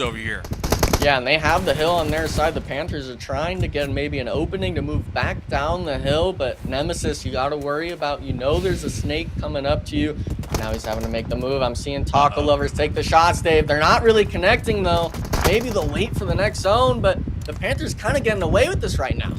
over here. Yeah, and they have the hill on their side. The Panthers are trying to get maybe an opening to move back down the hill, but Nemesis, you got to worry about, there's a snake coming up to you. Now he's having to make the move. I'm seeing Taco Lovers take the shots, Dave. They're not really connecting, though. Maybe they'll wait for the next zone, but the Panthers kind of getting away with this right now.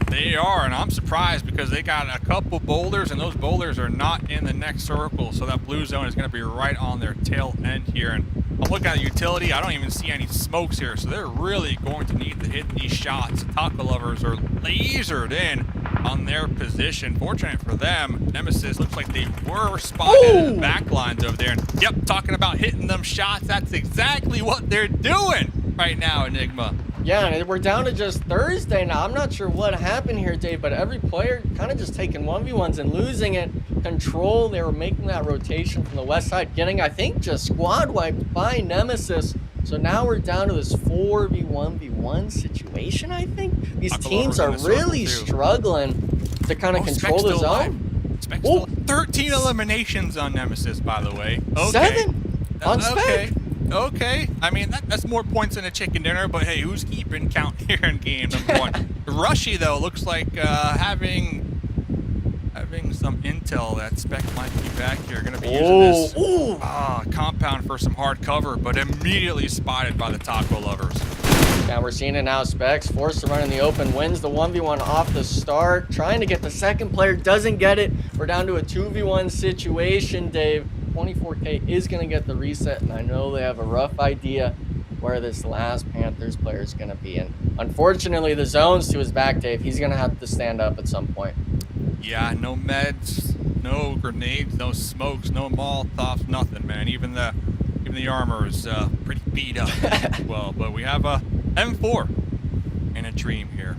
They are, and I'm surprised because they got a couple boulders, and those boulders are not in the next circle, so that blue zone is going to be right on their tail end here. And I'm looking at the utility. I don't even see any smokes here, so they're really going to need to hit these shots. Taco Lovers are lasered in on their position. Fortunate for them, Nemesis looks like they were spotted in the back lines over there. And yep, talking about hitting them shots, that's exactly what they're doing right now, Enigma. Yeah, and we're down to just Thursday now. I'm not sure what happened here, Dave, but every player kind of just taking 1v1s and losing it. Control, they were making that rotation from the west side, getting, I think, just squad wiped by Nemesis. So now we're down to this 4v1v1 situation, I think. These teams are really struggling to kind of control the zone. Spec still 13 eliminations on Nemesis, by the way. Okay. 7 on Spec. Okay. I mean, that's more points than a chicken dinner, but hey, who's keeping count here in game number 1? Rushy, though, looks like having some intel that Spec might be back here. Going to be using this compound for some hard cover, but immediately spotted by the Taco Lovers. Yeah, we're seeing it now. Specs forced to run in the open, wins the 1v1 off the start, trying to get the second player, doesn't get it. We're down to a 2v1 situation, Dave. 24K is going to get the reset, and I know they have a rough idea where this last Panthers player is going to be. And unfortunately, the zone's to his back, Dave. He's going to have to stand up at some point. Yeah, no meds, no grenades, no smokes, no Molotovs, nothing, man. Even the armor is pretty beat up as well. But we have a M4 in a dream here.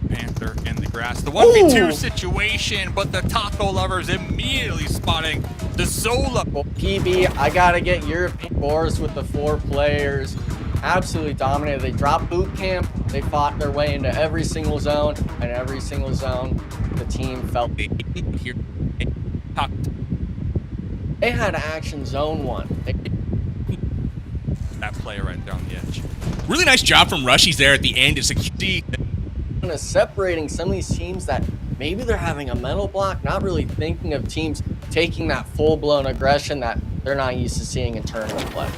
Panther in the grass. The 1v2 situation, but the Taco Lovers immediately spotting the Zola. Well, PB, I got to get European Boris with the 4 players. Absolutely dominated. They dropped boot camp. They fought their way into every single zone, and every single zone, the team felt here. They had action zone 1. That player right there on the edge. Really nice job from Rushies there at the end. It's a separating some of these teams that maybe they're having a mental block, not really thinking of teams taking that full-blown aggression that they're not used to seeing in tournament play.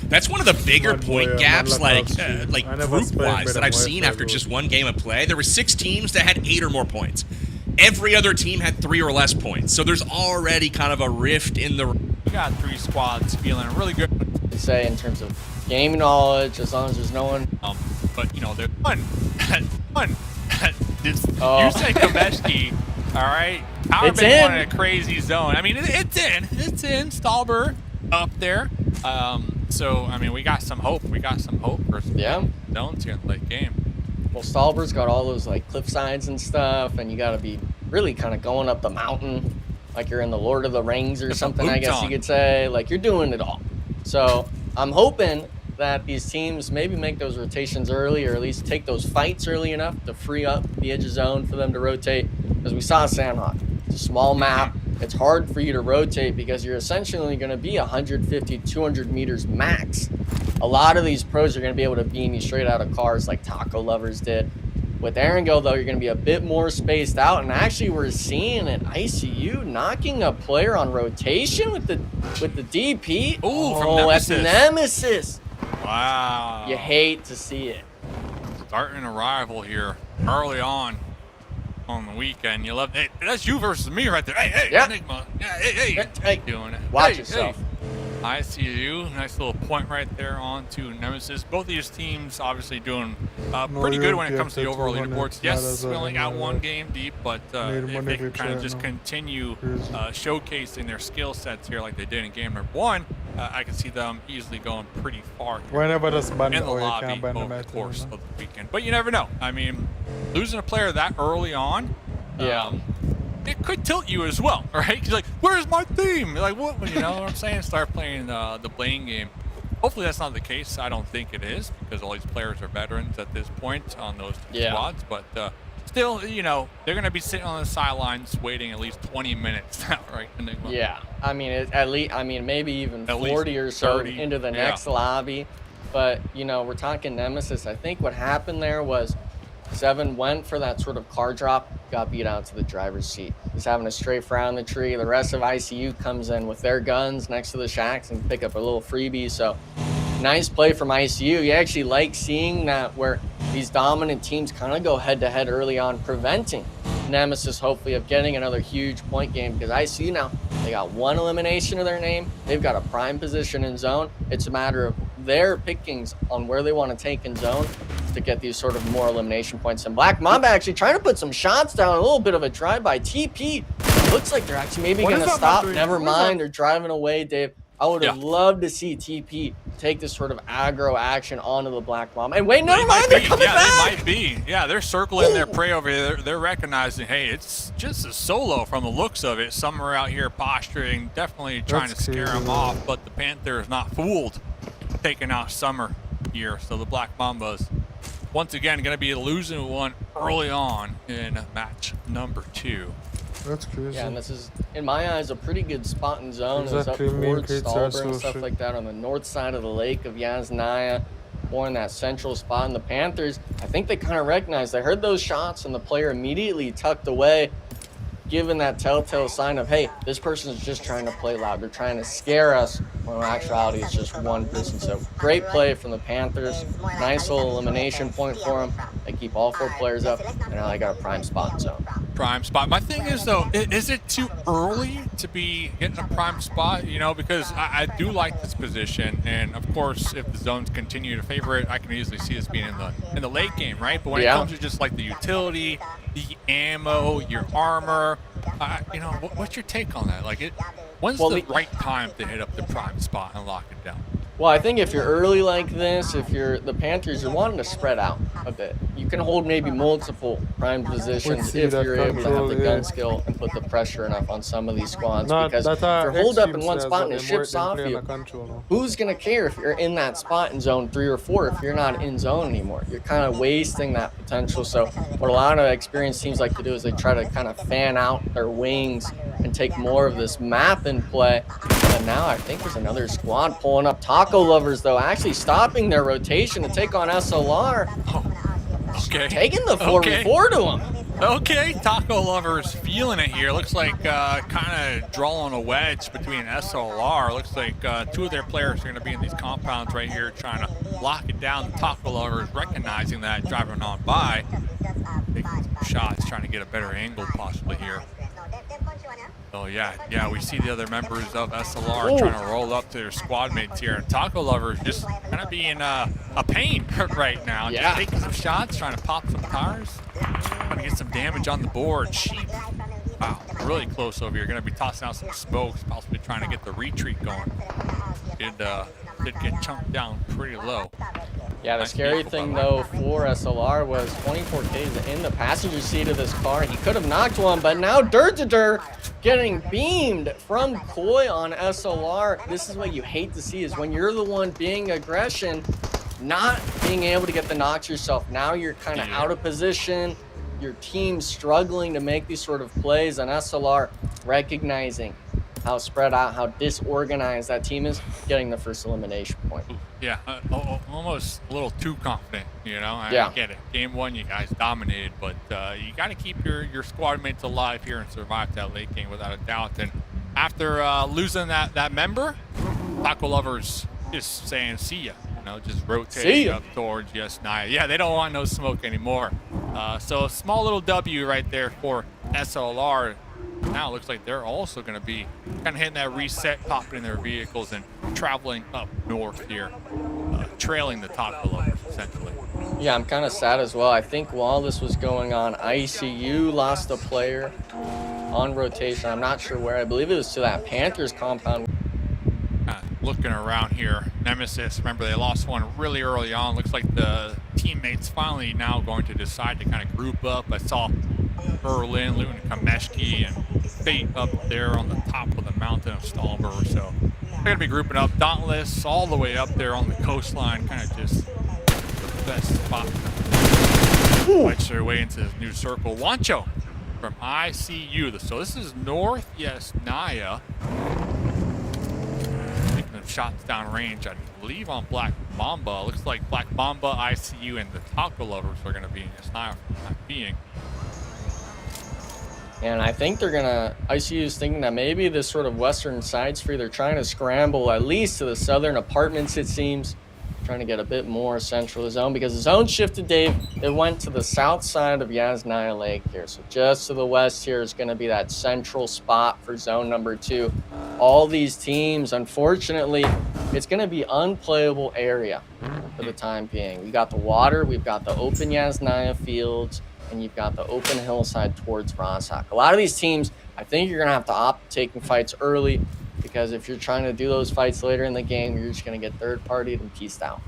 That's one of the bigger point gaps, like group-wise, that I've seen after just one game of play. There were 6 teams that had 8 or more points. Every other team had 3 or less points. So there's already kind of a rift in the... We got 3 squads feeling really good. I'd say in terms of game knowledge, as long as there's no one... But, they're fun. You say Komeski, all right? Power been in a crazy zone. I mean, it's in. Stahlberg up there. So, I mean, we got some hope. We got some hope for some zones here in the late game. Well, Stahlberg's got all those, cliff sides and stuff, and you got to be really kind of going up the mountain like you're in the Lord of the Rings or something, I guess you could say. Like, you're doing it all. So, I'm hoping that these teams maybe make those rotations early, or at least take those fights early enough to free up the edge of zone for them to rotate. Because we saw Sandhawk. It's a small map. It's hard for you to rotate because you're essentially going to be 150, 200 meters max. A lot of these pros are going to be able to beam you straight out of cars like Taco Lovers did. With Erangel, though, you're going to be a bit more spaced out. And actually, we're seeing an ICU knocking a player on rotation with the DP. From Nemesis. That's Nemesis. Wow. You hate to see it. Starting a rival here early on the weekend. You love it. Hey, that's you versus me right there. Hey, Enigma. Yeah, hey. Doing it. Watch yourself. I see you. Nice little point right there on to Nemesis. Both of these teams obviously doing pretty good when it comes to the overall leaderboards. Yes, we only got 1 game deep, but if they can kind of just continue showcasing their skill sets here like they did in game number 1, I can see them easily going pretty far in the lobby over the course of the weekend. But you never know. I mean, losing a player that early on, it could tilt you as well, right? Because like, where's my team? You're like, what? You know what I'm saying? Start playing the blame game. Hopefully that's not the case. I don't think it is, because all these players are veterans at this point on those squads. But still, they're going to be sitting on the sidelines waiting at least 20 minutes now, right? Yeah, I mean, maybe even 40 or so into the next lobby. But, you know, we're talking Nemesis. I think what happened there was 7 went for that sort of car drop, got beat out to the driver's seat. He's having a strafe around the tree. The rest of ICU comes in with their guns next to the shacks and pick up a little freebie. So nice play from ICU. You actually like seeing that where these dominant teams kind of go head-to-head early on, preventing Nemesis hopefully of getting another huge point game, because ICU now, they got 1 elimination of their name. They've got a prime position in zone. It's a matter of their pickings on where they want to take in zone to get these sort of more elimination points. And Black Mamba actually trying to put some shots down, a little bit of a drive-by. TP looks like they're actually maybe going to stop. Never mind, they're driving away, Dave. I would have loved to see TP take this sort of aggro action onto the Black Mamba. And wait, never mind, they're coming back. They might be. Yeah, they're circling their prey over here. They're recognizing, hey, it's just a solo from the looks of it. Some are out here posturing, definitely trying to scare them off, but the Panther is not fooled, taking out Summer here. So the Black Mambas, once again, going to be losing one early on in match number 2. That's crazy. Yeah, and this is, in my eyes, a pretty good spot in zone. It was up towards Stalber and stuff like that on the north side of the lake of Yasnaya, more in that central spot. And the Panthers, I think they kind of recognized, they heard those shots and the player immediately tucked away, given that telltale sign of, hey, this person is just trying to play loud. They're trying to scare us, when in actuality it's just one person. So great play from the Panthers. Nice little elimination point for them. They keep all 4 players up, and now they got a prime spot in zone. Prime spot. My thing is, though, is it too early to be getting a prime spot? You know, because I do like this position, and of course, if the zones continue to favor it, I can easily see this being in the late game, right? But when it comes to just like the utility, the ammo, your armor, you know, what's your take on that? Like, when's the right time to hit up the prime spot and lock it down? Well, I think if you're early like this, if you're the Panthers, you're wanting to spread out a bit. You can hold maybe multiple prime positions if you're able to have the gun skill and put the pressure enough on some of these squads. Because if you're holed up in one spot and it ships off you, who's going to care if you're in that spot in zone 3 or 4 if you're not in zone anymore? You're kind of wasting that potential. So what a lot of experienced teams like to do is they try to kind of fan out their wings and take more of this map in play. And now I think there's another squad pulling up. Taco Lovers, though, actually stopping their rotation to take on SLR. Okay. Taking the 4v4 to them. Okay, Taco Lovers feeling it here. Looks like kind of drawing a wedge between SLR. Looks like 2 of their players are going to be in these compounds right here trying to lock it down. Taco Lovers recognizing that, driving on by. Taking some shots, trying to get a better angle possibly here. So yeah, we see the other members of SLR trying to roll up to their squad mates here. And Taco Lovers just kind of being a pain right now. Yeah. Just taking some shots, trying to pop some tires, trying to get some damage on the board. Sheep. Wow, really close over here. Going to be tossing out some smokes, possibly trying to get the retreat going. Did get chunked down pretty low. Yeah, the scary thing, though, for SLR was 24K in the passenger seat of this car. He could have knocked one, but now Dirt getting beamed from Koi on SLR. This is what you hate to see, is when you're the one being aggression, not being able to get the knocks yourself. Now you're kind of out of position. Your team's struggling to make these sort of plays, and SLR recognizing how spread out, how disorganized that team is, getting the first elimination point. Yeah, almost a little too confident, you know? I get it. Game 1, you guys dominated, but you got to keep your squad mates alive here and survive that late game without a doubt. And after losing that member, Taco Lovers just saying, see ya. You know, just rotating up towards Yasnaya. Yeah, they don't want no smoke anymore. So a small little W right there for SLR. Now it looks like they're also going to be kind of hitting that reset, popping in their vehicles and traveling up north here, trailing the Taco Lovers, essentially. Yeah, I'm kind of sad as well. I think while this was going on, ICU lost a player on rotation. I'm not sure where. I believe it was to that Panthers compound. Looking around here, Nemesis, remember they lost one really early on. Looks like the teammates finally now going to decide to kind of group up. I saw Berlin, Luton, Kameshki, and Fate up there on the top of the mountain of Stalber. So they're going to be grouping up. Dauntless all the way up there on the coastline, kind of just the best spot to wedge their way into this new circle. Wancho from ICU. So this is North Yasnaya. Taking the shots down range, I believe, on Black Mamba. Looks like Black Mamba, ICU, and the Taco Lovers are going to be in this time being. And I think they're gonna, ICU is thinking that maybe this sort of western side street, they're trying to scramble at least to the southern apartments, it seems. Trying to get a bit more central to zone because the zone shifted, Dave. It went to the south side of Yasnaya Lake here. So just to the west here is going to be that central spot for zone number 2. All these teams, unfortunately, it's going to be unplayable area for the time being. We got the water, we've got the open Yasnaya fields, and you've got the open hillside towards Rozhok. A lot of these teams, I think you're going to have to opt taking fights early, because if you're trying to do those fights later in the game, you're just going to get third-partied and pieced out.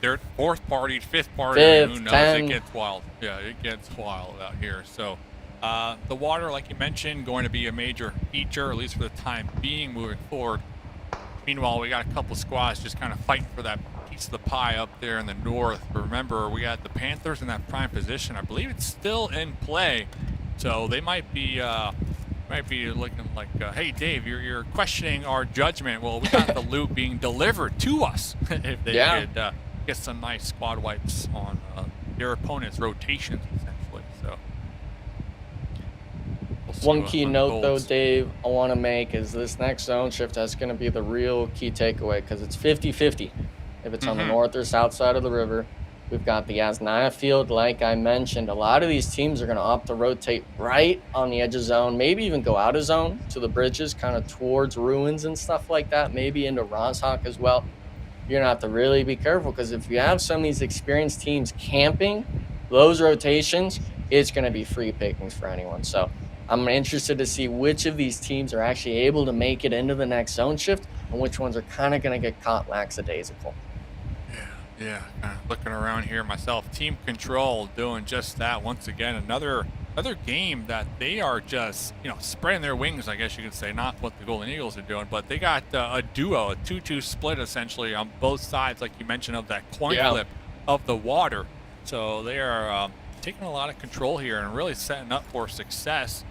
They're fourth-partied, fifth-partied, Fifth, who knows? 10. It gets wild. Yeah, it gets wild out here. So the water, like you mentioned, going to be a major feature, at least for the time being, moving forward. Meanwhile, we got a couple squads just kind of fighting for that piece of the pie up there in the north. But remember, we got the Panthers in that prime position. I believe it's still in play, so they might be looking like, hey, Dave, you're questioning our judgment. Well, we got the loot being delivered to us if they could get some nice squad wipes on their opponent's rotations, essentially. So we'll one key note, though, Dave, I want to make is this next zone shift, that's going to be the real key takeaway, because it's 50-50 if it's on the north or south side of the river. We've got the Yasnaya field, like I mentioned. A lot of these teams are going to opt to rotate right on the edge of zone, maybe even go out of zone to the bridges, kind of towards ruins and stuff like that, maybe into Rozhok as well. You're going to have to really be careful, because if you have some of these experienced teams camping those rotations, it's going to be free pickings for anyone. So I'm interested to see which of these teams are actually able to make it into the next zone shift and which ones are kind of going to get caught lackadaisical. Yeah, kind of looking around here myself. Team Control doing just that once again. Another game that they are just, spreading their wings, I guess you could say. Not what the Golden Eagles are doing, but they got a duo, a 2-2 split essentially on both sides, like you mentioned, of that coin flip of the water. So they are taking a lot of control here and really setting up for success,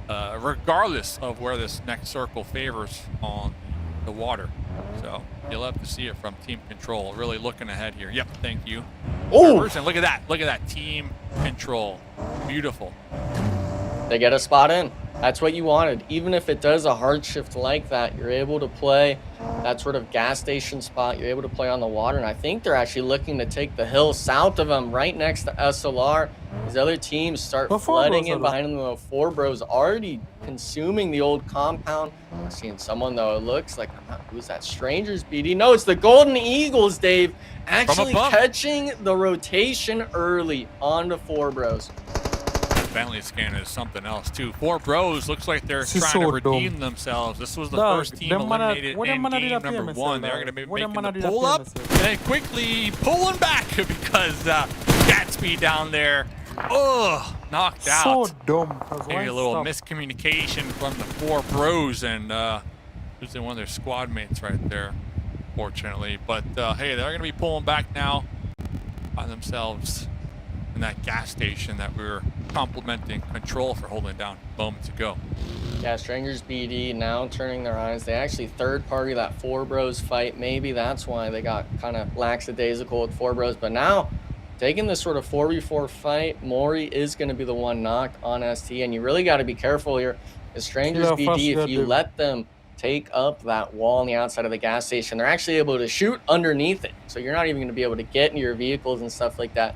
regardless of where this next circle favors on the water. So you'll have to see it from Team Control. Really looking ahead here. Yep, thank you. Oh, and look at that. Look at that. Team Control. Beautiful. They get a spot in. That's what you wanted. Even if it does a hard shift like that, you're able to play that sort of gas station spot. You're able to play on the water. And I think they're actually looking to take the hill south of them, right next to SLR. These other teams start flooding in behind them. The 4 Bros already consuming the old compound. I'm seeing someone, though, it looks like, who's that? Strangers BD. No, it's the Golden Eagles, Dave. Actually catching the rotation early on the 4 Bros. Bentley scan is something else too. 4 Bros looks like they're trying to redeem themselves. This was the first team eliminated in game number 1. They're going to be making the pull up and quickly pulling back because Gatsby down there, knocked out. So dumb. Maybe a little miscommunication from the 4 Bros and losing one of their squad mates right there, fortunately. But hey, they're going to be pulling back now by themselves in that gas station that we were complimenting Control for holding down moments ago. Yeah, Strangers BD now turning their eyes. They actually third party that 4 Bros fight. Maybe that's why they got kind of lackadaisical with 4 Bros. But now, taking this sort of 4v4 fight, Mori is going to be the one knocked on ST. And you really got to be careful here. As Strangers BD, if you let them take up that wall on the outside of the gas station, they're actually able to shoot underneath it. So you're not even going to be able to get into your vehicles and stuff like that.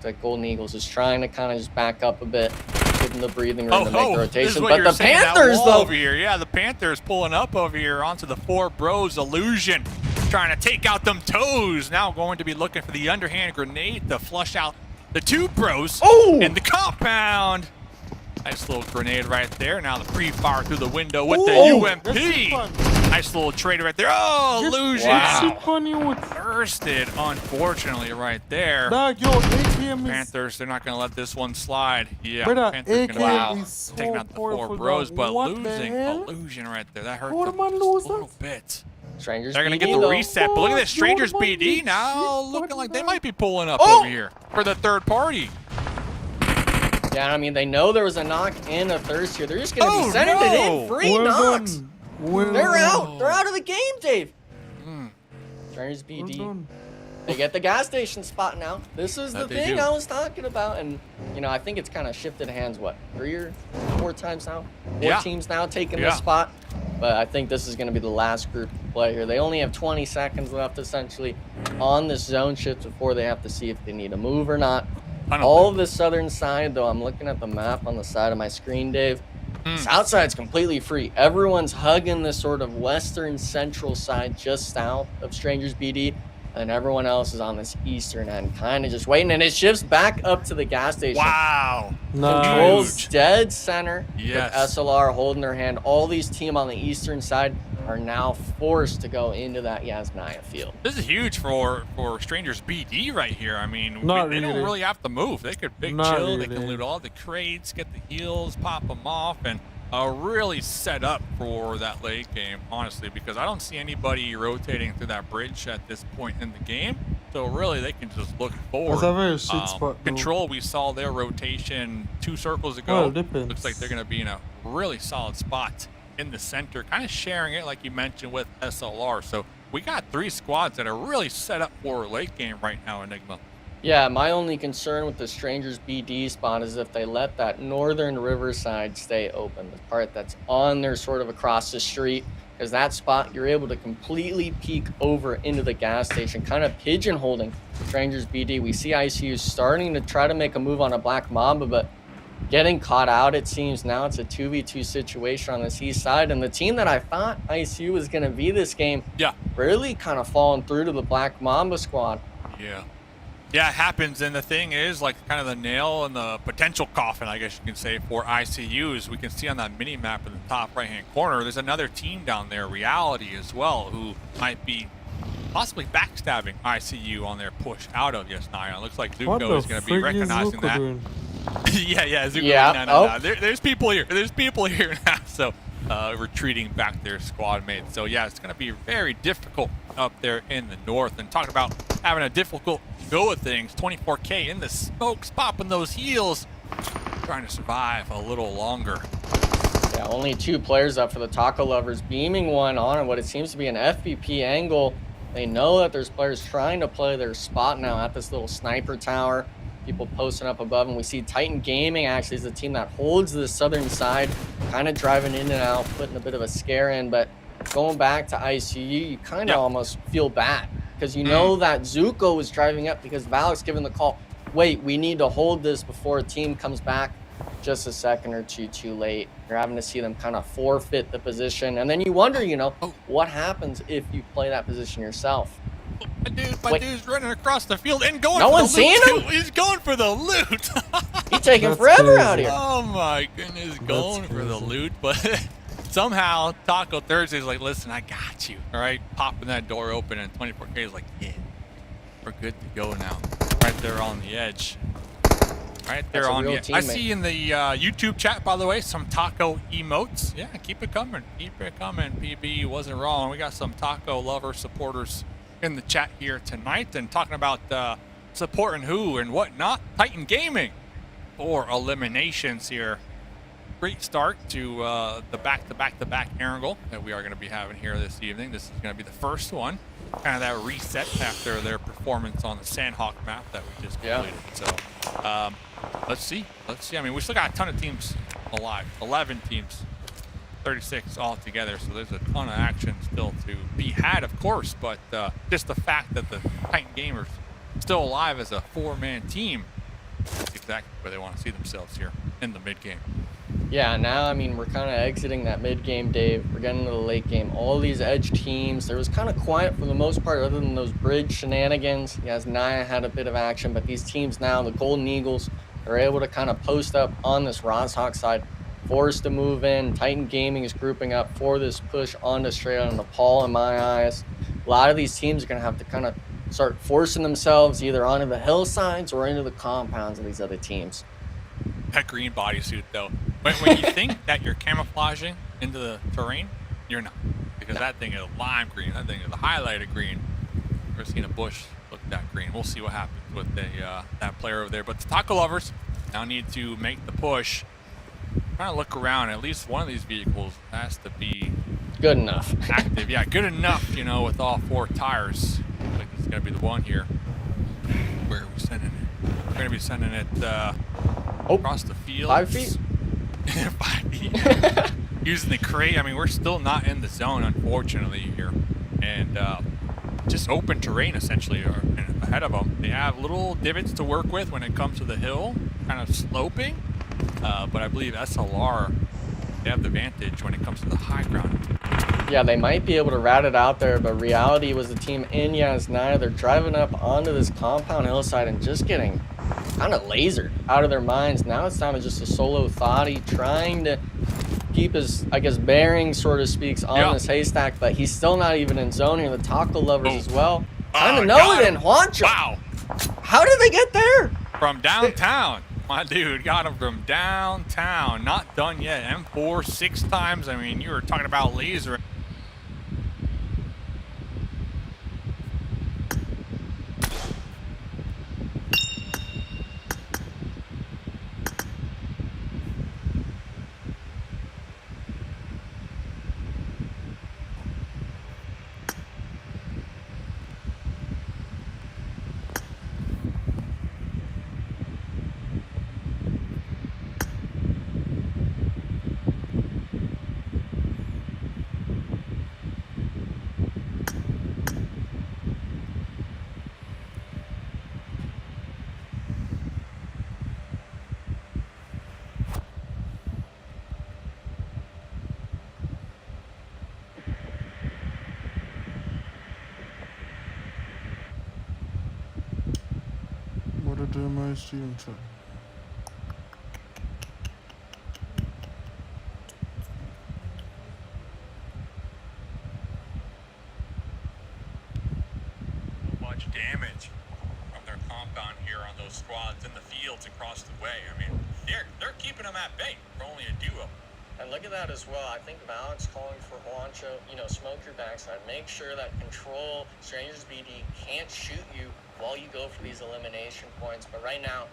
Like Golden Eagles is trying to kind of just back up a bit, give them the breathing room to make the rotation. But the Panthers, though, over here, yeah, the Panthers pulling up over here onto the 4 Bros. Illusion, trying to take out them toes. Now going to be looking for the underhand grenade to flush out the 2 Bros in the compound. Nice little grenade right there. Now the pre-fire through the window with the UMP. Nice little trade right there. Oh, Illusion. Wow. Bursted, unfortunately, right there. Panthers, they're not going to let this one slide. Yeah, Panthers going to taking out the 4 Bros, but losing Illusion right there. That hurt them a little bit. Strangers they're going to BD, get the reset, but look at this. Strangers BD now looking like they might be pulling up over here for the third party. Yeah, I mean, they know there was a knock and a thirst here. They're just going to be sending it in. Free knocks. They're out. They're out of the game, Dave. Strangers BD They get the gas station spot now. This is the thing I was talking about. And, you know, I think it's kind of shifted hands, what, 3 or 4 times now? 4 teams now taking this spot. But I think this is going to be the last group to play here. They only have 20 seconds left, essentially, on this zone shift before they have to see if they need to move or not. All of the southern side, though, I'm looking at the map on the side of my screen, Dave. South side's completely free. Everyone's hugging this sort of western central side just south of Strangers BD. And everyone else is on this eastern end, kind of just waiting. And it shifts back up to the gas station. Wow. Controls dead center with SLR holding their hand. All these teams on the eastern side are now forced to go into that Yasnaya field. This is huge for Strangers BD right here. I mean, they don't really have to move. They could big chill. They can loot all the crates, get the heals, pop them off, and really set up for that late game, honestly, because I don't see anybody rotating through that bridge at this point in the game. So really, they can just look forward. Control, we saw their rotation 2 circles ago. Looks like they're going to be in a really solid spot in the center, kind of sharing it like you mentioned with SLR. So we got 3 squads that are really set up for a late game right now, Enigma. Yeah, my only concern with the Strangers BD spot is if they let that northern riverside stay open, the part that's on there sort of across the street, because that spot you're able to completely peek over into the gas station, kind of pigeonholing Strangers BD. We see ICU starting to try to make a move on a Black Mamba, but getting caught out, it seems. Now it's a 2v2 situation on this east side, and the team that I thought ICU was going to be this game really kind of falling through to the Black Mamba squad. Yeah, it happens, and the thing is, like, kind of the nail in the potential coffin, I guess you can say, for ICUs. We can see on that mini-map in the top right-hand corner, there's another team down there, Reality as well, who might be possibly backstabbing ICU on their push out of Yasnaya. It looks like Zuko is going to be recognizing that. Zuko. No. There's people here. There's people here now, so retreating back their squad mates. So, yeah, it's going to be very difficult up there in the north. And talking about having a difficult go of things, 24K in the smokes, popping those heals, trying to survive a little longer. Yeah, only 2 players up for the Taco Lovers, beaming one on what it seems to be an FVP angle. They know that there's players trying to play their spot now at this little sniper tower. People posting up above, and we see Titan Gaming actually is the team that holds the southern side, kind of driving in and out, putting a bit of a scare in. But going back to ICU, you kind of almost feel bad, because you know that Zuko was driving up because Valek's given the call, wait, we need to hold this before a team comes back just a second or two too late. You're having to see them kind of forfeit the position, and then you wonder, you know, what happens if you play that position yourself. My dude's running across the field and going for the loot. No one's seeing him? He's going for the loot. He's taking forever out here. Oh my goodness, going for the loot, but somehow Taco Thursday's like, listen, I got you. All right, popping that door open, and 24K is like, yeah, we're good to go now. Right there on the edge. Right there on the edge. I see in the YouTube chat, by the way, some taco emotes. Yeah, keep it coming. Keep it coming. PB wasn't wrong. We got some taco lover supporters in the chat here tonight, and talking about supporting who and whatnot. Titan Gaming for eliminations here. Great start to the back-to-back angle that we are going to be having here this evening. This is going to be the first one, kind of that reset after their performance on the Sandhawk map that we just completed. So let's see. I mean, we still got a ton of teams alive. 11 teams. 36 altogether, so there's a ton of action still to be had, of course, but just the fact that the Titan Gamers still alive as a 4-man team, that's exactly where they want to see themselves here in the mid-game. Yeah, now, I mean, we're kind of exiting that mid-game, Dave. We're getting into the late game. All these edge teams, there was kind of quiet for the most part other than those bridge shenanigans. Yes, Naya had a bit of action, but these teams now, the Golden Eagles, are able to kind of post up on this Rozhawk side, forced to move in. Titan Gaming is grouping up for this push onto straight on Nepal, in my eyes. A lot of these teams are going to have to kind of start forcing themselves either onto the hillsides or into the compounds of these other teams. That green bodysuit, though. When you think that you're camouflaging into the terrain, you're not. Because that thing is lime green. That thing is a highlighted green. Never seen a bush look that green. We'll see what happens with that player over there. But the Taco Lovers now need to make the push. Trying to look around, at least one of these vehicles has to be good enough. Active. Yeah, good enough, you know, with all 4 tires. I think this is going to be the one here. Where are we sending it? We're going to be sending it across the field. 5 feet? 5 feet. Using the crate. I mean, we're still not in the zone, unfortunately, here. And just open terrain, essentially, ahead of them. They have little divots to work with when it comes to the hill, kind of sloping. But I believe SLR, they have the advantage when it comes to the high ground. Yeah, they might be able to rat it out there, but reality was the team in Yasnaya. They're driving up onto this compound hillside and just getting kind of lasered out of their minds. Now it's time to just a solo Thotty trying to keep his, I guess, bearing, sort of speaks, on this haystack, but he's still not even in zone here. The taco lovers as well. Kind of know it in Juancho. Wow. How did they get there? From downtown. My dude got him from downtown. Not done yet. M4 6 times. I mean, you were talking about laser. What do my stream chat? Much damage from their compound here on those squads in the fields across the way. I mean, they're keeping them at bay for only a duo. And look at that as well. I think Alex calling for Juancho, smoke your backside. Make sure that control Strangers BD can't shoot you while you go for these elimination points. But right now,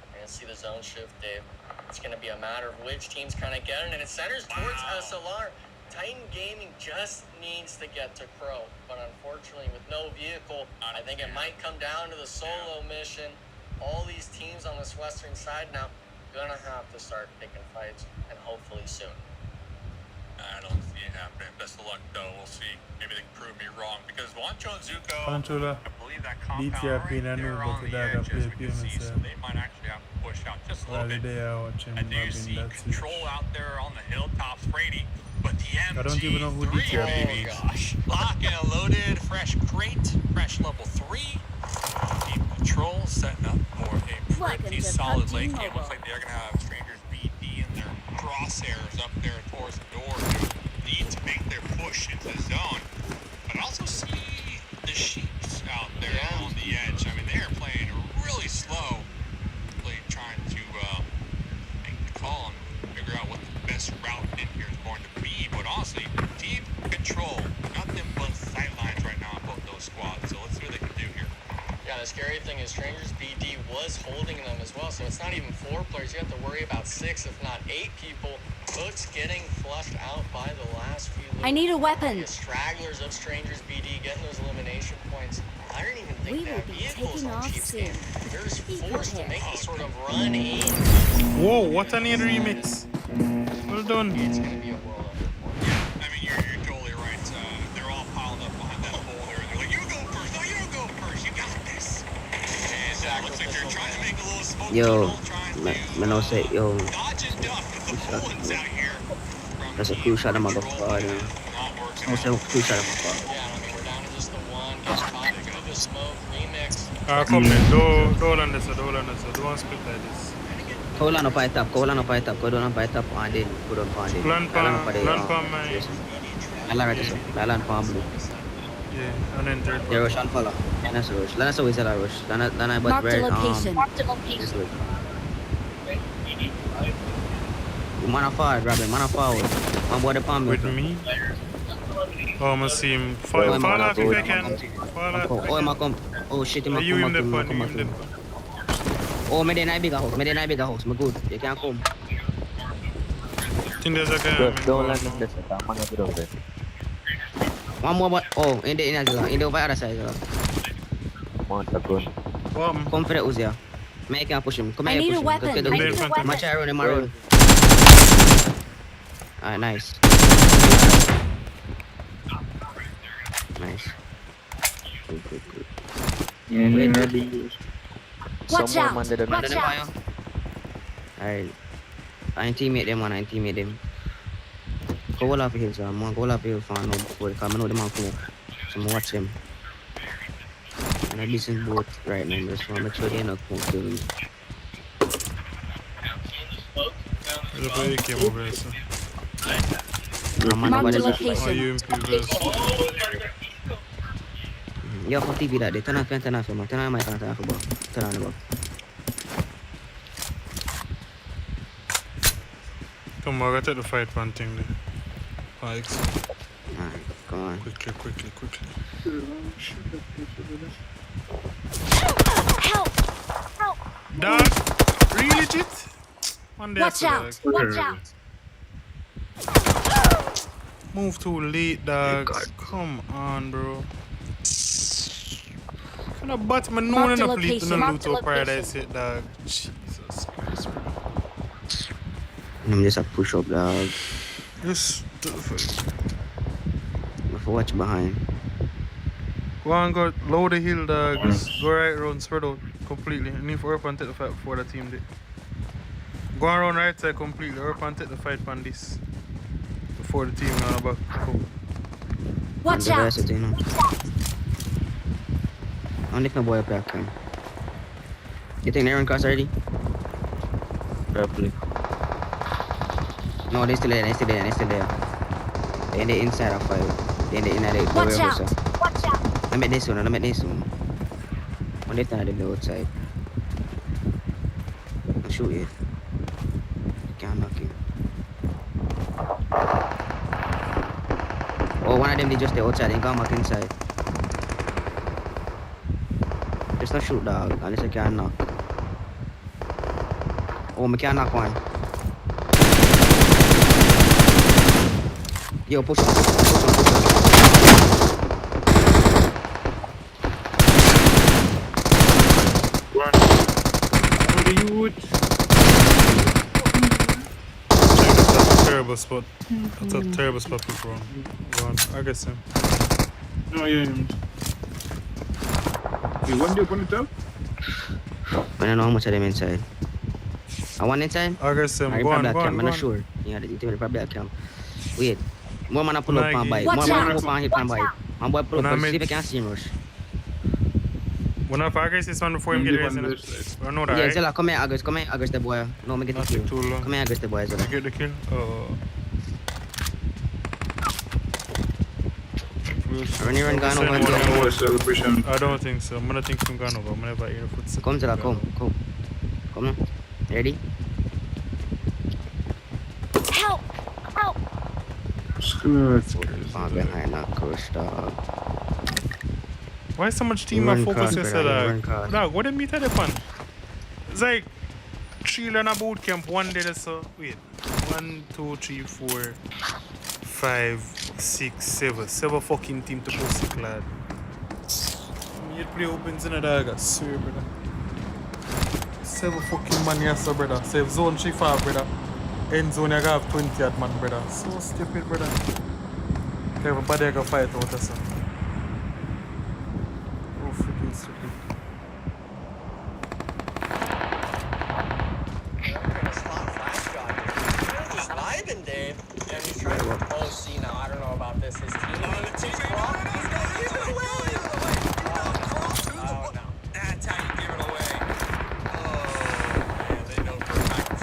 we're going to see the zone shift, Dave. It's going to be a matter of which team's kind of getting it. And it centers towards SLR. Titan Gaming just needs to get to Crow. But unfortunately, with no vehicle, I think it might come down to the solo mission. All these teams on this western side now gonna have to start picking fights, and hopefully soon. I don't see it happening. Best of luck, though. We'll see. Maybe they can prove me wrong, because Juancho and Zuko, Pantula, I believe that compound BTRP right there on the edge, as we can see, so they might actually have to push out just a little bit. And do you see control out there on the hilltops, Brady? But the MG3, I don't even know who BTRP baby. Oh, gosh. Lock and loaded, fresh crate, fresh level 3. Team Control setting up for a pretty solid late game. Looks like they're going to have Strangers BD in their crosshairs up there towards the door to need to make their push into the zone. But I also see the Sheeps out there on the edge. I mean, they are playing really slow, really trying to make the call and figure out what the best route in here is going to be. But honestly, Team Control, nothing but sidelines right now on both those squads. So let's see what they can do here. Yeah, the scary thing is Strangers BD was holding them as well, so it's not even 4 players. You have to worry about 6, if not 8 people. Folks getting flushed out by the last few. I need a weapon. Stragglers of Strangers BD getting those elimination points. I don't even think We they will have be vehicles taking on off Chiefs soon. game. They're just forced to make this sort of run in. Whoa, what a neat remix. Well done. It's going to be a world of I mean, you're totally right. They're all piled up behind that hole there. They're like, you go first. No, you don't go first. You got this. And looks like they're trying to make a little smoke tunnel, trying to dodge and duck with the bullets out here. That's a cool shot of my god. That's a cool shot of my god. Yeah, I mean, we're down to just the one. Gets caught through the smoke. Remix. Come then, don't on this, don't split like this. Hold on up by top, go down up by top and then put up on it. Land palm, man. Land right so. Land palm blue. Yeah, and then third They rush and follow. That's a rush. That's always a rush. Then but Marked a very location. this way. Man forward, Robin, man forward. Man board the palm with me. Oh, I'm gonna see him. Fall off if I can. Fall off. Oh, I'm come. Oh shit, I'm Are you in the come pun? back. Oh, me then I bigger house. Me good. You can come. Think there's a guy. Don't let me get it. I'm gonna get over there. One more, but oh, in the other side. Want a gun. Come for the Uzi. Make him push him. Come I here, need push a him. weapon. Let's get the I need a Uzi. weapon. Match around him around. Alright, nice. Nice. Good. Watch out. Someone did Watch out. Alright. I teammate them, man. I teammate them. Go all off the hill, sir. Man, go all off the hill for now before they come. I know them on come up. So I'm watch them. And I listen both right now. Just want to make sure they not come kill me. There's a player came over here, so. Man, Mark nobody the just like. Oh, location. UMP verse. Yo, for TV that day. Turn off, man. Turn off, man. Turn on my mic and turn off the ball. Turn on the ball. Come on, I gotta take the fight one thing there. Pikes. Alright, come on. Quickly. Help. Dog, really legit? One day Watch out. Watch out. Move too late, dog. Come on, bro. Can I bat my known Mark the enough lead to location. no Mark loot the or location. paradise hit, dog? Jesus Christ, bro. I'm just a push up, dog. Just do the fight. If I watch behind. Go on, go low the hill, dog. Just go right around, spread out completely. And if Earp and take the fight before the team did. Go around right side completely. Earp and take the fight on this. Before the team back. Cool. Watch out. You know. I don't think no boy up there can. You think they're in cross already? Probably. No, they still there. They're in the inside of five. They're in the inner the Watch warehouse. out. Watch out. Let me this one. When they turn the outside. I'll shoot you. Can't knock him. Oh, one of them they just the outside. They come back inside. Just not shoot, dog. Unless I can knock. Oh, I can't knock one. Yo, push on. That's a terrible spot. That's a terrible spot to throw. Go on, I guess him. No, yeah. You want to put it up? I don't know how much of them inside. I want inside? I guess him. Are you Go on, probably go a on, camp? I'm go not on. sure. Yeah, they probably a camp. Wait. More man pull up on bike. Watch More man out. pull up on hit on bike. Man boy pull When I up, see made- if I can see him rush. When I guess this one before him get raised in it. I know that, Yeah, right? Zella, come here, August, the boy. No, me get the Not kill. too long. Come here, August, the boy, Zella. Get the kill? Oh. Run here and gone over and Send go. one More celebration. I don't think so. I'm gonna think I'm gone over. I'm never hear footsteps. Come, Zella, come. Come on. Ready? Help. Good. Far behind that coach, dog. Why so much team Run are focused cross, yesterday, brother, run dog? cross. Dog, what they meet at the fun? It's like 3 learn a boot camp one day or so. Wait. 1, 2, 3, 4, 5, 6, 7. 7 fucking team to pussy clad. You play opens in a dog, I swear, brother. 7 fucking man, yes, sir, brother. Save zone 3 far, brother. End zone, you have 20 at man, brother. So stupid, brother. Everybody can fight out, sir. Oh, freaking stupid. He's vibing, Dave. And he's trying to propose. See, now I don't know about this. His team. Oh, no. That's how you give it away. Oh, yeah, they know for a fact.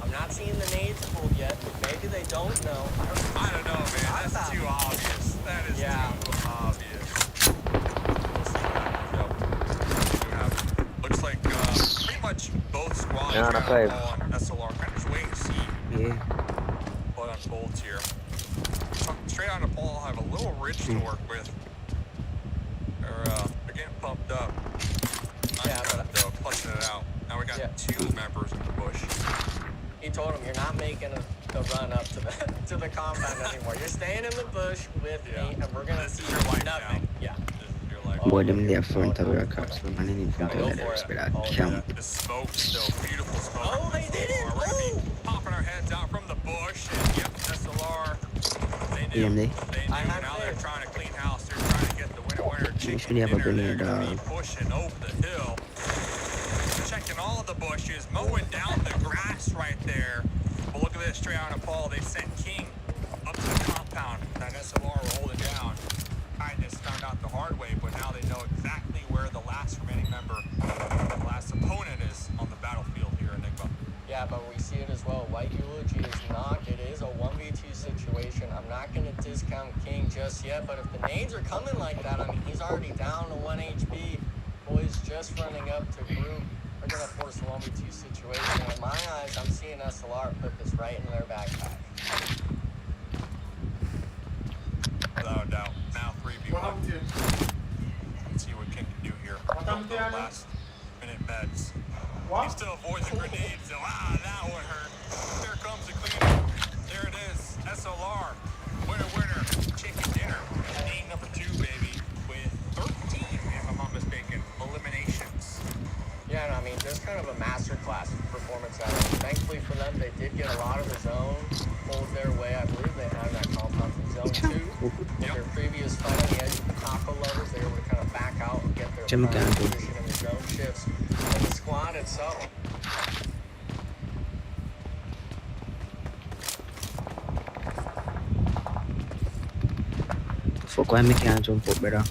I'm not seeing the nades pulled yet. Maybe they don't know. I don't know, man. That's too obvious. That is too obvious. We'll see what happens, though. Looks like pretty much both squads Yeah, are on a five. on SLR. Kind of just waiting to see Yeah. what unfolds here. Straight on the ball, have a little ridge to work with. They're getting pumped up. Yeah, Though, clutching it out. Now we got 2 members in the bush. He told him, you're not making the run up to the compound anymore. You're staying in the bush with me, and we're gonna This see is your life nothing. now. Yeah. This is your life Boy, them there front of the cars, man, in front of the rest of that camp. The smoke still, beautiful smoke. Oh, they did it! We're gonna Oh! be popping our heads out from the bush, and yep, SLR. They knew. EMD? They knew. Now they're trying to clean house. They're trying to get the winner chicken should have a dinner. grenade, They're gonna be pushing over the hill, checking all of the bushes, mowing down the grass right there. But look at this, straight out of Paul. They sent King up to the compound. That SLR were holding down. I just found out the hard way, but now they know exactly where the last remaining member, the last opponent is on the battlefield here in Enigma. Yeah, but we see it as well. White Eulogy is not. It is a 1v2 situation. I'm not going to discount King just yet, but if the nades are coming like that, I mean, he's already down to 1 HP. Boys just running up to group. They're going to force a 1v2 situation. In my eyes, I'm seeing SLR put this right in their backpack. Without a doubt. Now 3v1. Let's see what King can do here. Last minute meds. He still avoids the grenade, so that one hurt. Here comes the cleanup. There it is. SLR. Winner. Chicken dinner. Name number 2, baby. With 13, if I'm not mistaken, eliminations. Yeah, and I mean, just kind of a masterclass performance out of them. Thankfully for them, they did get a lot of the zone pulled their way. I believe they had that compound from zone 2. With their previous fight on the edge of the taco lovers, they were able to kind of back out and get their prime position in the zone shifts. But the squad itself. Fuck, why me can't jump up, brother?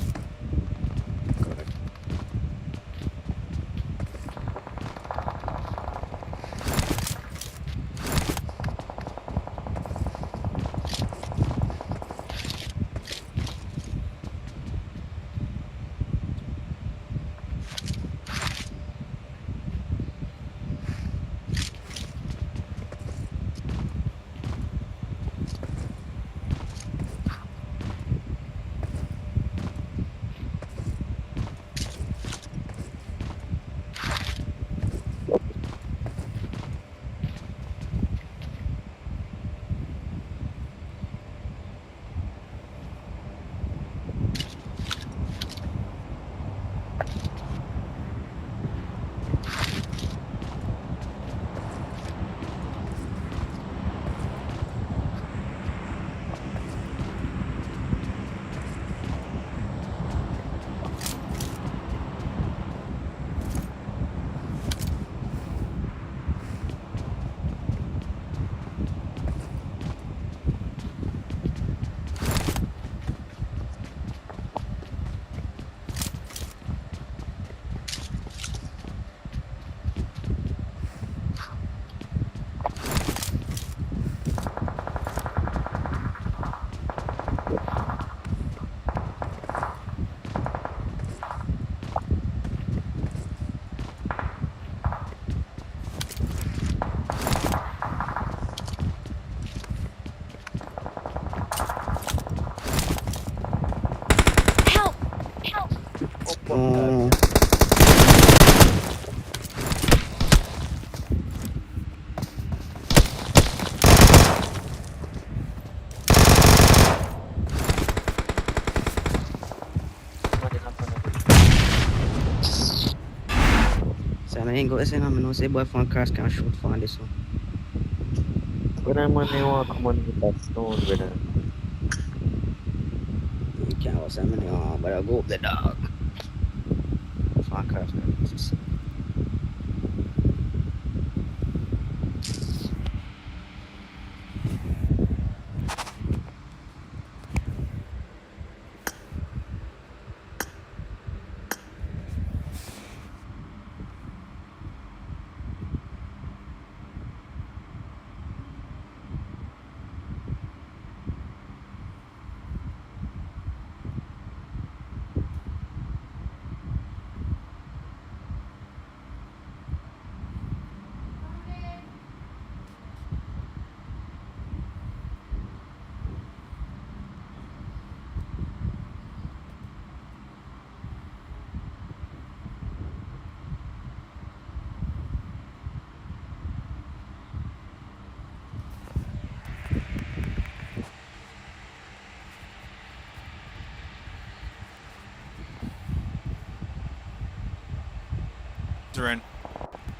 I ain't go say no, I know say boy from cars can shoot for this one. When I'm on the walk, come on with that stone, brother. You can't say me no, but I'll go up the dog. From cars can are in.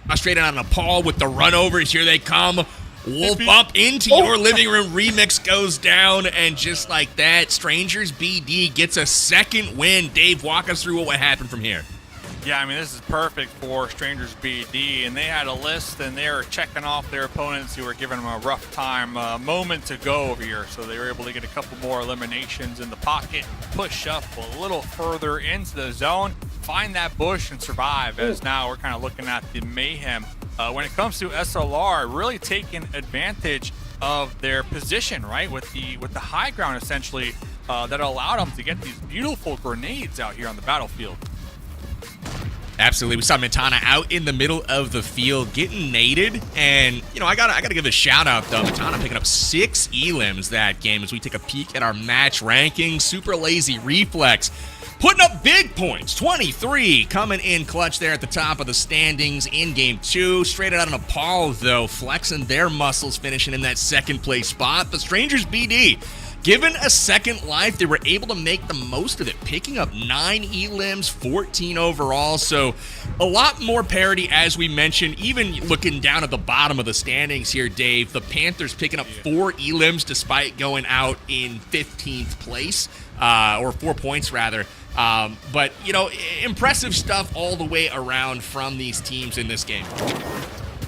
Frustrated on Nepal with the runovers. Here they come. Wolf up into your living room. Remix goes down, and just like that, Strangers BD gets a second win. Dave, walk us through what happened from here. Yeah, I mean, this is perfect for Strangers BD, and they had a list, and they were checking off their opponents who were giving them a rough time. A moment to go over here, so they were able to get a couple more eliminations in the pocket, push up a little further into the zone, find that bush, and survive, as now we're kind of looking at the mayhem. When it comes to SLR, really taking advantage of their position, right, with the high ground, essentially, that allowed them to get these beautiful grenades out here on the battlefield. Absolutely. We saw Matana out in the middle of the field getting naded. And, you know, I gotta give a shout out, though. Matana picking up 6 elims that game as we take a peek at our match rankings. Super lazy reflex. Putting up big points. 23 coming in clutch there at the top of the standings in game 2. Straight out of Nepal, though, flexing their muscles, finishing in that second place spot. The Strangers BD, given a second life, they were able to make the most of it, picking up 9 elims, 14 overall. So a lot more parity, as we mentioned. Even looking down at the bottom of the standings here, Dave, the Panthers picking up 4 elims despite going out in 15th place, or 4 points rather. But, you know, impressive stuff all the way around from these teams in this game.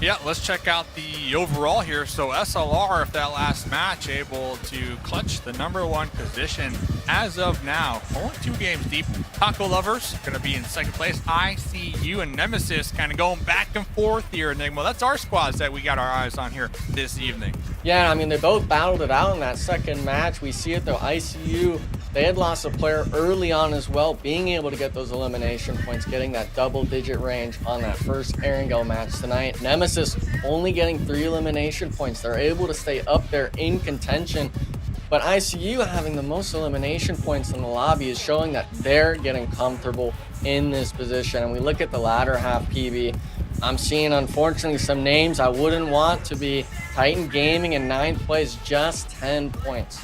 Yeah, let's check out the overall here. So SLR, if that last match, able to clutch the #1 position as of now. Only 2 games deep. Taco Lovers going to be in second place. ICU and Nemesis kind of going back and forth here. Enigma, that's our squads that we got our eyes on here this evening. Yeah, I mean, they both battled it out in that second match. We see it, though. ICU, they had lost a player early on as well, being able to get those elimination points, getting that double-digit range on that first Erangel match tonight. Nemesis only getting 3 elimination points. They're able to stay up there in contention. But ICU having the most elimination points in the lobby is showing that they're getting comfortable in this position. And we look at the latter half, PB. I'm seeing, unfortunately, some names I wouldn't want to be. Titan Gaming in 9th place, just 10 points.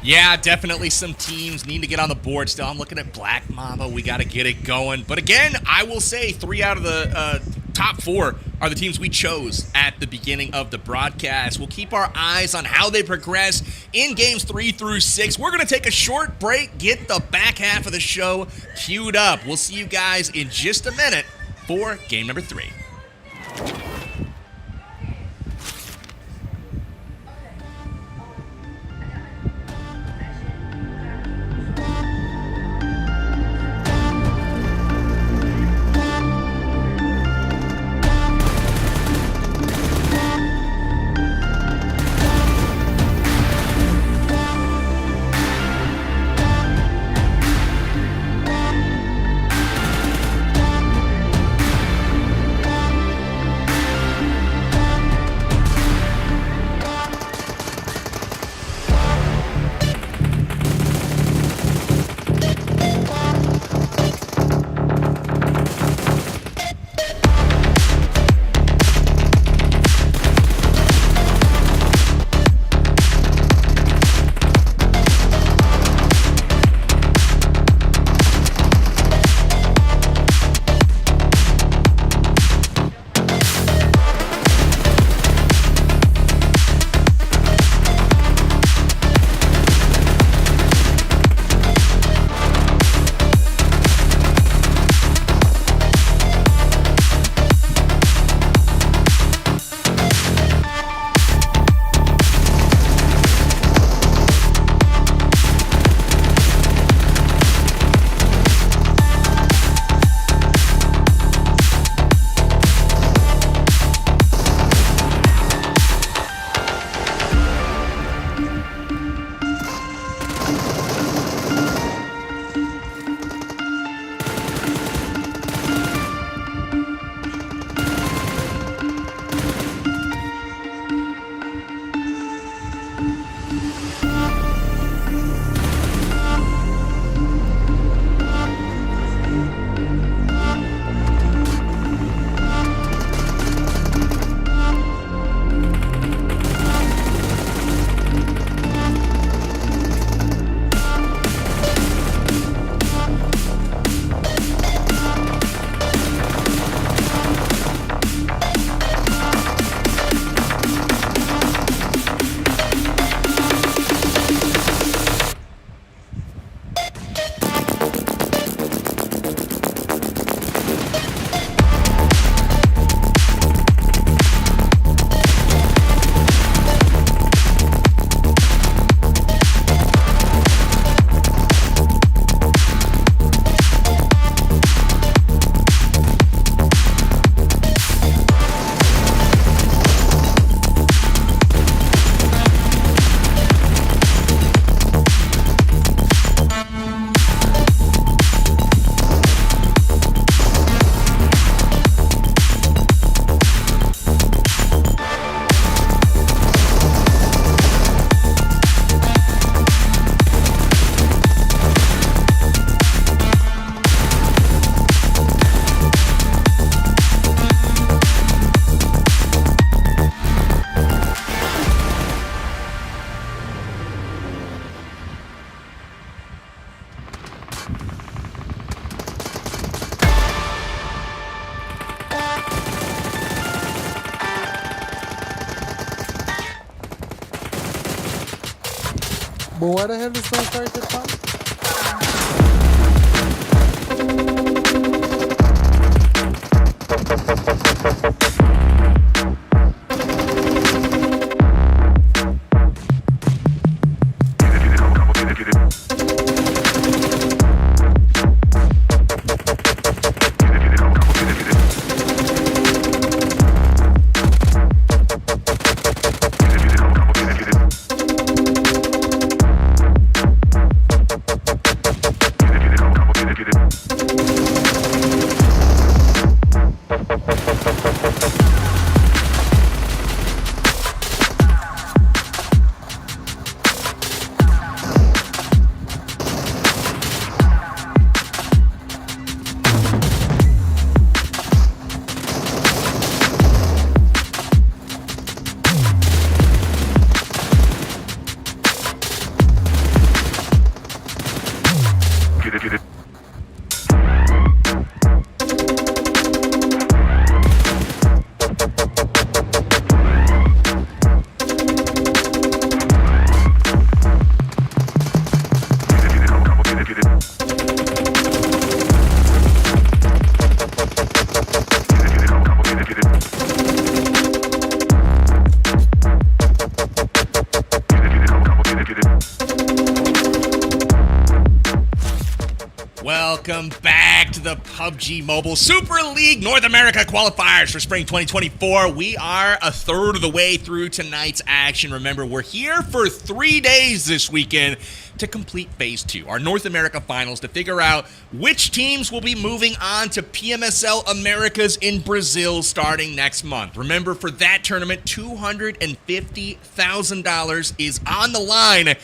Yeah, definitely some teams need to get on the board still. I'm looking at Black Mamba. We got to get it going. But again, I will say 3 out of the top 4 are the teams we chose at the beginning of the broadcast. We'll keep our eyes on how they progress in games 3 through 6. We're going to take a short break, get the back half of the show queued up. We'll see you guys in just a minute for game number 3. But why the hell is no started, fam? Welcome back to the PUBG Mobile Super League North America qualifiers for spring 2024. We are a third of the way through tonight's action. Remember, we're here for 3 days this weekend to complete Phase 2, our North America Finals, to figure out which teams will be moving on to PMSL Americas in Brazil starting next month. Remember, for that tournament, $250,000 is on the line,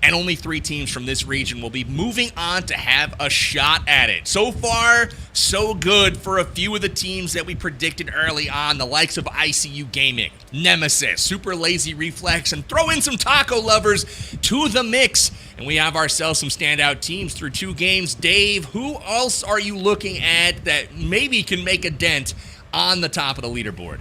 and only 3 teams from this region will be moving on to have a shot at it. So far, so good for a few of the teams that we predicted early on, the likes of ICU Gaming, Nemesis, Super Lazy Reflex, and throw in some taco lovers to the mix. And we have ourselves some standout teams through 2 games. Dave, who else are you looking at that maybe can make a dent on the top of the leaderboard?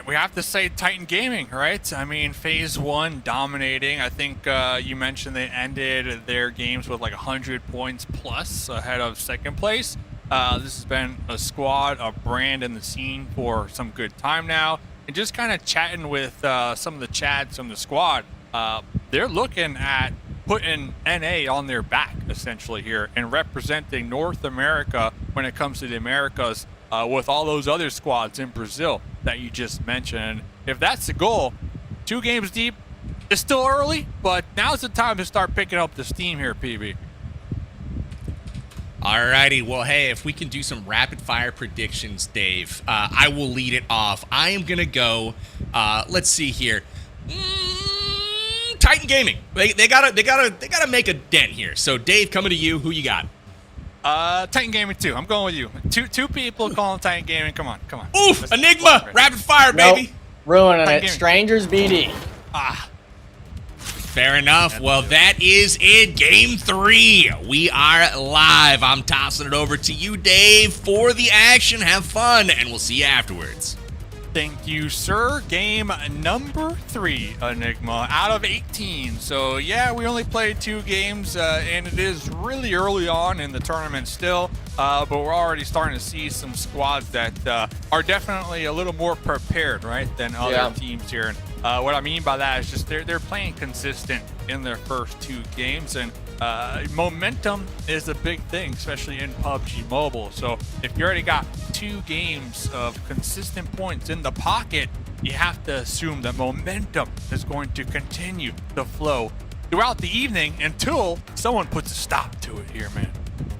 We have to say Titan Gaming, right? I mean, Phase 1 dominating. I think you mentioned they ended their games with like 100 points plus ahead of second place. This has been a squad, a brand in the scene for some good time now. And just kind of chatting with some of the chads from the squad, they're looking at putting NA on their back, essentially, here, and representing North America when it comes to the Americas with all those other squads in Brazil that you just mentioned. If that's the goal, 2 games deep, it's still early, but now's the time to start picking up the steam here, PB. Alrighty, well, hey, if we can do some rapid-fire predictions, Dave, I will lead it off. I am going to go, let's see here. Titan Gaming. They gotta make a dent here. So, Dave, coming to you, who you got? Titan Gaming 2. I'm going with you. Two people calling Titan Gaming. Come on. Oof, let's Enigma, rapid fire, baby. Nope. Ruining Titan it. Gaming. Strangers BD. Fair enough. Well, that is it. Game 3. We are live. I'm tossing it over to you, Dave, for the action. Have fun, and we'll see you afterwards. Thank you, sir. Game number 3, Enigma, out of 18. So, yeah, we only played 2 games, and it is really early on in the tournament still, but we're already starting to see some squads that are definitely a little more prepared, right, than other teams here. And what I mean by that is just they're playing consistent in their first 2 games, and momentum is a big thing, especially in PUBG Mobile. So if you already got 2 games of consistent points in the pocket, you have to assume that momentum is going to continue to flow throughout the evening until someone puts a stop to it here, man.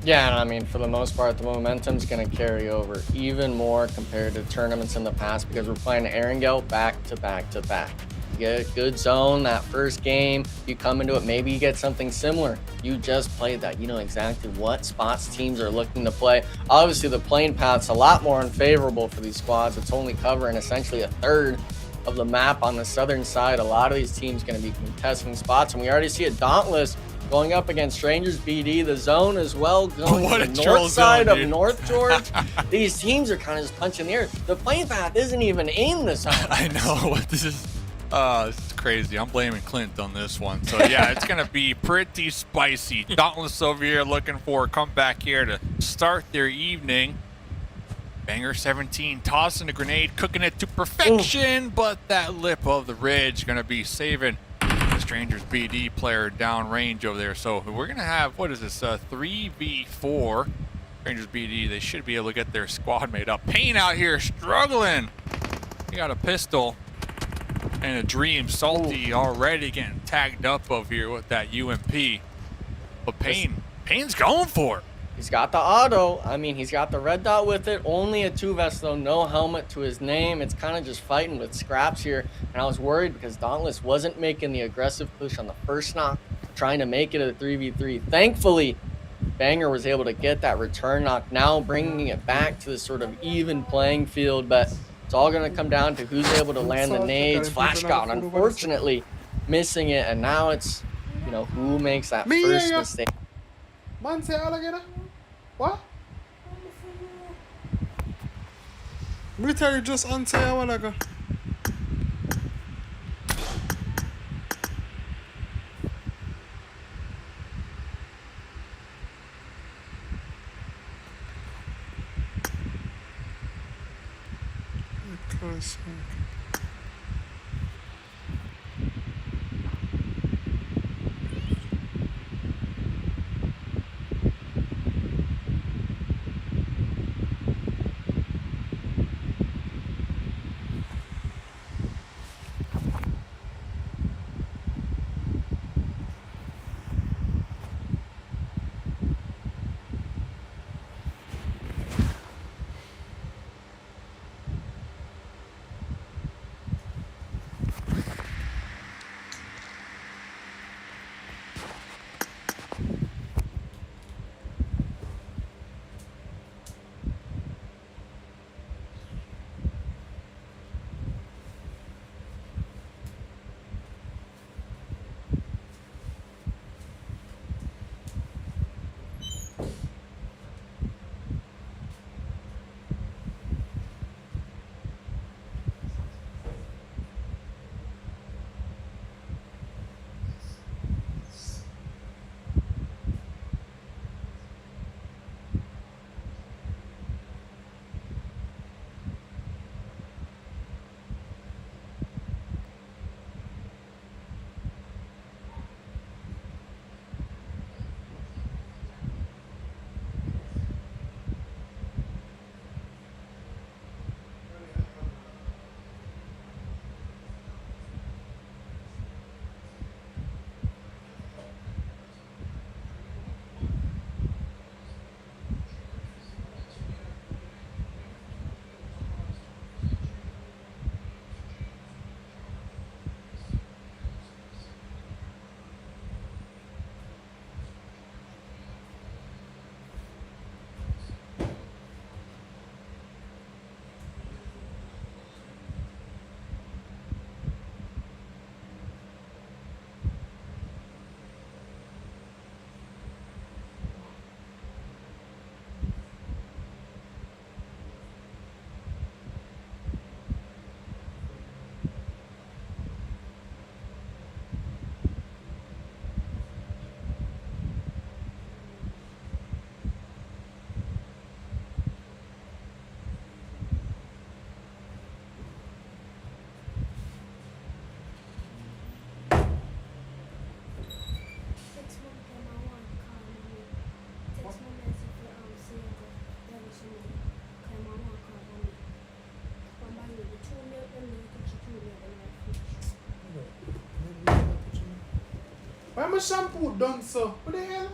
Yeah, and I mean, for the most part, the momentum's going to carry over even more compared to tournaments in the past because we're playing Erangel back to back to back. You get a good zone that first game, you come into it, maybe you get something similar. You just played that. You know exactly what spots teams are looking to play. Obviously, the playing path's a lot more unfavorable for these squads. It's only covering essentially a third of the map on the southern side. A lot of these teams going to be contesting spots, and we already see a Dauntless going up against Strangers BD, the zone as well, going to the north side of North George. These teams are kind of just punching the air. The playing path isn't even in the zone. I know. This is This is crazy. I'm blaming Clint on this one. So, yeah, it's going to be pretty spicy. Dauntless over here looking for a comeback here to start their evening. Banger 17 tossing a grenade, cooking it to perfection, but that lip of the ridge going to be saving the Strangers BD player down range over there. So we're going to have, what is this, 3v4. Strangers BD, they should be able to get their squad mate up. Payne out here struggling. He got a pistol and a Dream. Salty already getting tagged up over here with that UMP. But Payne's going for it. He's got the auto. I mean, he's got the red dot with it. Only a 2 vest, though. No helmet to his name. It's kind of just fighting with scraps here. And I was worried because Dauntless wasn't making the aggressive push on the first knock, trying to make it a 3v3. Thankfully, Banger was able to get that return knock, now bringing it back to this sort of even playing field. But it's all going to come down to who's able to land the nades. Flash God, unfortunately, missing it. And now it's, you know, who makes that first mistake. Man, say all again. What? Military just answer a while ago. Close. Why my shampoo done so? What the hell?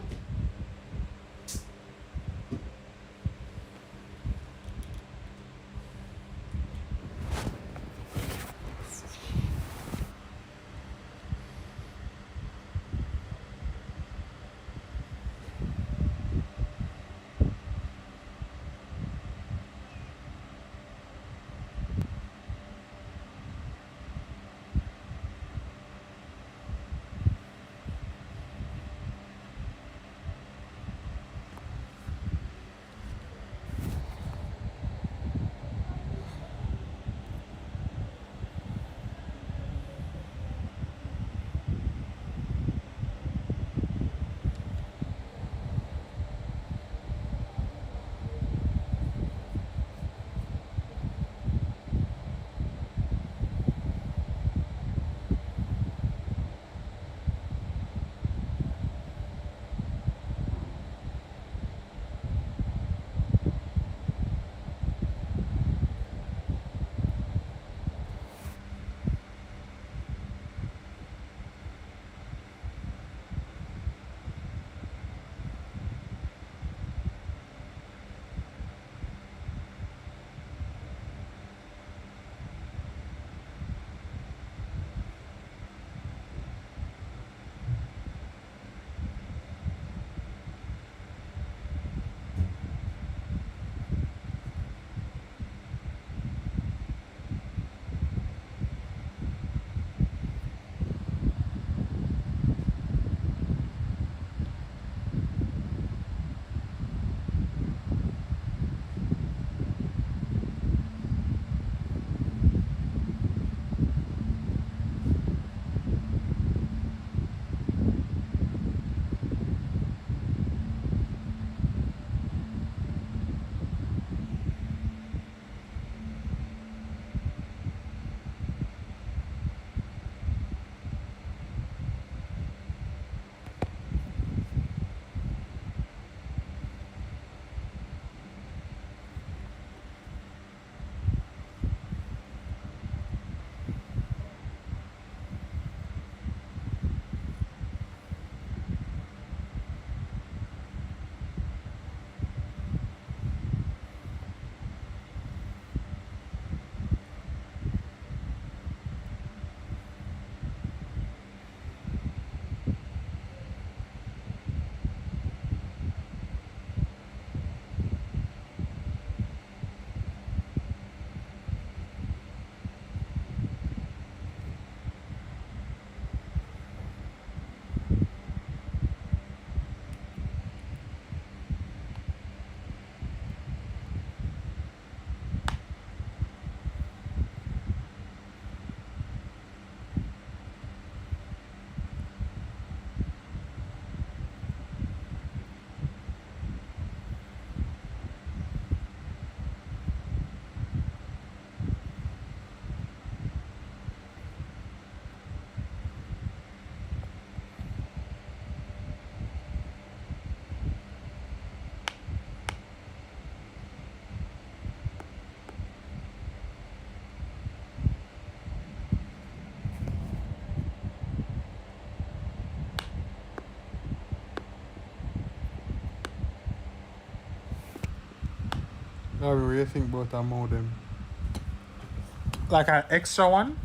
What do you think about a modem? Like an extra one?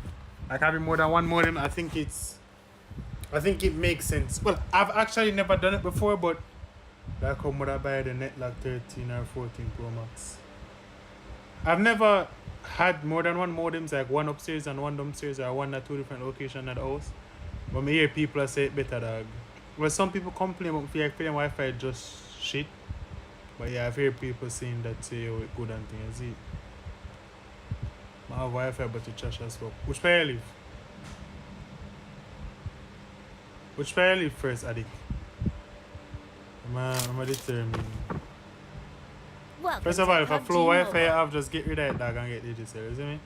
Like having more than one modem, I think it makes sense. Well, I've actually never done it before, but like how would I buy the Netlock 13 or 14 Pro Max? I've never had more than one modems, like one upstairs and one downstairs, or one at two different locations at the house. But I hear people say it better, dog. Well, some people complain about feeling Wi-Fi just shit. But yeah, I've heard people saying that say oh, it good and things. See, I have Wi-Fi but it trash as well. Which way I live? Which way I live first, Addict? I'm determined. First of all, if I flow Wi-Fi off, just get rid of it, dog, and get digital, you see me?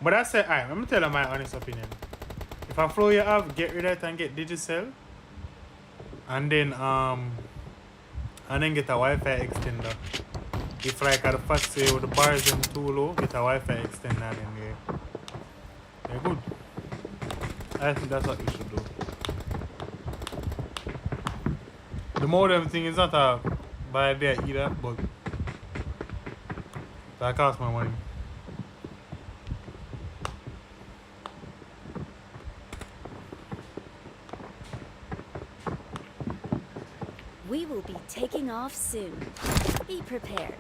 But that's it, alright, I'm gonna tell you my honest opinion. If I flow you off, get rid of it and get digital, and then get a Wi-Fi extender. If like at the first say with the bars them too low, get a Wi-Fi extender and then they're good. I think that's what you should do. The modem thing is not a bad idea either, but that costs my money. We will be taking off soon. Be prepared.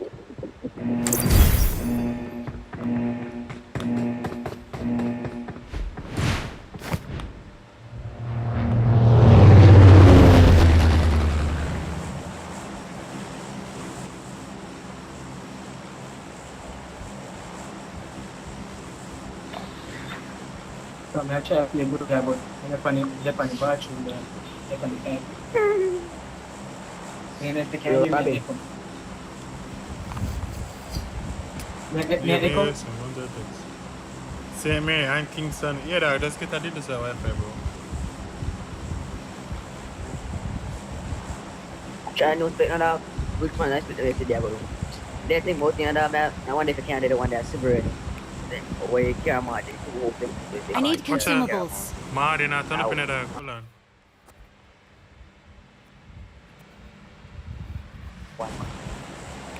I'm actually play good guy, but I'm not funny bathroom there. I'm funny guy. And if they can't hear me, Yeah, Same here, and Kingston. Yeah, dog, just get a digital Wi-Fi, bro. Try no split on that. Which one I split the rest of the other. They think both the other man. I wonder if I can do the one that's super. Where you can't match it. I need consumables. Marina, turn up in the dog. Hold on.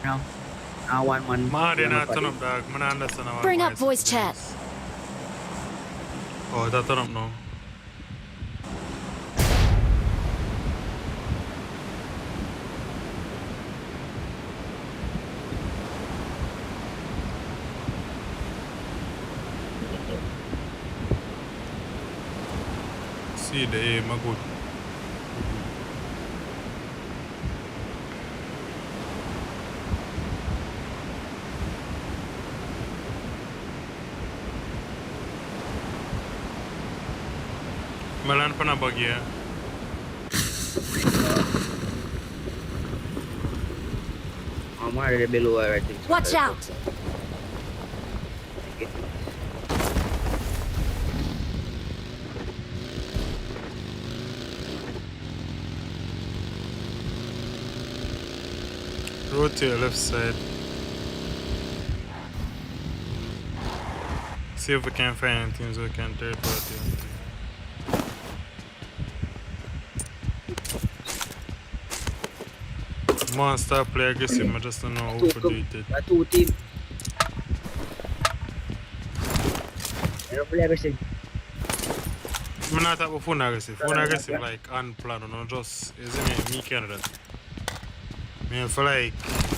No. I want one. Marina, turn up, dog. I understand how Bring up voice chat. Oh, that turn up now. See the aim, I good. Malan pa na bagya. I'm already below everything. Watch out! Road to your left side. See if we can find anything so we can third party. Monster play aggressive, I just don't know how to do it. Two team. I don't play aggressive. I'm not talking about phone aggressive. Phone aggressive like unplanned, no just isn't me can do that. I feel like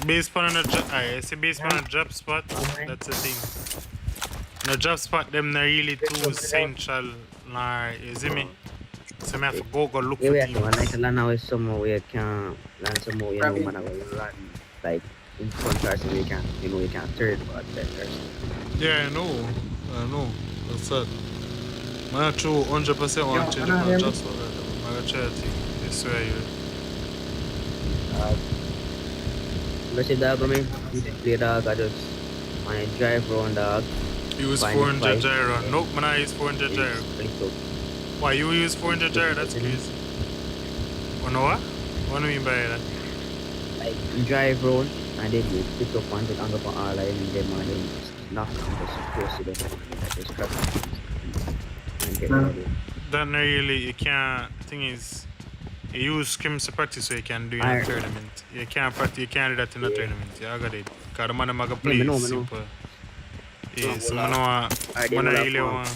based on I say based on a job spot, that's the thing. The job spot them not really too central, nah, you see me? So I have to go look for teams. Yeah, like land now is somewhere where you can land somewhere you know man land like in front or something you can third or better. Yeah, I know. That's it. I'm not true 100% want to change my job spot. I'm gonna try to think this way. Let's say dog, I mean, you play dog, I just want to drive around dog. You use 400 gyro. Nope, man, I use 400 gyro. Why, you use 400 gyro? That's crazy. Oh, no, what? What do you mean by that? Like, you drive around, and then you pick up one, hang up on all line, and then knock just close to the just grab and get ready. That really, you can't, thing is, you use Scrims to practice so you can do in a tournament. You can't practice, you can't do that in a tournament. Yeah, I got it. Because the man them are going to Yeah, play me know. simple. Yeah, so I Alright, then know we'll really have want.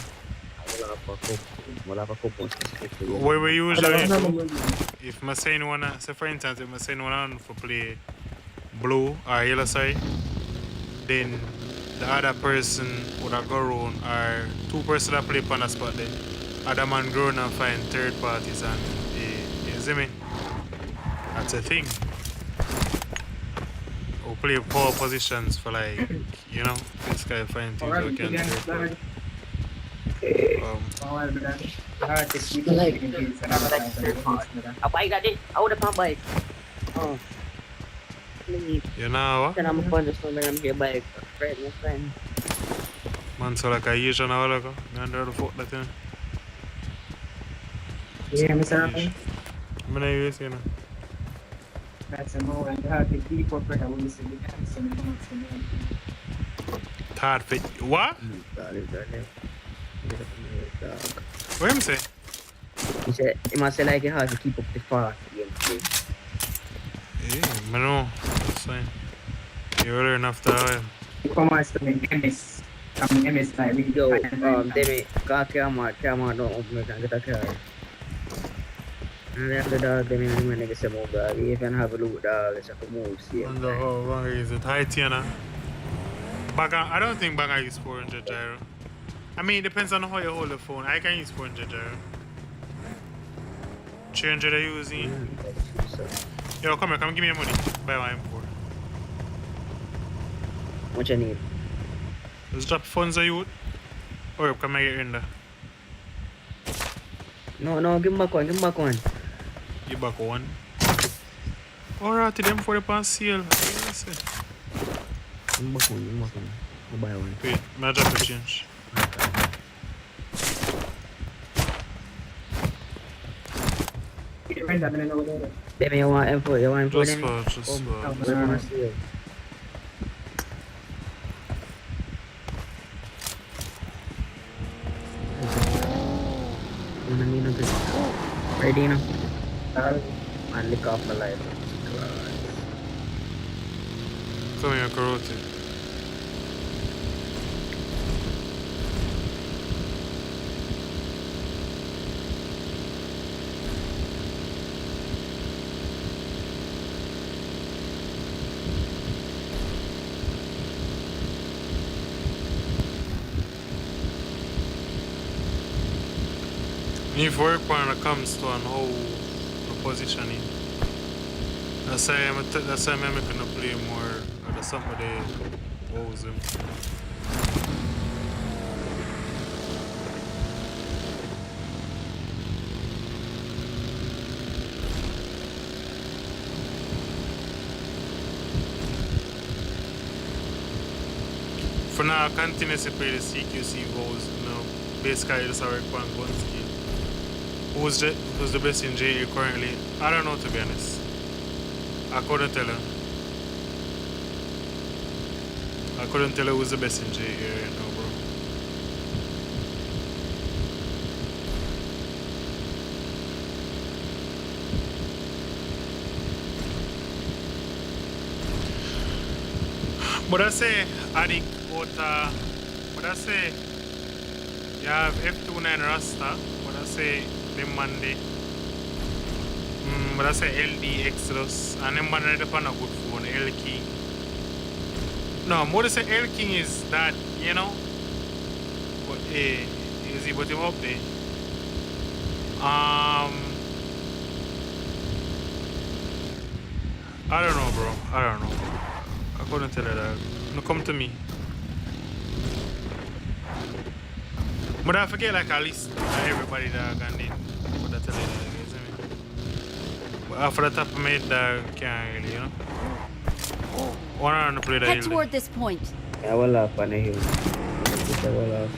we'll have a couple specifically. What we usually Hello. do, if I say one, say for instance, if I say one for play blue or yellow side, then the other person would have go around, or two person that play on the spot then. Other man go around and find third parties and you see me? That's a thing. We play power positions for like, you know, this guy find things Alright, we can again, third party. alright, man. Alright, take you Like, in case another time, a bike that day. I would have my bike. Oh. Please. You know what? Then I'm going to swim and I'm here by my friend. Man, so like a year and a while ago, me under the foot that thing. Yeah, Mr. Rafael. I'm not even you know. That's a more and hard to keep up with. I will say Third fit. What? What him say? He said, it must say like it hard to keep up the fast. Yeah, I know. That's fine. You learn after a while. come on, to me, MS. Come MS, like, we Yo, they got camera don't open it and get a car. And after that, they make me nigga say move dog. You can have a look dog, it's like a move, see. On the whole, wrong is it high tier? I don't think Baga use 400 gyro. I mean, it depends on how you hold the phone. I can use 400 gyro. 300 I using. Yo, come here, come give me your money. Buy my M4. What you need? Let's drop funds on you. Or come I get in there. No, give him back one, Give back one. Alright, them for the pan sale. Give him back one. I'll buy one. Wait, I drop the change. Baby, you want M4? Just for. Ready now? And lick off the light. Come here, Karate. If work when it comes to an whole positioning, that's why I'm making a play more or the somebody owes him. For now, I continue to play the CQC vows, you know, basically just work on gun skill. Who's the best in JA currently? I don't know, to be honest. I couldn't tell you. I couldn't tell you who's the best in JA right now, bro. But I say, Adik, but I say, you have F29 Rasta, but I say, them Monday. But I say LD Exodus, and them man ready on a good phone, L King. No, more to say L King is that, you know. But easy, but him up there. I don't know, bro. I don't know. I couldn't tell you that. No, come to me. But I forget like at least everybody that can name. But I tell you that, you see me? But after the top of my head, that can't really, you know? One to play the Head hill. toward this point. I will laugh on the hill. I will laugh.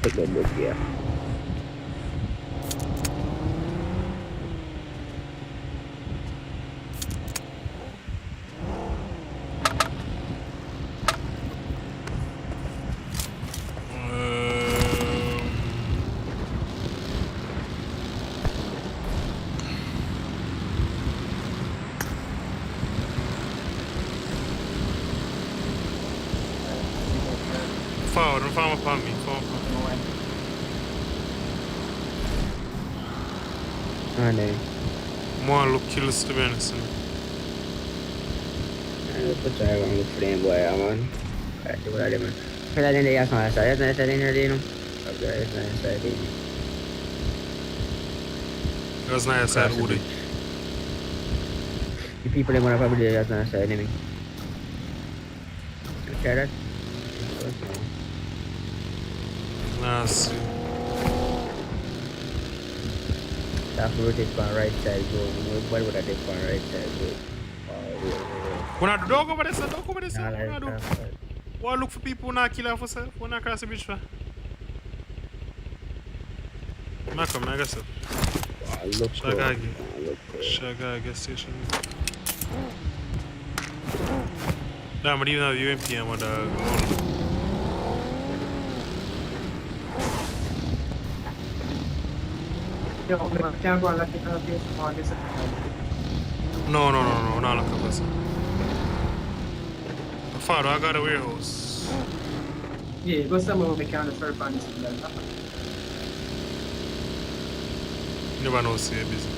Take the book, yeah. Forward, don't farm upon me. Forward upon me. And then, More look kills to be honest. put try around look for them boy, man. Alright, do what I do, man. Kaya din na yakas mga sayat na sa dinner din, no? Okay, it's nice side din. That's nice side, Woody. The people that want to probably do that on the side, anyway. Try that? Nice. Have to rotate from right side, go. What would I take from right side, go? When I do dog over there, sir, dog over there, sir. Nah, When I do. Well, look for people who not kill off yourself. When I cross the bridge, sir. I come, I guess, sir. Look Shagagi. Shagagi station. Nah, but even though UMP, I'm with Yo, can't go and let it on this or this. No, not like a person. Father, I got a warehouse. Yeah, go somewhere we can refer from this. Never know, see, busy.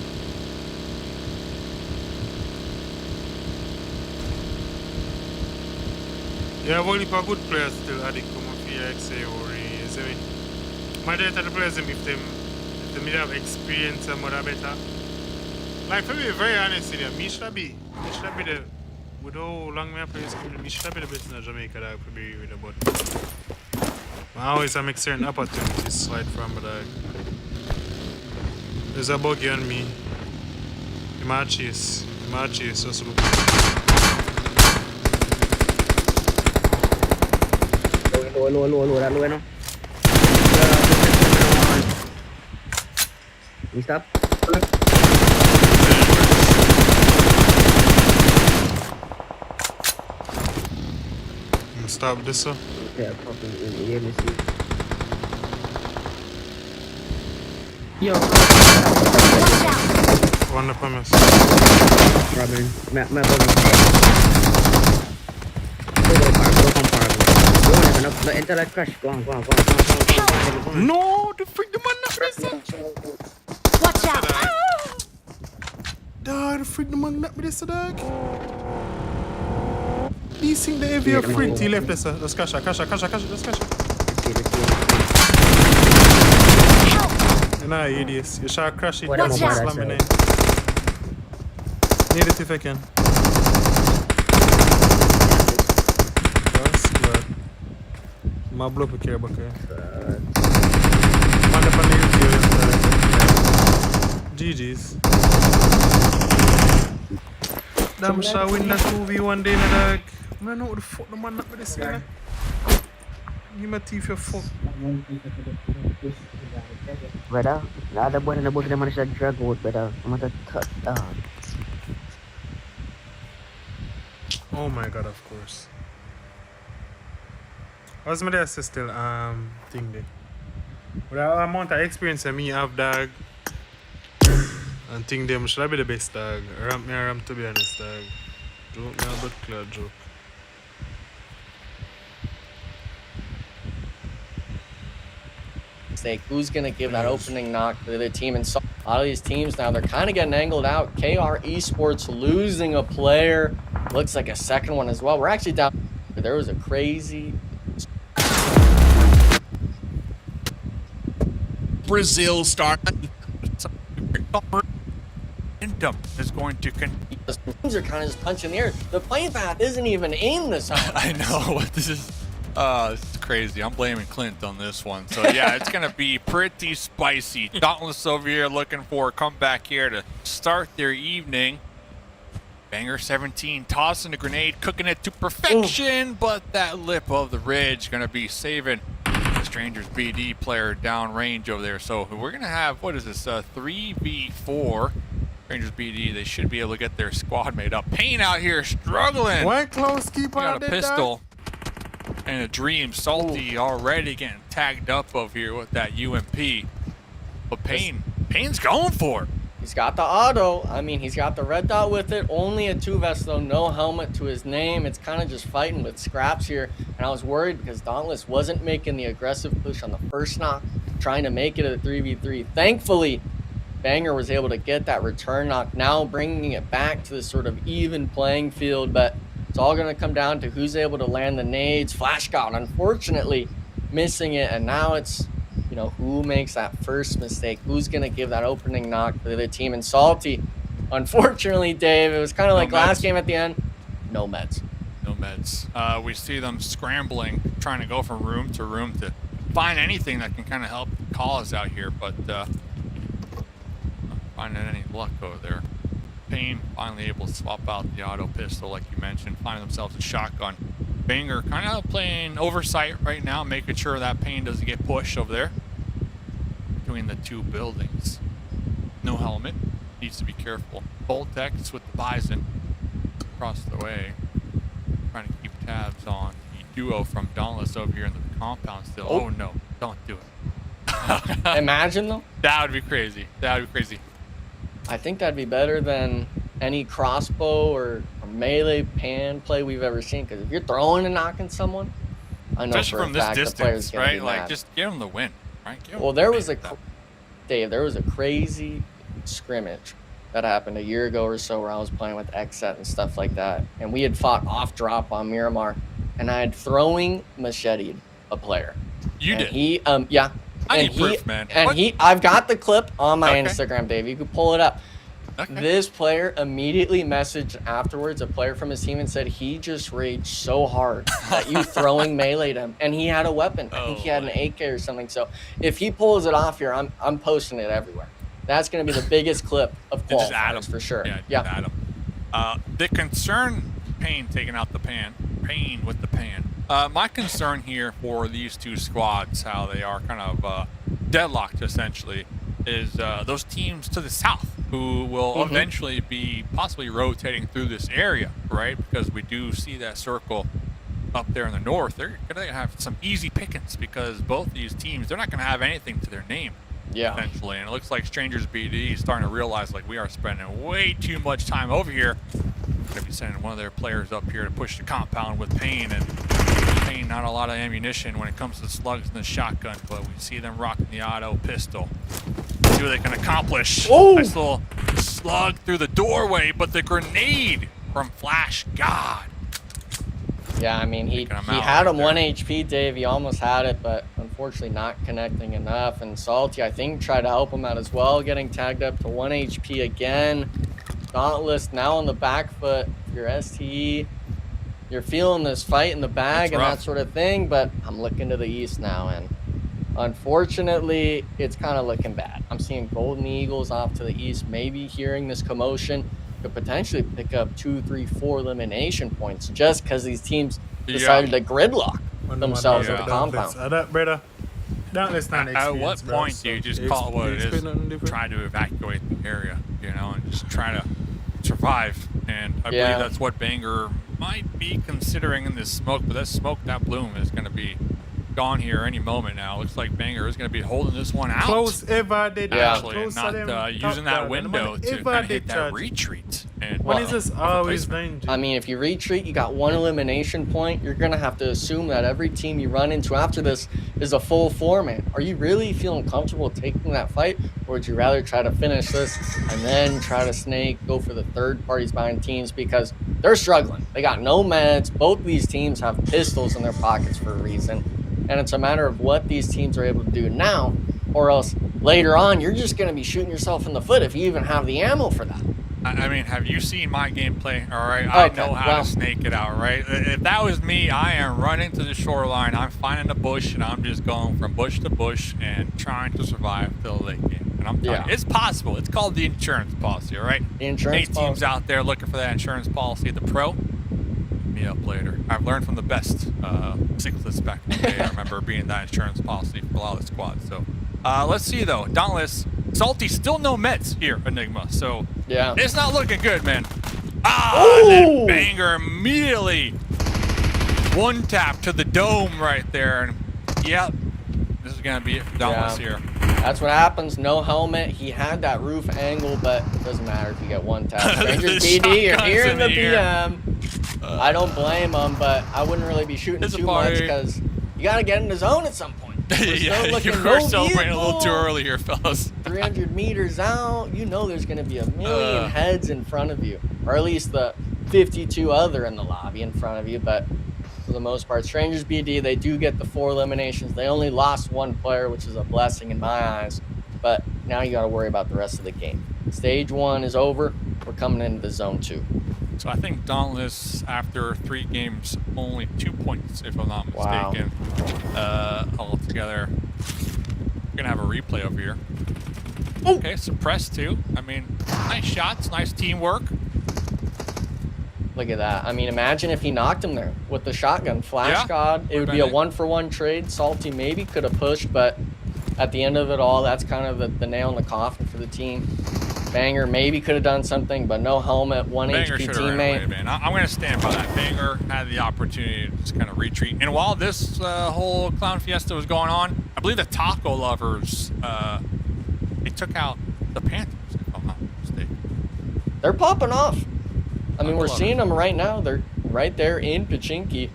Yeah, I've only got good players still. I think come up here, XA or see me. My data the players, if they have experience and more better. Like, for me, very honest with you, me should be the, with how long my players me should be the best in Jamaica that I could be with the but I always make certain opportunities slide from, but there's a buggy on me. You might chase, just look. Low, that low, no? You stop? Stop this, sir. Yeah, fucking yeah, me see. Yo, One up on us. Robin, my buggy. Go from far. Go on, no, enter that crash. Go on. No, the freak the man not this, sir. Watch out! Dog, the freak the man not this, dog. These things the heavy are freak to left, sir. Let's cash out, let's cash out. Nah, idiots. You shall crash it. Watch out. Slam in. Need it if I can. That's good. My blow up a care, okay. Man, up on the GG's. Damn, shall win that 2v1 day, dog. I don't know what the fuck the man not with this guy. Give my teeth your fuck. Brother, the other boy in the book, the man should drag out, brother. I'm gonna cut down. Oh my god, of course. How's my dad still thing there? With the amount of experience that me have, dog, and think them should I be the best, dog. Ramp to be honest, dog. Joke me a good clear joke. Who's going to give that opening knock to the other team? And so a lot of these teams now, they're kind of getting angled out. KR Esports losing a player. Looks like a second one as well. We're actually down. There was a crazy... Brazil start. Momentum is going to continue. The teams are kind of just punching the air. The playing path isn't even in the zone. I know. This is crazy. I'm blaming Clint on this one. So, yeah, it's going to be pretty spicy. Dauntless over here looking for a comeback here to start their evening. Banger 17 tossing a grenade, cooking it to perfection, but that lip of the ridge going to be saving the Strangers BD player downrange over there. So we're going to have, what is this, 3v4. Strangers BD, they should be able to get their squad made up. Payne out here struggling. Why close keep on Got a pistol and a dream. Salty already getting tagged up over here with that UMP. But Payne's going for it. He's got the auto. I mean, he's got the red dot with it. Only a 2-vest, though. No helmet to his name. It's kind of just fighting with scraps here. And I was worried because Dauntless wasn't making the aggressive push on the first knock, trying to make it a 3v3. Thankfully, Banger was able to get that return knock, now bringing it back to this sort of even playing field. But it's all going to come down to who's able to land the nades. Flash God, unfortunately, missing it. And now it's, you know, who makes that first mistake? Who's going to give that opening knock to the team? And Salty, unfortunately, Dave, it was kind of like last game at the end. No meds. No meds. We see them scrambling, trying to go from room to find anything that can kind of help the cause out here, but not finding any luck over there. Payne finally able to swap out the auto pistol, like you mentioned, finding themselves a shotgun. Banger kind of playing oversight right now, making sure that Payne doesn't get pushed over there between the two buildings. No helmet, needs to be careful. Voltex with the Bison across the way, trying to keep tabs on the duo from Dauntless over here in the compound still. Oh no, don't do it. Imagine though. That would be crazy. That would be crazy. I think that'd be better than any crossbow or melee pan play we've ever seen. Because if you're throwing and knocking someone, I know especially for from a fact this the player's distance, gonna right? be Like mad. just give them the win, right? Well, there was Dave, there was a crazy scrimmage that happened a year ago or so where I was playing with Xset and stuff like that, and we had fought off drop on Miramar, and I had throwing macheted a player. You and did? He yeah. I and need proof, man. And What? I've got the clip on my Okay. Instagram, Dave. You can pull it up. Okay. This player immediately messaged afterwards a player from his team and said he just raged so hard that you throwing meleeed him, and he had a weapon. I think he had an AK or something. So if he pulls it off here, I'm posting it everywhere. That's going to be the biggest clip of Just add 'em. qualifiers for sure. Yeah. Add 'em. The concern, Payne taking out the pan, Payne with the pan. My concern here for these two squads, how they are kind of deadlocked essentially, is those teams to the south who will eventually be possibly rotating through this area, right? Because we do see that circle up there in the north. They're going to have some easy pickings because both these teams, they're not going to have anything to their name. Yeah. Essentially, and it looks like Strangers BD is starting to realize like we are spending way too much time over here. Going to be sending one of their players up here to push the compound with Payne, and Payne not a lot of ammunition when it comes to slugs and the shotgun, but we see them rocking the auto pistol. See what they can accomplish. Oh! Nice little slug through the doorway, but the grenade from Flash God. Yeah, I mean, he Taking him had out him right 1 there. HP, Dave. He almost had it, but unfortunately not connecting enough. And Salty, I think, tried to help him out as well, getting tagged up to 1 HP again. Dauntless now on the back foot. Your STE, you're feeling this fight in the bag It's and rough. that sort of thing, but I'm looking to the east now, and unfortunately, it's kind of looking bad. I'm seeing Golden Eagles off to the east, maybe hearing this commotion could potentially pick up 2, 3, 4 elimination points just because these teams decided to gridlock themselves yeah. at the compound. That, brother. Dauntless not At what experienced, bro, point so do you just they call it what they it expect is? nothing different. Try to evacuate the area, you know, and just try to survive. And I Yeah. believe that's what Banger might be considering in this smoke. But that smoke, that bloom is going to be gone here any moment now. Looks like Banger is going to be holding this one out. Close ever did Yeah. Actually, and close to them not using top that down. window And to ever kind of hit did that charge. retreat. And When is this always danger? I mean, if you retreat, you got 1 elimination point. You're going to have to assume that every team you run into after this is a full 4-man. Are you really feeling comfortable taking that fight? Or would you rather try to finish this and then try to snake, go for the third parties behind teams? Because they're struggling. They got no meds. Both these teams have pistols in their pockets for a reason. And it's a matter of what these teams are able to do now, or else later on, you're just going to be shooting yourself in the foot if you even have the ammo for that. I mean, have you seen my gameplay? All right, I Okay, know how well. to snake it out, right? If that was me, I am running to the shoreline. I'm finding a bush, and I'm just going from bush to bush and trying to survive till the late game. And I'm telling you, it's possible. It's called the insurance policy, all right? The insurance Teams policy. out there looking for that insurance policy. The pro, hit me up later. I've learned from the best cyclists back in the day. I remember being that insurance policy for a lot of the squads. So let's see, though. Dauntless, Salty, still no meds here, Enigma. So Yeah. it's not looking good, man. Ooh! That Banger immediately one tap to the dome right there. And yep, this is going to be it for Dauntless here. That's what happens. No helmet. He had that roof angle, but it doesn't matter if you get one tap. Strangers BD, you're here in the PM. I don't blame him, but I wouldn't really be shooting too much because you got to get in the zone at some point. Yeah, you were celebrating a little too early here, fellas. 300 meters out, you know there's going to be a million heads in front of you, or at least the 52 other in the lobby in front of you, but for the most part, Strangers BD, they do get the 4 eliminations. They only lost 1 player, which is a blessing in my eyes, but now you got to worry about the rest of the game. Stage 1 is over. We're coming into Zone 2. So I think Dauntless, after 3 games, only 2 points, if I'm not mistaken, altogether. We're going to have a replay over here. Ooh. Okay, suppressed too. I mean, nice shots, nice teamwork. Look at that. I mean, imagine if he knocked him there with the shotgun. Flash God, it would be a 1-for-1 trade. Salty maybe could have pushed, but at the end of it all, that's kind of the nail in the coffin for the team. Banger maybe could have done something, but no helmet, 1 Banger HP teammate. Away, man. I'm going to stand by that. Banger had the opportunity to just kind of retreat. And while this whole Clown Fiesta was going on, I believe the Taco Lovers, they took out the Panthers, if I'm not mistaken. They're popping off. I mean, we're seeing them right now. They're right there in Pachinki.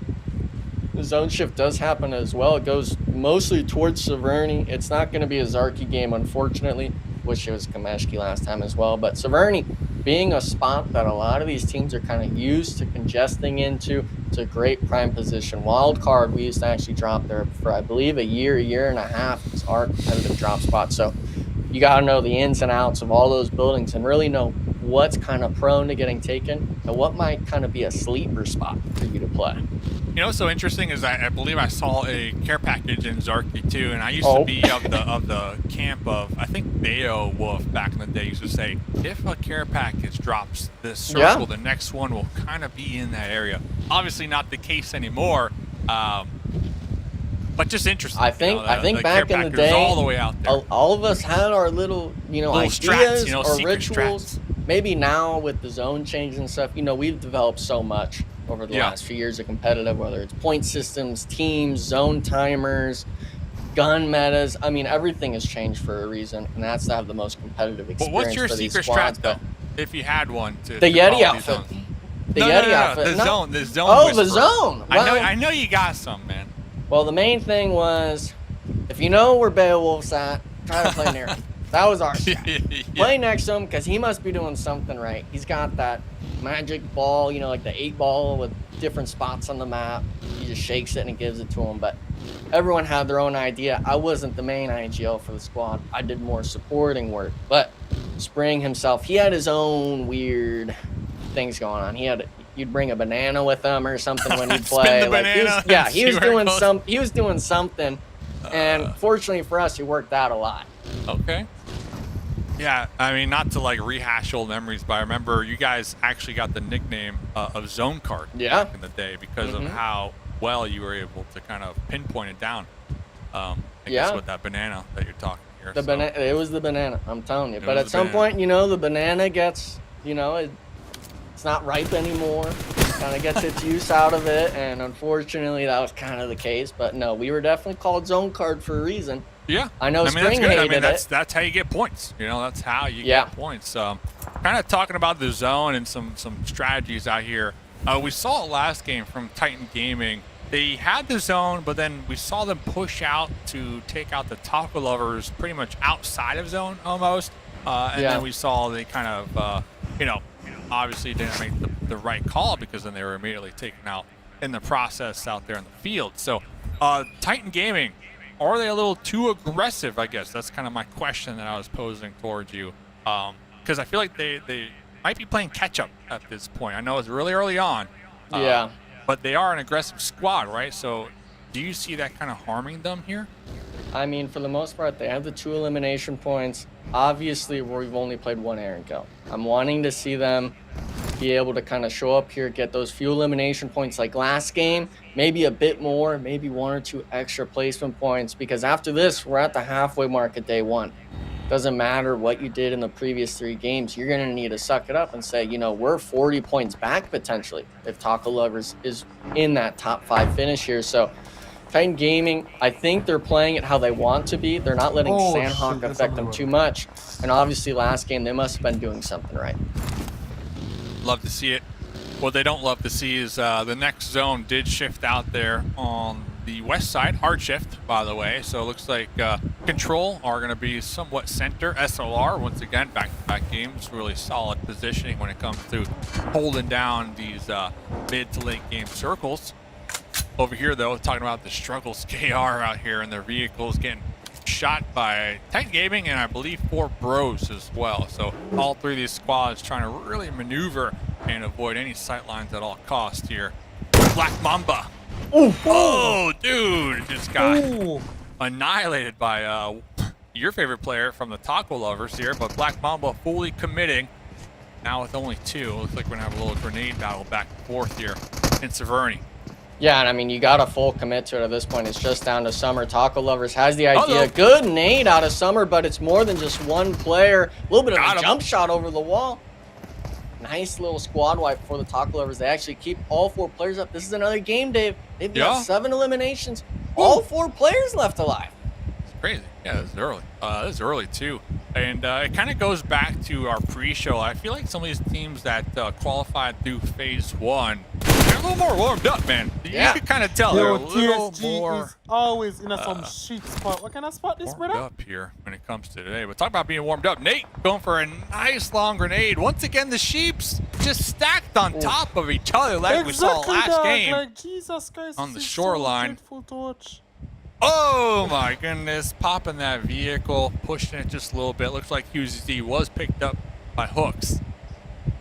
The zone shift does happen as well. It goes mostly towards Severny. It's not going to be a Zarky game, unfortunately. Wish it was Kameshki last time as well. But Severny being a spot that a lot of these teams are kind of used to congesting into, it's a great prime position. Wild card, we used to actually drop there for, I believe, a year and a half. It's our competitive drop spot. So you got to know the ins and outs of all those buildings and really know what's kind of prone to getting taken and what might kind of be a sleeper spot for you to play. You know what's so interesting is I believe I saw a care package in Zarky too, and I used to be of the camp of, I think Bayo Wolf back in the day used to say, if a care package drops this circle, the next one will kind of be in that area. Obviously not the case anymore, but just interesting. I think back in the day, all the way out there. All of us had our little ideas strats, or rituals. Strats. Maybe now with the zone change and stuff, we've developed so much over the last few years of competitive, whether it's point systems, teams, zone timers, gun metas. I mean, everything has changed for a reason, and that's to have the most competitive experience. But what's your for these secret squads, strat, though, if you had one? The Yeti outfit. The Yeti outfit. The zone. The zone. Oh, whisperer. the zone. Well, I know you got some, man. Well, the main thing was, if you know where Beowulf's at, try to play near him. That was our strat. Play next to him because he must be doing something right. He's got that magic ball, like the 8-ball with different spots on the map. He just shakes it and it gives it to him. But everyone had their own idea. I wasn't the main IGL for the squad. I did more supporting work. But Spring himself, he had his own weird things going on. You'd bring a banana with him or something when you play. He was doing something. And fortunately for us, he worked out a lot. Okay. Yeah, I mean, not to rehash old memories, but I remember you guys actually got the nickname of Zone Card back in the day because of how well you were able to kind of pinpoint it down. I guess with that banana that you're talking here. It was the banana, I'm telling you. But at some point, the banana gets, it's not ripe anymore. Kind of gets its use out of it, and unfortunately, that was kind of the case. But no, we were definitely called Zone Card for a reason. Yeah, I know. Spring hated it. That's how you get points. That's how you get points. Kind of talking about the zone and some strategies out here. We saw it last game from Titan Gaming. They had the zone, but then we saw them push out to take out the Taco Lovers pretty much outside of zone almost. And then we saw they kind of, obviously didn't make the right call because then they were immediately taken out in the process out there in the field. So Titan Gaming, are they a little too aggressive, I guess? That's kind of my question that I was posing towards you. Because I feel like they might be playing catch-up at this point. I know it's really early on. But they are an aggressive squad, right? So do you see that kind of harming them here? I mean, for the most part, they have the 2 elimination points. Obviously, we've only played 1 air and go. I'm wanting to see them be able to kind of show up here, get those few elimination points like last game, maybe a bit more, maybe 1 or 2 extra placement points, because after this, we're at the halfway mark at day 1. Doesn't matter what you did in the previous 3 games, you're going to need to suck it up and say, we're 40 points back potentially if Taco Lovers is in that top 5 finish here. So Titan Gaming, I think they're playing it how they want to be. They're not letting Sandhawk affect them too much. And obviously last game, they must have been doing something right. Love to see it. What they don't love to see is the next zone did shift out there on the west side. Hard shift, by the way. So it looks like Control are going to be somewhat center. SLR, once again, back-to-back games. Really solid positioning when it comes to holding down these mid to late game circles. Over here, though, talking about the struggles KR out here and their vehicles getting shot by Titan Gaming and I believe 4 Bros as well. So all 3 of these squads trying to really maneuver and avoid any sight lines at all costs here. Black Mamba. Ooh. Oh, dude, just got annihilated by your favorite player from the Taco Lovers here, but Black Mamba fully committing. Now with only 2, looks like we're gonna have a little grenade battle back and forth here in Severny. Yeah, and I mean, you got a full commit to it at this point. It's just down to Summer. Taco Lovers has the idea. Good nade out of Summer, but it's more than just one player. A little bit of a jump shot over the wall. Nice little squad wipe for the Taco Lovers. They actually keep all 4 players up. This is another game, Dave. They've got 7 eliminations. All 4 players left alive. It's crazy. Yeah, this is early. This is early, too. And it kind of goes back to our pre-show. I feel like some of these teams that qualified through phase 1, they're a little more warmed up, man. Yeah. You can kind of tell they're a little more is always in some shit spot. What kind of spot this, warmed brother? up here when it comes to today. But talk about being warmed up. Nate going for a nice long grenade. Once again, the Sheeps just stacked on top of each other like we saw last game like, Jesus Christ, on the shoreline. So to watch. Oh my goodness, popping that vehicle, pushing it just a little bit. Looks like QZZ was picked up by hooks.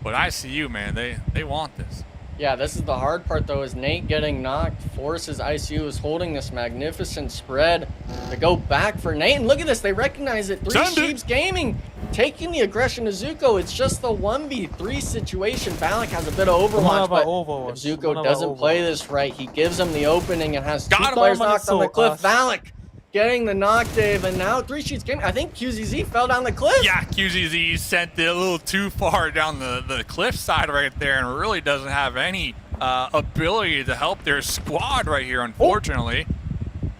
But ICU, man, they want this. Yeah, this is the hard part, though, is Nate getting knocked. Forces ICU is holding this magnificent spread to go back for Nate. And look at this, they recognize it. 3 Sheeps Gaming taking the aggression to Zuko. It's just the 1v3 situation. Valak has a bit of Overwatch, but if Zuko doesn't play this right, he gives him the opening and has 2 players knocked on the cliff. Valak getting the knock, Dave, and now 3 Sheeps Gaming. I think QZZ fell down the cliff. Yeah, QZZ sent it a little too far down the cliff side right there and really doesn't have any ability to help their squad right here, unfortunately.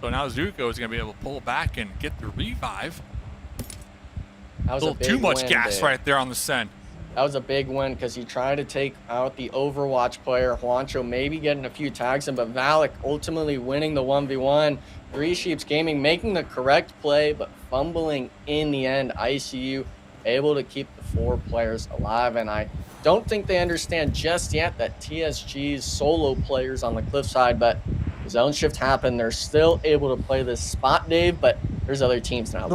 So now Zuko is going to be able to pull back and get the revive. That was a little too much gas right there on the send. That was a big win because he tried to take out the Overwatch player, Juancho, maybe getting a few tags in, but Valak ultimately winning the 1v1. 3 Sheeps Gaming making the correct play, but fumbling in the end. ICU able to keep the 4 players alive, and I don't think they understand just yet that TSG's solo players on the cliffside, but the zone shift happened. They're still able to play this spot, Dave, but there's other teams now.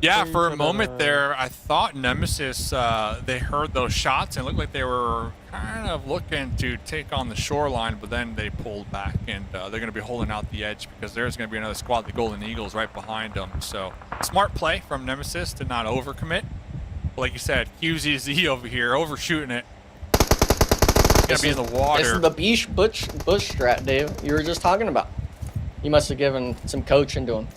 Yeah, for a moment there, I thought Nemesis, they heard those shots and it looked like they were kind of looking to take on the shoreline, but then they pulled back and they're going to be holding out the edge because there's going to be another squad, the Golden Eagles, right behind them. So smart play from Nemesis to not overcommit. But like you said, QZZ over here overshooting it. Gonna be in the water. This is the bush strat, Dave, you were just talking about. You must have given some coaching to him.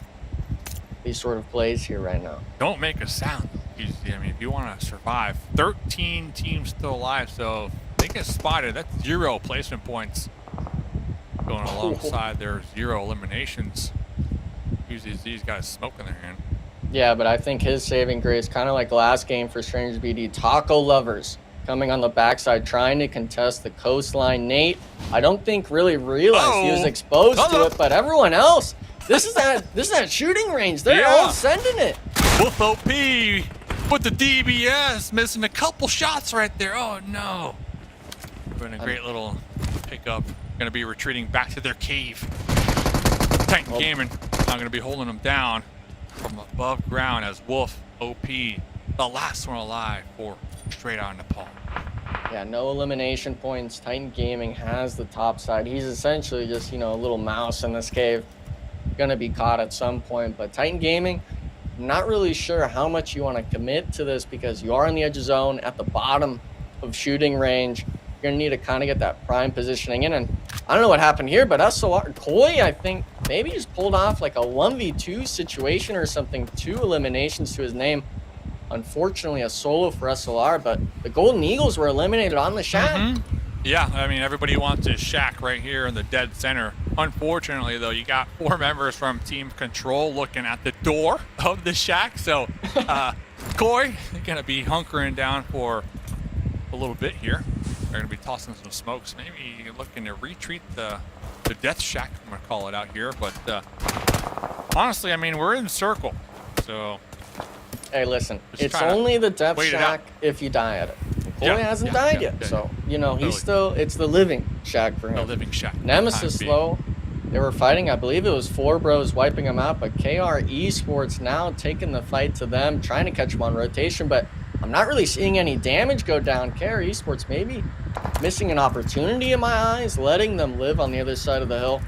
These sort of plays here right now. Don't make a sound. I mean, if you want to survive, 13 teams still alive, so if they get spotted, that's 0 placement points going alongside their 0 eliminations. QZZ's got a smoke in their hand. Yeah, but I think his saving grace, kind of like last game for Strange BD, Taco Lovers coming on the backside, trying to contest the coastline. Nate, I don't think really realized he was exposed to it, but everyone else, this is that shooting range. They're all sending it. Wolf OP with the DBS, missing a couple shots right there. Oh no. Doing a great little pickup. Gonna be retreating back to their cave. Titan Gaming not gonna be holding them down from above ground as Wolf OP, the last one alive, for straight out Nepal. Yeah, no elimination points. Titan Gaming has the top side. He's essentially just, a little mouse in this cave. Gonna be caught at some point, but Titan Gaming, not really sure how much you want to commit to this because you are in the edge of zone at the bottom of shooting range. You're gonna need to kind of get that prime positioning in, and I don't know what happened here, but SLR Koi, I think, maybe just pulled off like a 1v2 situation or something. 2 eliminations to his name. Unfortunately, a solo for SLR, but the Golden Eagles were eliminated on the shot. Yeah, I mean, everybody wants his shack right here in the dead center. Unfortunately, though, you got 4 members from Team Control looking at the door of the shack. So, Koi going to be hunkering down for a little bit here. They're going to be tossing some smokes, maybe looking to retreat the death shack, I'm going to call it out here. But honestly, I mean, we're in circle. So, hey, listen, it's only the death shack if you die at it. Koi hasn't died yet, so, you know, he's still, it's the living shack for him. The living shack. Nemesis, though, they were fighting, I believe it was 4 bros wiping him out, but KR Esports now taking the fight to them, trying to catch him on rotation, but I'm not really seeing any damage go down. KR Esports maybe missing an opportunity in my eyes, letting them live on the other side of the hill.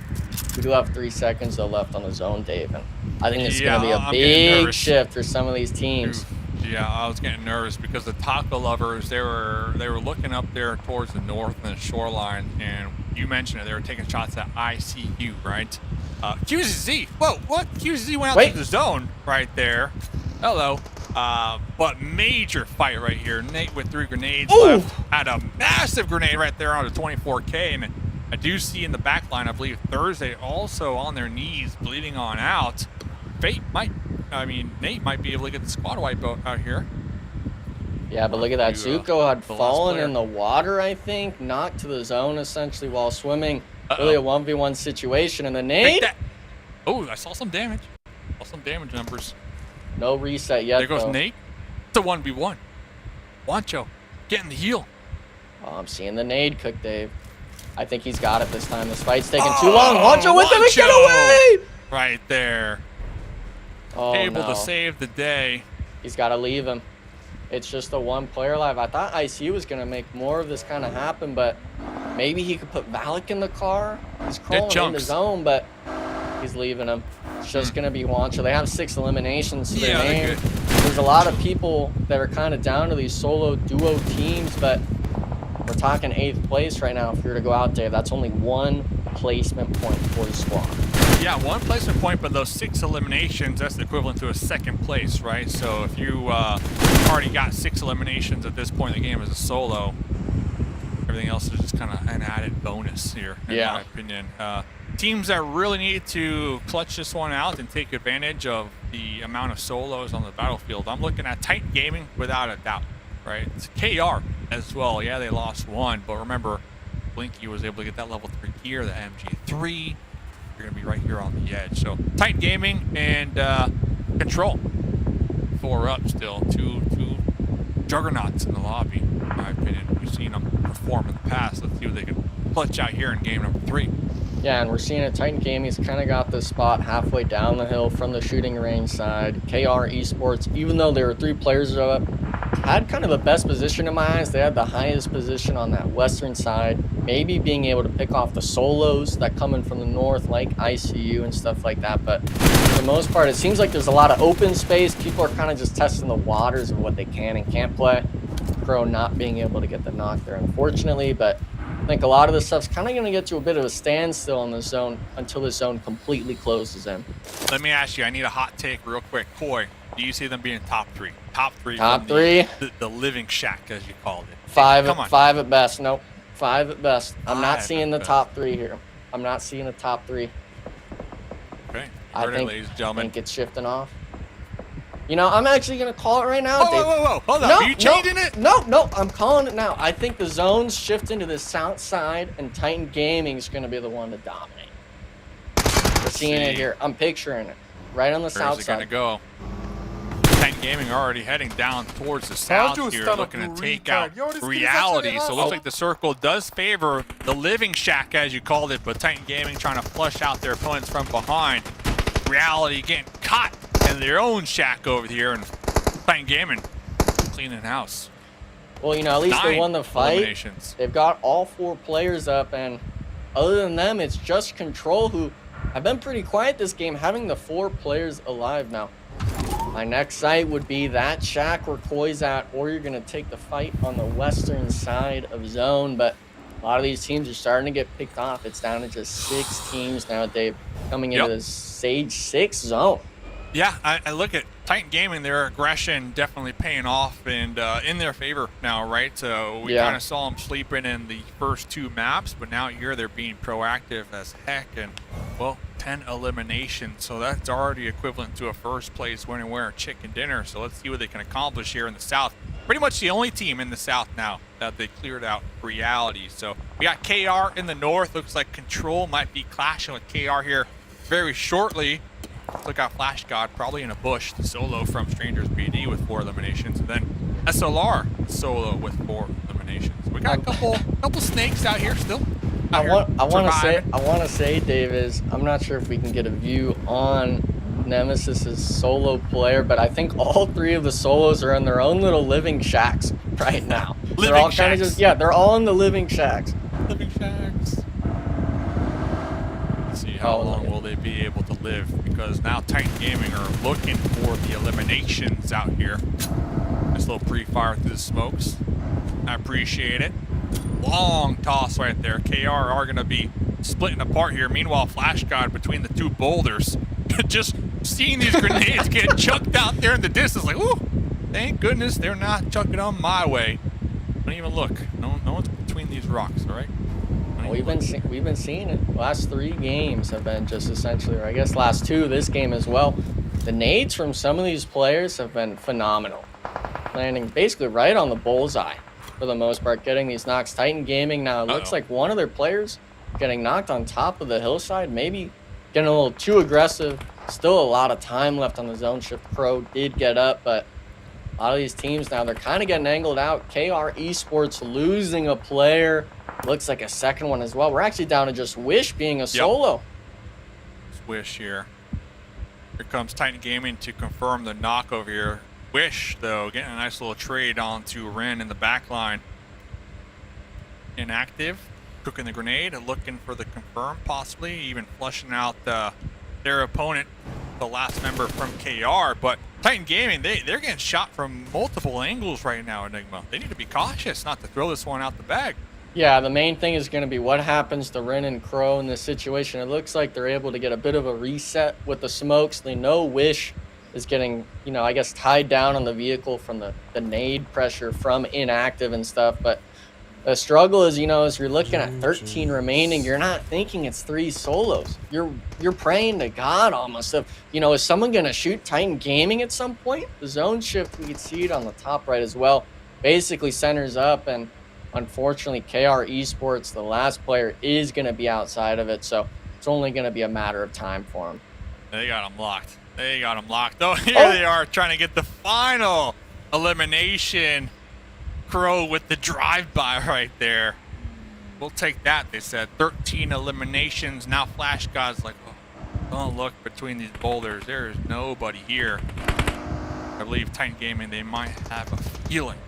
We do have 3 seconds though left on the zone, Dave, and I think it's going to be a big shift for some of these teams. Yeah, I was getting nervous because the taco lovers, they were looking up there towards the north and the shoreline, and you mentioned it, they were taking shots at ICU, right? QZZ, whoa, what? QZZ went out to the zone right there. Hello. But major fight right here. Nate with 3 grenades left. Had a massive grenade right there on the 24K, and I do see in the back line, I believe Thursday also on their knees, bleeding on out. Nate might be able to get the squad wipe out here. Yeah, but look at that. Zuko had fallen in the water, I think, knocked to the zone essentially while swimming. Really a 1v1 situation. And the nade? Oh, I saw some damage. Saw some damage numbers. No reset yet, There goes though. Nate. It's a 1v1. Wancho, getting the heal. Oh, I'm seeing the nade cook, Dave. I think he's got it this time. This fight's taking too long. Wancho with him and get away! Right there. Able to save the day. He's got to leave him. It's just the 1 player alive. I thought ICU was going to make more of this kind of happen, but maybe he could put Valak in the car. He's crawling in the zone, but he's leaving him. It's just going to be Wancho. They have 6 eliminations to their name. There's a lot of people that are kind of down to these solo duo teams, but we're talking 8th place right now. If you're to go out, Dave, that's only 1 placement point for the squad. Yeah, 1 placement point, but those 6 eliminations, that's the equivalent to a 2nd place, right? So if you already got 6 eliminations at this point in the game as a solo, everything else is just kind of an added bonus here, in my opinion. Teams that really need to clutch this one out and take advantage of the amount of solos on the battlefield. I'm looking at Titan Gaming without a doubt, right? It's KR as well. Yeah, they lost 1, but remember, Blinky was able to get that level 3 gear, the MG3. You're going to be right here on the edge. So, Titan Gaming and Control. 4 up still. Two juggernauts in the lobby, in my opinion. We've seen them perform in the past. Let's see what they can clutch out here in game number 3. Yeah, and we're seeing it. Titan Gaming's kind of got this spot halfway down the hill from the shooting range side. KR Esports, even though there were 3 players up, had kind of the best position in my eyes. They had the highest position on that western side. Maybe being able to pick off the solos that come in from the north, like ICU and stuff like that. But for the most part, it seems like there's a lot of open space. People are kind of just testing the waters of what they can and can't play. Crow not being able to get the knock there, unfortunately. But I think a lot of this stuff's kind of going to get to a bit of a standstill in the zone until the zone completely closes in. Let me ask you, I need a hot take real quick. Koi, do you see them being top 3? Top 3? Top 3? The living shack, as you called it. 5 at best. Nope. 5 at best. I'm not seeing the top 3 here. I'm not seeing the top 3. Okay. Ladies and gentlemen. I think it's shifting off. You know, I'm actually going to call it right now. Whoa. Hold on. Are you changing it? No. I'm calling it now. I think the zone's shifting to the south side, and Titan Gaming is going to be the one to dominate. We're seeing it here. I'm picturing it. Right on the south side. Where's it going to go? Titan Gaming already heading down towards the south here, looking to take out Reality. So it looks like the circle does favor the living shack, as you called it, but Titan Gaming trying to flush out their opponents from behind. Reality getting caught in their own shack over here, and Titan Gaming cleaning house. Well, you know, at least they won the fight. They've got all 4 players up, and other than them, it's just Control, who have been pretty quiet this game, having the 4 players alive now. My next site would be that shack where Koi's at, or you're going to take the fight on the western side of zone. But a lot of these teams are starting to get picked off. It's down to just 6 teams now, Dave, coming into the Sage 6 zone. Yeah, I look at Titan Gaming, their aggression definitely paying off and in their favor now, right? So we kind of saw them sleeping in the first 2 maps, but now here they're being proactive as heck, and well, 10 eliminations. So that's already equivalent to a first place winner winner chicken dinner. So let's see what they can accomplish here in the South. Pretty much the only team in the South now that they cleared out reality. So we got KR in the North. Looks like Control might be clashing with KR here very shortly. Look out, Flash God probably in a bush solo from Strangers BD with 4 eliminations, and then SLR solo with 4 eliminations. We got a couple snakes out here still. I want to say, Dave, is I'm not sure if we can get a view on Nemesis's solo player, but I think all 3 of the solos are in their own little living shacks right now. They're all kind of just they're all in the living shacks. Living shacks. Let's see how long will they be able to live, because now Titan Gaming are looking for the eliminations out here. Nice little pre-fire through the smokes. I appreciate it. Long toss right there. KR are going to be splitting apart here. Meanwhile, Flash God between the 2 boulders. Just seeing these grenades get chucked out there in the distance, like, ooh, thank goodness they're not chucking on my way. Don't even look. No one's between these rocks, all right? We've been seeing it. Last 3 games have been just essentially, or I guess last 2, this game as well. The nades from some of these players have been phenomenal. Landing basically right on the bullseye for the most part, getting these knocks. Titan Gaming now, it looks like one of their players getting knocked on top of the hillside, maybe getting a little too aggressive. Still a lot of time left on the zone shift. Pro did get up, but a lot of these teams now, they're kind of getting angled out. KR Esports losing a player. Looks like a second one as well. We're actually down to just Wish being a solo. It's Wish here. Here comes Titan Gaming to confirm the knock over here. Wish, though, getting a nice little trade onto Ren in the back line. Inactive. Cooking the grenade and looking for the confirm, possibly. Even flushing out their opponent, the last member from KR. But Titan Gaming, they're getting shot from multiple angles right now, Enigma. They need to be cautious not to throw this one out the bag. Yeah, the main thing is going to be what happens to Ren and Crow in this situation. It looks like they're able to get a bit of a reset with the smokes. They know Wish is getting, I guess tied down on the vehicle from the nade pressure from inactive and stuff. But the struggle is, as you're looking at 13 remaining, you're not thinking it's 3 solos. You're praying to God almost. Is someone going to shoot Titan Gaming at some point? The zone shift, we can see it on the top right as well, basically centers up, and unfortunately, KR Esports, the last player, is going to be outside of it, so it's only going to be a matter of time for him. They got him locked. Oh, here they are trying to get the final elimination. Crow with the drive-by right there. We'll take that, they said. 13 eliminations. Now Flash God's like, don't look between these boulders. There is nobody here. I believe Titan Gaming, they might have a feeling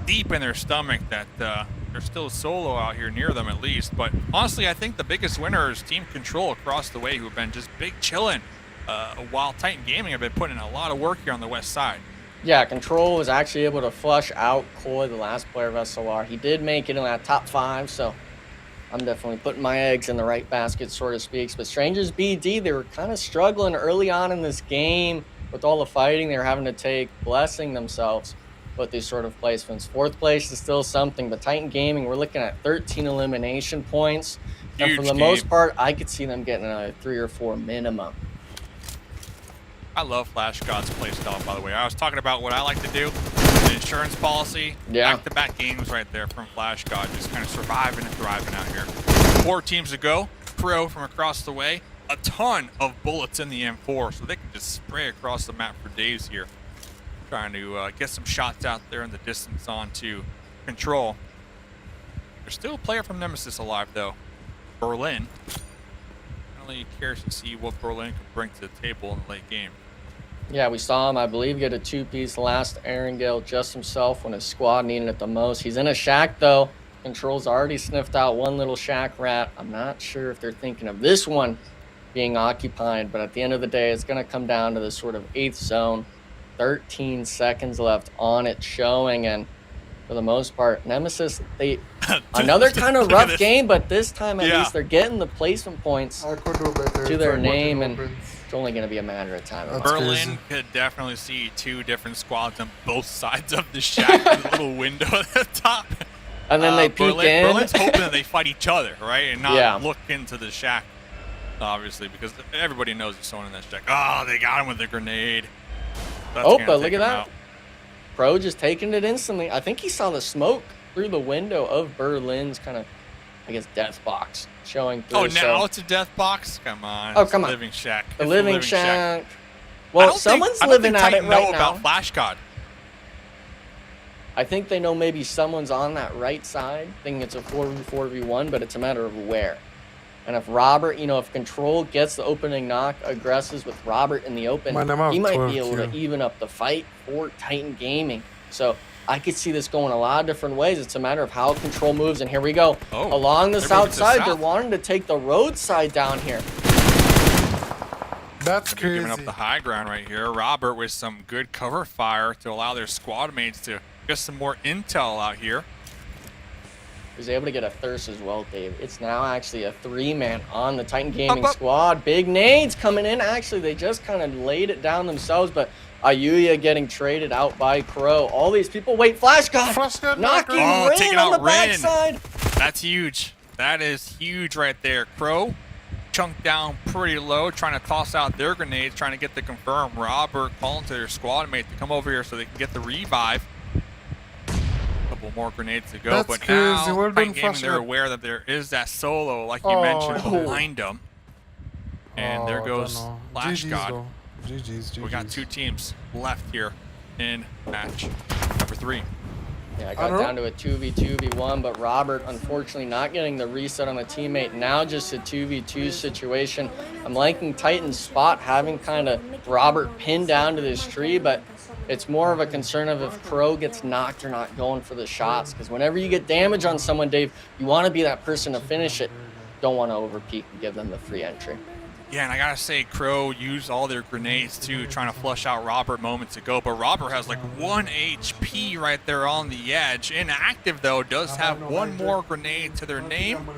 deep in their stomach that there's still a solo out here near them at least. But honestly, I think the biggest winner is Team Control across the way, who have been just big chilling while Titan Gaming have been putting in a lot of work here on the west side. Yeah, Control was actually able to flush out Coy, the last player of SLR. He did make it in that top 5, so I'm definitely putting my eggs in the right basket, so to speak. But Strangers BD, they were kind of struggling early on in this game with all the fighting they were having to take, blessing themselves with these sort of placements. 4th place is still something, but Titan Gaming, we're looking at 13 elimination points. And for the most part, I could see them getting another 3 or 4 minimum. I love Flash God's playstyle, by the way. I was talking about what I like to do, the insurance policy. Yeah. Back-to-back games right there from Flash God, just kind of surviving and thriving out here. 4 teams to go. Pro from across the way. A ton of bullets in the M4, so they can just spray across the map for days here. Trying to get some shots out there in the distance onto Control. There's still a player from Nemesis alive, though. Berlin. Really curious to see what Berlin can bring to the table in the late game. Yeah, we saw him, I believe, get a 2-piece last Erangel just himself when his squad needed it the most. He's in a shack, though. Control's already sniffed out one little shack rat. I'm not sure if they're thinking of this one being occupied, but at the end of the day, it's going to come down to this sort of 8th zone. 13 seconds left on it showing, and for the most part. Nemesis, they another kind of rough game, but this time at least they're getting the placement points I could do better. to It's their like name, what it and opens. it's only going to be a matter of time. That's Berlin crazy. could definitely see two different squads on both sides of the shack through the little window at the top. And then they peek in. Berlin's hoping that they fight each other, right? And not Yeah. look into the shack, obviously, because everybody knows there's someone in that shack. Oh, they got him with a grenade. That's Oh, gonna but take look at him that. out. Pro just taking it instantly. I think he saw the smoke through the window of Berlin's kind of, I guess, death box showing through. Oh, now so it's a death box? Come on. Oh, It's come a on. living shack. the It's a living shack. I Well, don't someone's think, I don't living think at it Titan right know now. about Flash God. I think they know maybe someone's on that right side, thinking it's a 4v1, but it's a matter of where. And if Robert, if Control gets the opening knock, aggresses with Robert in the open, Man, I'm out he might 12 be able to Q. even up the fight for Titan Gaming. So I could see this going a lot of different ways. It's a matter of how Control moves, and here we go. Oh, Along the they're south moving to the side, they're south. wanting to take the road side down here. That's They're crazy. giving up the high ground right here. Robert with some good cover fire to allow their squad mates to get some more intel out here. He was able to get a thirst as well, Dave. It's now actually a 3-man on the Titan Gaming Up. squad. Big nades coming in. Actually, they just kind of laid it down themselves, but Ayuya getting traded out by Crow. All these people, wait, Flash God! Flash God, Knocking Oh, Rin taking on the out Rin. backside. That's huge. That is huge right there. Crow chunked down pretty low, trying to toss out their grenades, trying to get the confirm. Robert calling to their squad mate to come over here so they can get the revive. Couple more grenades to go, That's but crazy. now Well Titan done, Gaming, Flash they're God. aware that there is that solo, like you Oh, mentioned, no. behind them. And there Oh, goes don't know. Flash GG's God. though. GG's. We got two teams left here in match number 3. Yeah, I I got don't- down to a 2v2v1, but Robert unfortunately not getting the reset on the teammate. Now just a 2v2 situation. I'm liking Titan's spot, having kind of Robert pinned down to this tree, but it's more of a concern of if Crow gets knocked or not going for the shots. Because whenever you get damage on someone, Dave, you want to be that person to finish it. Don't want to overpeak and give them the free entry. Yeah, and I gotta say, Crow used all their grenades too, trying to flush out Robert moments ago. But Robert has like 1 HP right there on the edge. Inactive though, does have one more grenade to their name.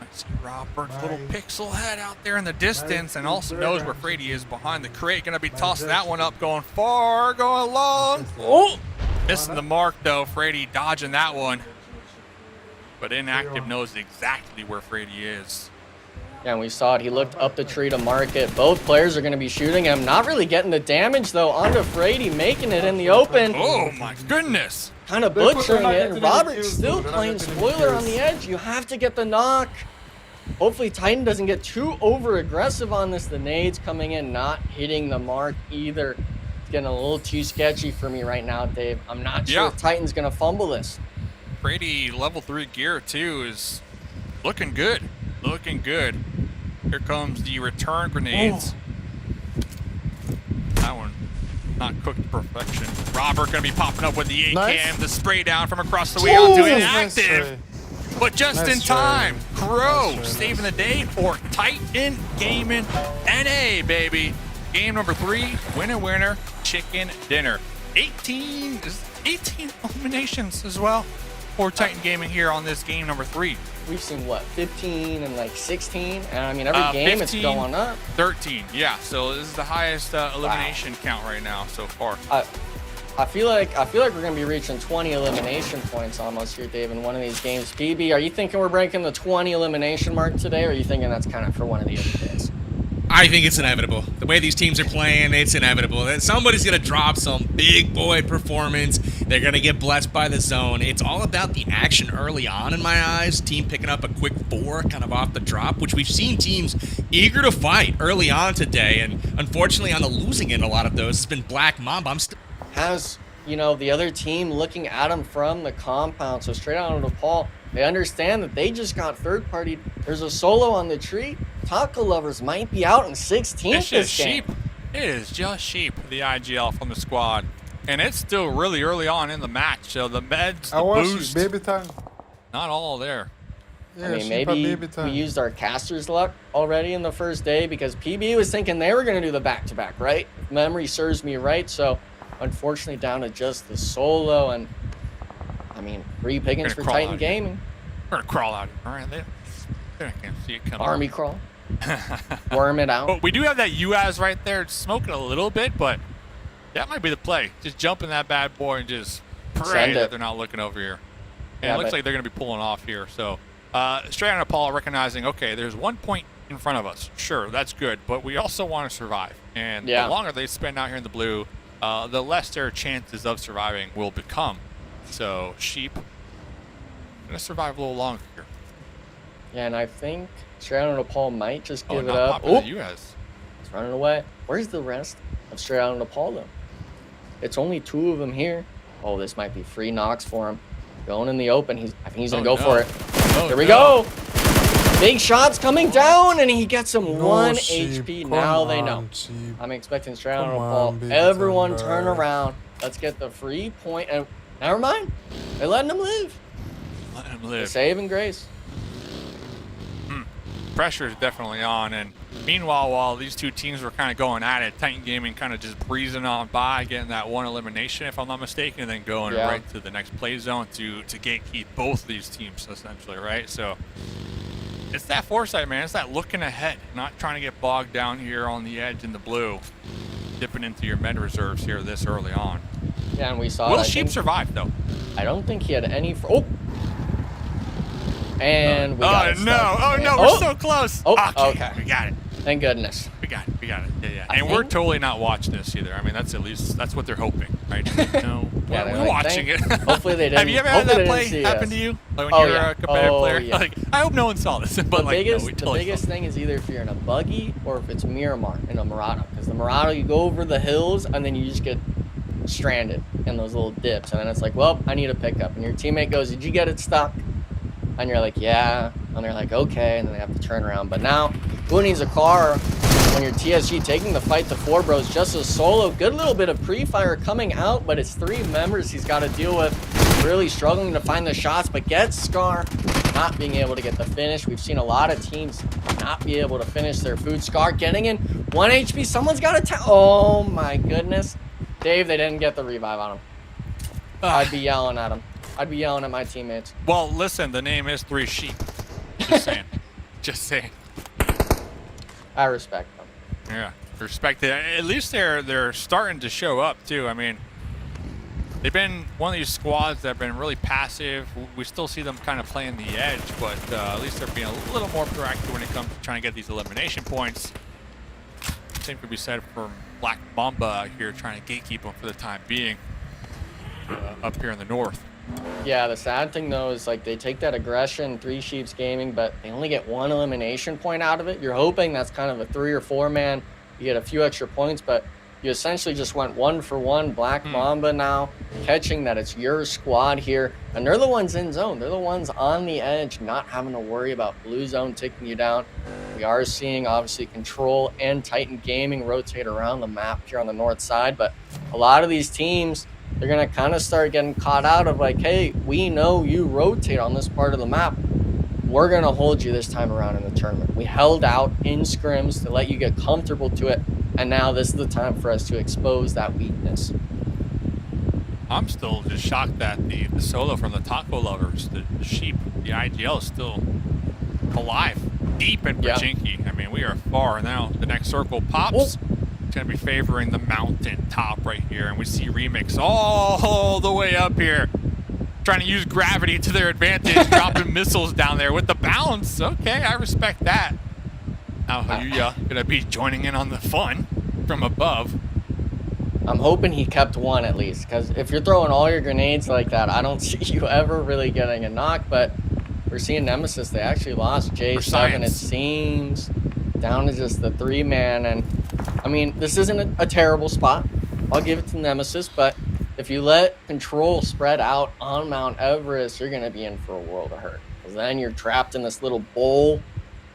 I see Robert's little pixel head out there in the distance, and also knows where Frady is behind the crate. Gonna be tossing that one up, going far, going long. Oh, missing the mark though. Frady dodging that one. But Inactive knows exactly where Frady is. Yeah, and we saw it. He looked up the tree to mark it. Both players are going to be shooting him. Not really getting the damage, though, onto Frady, making it in the open. Oh my goodness. Kind of They put butchering the it. knock Robert's into the still kills, though. playing They're not getting spoiler on kills. the edge. You have to get the knock. Hopefully Titan doesn't get too over-aggressive on this. The nades coming in, not hitting the mark either. It's getting a little too sketchy for me right now, Dave. I'm not sure Yeah. if Titan's going to fumble this. Frady level 3 gear too is looking good. Looking good. Here comes the return grenades. That one not cooked to perfection. Robert gonna be popping up with the ACAM, Nice. the spray down from across the way onto Nice Inactive. try. But just Nice in try. time, Crow Nice try, saving the day for Titan Gaming NA, baby. Game number 3, winner, chicken dinner. 18 eliminations as well for Titan Gaming here on this game number 3. We've seen, what, 15 and like 16? And I mean, every game it's 15, going up. 13, yeah. So this is the highest elimination count right now so far. I feel like we're gonna be reaching 20 elimination points almost here, Dave, in one of these games. PB, are you thinking we're breaking the 20 elimination mark today, or are you thinking that's kind of for one of the other days? I think it's inevitable. The way these teams are playing, it's inevitable. That somebody's going to drop some big boy performance. They're going to get blessed by the zone. It's all about the action early on in my eyes. Team picking up a quick 4 kind of off the drop, which we've seen teams eager to fight early on today. And unfortunately, on the losing end, a lot of those, it's been Black Mamba. I'm still... Has, the other team looking at him from the compound, so straight out of Paul, they understand that they just got third-partied. There's a solo on the tree. Taco lovers might be out in 16th It's this just game. sheep. It is just sheep, the IGL from the squad. And it's still really early on in the match, so the meds, the I watch boost, baby time. not all there. Yeah, I mean, sheep maybe and baby we time. used our caster's luck already in the first day because PB was thinking they were going to do the back-to-back, right? If memory serves me right, so unfortunately down to just the solo, and mean, free pickings for Titan Gaming. We're gonna crawl out here. All right, they can't see it coming. Army crawl. Worm it out. But we do have that UAS right there. It's smoking a little bit, but that might be the play. Just jump in that bad boy and just pray that they're not looking over here. And it looks like they're going to be pulling off here. So straight on Paul, recognizing, okay, there's 1 point in front of us. Sure, that's good, but we also want to survive. And the longer they spend out here in the blue, the less their chances of surviving will become. So sheep going to survive a little longer here. Yeah, and I think Straight on Nepal might just give it not up. Oh, it's running away. Where's the rest of Straight on Nepal, though? It's only 2 of them here. Oh, this might be free knocks for him. Going in the open. I think he's going to go for it. Here we go. Big shots coming down, and he gets him 1 HP. Now they know. I'm expecting Straight on Nepal. Everyone turn around. Let's get the free point. And never mind. They're letting him live. Let him live. Saving grace. Pressure is definitely on, and meanwhile, while these two teams were kind of going at it, Titan Gaming kind of just breezing on by, getting that 1 elimination, if I'm not mistaken, and then going right to the next play zone to gatekeep both of these teams, essentially, right? So it's that foresight, man. It's that looking ahead, not trying to get bogged down here on the edge in the blue, dipping into your med reserves here this early on. Yeah, and we saw. Will Sheep survive, though? I don't think he had any. And we got it. Oh no, we're so close. Okay. We got it. Thank goodness. We got it. Yeah. And we're totally not watching this either. I mean, that's what they're hoping, right? No, we're watching it. Hopefully they didn't. Have you ever had that play happen to you? Like when you're a competitive player? Yeah. Like, I hope no one saw this, but the biggest thing is either if you're in a buggy or if it's Miramar in a Murado. Because the Murado, you go over the hills and then you just get stranded in those little dips. And then it's like, well, I need a pickup. And your teammate goes, did you get it stuck? And you're like, yeah. And they're like, okay. And then they have to turn around. But now, who needs a car when you're TSG taking the fight to 4 bros just a solo? Good little bit of pre-fire coming out, but it's 3 members he's got to deal with. Really struggling to find the shots, but gets Scar not being able to get the finish. We've seen a lot of teams not be able to finish their food. Scar getting in 1 HP. Someone's got to oh my goodness. Dave, they didn't get the revive on him. I'd be yelling at him. I'd be yelling at my teammates. Well, listen, the name is 3 Sheep. Just saying. Just saying. I respect them. Yeah, respect it. At least they're starting to show up too. I mean, they've been one of these squads that have been really passive. We still see them kind of playing the edge, but at least they're being a little more proactive when it comes to trying to get these elimination points. Same could be said for Black Mamba here, trying to gatekeep them for the time being up here in the north. Yeah, the sad thing though is like they take that aggression, 3 Sheeps Gaming, but they only get 1 elimination point out of it. You're hoping that's kind of a 3 or 4 man. You get a few extra points, but you essentially just went 1 for 1. Black Mamba now catching that it's your squad here, and they're the ones in zone. They're the ones on the edge, not having to worry about blue zone taking you down. We are seeing obviously Control and Titan Gaming rotate around the map here on the north side, but a lot of these teams, they're going to kind of start getting caught out of like, hey, we know you rotate on this part of the map. We're going to hold you this time around in the tournament. We held out in scrims to let you get comfortable to it, and now this is the time for us to expose that weakness. I'm still just shocked that the solo from the Taco Lovers, the Sheep, the IGL is still alive, deep in Pachinki. I mean, we are far now. The next circle pops. Going to be favoring the mountain top right here, and we see Remix all the way up here trying to use gravity to their advantage, dropping missiles down there with the bounce. Okay, I respect that. Now Hayuya going to be joining in on the fun from above. I'm hoping he kept 1 at least, because if you're throwing all your grenades like that, I don't see you ever really getting a knock. But we're seeing Nemesis. They actually lost J7, it seems, down to just the 3-man. And I mean, this isn't a terrible spot. I'll give it to Nemesis, but if you let Control spread out on Mount Everest, you're going to be in for a world of hurt. Because then you're trapped in this little bowl.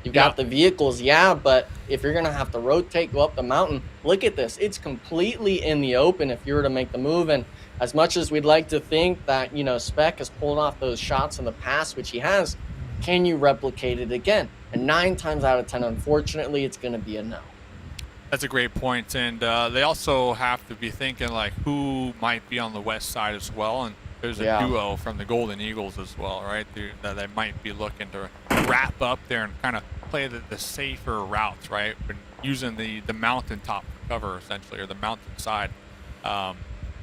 You've got the vehicles, but if you're going to have to rotate, go up the mountain, look at this. It's completely in the open if you were to make the move. And as much as we'd like to think that, Spec has pulled off those shots in the past, which he has, can you replicate it again? And 9 times out of 10, unfortunately, it's going to be a no. That's a great point, and they also have to be thinking like who might be on the west side as well. And There's a duo from the Golden Eagles as well, right? That they might be looking to wrap up there and kind of play the safer routes, right? Using the mountaintop for cover, essentially, or the mountainside.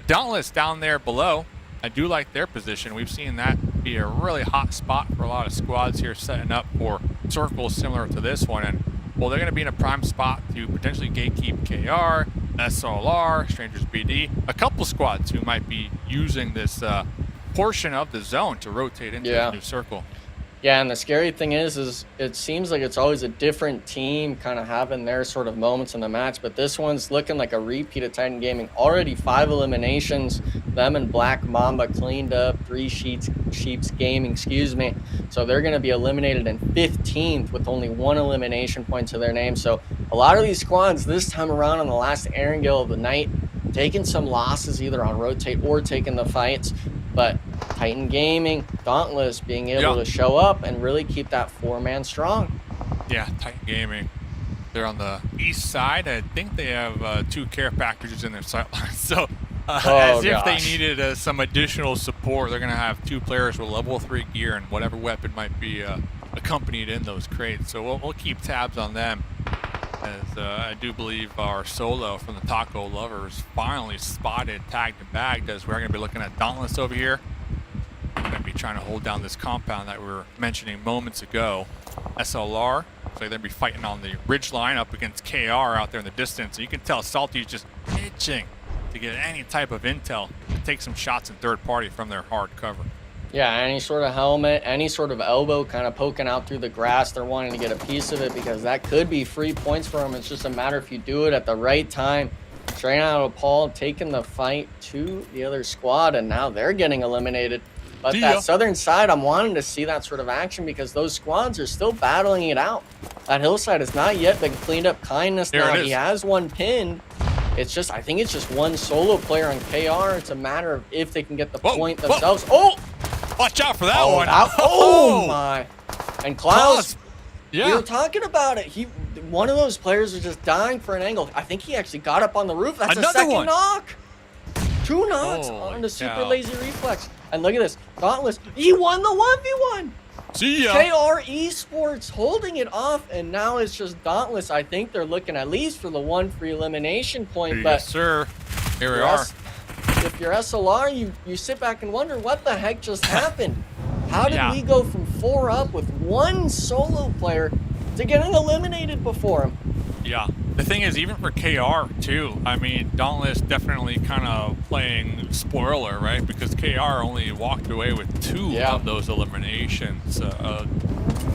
Dauntless down there below, I do like their position. We've seen that be a really hot spot for a lot of squads here, setting up for circles similar to this one. And, well, they're going to be in a prime spot to potentially gatekeep KR, SLR, Strangers BD, a couple squads who might be using this portion of the zone to rotate into a new circle. Yeah, and the scary thing is it seems like it's always a different team kind of having their sort of moments in the match, but this one's looking like a repeat of Titan Gaming. Already 5 eliminations, them and Black Mamba cleaned up, 3 Sheeps Gaming, excuse me. So they're going to be eliminated in 15th with only 1 elimination point to their name. So a lot of these squads this time around on the last Erangel of the night, taking some losses either on rotate or taking the fights. But Titan Gaming, Dauntless being able to show up and really keep that 4-man strong. Yeah, Titan Gaming. They're on the east side. I think they have 2 care packages in their sightlines. So if they needed some additional support, they're going to have 2 players with level 3 gear and whatever weapon might be accompanied in those crates. So we'll keep tabs on them. As I do believe our solo from the Taco Lovers finally spotted, tagged, and bagged, as we're going to be looking at Dauntless over here. We're going to be trying to hold down this compound that we were mentioning moments ago. SLR, so they're going to be fighting on the ridge line up against KR out there in the distance. So you can tell Salty's just itching to get any type of intel, to take some shots in third party from their hard cover. Yeah, any sort of helmet, any sort of elbow kind of poking out through the grass. They're wanting to get a piece of it because that could be free points for them. It's just a matter if you do it at the right time. Straight out of Paul, taking the fight to the other squad, and now they're getting eliminated. But that southern side, I'm wanting to see that sort of action because those squads are still battling it out. That hillside has not yet been cleaned up. Kindness now, he has 1 pinned. It's just, I think it's just 1 solo player on KR. It's a matter of if they can get the point themselves. Oh! Watch out for that one. Oh my. And Klaus, we were talking about it. One of those players was just dying for an angle. I think he actually got up on the roof. That's another a second one. knock. 2 knocks on the super lazy reflex. And look at this. Dauntless, he won the 1v1. See ya. KR Esports holding it off, and now it's just Dauntless. I think they're looking at least for the 1 free elimination point. Yes, sir. Here we are. If you're SLR, you sit back and wonder what the heck just happened. How did we go from 4 up with 1 solo player to getting eliminated before him? Yeah. The thing is, even for KR, too, I mean, Dauntless definitely kind of playing spoiler, right? Because KR only walked away with 2 of those eliminations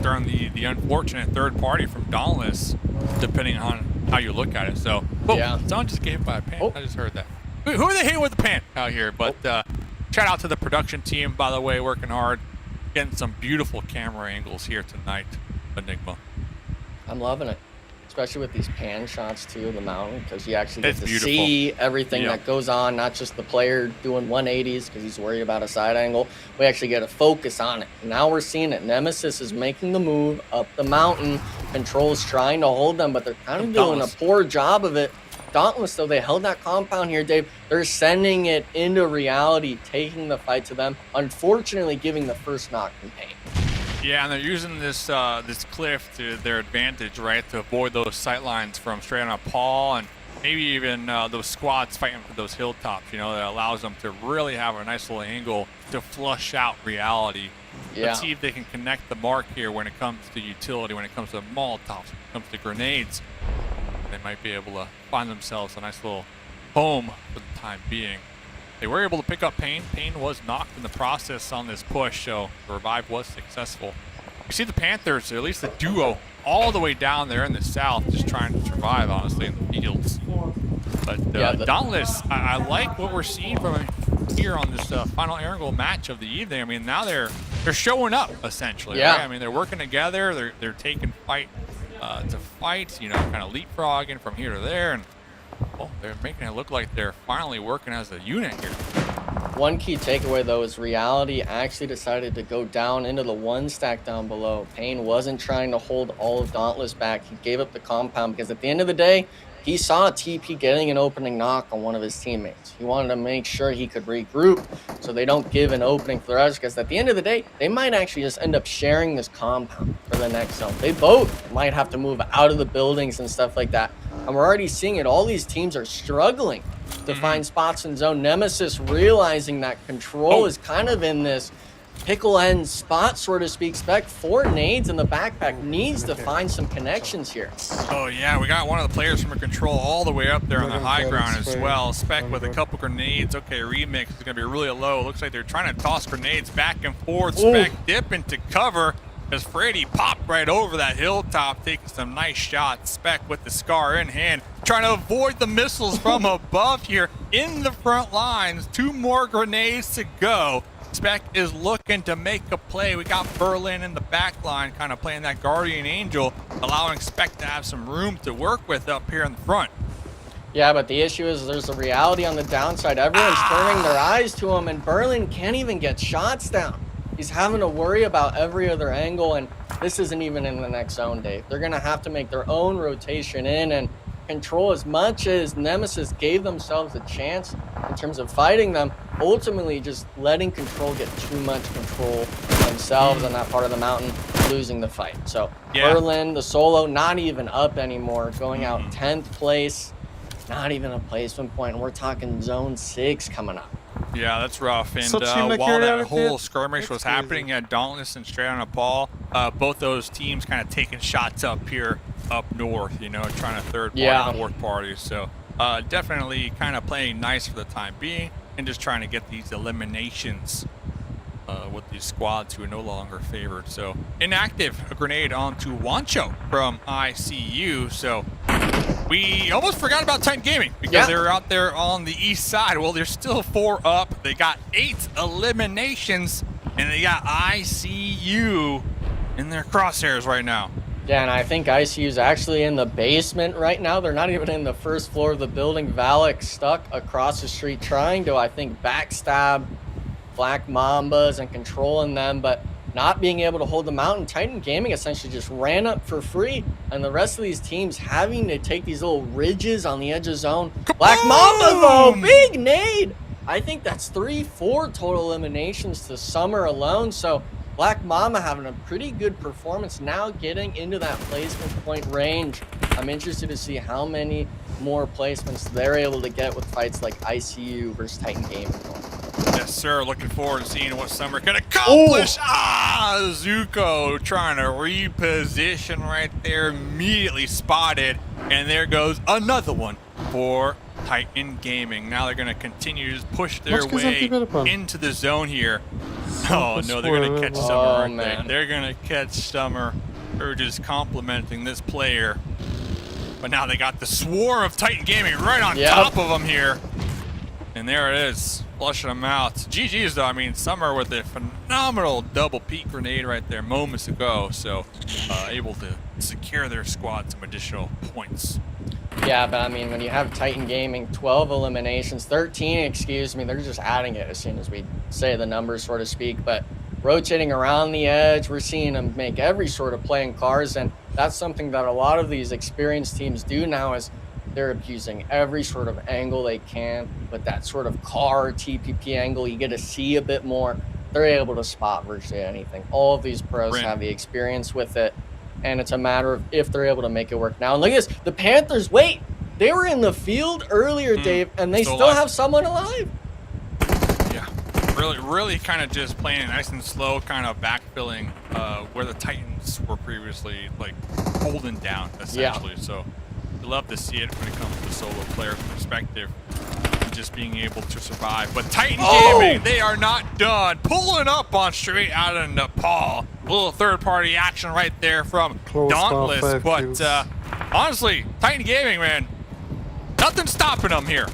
during the unfortunate third party from Dauntless, depending on how you look at it. So, someone just gave by a pan. I just heard that. Who are they hitting with the pan out here? But shout out to the production team, by the way, working hard, getting some beautiful camera angles here tonight, Enigma. I'm loving it, especially with these pan shots too of the mountain, because you actually get to see everything that goes on, not just the player doing 180s because he's worried about a side angle. We actually get a focus on it. And now we're seeing it. Nemesis is making the move up the mountain. Control's trying to hold them, but they're kind of doing a poor job of it. Dauntless, though, they held that compound here, Dave. They're sending it into reality, taking the fight to them. Unfortunately, giving the first knock from Pain. Yeah, and they're using this this cliff to their advantage, right, to avoid those sight lines from straight on Paul and maybe even those squads fighting for those hilltops. You know, that allows them to really have a nice little angle to flush out reality. Yeah. Let's see if they can connect the mark here when it comes to utility, when it comes to Molotovs, when it comes to grenades. They might be able to find themselves a nice little home for the time being. They were able to pick up Pain. Pain was knocked in the process on this push, so the revive was successful. You see the Panthers, or at least the duo, all the way down there in the south, just trying to survive, honestly, in the fields. But Dauntless, I like what we're seeing from him here on this final Erangel match of the evening. I mean, now they're showing up, essentially. Yeah. Right? I mean, they're working together. They're taking fight to fight, you know, kind of leapfrogging from here to there, and well, they're making it look like they're finally working as a unit here. One key takeaway, though, is Reality actually decided to go down into the 1 stack down below. Pain wasn't trying to hold all of Dauntless back. He gave up the compound because at the end of the day, he saw TP getting an opening knock on one of his teammates. He wanted to make sure he could regroup so they don't give an opening for the others, because at the end of the day, they might actually just end up sharing this compound for the next zone. They both might have to move out of the buildings and stuff like that. And we're already seeing it. All these teams are struggling to find spots in zone. Nemesis realizing that control is kind of in this pickle end spot, so to speak. Spec 4 nades in the backpack, needs to find some connections here. Oh yeah, we got one of the players from a control all the way up there on the high ground as well. Spec with a couple grenades. Okay, Remix is gonna be really low. Looks like they're trying to toss grenades back and forth. Spec dip into cover as Freddy popped right over that hilltop, taking some nice shots. Spec with the scar in hand, trying to avoid the missiles from above here in the front lines. 2 more grenades to go. Spec is looking to make a play. We got Berlin in the back line, kind of playing that guardian angel, allowing Spec to have some room to work with up here in the front. Yeah, but the issue is there's a reality on the downside. Everyone's turning their eyes to him, and Berlin can't even get shots down. He's having to worry about every other angle, and this isn't even in the next zone, Dave. They're going to have to make their own rotation in and control. As much as Nemesis gave themselves a chance in terms of fighting them, ultimately just letting control get too much control themselves on that part of the mountain, losing the fight. So Berlin, the solo, not even up anymore, going out 10th place, not even a placement point. And we're talking zone 6 coming up. Yeah, that's rough. And while that whole skirmish was happening at Dauntless and straight on a Paul, both those teams kind of taking shots up here up north, you know, trying to third party, fourth party. So definitely kind of playing nice for the time being and just trying to get these eliminations with these squads who are no longer favored. So inactive, a grenade onto Wancho from ICU. So we almost forgot about Titan Gaming because they were out there on the east side. Well, they're still 4 up. They got 8 eliminations, and they got ICU in their crosshairs right now. Yeah, and I think ICU is actually in the basement right now. They're not even in the first floor of the building. Valak stuck across the street trying to, I think, backstab Black Mambas and controlling them, but not being able to hold them out. And Titan Gaming essentially just ran up for free, and the rest of these teams having to take these little ridges on the edge of zone. Black Mamba, though, big nade. I think that's 3-4 total eliminations to Summer alone. So Black Mama having a pretty good performance, now getting into that placement point range. I'm interested to see how many more placements they're able to get with fights like ICU versus Titan Gaming. Yes, sir. Looking forward to seeing what Summer can accomplish. Zuko trying to reposition right there, immediately spotted. And there goes another one for Titan Gaming. Now they're going to continue to push their way into the zone here. Oh, no, they're going to catch Summer right there. They're going to catch Summer. They're just complimenting this player. But now they got the swarm of Titan Gaming right on top of them here. And there it is, flushing them out. GG's though, I mean, Summer with a phenomenal double peak grenade right there moments ago. So able to secure their squad some additional points. Yeah, but I mean, when you have Titan Gaming, 12 eliminations, 13, excuse me, they're just adding it as soon as we say the numbers, so to speak. But rotating around the edge, we're seeing them make every sort of play in cars. And that's something that a lot of these experienced teams do now, is they're abusing every sort of angle they can. With that sort of car TPP angle, you get to see a bit more. They're able to spot virtually anything. All of these pros have the experience with it, and it's a matter of if they're able to make it work now. And look at this, the Panthers, wait, they were in the field earlier, Dave, and they still have someone alive. Yeah, really kind of just playing nice and slow, kind of backfilling where the Titans were previously like holding down, essentially. So you love to see it when it comes to the solo player's perspective, just being able to survive. But Titan Gaming, they are not done. Pulling up on straight out of Nepal. A little third-party action right there from Dauntless. But honestly, Titan Gaming, man, nothing's stopping them here.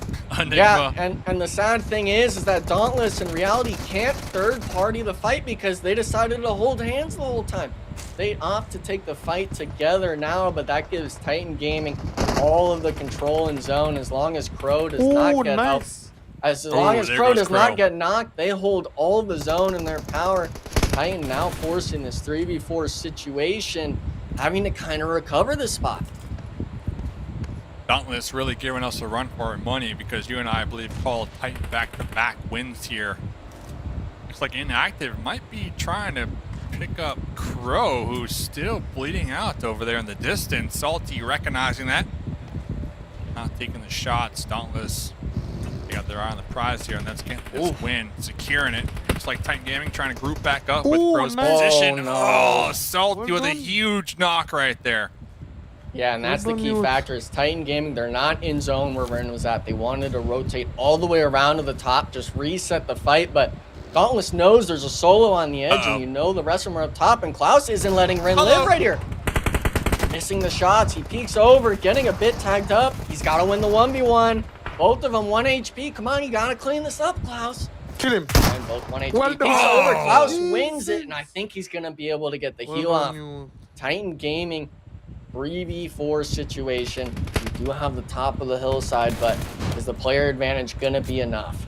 Yeah, and the sad thing is that Dauntless in reality can't third-party the fight because they decided to hold hands the whole time. They opt to take the fight together now, but that gives Titan Gaming all of the control in zone as long as Crow does not get out. As long as Crow does not get knocked, they hold all the zone in their power. Titan now forcing this 3v4 situation, having to kind of recover the spot. Dauntless really giving us a run for our money because you and I believe called Titan back-to-back wins here. Looks like Inactive might be trying to pick up Crow, who's still bleeding out over there in the distance. Salty recognizing that. Not taking the shots. Dauntless, they got their eye on the prize here, and that's getting this win, securing it. Looks like Titan Gaming trying to group back up with Crow's position. Oh, Salty with a huge knock right there. Yeah, and that's the key factor is Titan Gaming, they're not in zone where Ren was at. They wanted to rotate all the way around to the top, just reset the fight, but Dauntless knows there's a solo on the edge, and you know the rest of them are up top, and Klaus isn't letting Ren live right here. Missing the shots, he peeks over, getting a bit tagged up. He's got to win the 1v1. Both of them 1 HP. Come on, you got to clean this up, Klaus. Kill him. And both 1 HP. He peeks over, Klaus wins it, and I think he's going to be able to get the heal off. Titan Gaming 3v4 situation. We do have the top of the hillside, but is the player advantage going to be enough?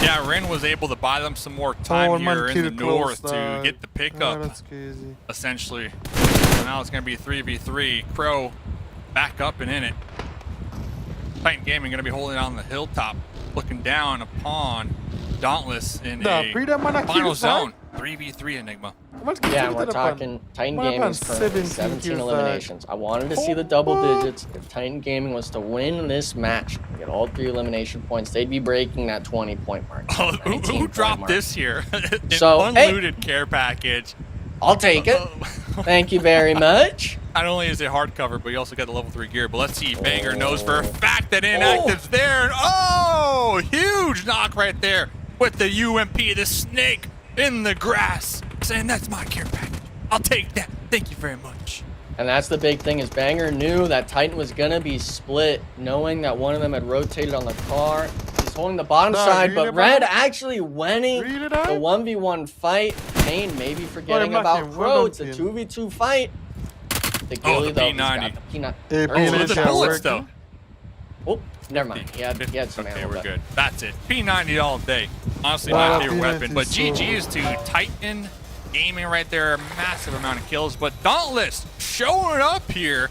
Yeah, Ren was able to buy them some more time here in the north to get the pickup, essentially. So now it's going to be 3v3. Crow back up and in it. Titan Gaming going to be holding on the hilltop, looking down upon Dauntless in a final zone. 3v3 Enigma. Yeah, and we're talking Titan Gaming's currently 17 eliminations. I wanted to see the double digits. If Titan Gaming was to win this match, get all 3 elimination points, they'd be breaking that 20-point mark. Oh, who dropped this here? An So, unlooted care package. I'll take it. Thank you very much. Not only is it hardcover, but you also got the level 3 gear. But let's see, Banger knows for a fact that Inactive's there. And oh, huge knock right there with the UMP, the snake in the grass, saying that's my care package. I'll take that. Thank you very much. And that's the big thing is Banger knew that Titan was going to be split, knowing that one of them had rotated on the car. He's holding the bottom side, but Red actually winning the 1v1 fight. Kane maybe forgetting about Crow. It's a 2v2 fight. The Gilly, though, P90. the bullets, though. Oh, never mind. He had some ammo. Okay, we're good. That's it. P90 all day. Honestly, my favorite weapon. But GG's to Titan Gaming right there. A massive amount of kills. But Dauntless showing up here.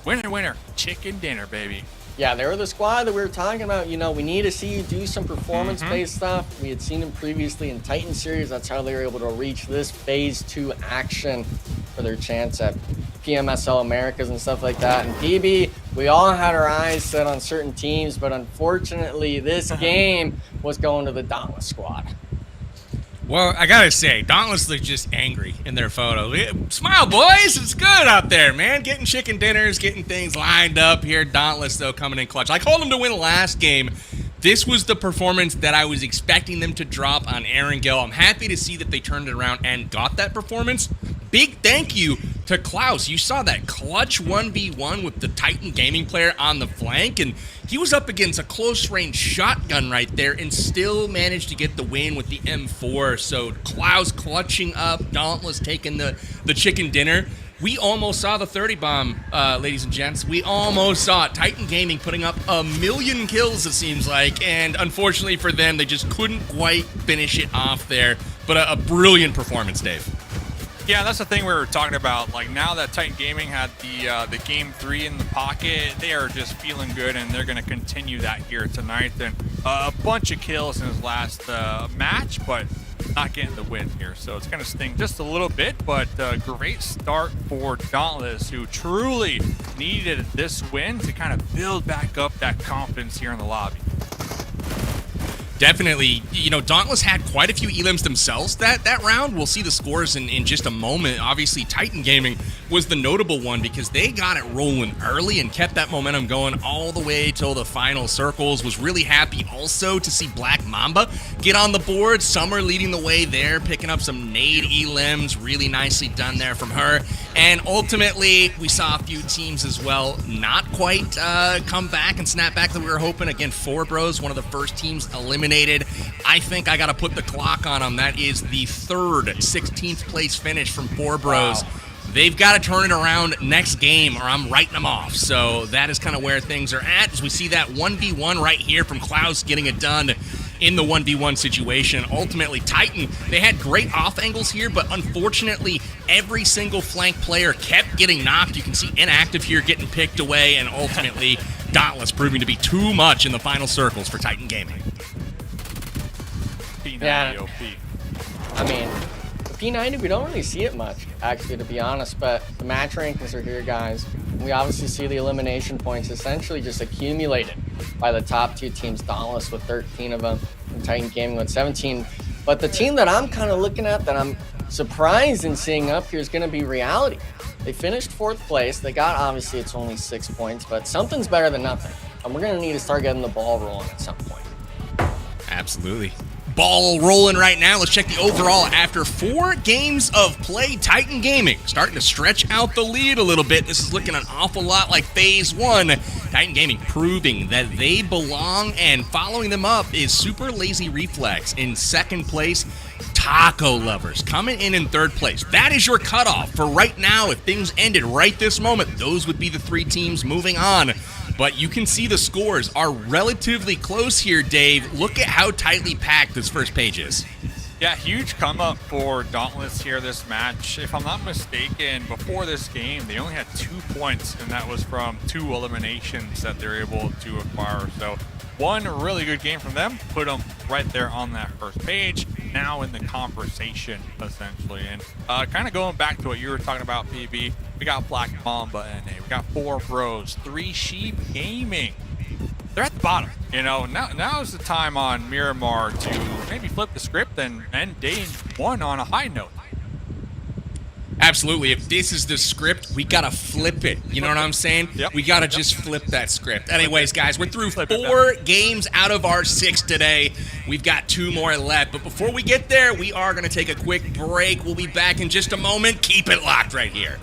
Winner, winner. Chicken dinner, baby. Yeah, they were the squad that we were talking about. You know, we need to see you do some performance-based stuff. We had seen them previously in Titan series. That's how they were able to reach this Phase 2 action for their chance at PMSL Americas and stuff like that. And PB, we all had our eyes set on certain teams, but unfortunately, this game was going to the Dauntless squad. Well, I gotta say, Dauntless look just angry in their photo. Smile, boys! It's good out there, man. Getting chicken dinners, getting things lined up here. Dauntless, though, coming in clutch. I called them to win last game. This was the performance that I was expecting them to drop on Aaron Gill. I'm happy to see that they turned it around and got that performance. Big thank you to Klaus. You saw that clutch 1v1 with the Titan Gaming player on the flank, and he was up against a close-range shotgun right there and still managed to get the win with the M4. So Klaus clutching up, Dauntless taking the chicken dinner. We almost saw the 30 bomb, ladies and gents. We almost saw it. Titan Gaming putting up 1 million kills, it seems like, and unfortunately for them, they just couldn't quite finish it off there. But a brilliant performance, Dave. Yeah, that's the thing we were talking about. Like, now that Titan Gaming had the Game 3 in the pocket, they are just feeling good, and they're going to continue that here tonight. And a bunch of kills in his last match, but not getting the win here. So it's going to sting just a little bit, but great start for Dauntless, who truly needed this win to kind of build back up that confidence here in the lobby. Definitely, you know, Dauntless had quite a few elims themselves that round. We'll see the scores in just a moment. Obviously, Titan Gaming was the notable one because they got it rolling early and kept that momentum going all the way till the final circles. Was really happy also to see Black Mamba get on the board. Summer leading the way there, picking up some nade elims. Really nicely done there from her. And ultimately, we saw a few teams as well not quite come back and snap back that we were hoping. Again, 4 Bros, one of the first teams eliminated. I think I got to put the clock on them. That is the third 16th place finish from 4 Bros. Wow. They've got to turn it around next game or I'm writing them off. So that is kind of where things are at as we see that 1v1 right here from Klaus getting it done in the 1v1 situation. Ultimately, Titan, they had great off angles here, but unfortunately, every single flank player kept getting knocked. You can see Inactive here getting picked away, and ultimately, Dauntless proving to be too much in the final circles for Titan Gaming. Yeah. I mean, the P90, we don't really see it much, actually, to be honest, but the match rankings are here, guys. We obviously see the elimination points essentially just accumulated by the top two teams, Dauntless with 13 of them, and Titan Gaming with 17. But the team that I'm kind of looking at that I'm surprised in seeing up here is going to be Reality. They finished 4th place. They got, obviously, it's only 6 points, but something's better than nothing. And we're going to need to start getting the ball rolling at some point. Absolutely. Ball rolling right now. Let's check the overall. After 4 games of play, Titan Gaming starting to stretch out the lead a little bit. This is looking an awful lot like Phase 1. Titan Gaming proving that they belong, and following them up is Super Lazy Reflex in 2nd place. Taco Lovers coming in 3rd place. That is your cutoff for right now. If things ended right this moment, those would be the 3 teams moving on. But you can see the scores are relatively close here, Dave. Look at how tightly packed this first page is. Yeah, huge come up for Dauntless here this match. If I'm not mistaken, before this game, they only had 2 points, and that was from 2 eliminations that they're able to acquire. So one really good game from them, put them right there on that first page, now in the conversation, essentially. And kind of going back to what you were talking about, PB, we got Black Mamba NA, we got 4 Bros, 3 Sheep Gaming. They're at the bottom, you know. Now is the time on Miramar to maybe flip the script and end day 1 on a high note. Absolutely. If this is the script, we gotta flip it. You know what I'm saying? Yep. We gotta just flip that script. Anyways, guys, we're through 4 games out of our 6 today. We've got 2 more left. But before we get there, we are gonna take a quick break. We'll be back in just a moment. Keep it locked right here.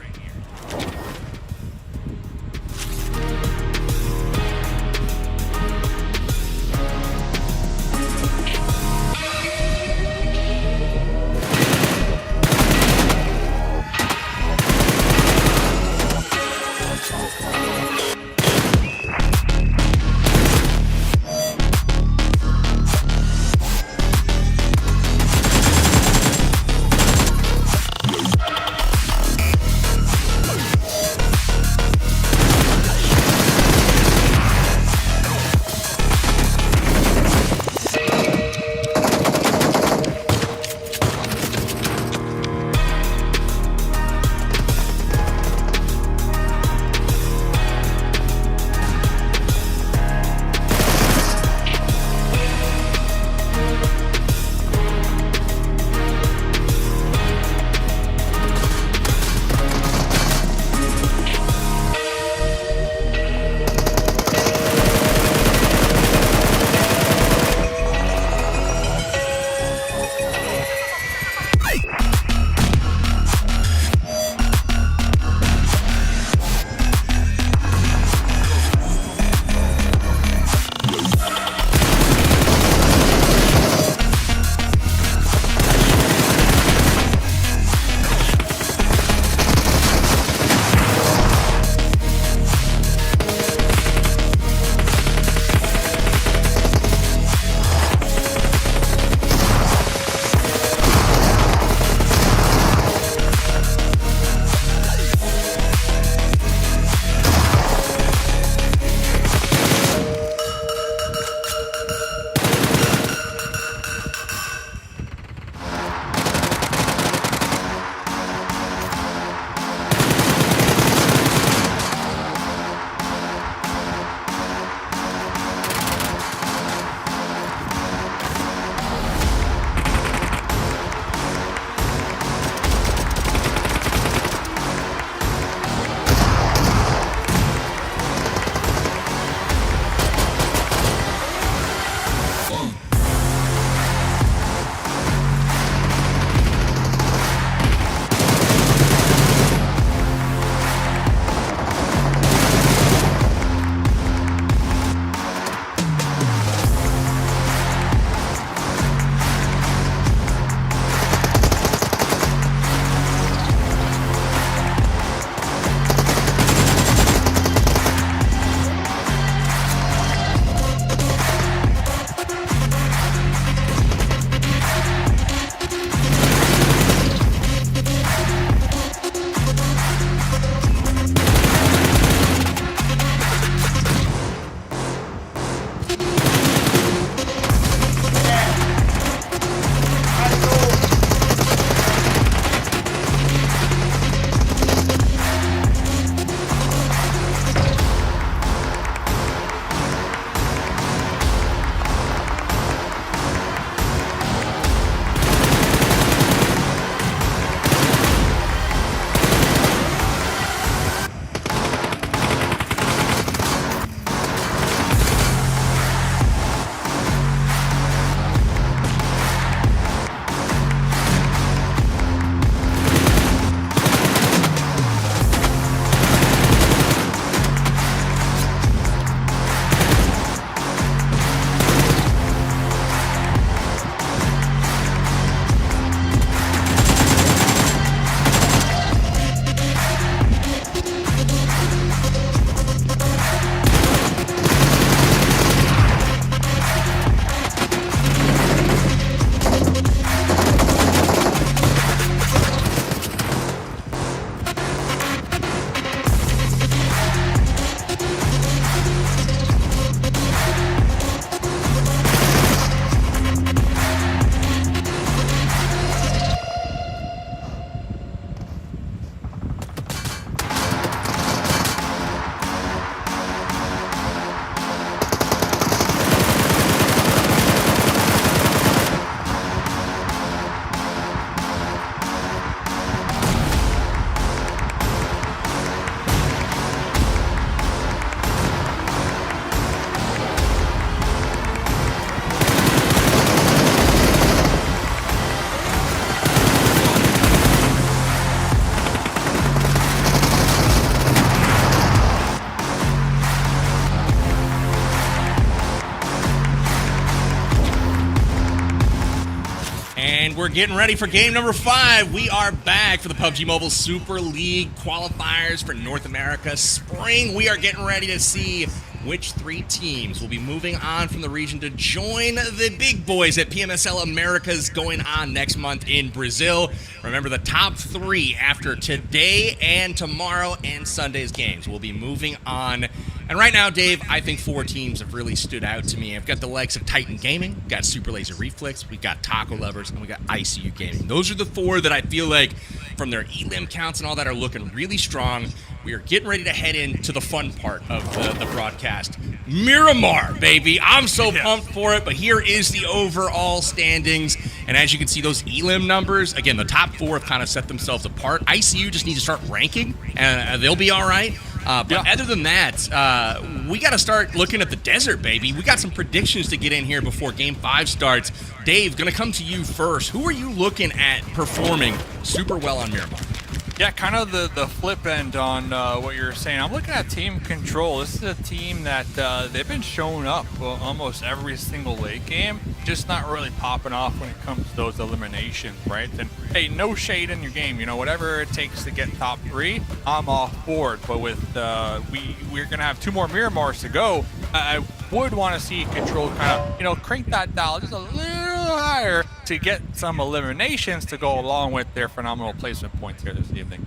we're getting ready for game number 5. We are back for the PUBG Mobile Super League qualifiers for North America Spring. We are getting ready to see which 3 teams will be moving on from the region to join the big boys at PMSL Americas going on next month in Brazil. Remember, the top 3 after today and tomorrow and Sunday's games will be moving on. And right now, Dave, I think 4 teams have really stood out to me. I've got the likes of Titan Gaming, we've got Super Laser Reflex, we've got Taco Lovers, and we got ICU Gaming. Those are the 4 that I feel like, from their elim counts and all that, are looking really strong. We are getting ready to head into the fun part of the broadcast. Miramar, baby. I'm so pumped for it, but here is the overall standings. And as you can see, those elim numbers, again, the top 4 have kind of set themselves apart. ICU just need to start ranking, and they'll be all right. But other than that, we got to start looking at the desert, baby. We got some predictions to get in here before Game 5 starts. Dave, going to come to you first. Who are you looking at performing super well on Miramar? Yeah, kind of the flip end on what you're saying. I'm looking at Team Control. This is a team that they've been showing up almost every single late game, just not really popping off when it comes to those eliminations, right? And hey, no shade in your game. You know, whatever it takes to get top 3, I'm off board. But with we're gonna have 2 more Miramars to go. I would want to see Control kind of crank that dial just a little higher to get some eliminations to go along with their phenomenal placement points here this evening.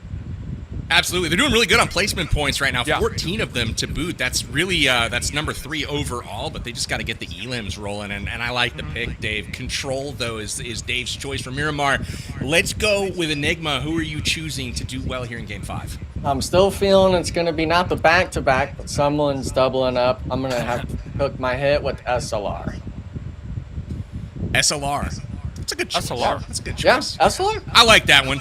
Absolutely. They're doing really good on placement points right now. 14 of them to boot. That's really, that's number 3 overall, but they just got to get the elims rolling, and I like the pick, Dave. Control, though, is Dave's choice for Miramar. Let's go with Enigma. Who are you choosing to do well here in Game 5? I'm still feeling it's going to be not the back-to-back, but someone's doubling up. I'm going to have to cook my hit with SLR. SLR. That's a good choice. SLR. That's a good choice. Yeah, SLR. I like that one.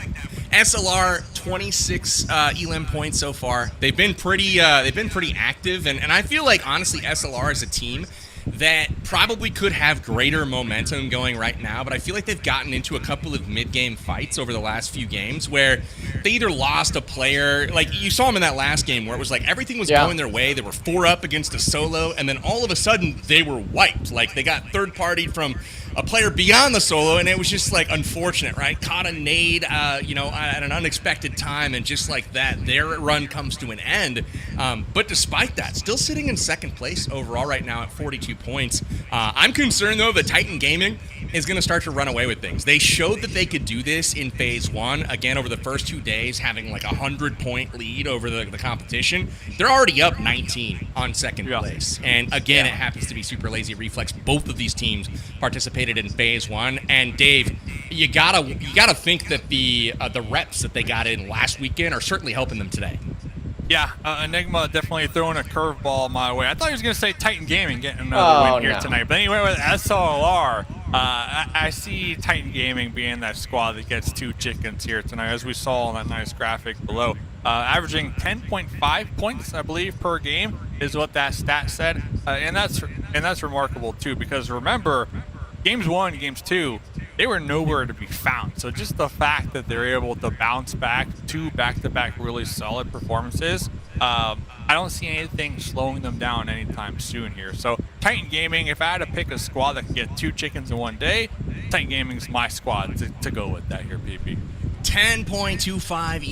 SLR, 26 elim points so far. They've been pretty active, and I feel like, honestly, SLR is a team that probably could have greater momentum going right now, but I feel like they've gotten into a couple of mid-game fights over the last few games where they either lost a player, like you saw them in that last game where it was like everything was going their way. They were 4 up against a solo, and then all of a sudden they were wiped. Like they got third-partied from a player beyond the solo, and it was just like unfortunate, right? Caught a nade, at an unexpected time, and just like that, their run comes to an end. But despite that, still sitting in second place overall right now at 42 points. I'm concerned, though, that Titan Gaming is going to start to run away with things. They showed that they could do this in Phase 1, again, over the first 2 days, having like a 100-point lead over the competition. They're already up 19 on second place. And again, it happens to be Super Lazy Reflex. Both of these teams participated in Phase 1. And Dave, you gotta think that the reps that they got in last weekend are certainly helping them today. Yeah, Enigma definitely throwing a curveball my way. I thought he was going to say Titan Gaming getting another win here tonight. But anyway, with SLR, I see Titan Gaming being that squad that gets 2 chickens here tonight, as we saw on that nice graphic below. Averaging 10.5 points, I believe, per game is what that stat said. And that's remarkable, too, because remember, Games 1, Games 2, they were nowhere to be found. So just the fact that they're able to bounce back 2 back-to-back really solid performances, I don't see anything slowing them down anytime soon here. So Titan Gaming, if I had to pick a squad that could get 2 chickens in one day, Titan Gaming's my squad to go with that here, PP. 10.25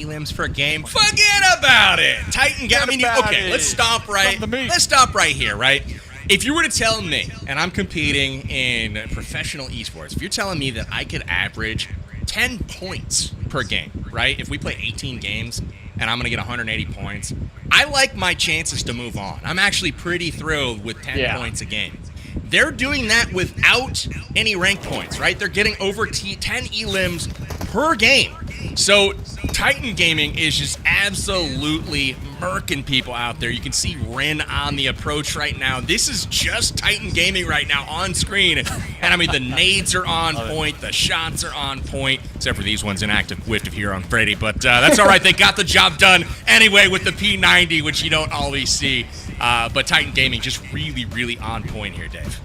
elims per game. Forget about it. Titan Gaming. Okay, let's stop right here, right? If you were to tell me, and I'm competing in professional esports, if you're telling me that I could average 10 points per game, right? If we play 18 games and I'm going to get 180 points, I like my chances to move on. I'm actually pretty thrilled with 10 points a game. They're doing that without any rank points, right? They're getting over 10 elims per game. So Titan Gaming is just absolutely murking people out there. You can see Rin on the approach right now. This is just Titan Gaming right now on screen. And I mean, the nades are on point. The shots are on point. Except for these ones inactive whiffed of here on Freddy. But that's all right. They got the job done anyway with the P90, which you don't always see. But Titan Gaming just really, really on point here, Dave.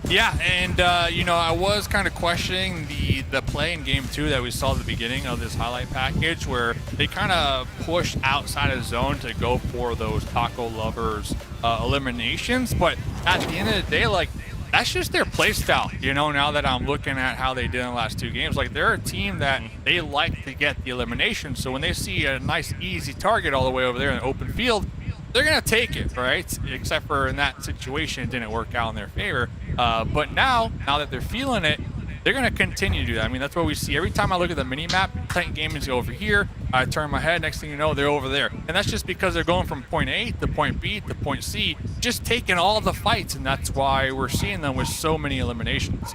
Yeah, and I was kind of questioning the play in Game 2 that we saw at the beginning of this highlight package, where they kind of pushed outside of zone to go for those Taco Lovers eliminations. But at the end of the day, like, that's just their play style. You know, now that I'm looking at how they did in the last 2 games, like they're a team that they like to get the elimination. So when they see a nice, easy target all the way over there in the open field, they're going to take it, right? Except for in that situation, it didn't work out in their favor. But now that they're feeling it, they're going to continue to do that. I mean, that's what we see. Every time I look at the mini-map, Titan Gaming's over here. I turn my head, next thing you know, they're over there. And that's just because they're going from point A to point B to point C, just taking all the fights, and that's why we're seeing them with so many eliminations.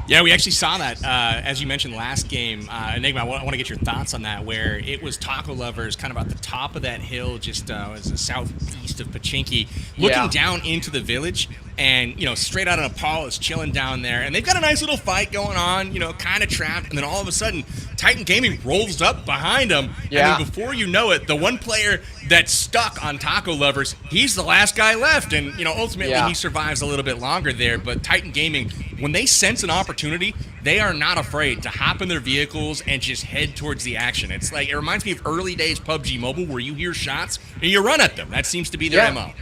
Yeah, we actually saw that, as you mentioned last game. Enigma, I want to get your thoughts on that, where it was Taco Lovers kind of at the top of that hill, just as the southeast of Pachinki, looking down into the village, and, you know, straight out of Nepal is chilling down there, and they've got a nice little fight going on, you know, kind of trapped, and then all of a sudden, Titan Gaming rolls up behind them, and then before you know it, the one player that's stuck on Taco Lovers, he's the last guy left, and, you know, ultimately he survives a little bit longer there, but Titan Gaming, when they sense an opportunity, they are not afraid to hop in their vehicles and just head towards the action. It's like, it reminds me of early days PUBG Mobile, where you hear shots and you run at them. That seems to be their MO.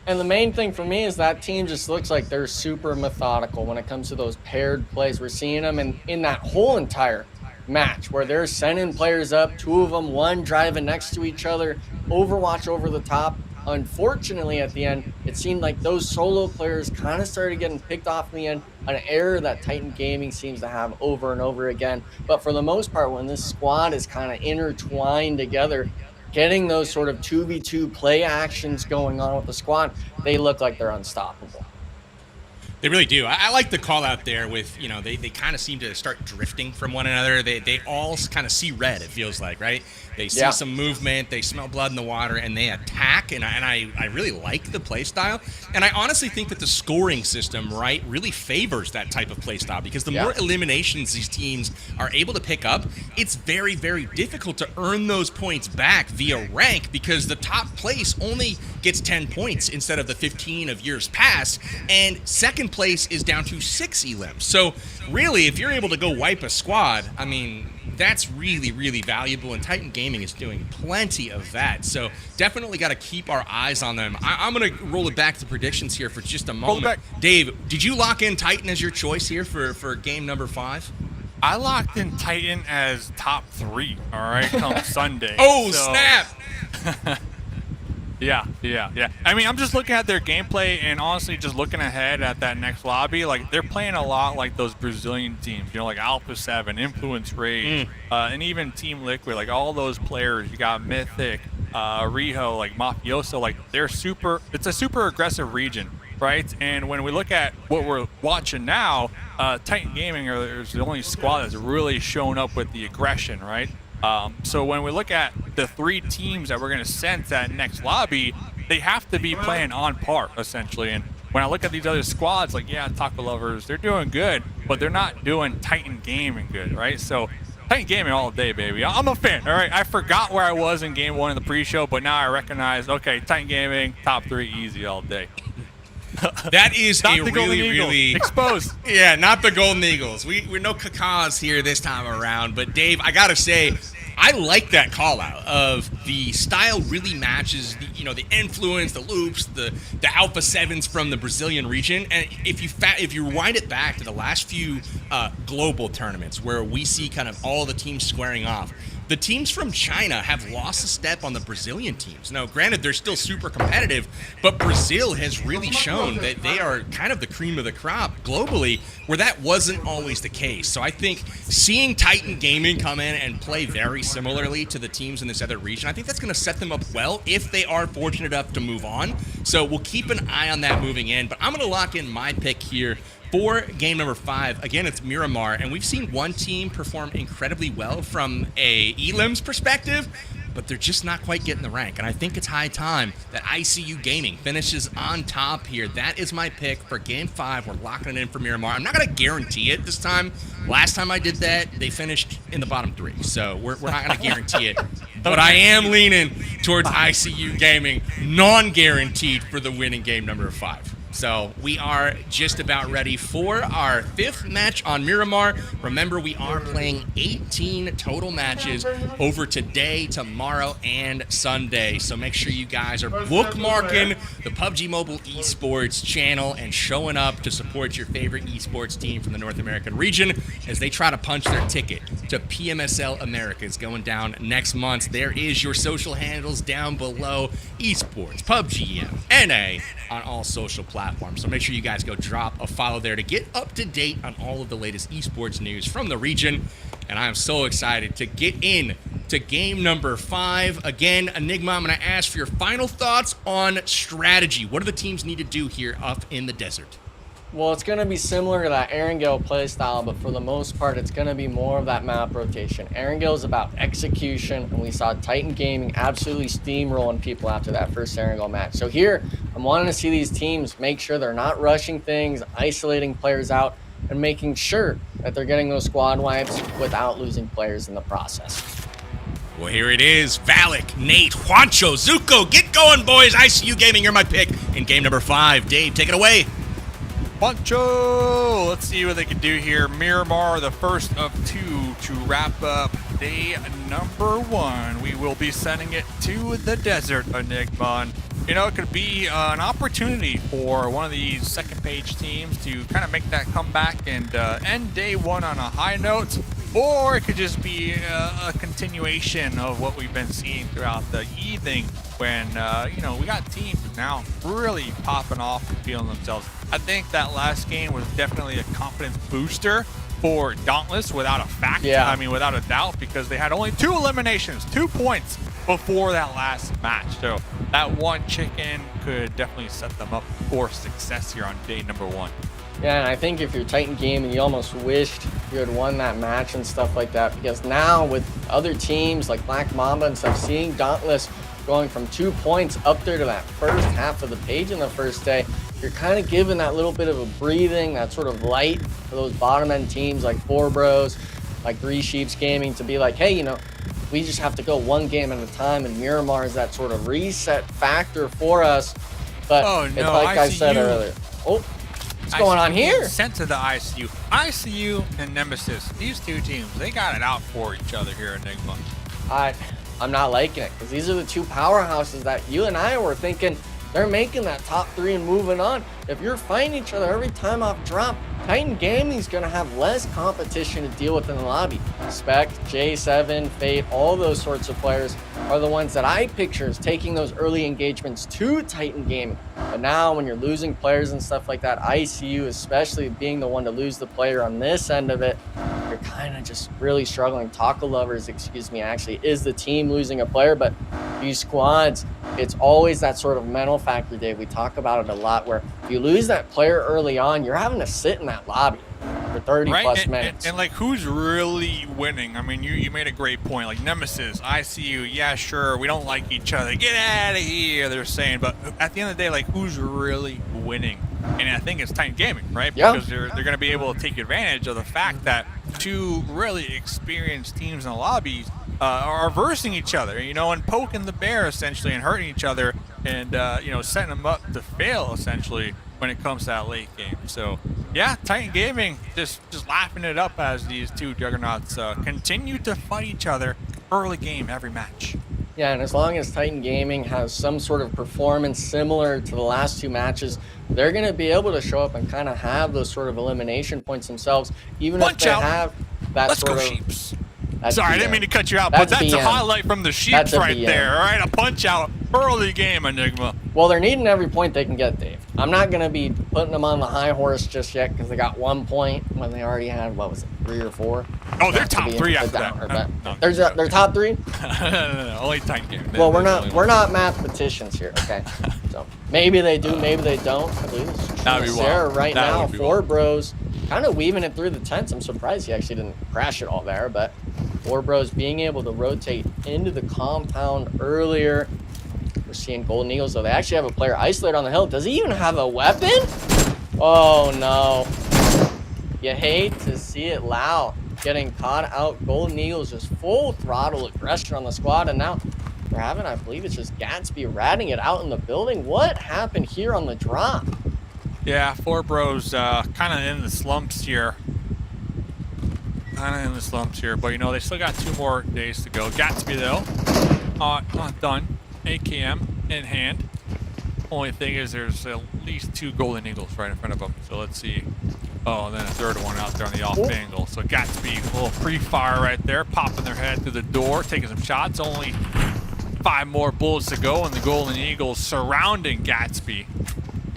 And the main thing for me is that team just looks like they're super methodical when it comes to those paired plays. We're seeing them in that whole entire match where they're sending players up, 2 of them, one driving next to each other, Overwatch over the top. Unfortunately, at the end, it seemed like those solo players kind of started getting picked off in the end, an error that Titan Gaming seems to have over and over again. But for the most part, when this squad is kind of intertwined together, getting those sort of 2v2 play actions going on with the squad, they look like they're unstoppable. They really do. I like the call out there with, you know, they kind of seem to start drifting from one another. They all kind of see red, it feels like, right? They see some movement, they smell blood in the water, and they attack, and I really like the play style. And I honestly think that the scoring system, right, really favors that type of play style, because the more eliminations these teams are able to pick up, it's very, very difficult to earn those points back via rank, because the top place only gets 10 points instead of the 15 of years past, and second place is down to 6 elims. So really, if you're able to go wipe a squad, I mean, that's really, really valuable, and Titan Gaming is doing plenty of that. So definitely got to keep our eyes on them. I'm going to roll it back to predictions here for just a moment. Dave, did you lock in Titan as your choice here for game number 5? I locked in Titan as top 3, all right, come Sunday. Oh, snap! Yeah. I mean, I'm just looking at their gameplay, and honestly, just looking ahead at that next lobby, like, they're playing a lot like those Brazilian teams, you know, like Alpha 7, Influence Rage, and even Team Liquid, like, all those players. You got Mythic, Riho, like, Mafioso, like, it's a super aggressive region, right? And when we look at what we're watching now, Titan Gaming is the only squad that's really shown up with the aggression, right? So when we look at the 3 teams that we're going to send to that next lobby, they have to be playing on par, essentially. And when I look at these other squads, like, yeah, Taco Lovers, they're doing good, but they're not doing Titan Gaming good, right? So Titan Gaming all day, baby. I'm a fan, all right? I forgot where I was in game 1 in the pre-show, but now I recognize, okay, Titan Gaming, top 3, easy all day. That is not a the really exposed. Yeah, not the Golden Eagles. We're no cacas here this time around. But Dave, I gotta say, I like that call out of the style really matches the influence, the loops, the Alpha 7s from the Brazilian region. And if you rewind it back to the last few global tournaments where we see kind of all the teams squaring off, the teams from China have lost a step on the Brazilian teams. Now, granted, they're still super competitive, but Brazil has really shown that they are kind of the cream of the crop globally, where that wasn't always the case. So I think seeing Titan Gaming come in and play very similarly to the teams in this other region, I think that's going to set them up well if they are fortunate enough to move on. So we'll keep an eye on that moving in, but I'm going to lock in my pick here for game number 5. Again, it's Miramar, and we've seen one team perform incredibly well from a elims perspective, but they're just not quite getting the rank. And I think it's high time that ICU Gaming finishes on top here. That is my pick for game 5. We're locking it in for Miramar. I'm not going to guarantee it this time. Last time I did that, they finished in the bottom 3, so we're not going to guarantee it. But I am leaning towards ICU Gaming, non-guaranteed for the winning game number 5. So we are just about ready for our 5th match on Miramar. Remember, we are playing 18 total matches over today, tomorrow, and Sunday. So make sure you guys are bookmarking the PUBG Mobile Esports channel and showing up to support your favorite esports team from the North American region as they try to punch their ticket to PMSL Americas going down next month. There is your social handles down below. Esports, PUBG, NA on all social platforms. So make sure you guys go drop a follow there to get up to date on all of the latest esports news from the region. And I am so excited to get in to game number 5. Again, Enigma, I'm going to ask for your final thoughts on strategy. What do the teams need to do here up in the desert? Well, it's going to be similar to that Erangel play style, but for the most part, it's going to be more of that map rotation. Erangel is about execution, and we saw Titan Gaming absolutely steamrolling people after that first Erangel match. So here, I'm wanting to see these teams make sure they're not rushing things, isolating players out, and making sure that they're getting those squad wipes without losing players in the process. Well, here it is. Valak, Nate, Juancho, Zuko, get going, boys. ICU Gaming, you're my pick in game number 5. Dave, take it away. Poncho! Let's see what they can do here. Miramar, the first of 2 to wrap up day number 1. We will be sending it to the desert, Enigma. You know, it could be an opportunity for one of these second page teams to kind of make that comeback and end day 1 on a high note. Or it could just be a continuation of what we've been seeing throughout the evening when, you know, we got teams now really popping off and feeling themselves. I think that last game was definitely a confidence booster for Dauntless without a fact. Yeah. I mean, without a doubt, because they had only 2 eliminations, 2 points before that last match. So that one chicken could definitely set them up for success here on day number 1. Yeah, and I think if you're Titan Gaming, you almost wished you had won that match and stuff like that, because now with other teams like Black Mamba and stuff, seeing Dauntless going from 2 points up there to that first half of the page in the first day, you're kind of giving that little bit of a breathing, that sort of light for those bottom end teams like 4 Bros, like 3 Sheeps Gaming to be like, hey, you know, we just have to go one game at a time, and Miramar is that sort of reset factor for us. But it's like I said earlier. Oh, what's going on here? Sent to the ICU. ICU and Nemesis, these 2 teams, they got it out for each other here, Enigma. I'm not liking it, because these are the 2 powerhouses that you and I were thinking they're making that top 3 and moving on. If you're fighting each other every time off drop, Titan Gaming's going to have less competition to deal with in the lobby. Spec, J7, Fate, all those sorts of players are the ones that I picture as taking those early engagements to Titan Gaming. But now when you're losing players and stuff like that, ICU especially being the one to lose the player on this end of it, you're kind of just really struggling. Taco Lovers, excuse me, actually is the team losing a player, but these squads, it's always that sort of mental factor, Dave. We talk about it a lot, where if you lose that player early on, you're having to sit in that lobby for 30 plus minutes. And like, who's really winning? I mean, you made a great point. Like Nemesis, ICU, yeah, sure, we don't like each other. Get out of here, they're saying. But at the end of the day, like, who's really winning? And I think it's Titan Gaming, right? Yeah. Because they're going to be able to take advantage of the fact that 2 really experienced teams in the lobbies are versing each other, you know, and poking the bear essentially and hurting each other and, you know, setting them up to fail essentially when it comes to that late game. So, yeah, Titan Gaming just laughing it up as these 2 juggernauts continue to fight each other early game every match. Yeah, and as long as Titan Gaming has some sort of performance similar to the last 2 matches, they're going to be able to show up and kind of have those sort of elimination points themselves, even if they have that Let's sort go of... Sheeps. That's Sorry, I didn't mean to cut you out, but that's a highlight from the Sheeps right there, all right? A punch-out early game, Enigma. Well, they're needing every point they can get, Dave. I'm not going to be putting them on the high horse just yet because they got 1 point when they already had, what was it, 3 or 4? Oh, they're top 3 after that. They're top 3? No, only Titan Gaming. Well, we're not mathematicians here, okay? So maybe they do, maybe they don't. I believe it's Sarah right now. 4 Bros kind of weaving it through the tents. I'm surprised he actually didn't crash it all there, but 4 Bros being able to rotate into the compound earlier. We're seeing Golden Eagles, though. They actually have a player isolated on the hill. Does he even have a weapon? Oh, no. You hate to see it. Lau getting caught out. Golden Eagles just full throttle aggression on the squad, and now they're having, I believe it's just Gatsby ratting it out in the building. What happened here on the drop? Yeah, Four Bros kind of in the slumps here. But you know, they still got 2 more days to go. Gatsby, though, not done. AKM in hand. Only thing is there's at least 2 Golden Eagles right in front of them. So let's see. Oh, and then a third one out there on the off angle. So Gatsby, a little free fire right there, popping their head through the door, taking some shots. Only 5 more bullets to go, and the Golden Eagles surrounding Gatsby.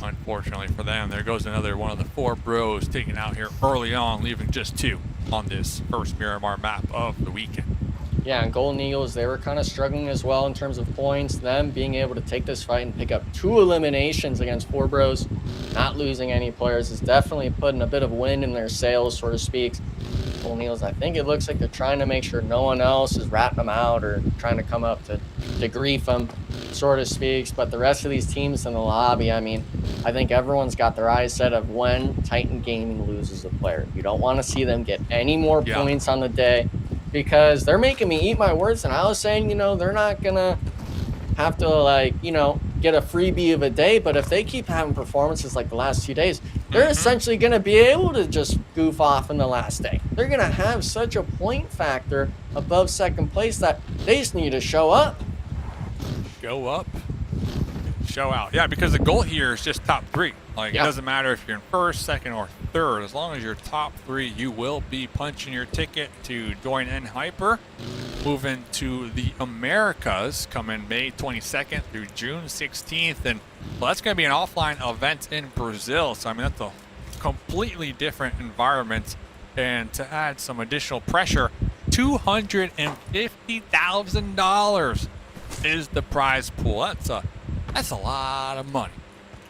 Unfortunately for them, there goes another one of the 4 bros taken out here early on, leaving just 2 on this first Miramar map of the weekend. Yeah, and Golden Eagles, they were kind of struggling as well in terms of points. Them being able to take this fight and pick up 2 eliminations against 4 bros, not losing any players, is definitely putting a bit of wind in their sails, so to speak. Golden Eagles, I think it looks like they're trying to make sure no one else is ratting them out or trying to come up to grief them, sort of speaks. But the rest of these teams in the lobby, I mean, I think everyone's got their eyes set of when Titan Gaming loses a player. You don't want to see them get any more points on the day, because they're making me eat my words. And I was saying, you know, they're not going to have to, like, you know, get a freebie of a day. But if they keep having performances like the last 2 days, they're essentially going to be able to just goof off in the last day. They're going to have such a point factor above second place that they just need to show up. Go up, show out. Yeah, because the goal here is just top 3. Like, it doesn't matter if you're in first, second, or third. As long as you're top 3, you will be punching your ticket to join N-Hyper. Moving to the Americas, coming May 22nd through June 16th. And well, that's going to be an offline event in Brazil. So, I mean, that's a completely different environment. And to add some additional pressure, $250,000 is the prize pool. That's a lot of money.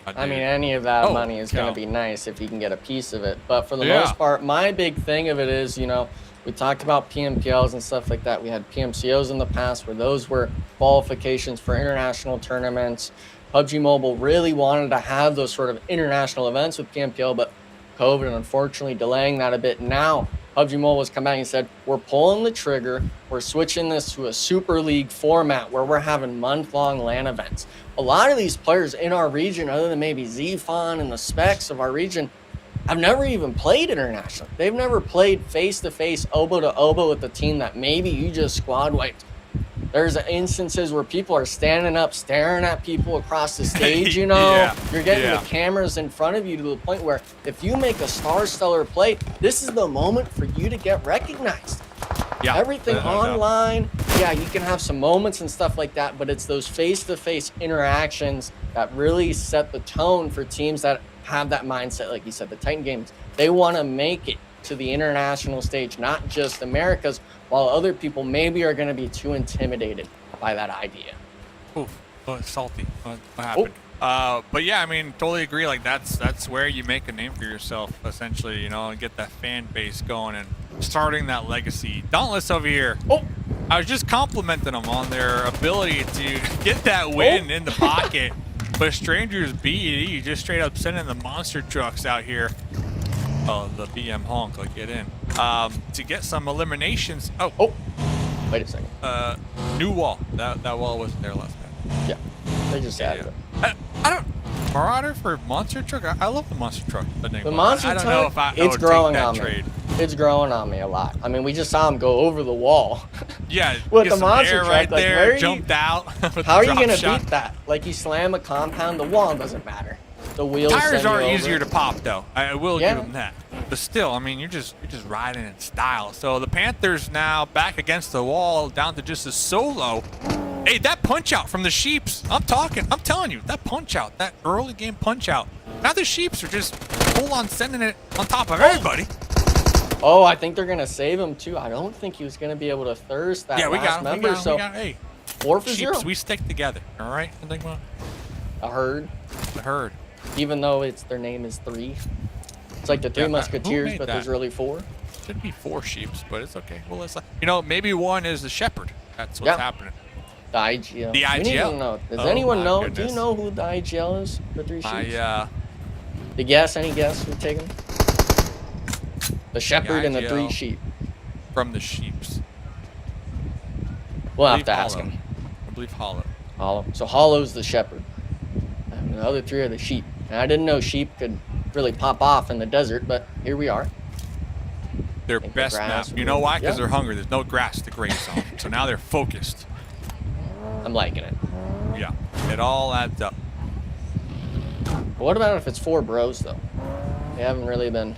I mean, any of that money is going to be nice if you can get a piece of it. But for the most part, my big thing of it is, you know, we talked about PMPLs and stuff like that. We had PMCOs in the past where those were qualifications for international tournaments. PUBG Mobile really wanted to have those sort of international events with PMPL, but COVID unfortunately delaying that a bit. Now, PUBG Mobile has come back and said, we're pulling the trigger. We're switching this to a Super League format where we're having month-long LAN events. A lot of these players in our region, other than maybe Zfon and the specs of our region, have never even played international. They've never played face-to-face, elbow-to-elbow with a team that maybe you just squad wiped. There's instances where people are standing up, staring at people across the stage, you know. You're getting the cameras in front of you to the point where if you make a stellar play, this is the moment for you to get recognized. Everything online, you can have some moments and stuff like that, but it's those face-to-face interactions that really set the tone for teams that have that mindset. Like you said, the Titan Games, they want to make it to the international stage, not just America's, while other people maybe are going to be too intimidated by that idea. Oof, it's salty. What happened? But yeah, I mean, totally agree. Like that's where you make a name for yourself, essentially, you know, and get that fan base going and starting that legacy. Dauntless over here. I was just complimenting them on their ability to get that win in the pocket. But Strangers BD just straight up sending the monster trucks out here. Oh, the BM honk, like get in. To get some eliminations. Wait a second. New wall. That wall wasn't there last time. Yeah, they just added it. I don't. Marauder for monster truck. I love the monster truck. The monster truck. I don't know if I it's would growing take that on trade. me. It's growing on me a lot. I mean, we just saw him go over the wall. Yeah, with get the some monster air truck, right like, there, jumped out. How are you gonna beat that? Like you slam a compound, the wall doesn't matter. The wheels. Tires are over. easier to pop, though. I will give them that. But still, I mean, you're just riding in style. So the Panthers now back against the wall, down to just a solo. Hey, that punch out from the Sheeps. I'm telling you, that punch out, that early game punch out. Now the Sheeps are just full on sending it on top of everybody. Oh, I think they're gonna save him too. I don't think he was gonna be able to thirst that last member. So 4 for 0. Sheeps, we stick together. All right. I think a herd. The herd. Even though their name is 3. It's like the 3 Musketeers, but there's really 4. Should be 4 Sheeps, but it's okay. Well, let's maybe one is the Shepherd. That's what's happening. The IGL. The IGL. We need to know. Does anyone know? Goodness. Do you know who the IGL is for 3 Sheeps? The guess? Any guess? Who's taking? The Shepherd and the 3 Sheep. From the Sheeps. We'll have to ask him. I believe Hollow. Hollow. So Hollow's the Shepherd. And the other 3 are the Sheep. And I didn't know Sheep could really pop off in the desert, but here we are. Their best map. You know why? Because they're hungry. There's no grass to graze on. So now they're focused. I'm liking it. Yeah, it all adds up. But what about if it's 4 bros, though? They haven't really been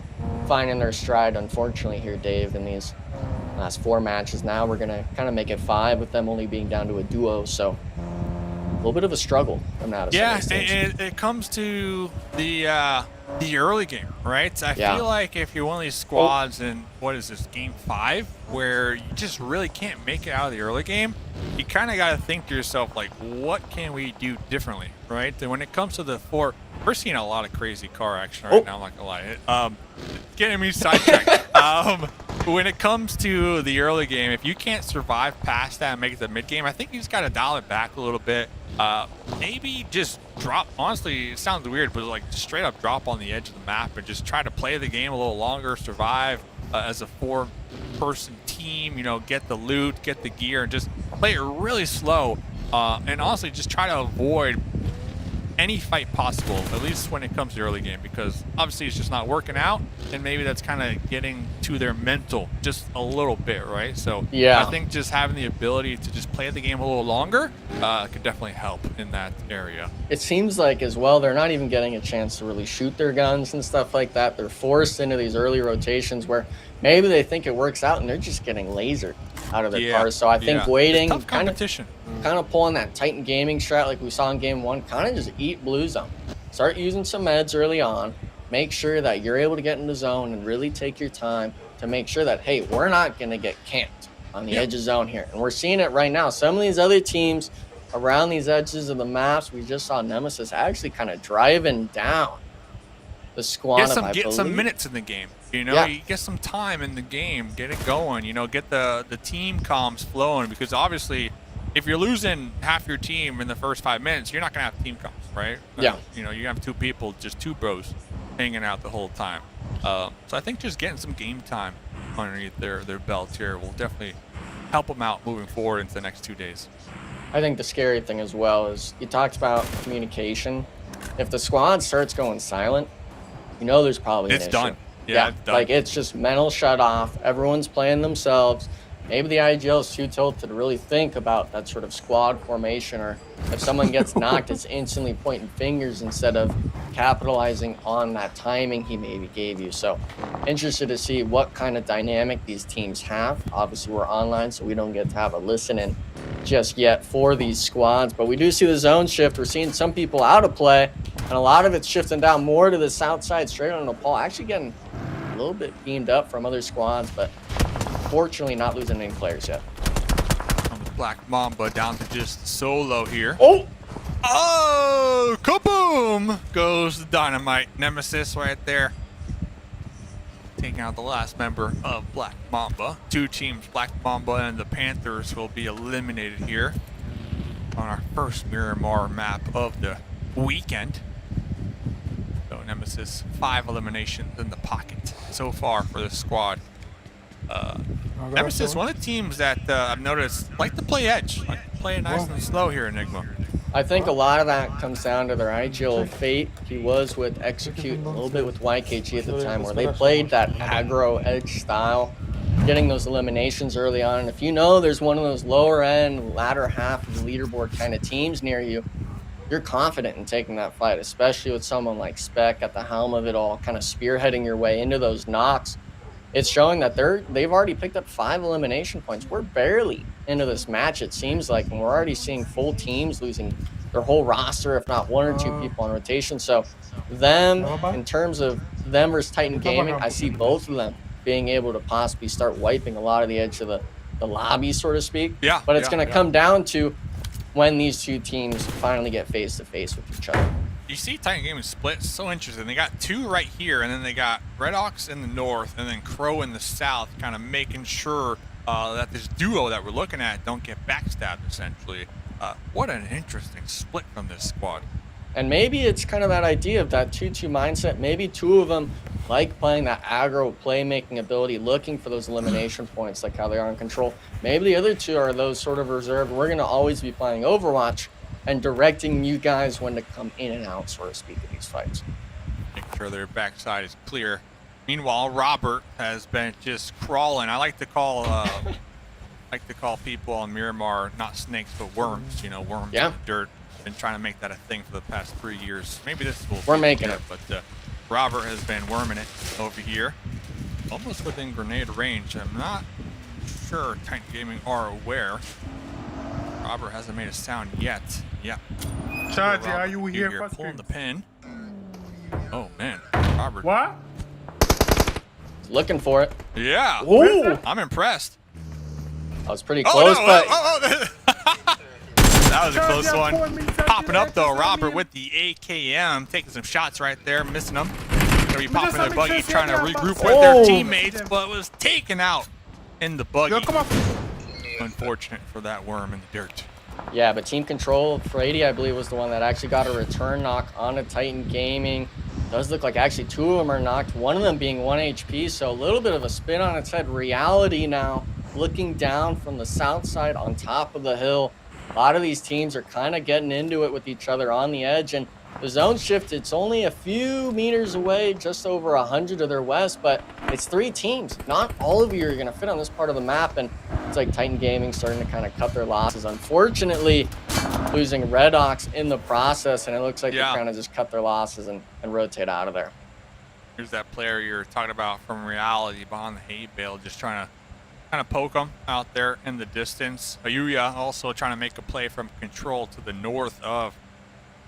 finding their stride, unfortunately, here, Dave, in these last 4 matches. Now we're going to kind of make it 5 with them only being down to a duo, so a little bit of a struggle coming out of it comes to the early game, right? I feel like if you're one of these squads in, what is this, game 5, where you just really can't make it out of the early game, you kind of got to think to yourself, like, what can we do differently, right? And when it comes to the 4, we're seeing a lot of crazy car action right now, I'm not going to lie. Getting me sidetracked. When it comes to the early game, if you can't survive past that and make it to mid game, I think you just got to dial it back a little bit. Maybe just drop, honestly, it sounds weird, but like straight up drop on the edge of the map and just try to play the game a little longer, survive as a 4-person team, you know, get the loot, get the gear, and just play it really slow. And honestly, just try to avoid any fight possible, at least when it comes to the early game, because obviously it's just not working out, and maybe that's kind of getting to their mental just a little bit, right? So I think just having the ability to just play the game a little longer could definitely help in that area. It seems like as well they're not even getting a chance to really shoot their guns and stuff like that. They're forced into these early rotations where maybe they think it works out and they're just getting lasered out of their cars. So I think waiting, tough competition. Kind of pulling that Titan gaming strat like we saw in game 1, kind of just eat blue zone. Start using some meds early on. Make sure that you're able to get in the zone and really take your time to make sure that, hey, we're not going to get camped on the edge of zone here. And we're seeing it right now. Some of these other teams around these edges of the maps, we just saw Nemesis actually kind of driving down the squad. Get some minutes in the game. You know, you get some time in the game, get it going, you know, get the team comms flowing, because obviously if you're losing half your team in the first 5 minutes, you're not going to have team comms, right? You know, you have 2 people, just 2 bros hanging out the whole time. So I think just getting some game time underneath their belts here will definitely help them out moving forward into the next 2 days. I think the scary thing as well is you talked about communication. If the squad starts going silent, you know there's probably an issue. Done. Yeah, it's done. Like it's just mental shut off. Everyone's playing themselves. Maybe the IGL is too tilted to really think about that sort of squad formation, or if someone gets knocked, it's instantly pointing fingers instead of capitalizing on that timing he maybe gave you. So interested to see what kind of dynamic these teams have. Obviously, we're online, so we don't get to have a listen-in just yet for these squads, but we do see the zone shift. We're seeing some people out of play, and a lot of it's shifting down more to the south side, straight on Nepal, actually getting a little bit beamed up from other squads, but fortunately not losing any players yet. Black Mamba down to just solo here. Oh, kaboom goes the dynamite. Nemesis right there, taking out the last member of Black Mamba. 2 teams, Black Mamba and the Panthers, will be eliminated here on our first Miramar map of the weekend. So Nemesis, 5 eliminations in the pocket so far for this squad. Nemesis, one of the teams that I've noticed like to play edge, like to play nice and slow here, Enigma. I think a lot of that comes down to their IGL fate. He was with Execute, a little bit with YKG at the time, where they played that aggro edge style, getting those eliminations early on. And if you know there's one of those lower end, latter half of the leaderboard kind of teams near you, you're confident in taking that fight, especially with someone like Spec at the helm of it all, kind of spearheading your way into those knocks. It's showing that they've already picked up 5 elimination points. We're barely into this match, it seems like, and we're already seeing full teams losing their whole roster, if not 1 or 2 people on rotation. So them, in terms of them versus Titan Gaming, I see both of them being able to possibly start wiping a lot of the edge of the lobby, so to speak. But it's going to come down to when these 2 teams finally get face-to-face with each other. You see Titan Gaming split, so interesting. They got 2 right here, and then they got Red Ox in the north, and then Crow in the south, kind of making sure that this duo that we're looking at don't get backstabbed, essentially. What an interesting split from this squad. And maybe it's kind of that idea of that 2-2 mindset. Maybe 2 of them like playing that aggro playmaking ability, looking for those elimination points like how they are in Control. Maybe the other 2 are those sort of reserved. We're going to always be playing Overwatch and directing you guys when to come in and out, so to speak, of these fights. sure their backside is clear. Meanwhile, Robert has been just crawling. I like to call people on Miramar not snakes but worms. You know, worms in the dirt. Been trying to make that a thing for the past 3 years. Maybe this will. We're making it. But Robert has been worming it over here, almost within grenade range. I'm not sure Titan Gaming are aware. Robert hasn't made a sound yet. Yeah. Chargy, are you here You're for pulling Scrims? the pin. Oh man, Robert. What? Looking for it. Yeah. Ooh. I'm impressed. I was pretty close, but that was a close one. Popping up though, Robert with the AKM, taking some shots right there, missing them. Gonna be popping their buggy, trying to regroup with their teammates, but was taken out in the buggy. Yo, come on. Unfortunate for that worm in the dirt. yeah, but Team Control, Frady, I believe, was the one that actually got a return knock on a Titan Gaming. Does look like actually 2 of them are knocked, one of them being 1 HP, so a little bit of a spin on its head. Reality now, looking down from the south side on top of the hill. A lot of these teams are kind of getting into it with each other on the edge, and the zone shift, it's only a few meters away, just over 100 to their west, but it's 3 teams. Not all of you are going to fit on this part of the map, and it's like Titan Gaming starting to kind of cut their losses. Unfortunately, losing Redox in the process, and it looks like they're trying to just cut their losses and rotate out of there. Here's that player you're talking about from Reality behind the hay bale, just trying to kind of poke them out there in the distance. Ayuya also trying to make a play from Control to the north of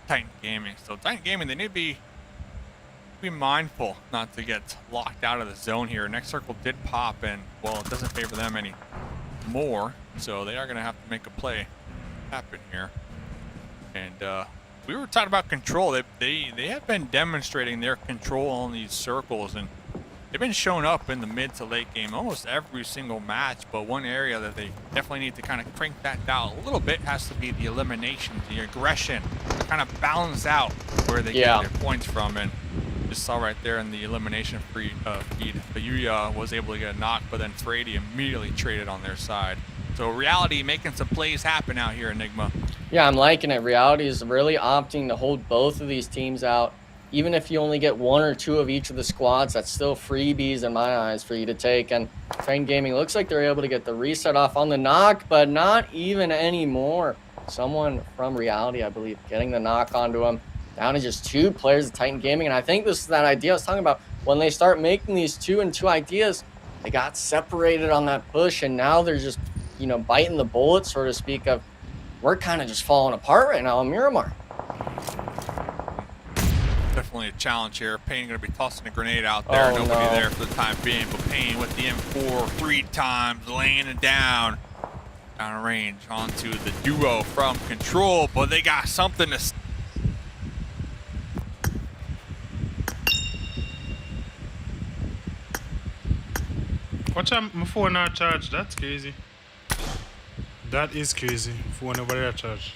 Titan Gaming. So Titan Gaming, they need to be mindful not to get locked out of the zone here. Next circle did pop, and well, it doesn't favor them any more, so they are going to have to make a play happen here. And we were talking about Control. They have been demonstrating their control on these circles, and they've been showing up in the mid to late game almost every single match. But one area that they definitely need to kind of crank that down a little bit has to be the elimination, the aggression, kind of balance out where they get their points from. And just saw right there in the elimination feed, Ayuya was able to get a knock, but then Frady immediately traded on their side. So Reality making some plays happen out here, Enigma. Yeah, I'm liking it. Reality is really opting to hold both of these teams out. Even if you only get 1 or 2 of each of the squads, that's still freebies in my eyes for you to take. And Titan Gaming looks like they're able to get the reset off on the knock, but not even anymore. Someone from Reality, I believe, getting the knock onto him. Down to just 2 players of Titan Gaming. And I think this is that idea I was talking about. When they start making these 2-and-2 ideas, they got separated on that push, and now they're just, you know, biting the bullet, so to speak, of we're kind of just falling apart right now in Miramar. Definitely a challenge here. Payne going to be tossing a grenade out there. Nobody there for the time being, but Payne with the M4 3 times, laying it down range onto the duo from Control, but they got something to... Watch out, my phone not charged. That's crazy. That is crazy. Phone over there charged.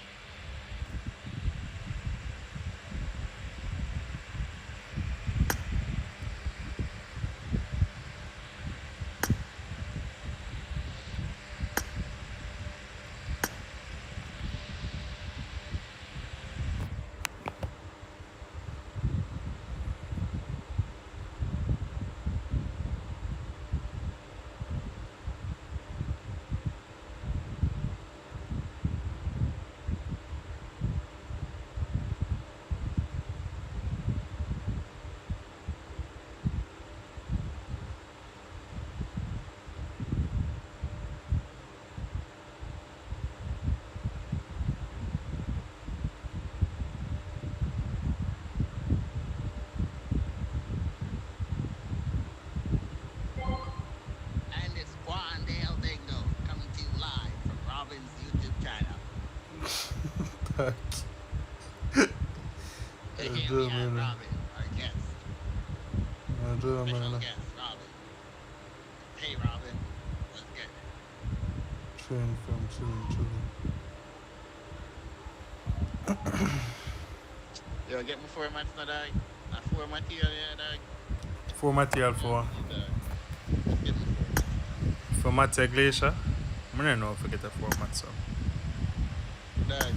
Yo, get me format now, dog. A format here, dog. Format for? Format Glacier? I don't know if I get a format, so. Dog,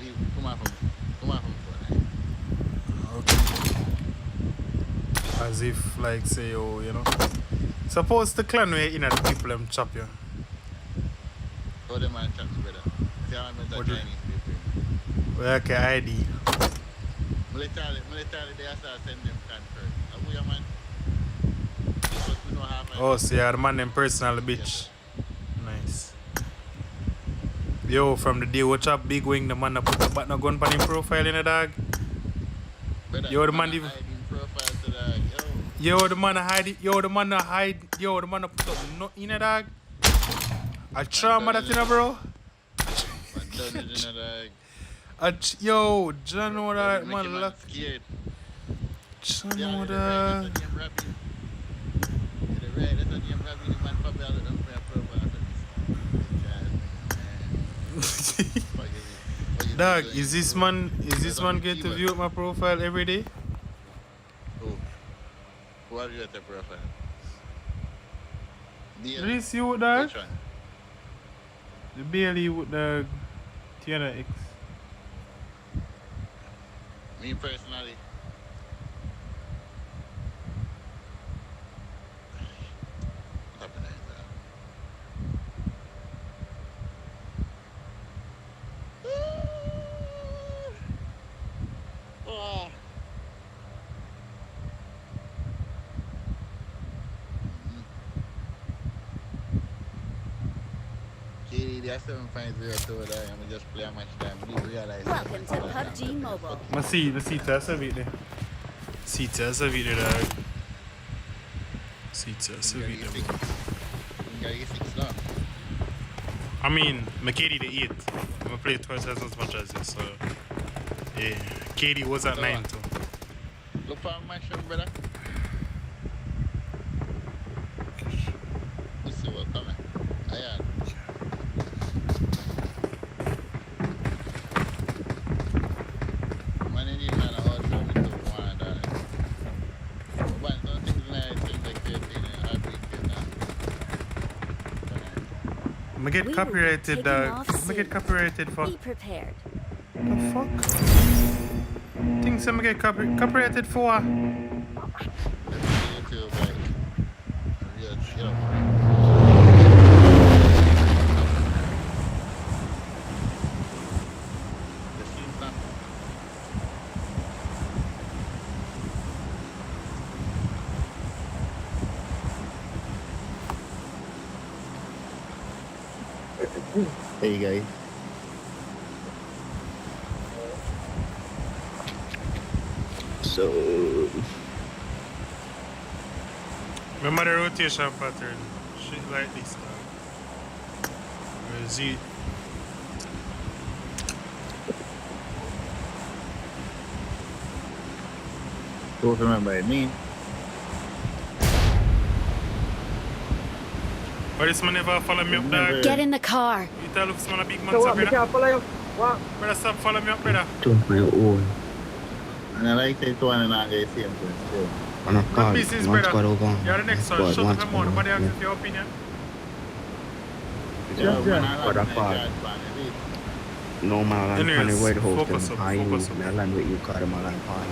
leave. Come on from before, dog. Okay. As if, like, say, oh, you know. Suppose the clan where in the people them chop you. Oh, the man chops, brother. See how I'm What Chinese people. Well, okay, ID. Military, they have to send them can first. Who you, man? Because we don't have Oh, so you're the man them personal bitch. Nice. Yo, from the day we chop big wing, the man that put the button gun on him profile in the dog. brother, Yo, the man hiding profile to the, Yo, the man hide it. Yo, the man hide. Yo, the man put up nothing in the dog. A trauma that in a bro. Man done it in a dog. Yo, John know that Make man him look. scared. John Yeah, know the that. right, that's a damn rabbit. The right, that's a damn rabbit. The man probably has a profile. Dog, is this man get to view my profile every day? Who have you at the profile? This you with dog? Which one? The Bailey with the Tiana X. Me personally. What happened Oh. KD, they are 7.02 there. I'm just play a match time. I didn't realize. Welcome to PUBG Mobile. Ma see testa vidi. See testa vidi dog. See testa vidi. You gotta get 6 now. I mean, my KD the 8. I'm gonna play twice as much as you, so yeah. KD was at 9 too. Look for a match, brother. Let's see what's coming. Ayan. Man, you need man a hard time to one that. But some things like 13 and I beat it now. I'm gonna get copyrighted, dog. I'm gonna get copyrighted for. Be prepared. The fuck? Things I'm gonna get copyrighted for. YouTube, like, real chill. Hey guys. So Remember the rotation pattern? Shit like this, dog. Where is it? Don't remember me. But this man never follow me up, dog. Get in the car. You tell this man a big man, So so what? Me brother. can't follow you. What? Brother, stop follow me up, brother. took my own. And I like that one and I get same thing. On a call, business, one brother. squad over. You're the next one. Squad, Shut one up, squad man. Nobody over. asks your opinion. Squad apart. No man, I'm Anyways, the White House. focus up, I focus up. land with you, call them a land party.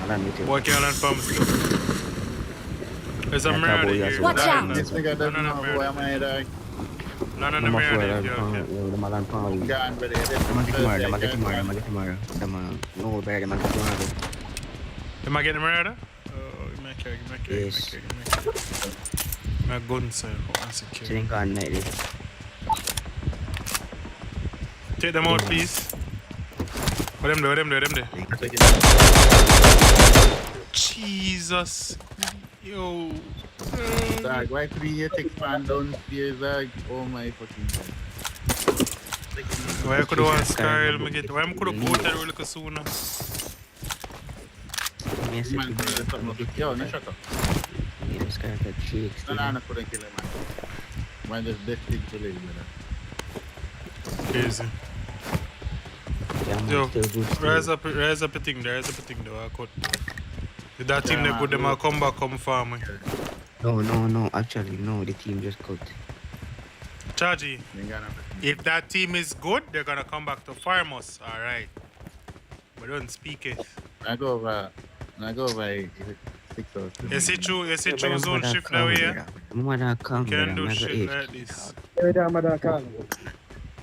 I land with you. Boy, can't learn from still. There's a Yeah, murder Cabo, here. yes, Watch out. This nigga doesn't know who am I dog. None of the Number 4, murder I'm here. the Malan party. Gone, brother. I'm gonna get tomorrow, I'm gonna get tomorrow, I'm gonna get tomorrow. No, bear, I'm gonna get tomorrow. Am I getting murder? Oh, give me a care, give me a care, Yes. give me a care, give me a care. My gun side, I'm secure. Sitting on night. Take them out, please. What them there? Jesus. Yo. Dog, why 3 year take fan downstairs, dog? Oh my fucking god. Why I could have Skyl, why I could have bought that really sooner? Yes, Man, brother, something to kill, no shut up. Yes, guy got cheeks. No, I couldn't kill him, man. Man, just death thing to live, brother. Crazy. Yeah, man, Yo, still good. Still. rise up a thing though, I could. If that team they put them, I'll come back, come farm. No, actually, no, the team just cut. Chargy, if that team is good, they're gonna come back to farm us, alright. But don't speak it. I go over 6 hours. You see through zone shift that way, yeah? Mother come, Can brother. do I'm shit going like this. Every time I call.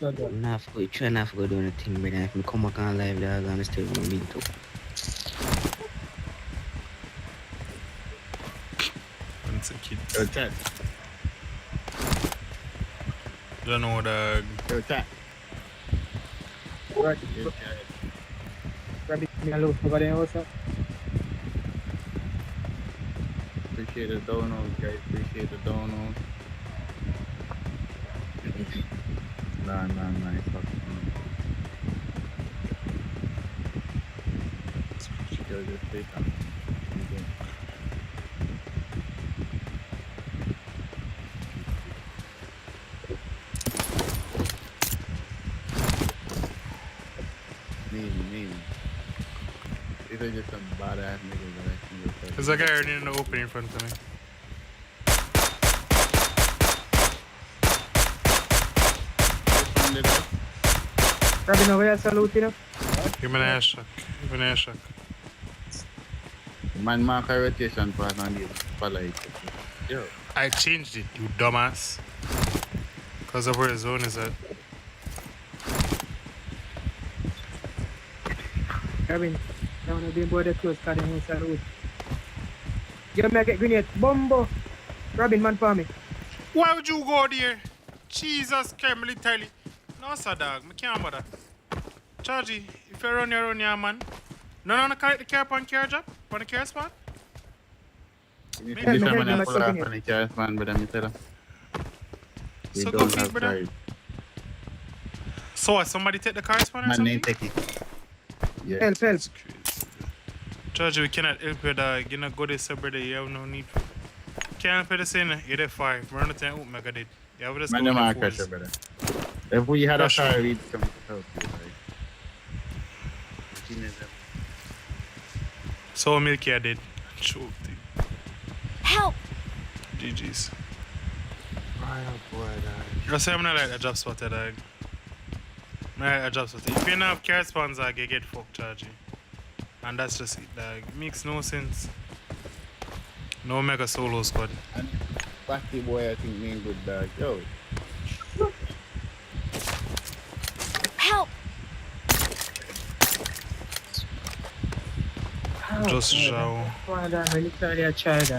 I'm not trying not to go doing a thing, brother. If I come back on live, I'm gonna still be beat up. Once a kid. Yo, chat. Don't know, dog. Yo, chat. Right. Yo, chat. Grab it, me alone over there also. Appreciate the donos, guys. Appreciate the donos. Nah. Fuck. Yo, just say something. Maybe. These are just some badass niggas that I see. There's a guy already in the opening in front of me. Grabbing over here, salute, you know. Give me an air shock. Man, mark a rotation pass on the spotlight. Yo. I changed it, you dumbass. Because of where the zone is at. Grabbing. Down the big boy that close, cutting his salute. Give me a get grenade. Bombo. Grabbing man for me. Why would you go there? Jesus Christ, literally. No, sir, dog. I can't bother. Chargy, if you run your man. No, correct the car on car drop? On the car spot? This man I pull off on the car man, but I'm tell him. We So don't go feed, have brother. cars. So what, somebody take the car spot or Man, something? they take it. Yeah. Help. Chargy, we cannot help you, dog. You not go this, brother. You have no need for. Can't help you this in. You're there 5. We're on the 10. Oh, mega dead. Yeah, we just Man, go them are with the crusher, fours. brother. If we had a Crusher. car, we'd come to help you, right? So Milky are dead. Choked. Help! GG's. I have boy, dog. I say I'm not like a job spotter, dog. Not like a job spotter. If you don't have car spawns, dog, you get fucked, Chargy. And that's just it, dog. Makes no sense. No mega solo squad. And Batty boy, I think, mean good dog. Yo. Help! Just show. Why that really carry a child?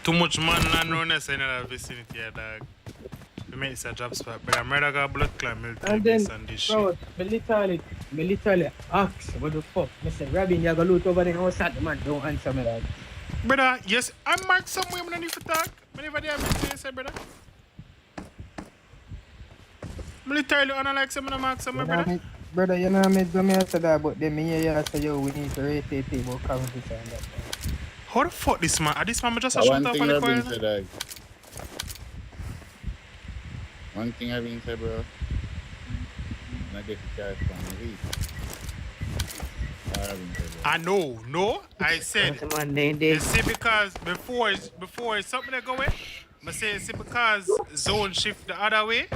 Too much man and runners in the vicinity, yeah, dog. We make this a job spot, but I'm rather got blood clan military And then, base and this bro, shit. me literally ask, what the fuck? I said, Robin, you go loot over there outside, the man don't answer me that. Brother, yes, I'm marked somewhere, I don't need to talk. Whenever they have me say, brother. I'm literally unlike some of the mark somewhere, brother. Brother, you know me do me answer that, but then me hear you say, yo, we need to rate it about currency and that. How the fuck this man? This man just a One shot off thing on the I've been corner. said, dog. One thing I've been said, bro. Not get the car from the week. I know, no, I said. You see, because before something that go away, I say, see, because zone shift the other way,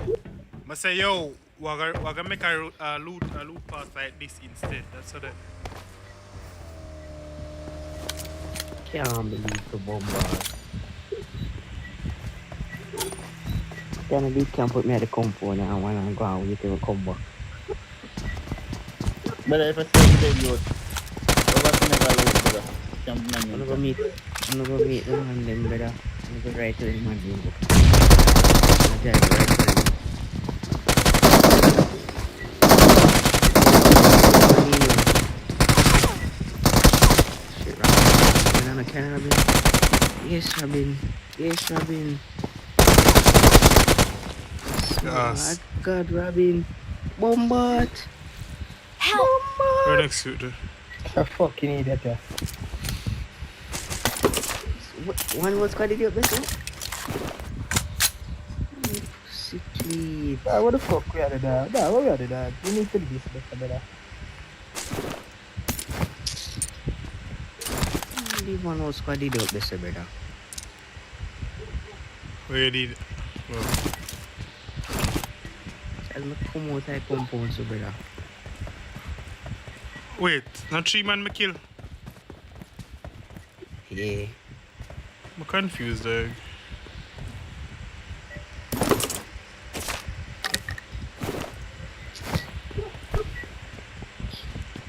I say, yo, we're gonna make a loot pass like this instead. That's what they. Can't believe the bombard. Then you can put me at the comfort now when I'm going with the combo. But if I say today, you I'm gonna go meet the man then, brother. I'm gonna go right to the man then. I'm gonna tell you right to him. Shit, Robin. Can I, Robin? Yes, Robin. Yes, Robin. Yes. Oh my God, Robin. Bombard. Help! Right next to it. I fucking idiot, yeah. One was got it up there, Sickly. What the fuck we are the dog? What we are the dog? We need to do this better, brother. Leave one was got it up there, brother. Where did? I'll not come out I compound, so brother. Wait, not 3 man me kill. Yeah. I'm confused, dog.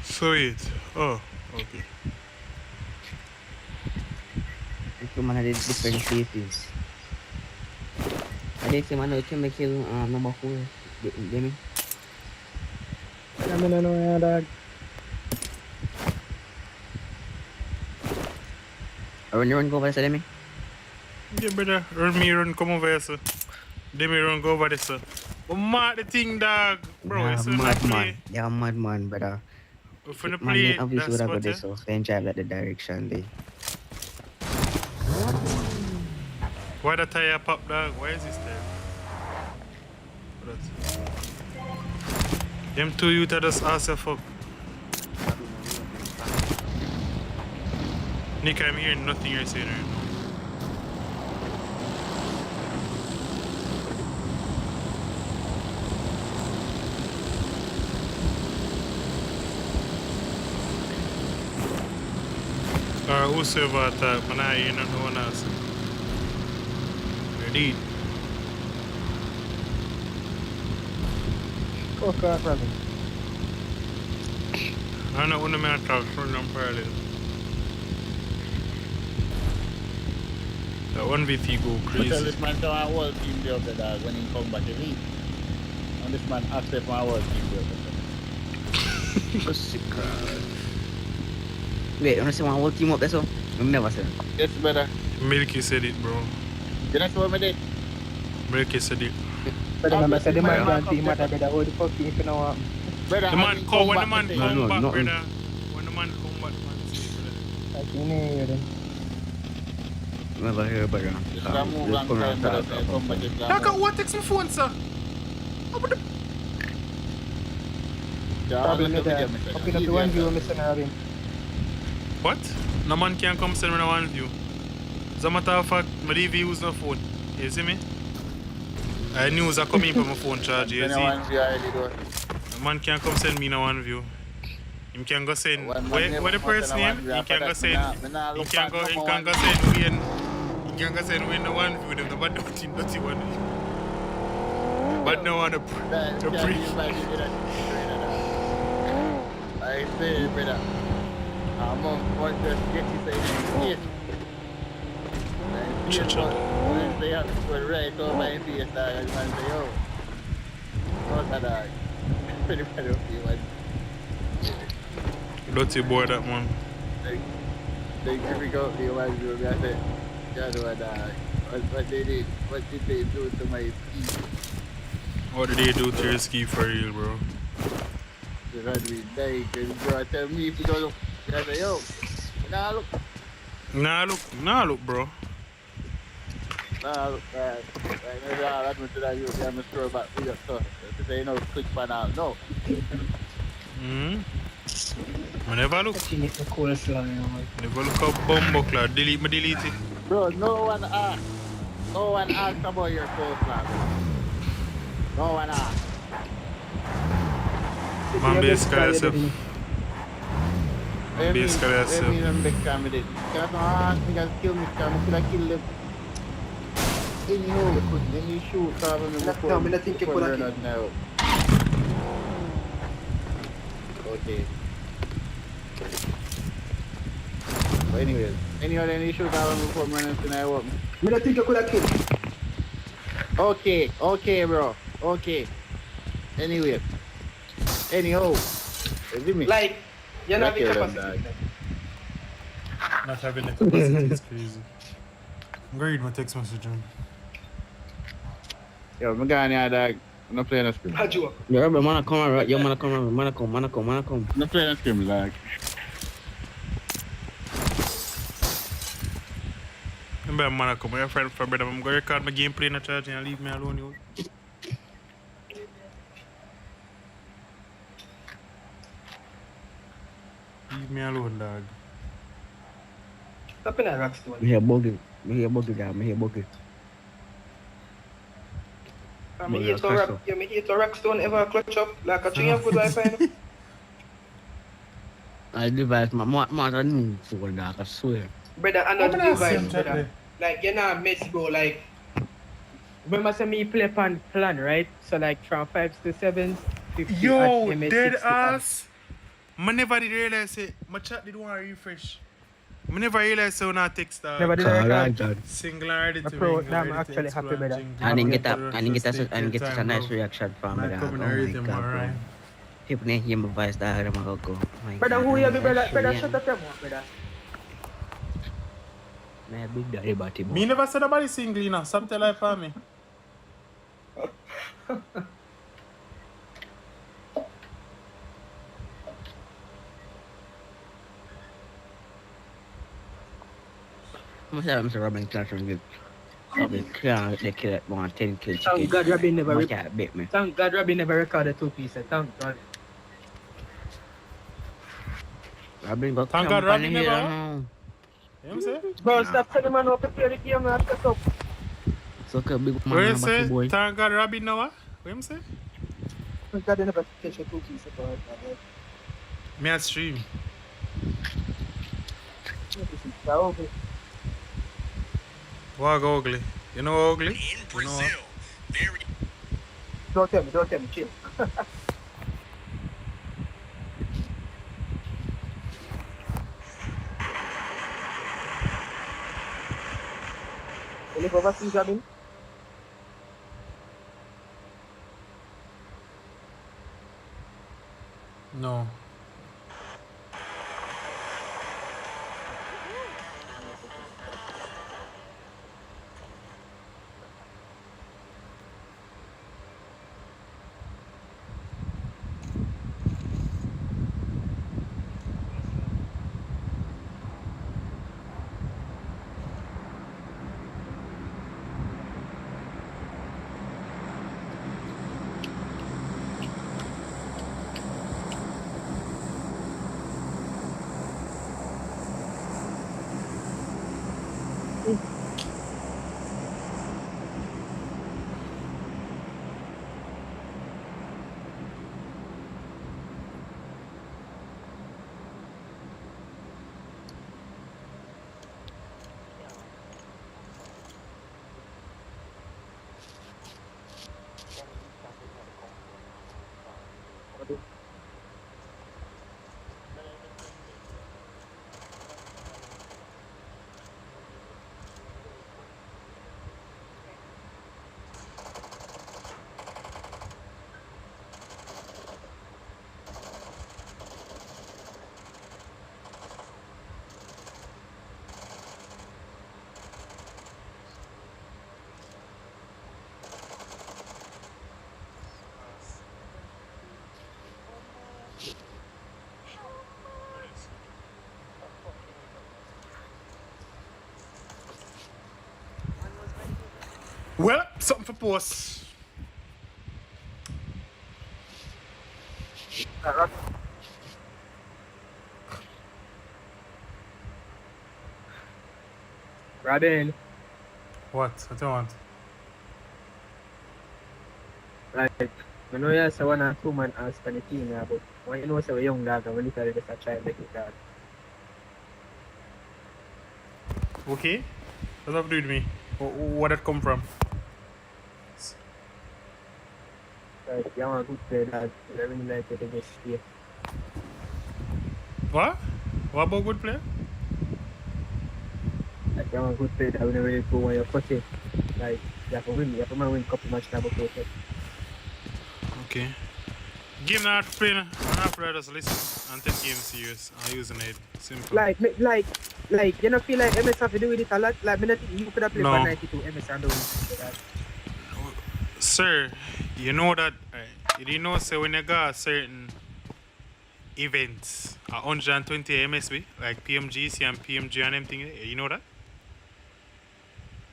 Sweet. Oh, okay. Come on, I did different cities. I did say, man, I can make you number 4. Demi. I don't know, dog. Run, you run, go over there, Demi. Yeah, brother. Run, come over here, sir. Demi run, go over there, sir. But mark the thing, dog. Bro, Yeah, it's not play. Yeah, madman, brother. If we Man, play, obviously that's would have got what this, so then drive at the direction there. Why the tire pop, dog? Why is this there? Them two youth are just ask a fuck. Nick, I'm hearing nothing you're saying right now. Whosoever attack, man, I ain't no one else. Ready? Fuck off, Robin. I don't want to man talk from them parallel. That 1v3 go Tell crazy. this man to my whole team the other dog when he come back to leave. And this man accept my whole team the other day. Wait, you want to see one whole team up there, so? I've never said it. Yes, brother. Milky said it, bro. You know what I did? Milky said it. But I said the man can't team matter, brother. How the fuck if you know what? Brother, The man come when the man come back, no. brother. When the man come back, the man say, brother. Like, you know, then. Never hear about it. Just move long time, brother. Come back and Look, what takes my phone, sir? Robin, me there. Up in the one view, Mr. Robin. What? No man can come send me no one view. As a matter of fact, my DV use no phone. You see me? I news are coming from my phone charge. You see? The man can come send me no one view. Him can go send. What the person name? He can go send. He can go send when. He can go send when the one view. Them the bad dirty one. But no one to pre. I say, brother. I'm on to get you saying yes. When they have to go right over my face, dog, I man say, yo, what's that, dog? Pretty bad of you, man. Dirty boy, that man. They difficult, you man, you got it. That's what, dog. What they did, what did they do to my ski? What did they do to your ski for real, bro? They had me dying, bro. Tell me if you don't look. I say, yo, nah look. Nah look, bro. Nah look, man. That's what I use. I'm a store back with your stuff. To say, you know, quick for now. No. Never look. Never look up Bumbleclad. Delete it. Bro, no one asked about your coleslaw. No one asked. Man, basically yourself. Let me big time with it. Because no ask me, kill me, because I could have killed them. Anyhow, let me shoot, before we're not now. Okay. But anyways, let me shoot before we're not now. I don't think I could have killed. Okay, bro. Okay. Anyhow. Like, you're not having capacity. Not having the capacity is crazy. I'm gonna read my text message, John. Yo, I'm going here, dog. I'm not playing a scrim. Yo, bro, man, come around. Yo, man, come. I'm not playing a scrim, dog. Remember, man, come here, friend, for brother. I'm gonna record my gameplay in the charge and leave me alone, yo. Leave me alone, dog. Stop in a rock stone. Me here buggy, dog. Me here buggy. Me hate a rock stone ever clutch up like a tree of good Wi-Fi. I device my new phone, dog. I swear. Brother, I know the How many device, same chat brother. there? Like, you know, miss, bro. Like, remember say me play pan plan, right? So like from 5s to 7s, 50 at Yo, MS dead 60 at. ass. I never did realize it. My chat did want to refresh. I never realized so now text Never did I record. singularity My to pro, mingle, I'm ready to actually happy explore with that. and I didn't get drink, up. I didn't get trust, I didn't get such a time, nice love. reaction from me, Man, dog. coming Oh my rhythm, god, bro. alright. People didn't hear my voice, dog. I'm gonna go. My Brother, god, who you man, be, that's brother? true, Brother, yeah. shut up your mouth, brother. Man, big daddy body, boy. Me never said about single, you know. Something like for me. I'm gonna say Mr. Robin Classroom good. Robin can't they kill that one 10 kills. Thank God Robin never My cat bit me. Thank God Robin never recorded 2 pieces. Thank God. Robin got Thank camp God on Robin here never. now. You know what I'm saying? Bro, stop telling man how to play the game and shut up. So big What man you and battle say? boy. Thank God Robin now. What you say? Thank God they never catch a 2 pieces, bro. Me a stream. What ugly? You know ugly? In You know Brazil, what? very Don't tell me, chill. You live overseas, Robin? No. Well, something for post. Robin, What? What do you want? like, I know you say 1 or 2 man ask for the team, yeah, but when you know say we young dog and we literally just a try to make it dog. Okay. What's up with me? Where that come from? Like, you want a good play dog, I really like it to just stay. What? What about good player? Like, you want a good play dog, we don't really go when you're cutting. Like, you have to win a couple matches now before you Okay. Game not playing, and after that just listen and take game serious and using it. Simple. like, you don't feel like MS have to do with it a lot? Like, I don't think you could have played No. for 92 MS and doing that. Sir, you know that, you didn't know, say when you got certain events, 120 MSB, like PMGC and PMG and everything, you know that?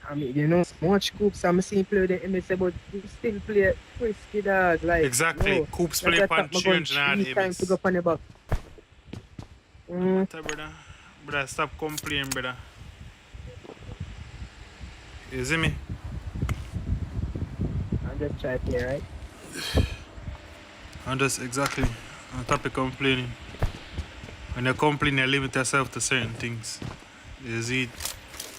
I mean, you know, much Coops, I'm seeing play with the MS, but you still play frisky dog. Like, Exactly. yo, Coops like play I pan thought my gun change and 3 times to MS. go on the back. Brother. Brother, stop complaining, brother. You see me? I'm just trying to play, right? And just exactly on topic complaining. When you complain, you limit yourself to certain things. You see,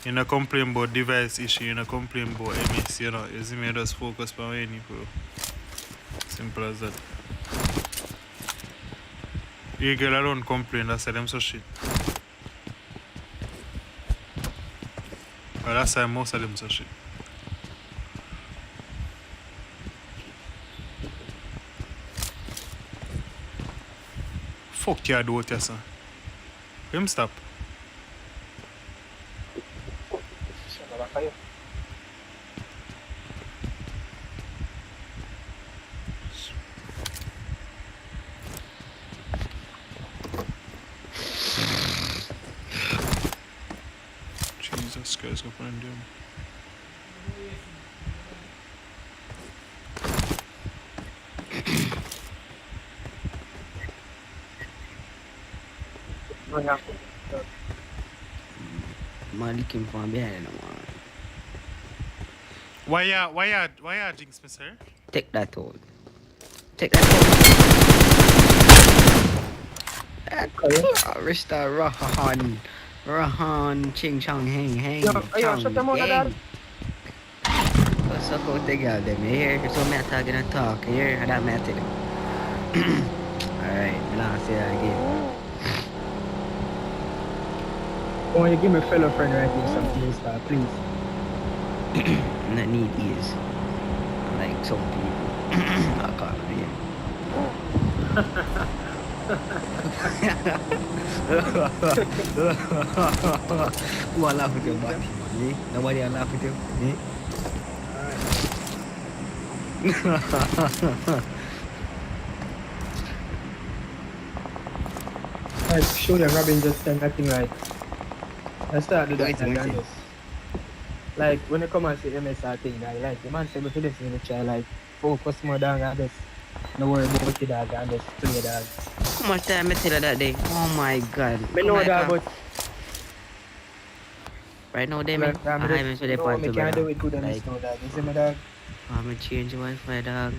you not complain about device issue, you not complain about MS, you know. You see me just focus on any pro. Simple as that. You girl I don't complain, that's why them so shit. Well, that's why most of them so shit. Fuck you do with your son. Him stop. Jesus Christ, open and down. Man looking for behind man. Why ya jinx me, sir? Take that out. Take that out. Mr. Rahan, Ching Chong Heng Heng. Shut them out of that. What's up with the girl them here? So me gonna talk here, and that matter. Alright, now say that again. Oh, you give me fellow friend right here something to start, please. Not need ears. Like some people. I can't be. Who are laughing at your body, man? Nobody are laughing at you. Like, show them Robin just done that thing right. Let's start with that again. Like, when you come and say MSR thing, like, the man said, before this in the child, like, focus more down and just, no worry about the dog and just play dog. How much time I tell her that day? Oh my god. I know that, but right now, they make I haven't said they part we can't do it good on this now, dog. You see me, dog? I'm gonna change the Wi-Fi, dog.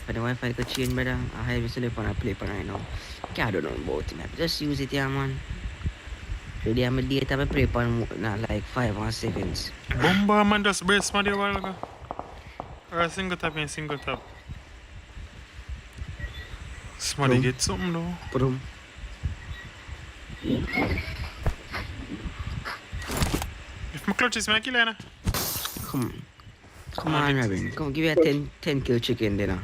But the Wi-Fi could change, brother. I haven't said it on a play right now. Can't do nothing about it, man. Just use it, yeah, man. Today I'm a data, I play on like 5 or 7s. Bomba man just brace man a while ago. Or a single tap and single tap. Somebody get something though. Boom. If my clutch is my killer, na. Come on, Robin. Come give you a 10 kill chicken dinner.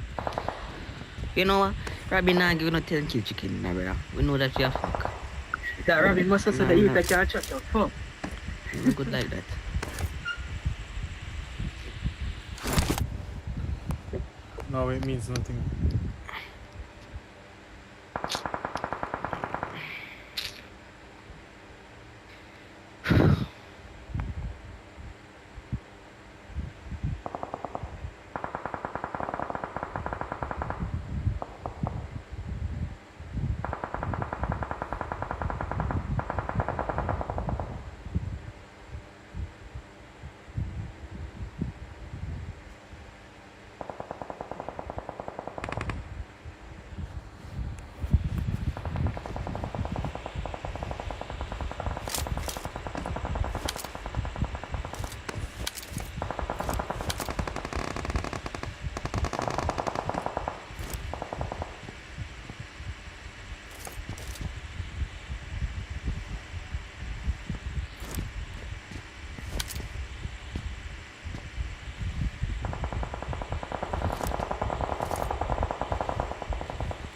You know what? Robin not give you no 10 kill chicken dinner, brother. We know that you are fuck. That Robin must have said that you can't shut up. Fuck. You good like that. No, it means nothing.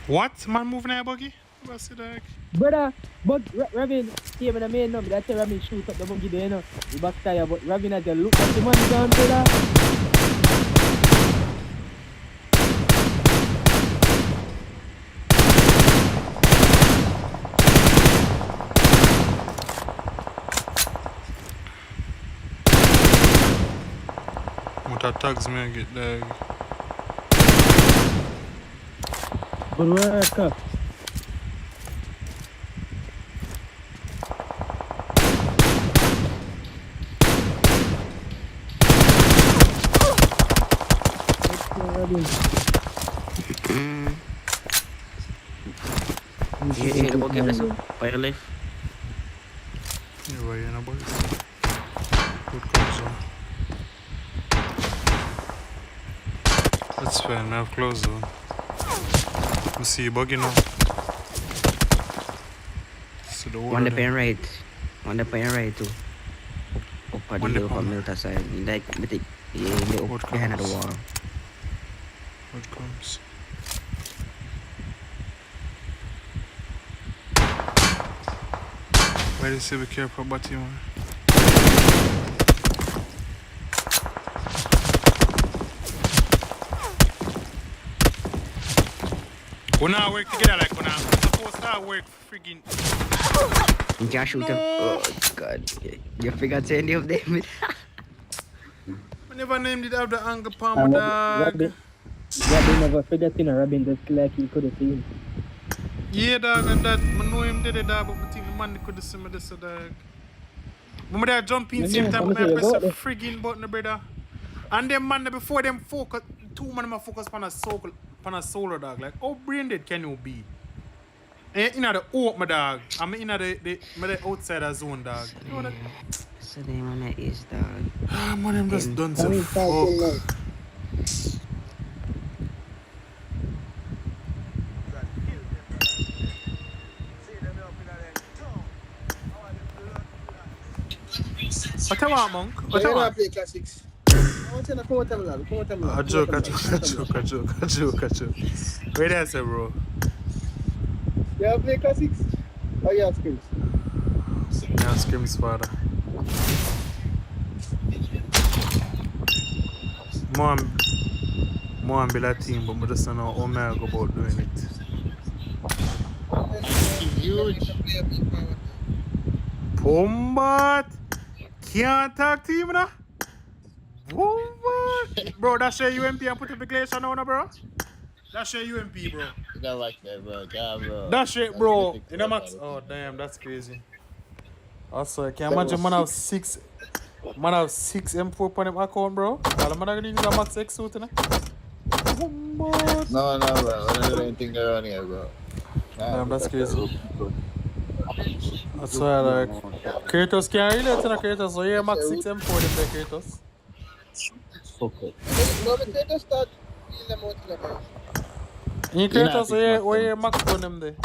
What? Man moving there, buggy? What's it like? Brother, but Robin came in the main number. That's why Robin shoot up the buggy there, you know. The back tire, but Robin had to look at the man down, brother. What tags me I get there? Good work. You the buggy, bless up. Fire life. Anyway, you know, boys. Good comes on. That's fair, now close zone. We see you bugging now. So the One the pen right. One the pen right too. Up at the hill from Milta side. Like, up behind the wall. What comes? Why do you say be careful about you, man? We now work together like we now supposed to work friggin'. You can't shoot him. Oh god. You figure to any of them. I never named it have the anger palm, dog. Robin never forget in a Robin just like he could have seen. Yeah, dog, and that. I know him did it, dog, but I think the man could have seen me this, dog. Remember that jumping same time when I press the friggin' button, brother. And them man before them focus, two man them focus on a solo, dog. Like, how brain dead can you be? And in the open, dog. I'm in the outside zone, dog. You know that? So the man is dog. Ah, man, I'm just done so fuck. What you want, monk? What you want? Play classics. A joke. Wait there, say, bro. You have play classics? Or you have Scrims? Yeah, Scrims, father. More and be that team, but I just don't know how I go about doing it. Huge. Pumbat! Can't talk to you, man. Pumbat! Bro, that's your UMP and put up the glacier now, bro. That's your UMP, bro. You don't like that, bro. God, bro. That's it, bro. In a max. Oh, damn, that's crazy. Also, can you imagine man have six M4 on him account, bro? All the man are gonna use a max X suit, innit? No, bro. I don't do anything around here, bro. Damn, that's crazy. That's why, like, Kratos can't relate to the Kratos, so yeah, max 6 M4 them there, Kratos. Fuck it. No, but they just start feeling them out in the house. In Kratos, so yeah, max on them there.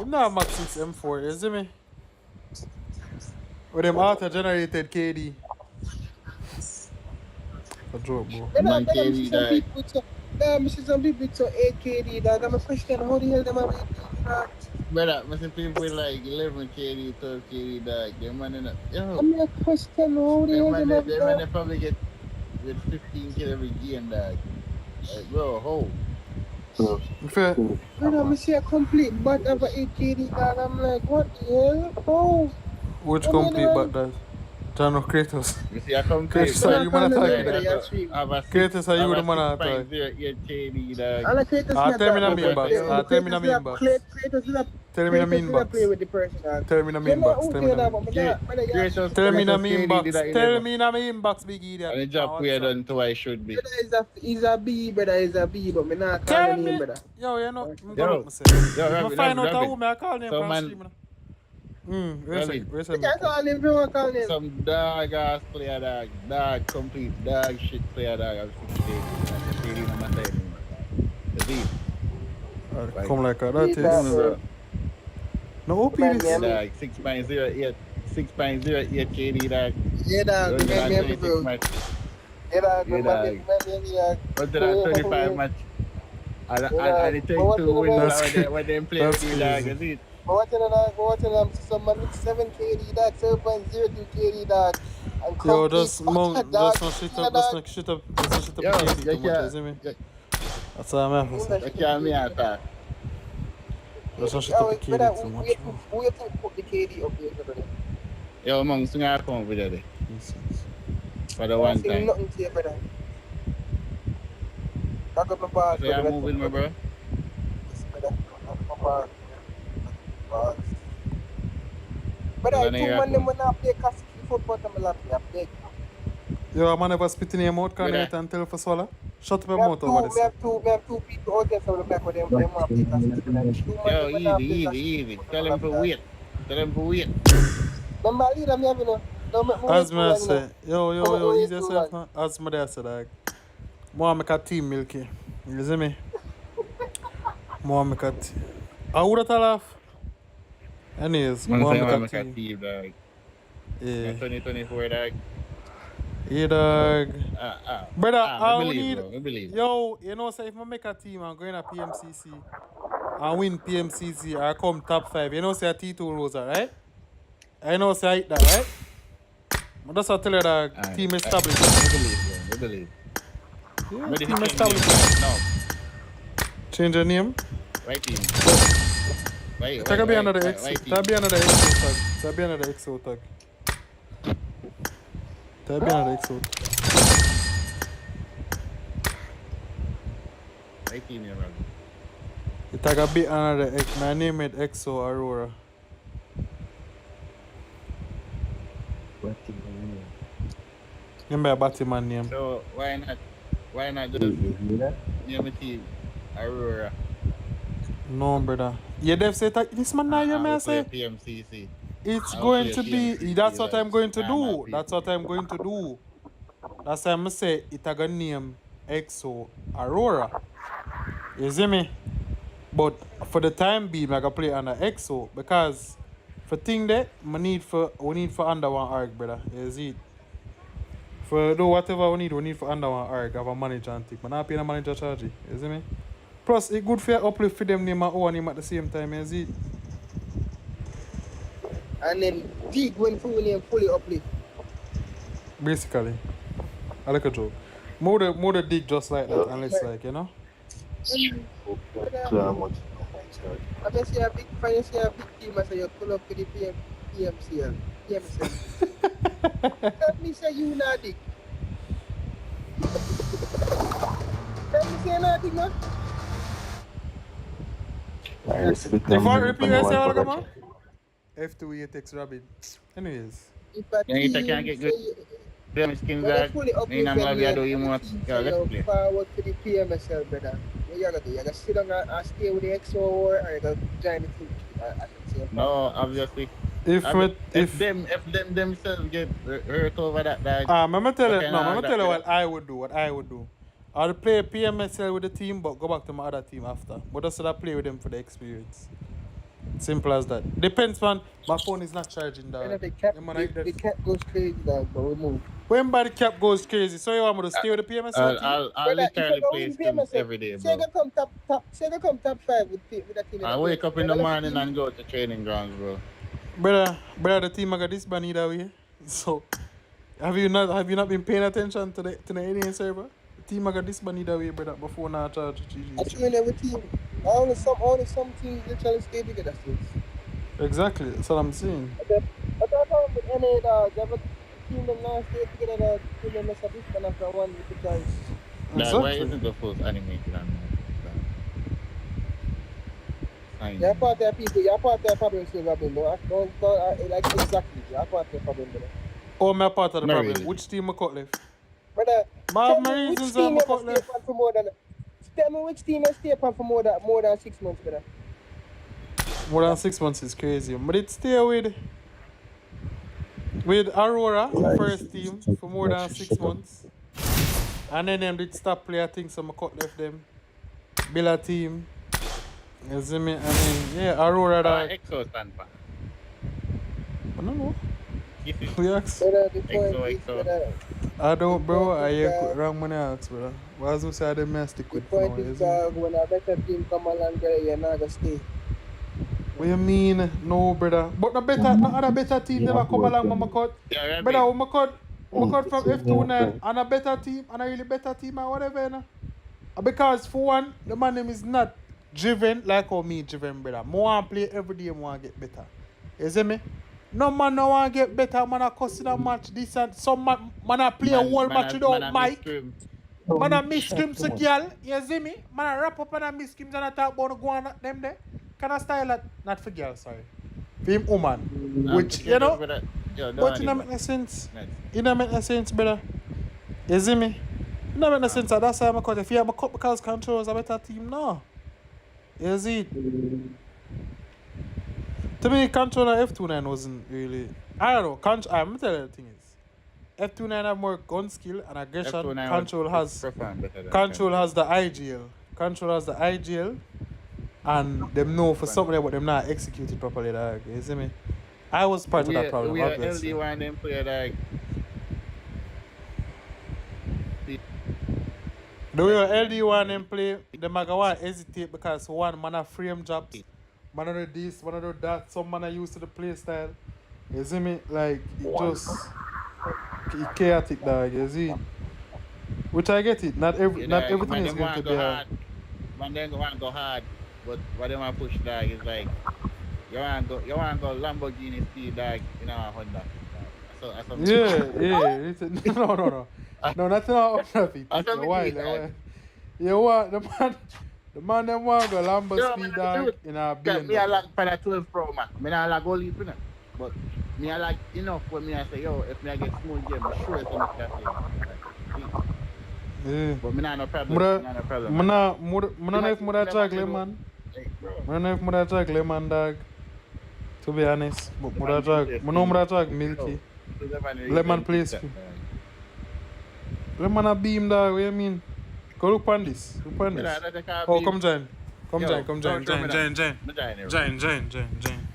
You know max 6 M4, you see me? With them auto-generated KD. A joke, bro. Man, KD died. I see some people with 8 KD, dog. I'm a question, how the hell them have 8 KD? Brother, I see people with like 11 KD, 12 KD, dog. Them man in a... Yo. I'm a question, how the hell them have Them man, they probably get with 15 kill every game, dog. Like, bro, hold. Fair. Brother, I see a complete butt of 8 KD, dog. I'm like, what the hell? Oh. Which complete but that? John of Kratos. You see, I come Kratos, are you man attacking that? Kratos, are you the man attacking? Tell me the main box. Tell me the main box. Tell me the main box. Tell me the main box. Tell me the main box. Tell me the main box, big idiot. And the job we done to I should be. He's a B, brother. He's a B, but me not calling him, brother. Yo, you know, I'm going up myself. I'm find out who I call him from stream. Some dog ass player, dog complete dog shit player, dog. Come like that is. No OP is. Dog 6.08 KD, dog. Yeah, dog. Remember, bro. Yeah, dog. But there are 35 match. I take 2 wins when they play dog. Is it? Watching them, some man with 7 KD, dog, 7.02 KD, dog. Yo, just not shit up, KD too much, that's all I'm having. I can't me attack. Just not shit up KD too much, bro. We have to put the KD up here, brother. Yo, man, swing our phone with that. For the one time. Nothing to you, brother. Back up my bar. So you're moving, my bro? But I think when them when I play classic football, I'm a play. Yo, man, never spit in your mouth, can't you and tell for swallow? Shut up your mouth over this. We have two people out there, so we're back with them. Them want to play classic. Yo, easy. Tell them for wait. Number leader, me having no. Don't make me wait As too me I long, you know. say, Don't make me ease wait too yourself long. now. As me there say, like, more make a team milky. You see me? More make a team. I would have laugh. Anyways, Man more say make I a make a team. team, dog. Yeah. 2024, dog. Yeah, dog. Brother, I I believe, need. bro. I believe. Yo, you know, say if I make a team and going to PMCC and win PMCC or come top 5, you know, say a T2 Rosa, right? I know, say I hit that, right? But that's what I tell you, dog. Team established. I believe, bro. I believe. Yeah, Ready to team change name established. right now. Change your name? Right team. Right, It can be another right, X. right It team. can be another XO tag. It can be another XO tag. It can be another XO tag. Right team, yeah, brother. It can be another X. My name is XO Aurora. Remember a Batman name. So why not just name a team Aurora? No, brother. You def say that this man now, you I may will play say PMCC. it's I will going play to be. PMCC That's what like I'm going to normal do. That's people. what I'm going to do. That's why I'm say it a gonna name XO Aurora. You see me? But for the time being, I can play under XO because for thing that we need for under one arc, brother. You see it? For do whatever we need for under one arc, have a manager and thing. But not paying a manager charge. You see me? Plus, it good for your uplift for them name and own name at the same time. You see it? And then Pete went full name fully uplift. Basically, I like a joke. More the dig just like that, and it's like, you know. I just see a big team, I say you pull up to the PMCL. Let me say you not dig. Let me say not dig, man. If I repeat yourself, come on. F2 takes rabbit. Anyways. If a Then you team can't get good. say Them skins when they are fully in uplift a them movie, I name do and you the want team yeah, say let's you play. forward to the PMSL, brother. What you gonna do? You gonna sit down and stay with the XO or you gonna join the team at the same time? No, obviously. If them themselves get hurt over that bag. I'm tell you, okay, no, I'm tell you that, what I would do. I'll play PMSL with the team, but go back to my other team after. But just I play with them for the experience. Simple as that. Depends, man. My phone is not charging, dog. You know, the cap goes crazy, dog, but we move. When the cap goes crazy, so you want me to stay with the PMSL team? I'll literally play win Scrims PMSL, every day, say bro. they come top 5 with that team. I wake up in the morning and go to training grounds, bro. Brother, the team I got this ban either way. So have you not been paying attention to the alien server? The team I got this ban either way, brother, before now charge GG. I train every team. Only some teams literally stay together since. Exactly, that's what I'm saying. But that's how with NA dog, every team them now stay together, dog, team them mess up this man after one with the chance. Exactly. Why isn't the first animated on You're part of the people, you're part of the problem still, Robin, though. Don't like exactly, you're part of the problem, brother. Oh, I'm part of the problem. Really? Which team I cut left? Brother, My tell me which reasons team I you cut stay left. upon for more than... Tell me which team you stay upon for more than 6 months, brother. More than 6 months is crazy. But it stay with Aurora, first team, for more than 6 months. And then them did stop play, I think, so I cut left them. Build a team. You see me? I mean, yeah, Aurora dog. EXO stand for? I don't know. We ask. Brother, the point is, EXO. brother, I don't, bro. I hear wrong money ask, brother. Why do you say I didn't stick the with point for now? is, dog, when a better team come along, brother, you're not gonna stay. What you mean? No, brother. But no other better team never come along, mama cut. Yeah, Brother, we cut from F29 and a better team and a really better team or whatever, you know? Because for one, the man name is not driven like how me driven, brother. I want to play every day, I want to get better. You see me? No man no want to get better, man a cuss in a match, this and some man a play a whole match without mic. Man a miss scrims to girl, you see me? Man a wrap up and a miss scrims and a talk about go on them there. Can I style that? Not for girl, sorry. For him woman. Which, you know, but it don't make no sense. It don't make no sense, brother. You see me? It don't make no sense. That's why I'm a cut. If you have a cut because Control is a better team, no. You see it? To me, Control and F29 wasn't really I don't know. I'm gonna tell you the thing is, F29 have more gun skill and aggression. Control has the IGL. Control has the IGL, and them know for something there, but them not execute it properly. Dog. You see me? I was part of that problem. We are Obviously. LD1 them play like. The way LD1 them play, them are going to hesitate because one man a frame drops, man a do this, man a do that. Some man are used to the play style. You see me? Like it just it chaotic, dog. You see? Which I get it. Not everything is going to be hard. Man, then want to go hard, but what they want to push, dog, is like you want to go Lamborghini speed, dog, in a Honda. Yeah. No. No, nothing out of it. Why? You want the man them want to go Lambo speed, dog, in a BMW. Me I like for that 12 Pro, man. Me not like all you, but me I like enough when me I say, yo, if me I get smooth game, I'm sure it's enough that thing. Yeah. But me not no problem. Me not know if me drag lemon. Me know if me drag lemon, dog. To be honest, but me drag milky. Lemon place. Lemon a beam, dog. What you mean? Go look on this. Oh, come join. Join.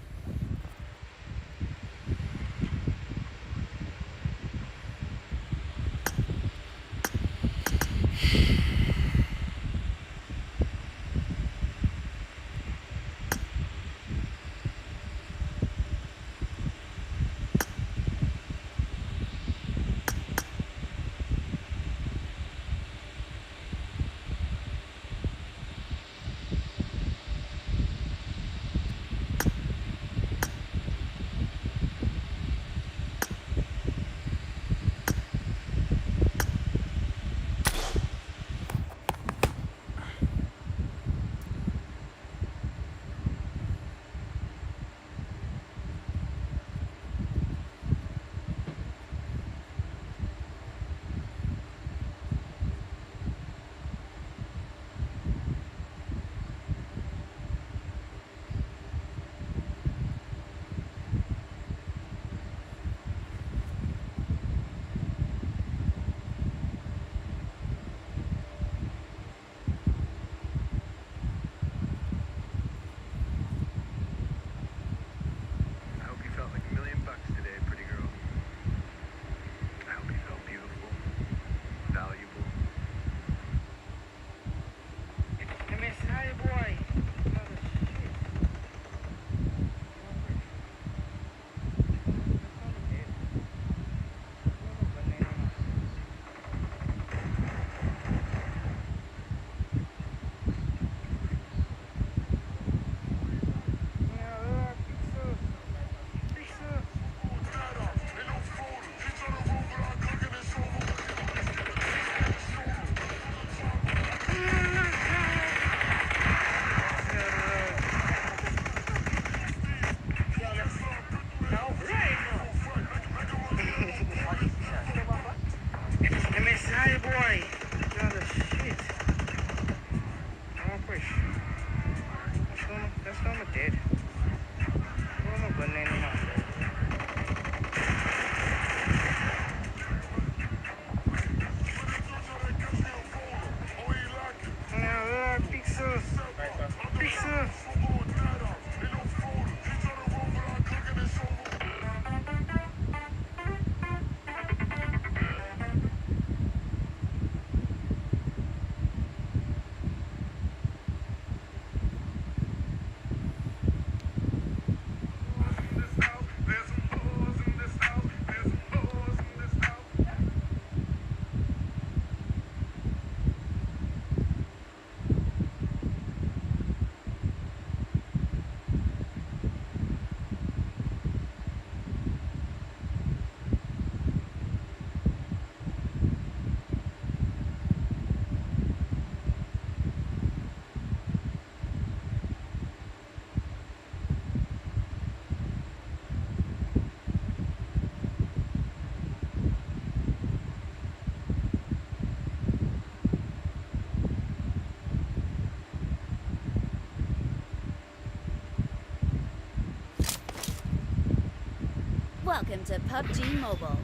Welcome to PUBG Mobile.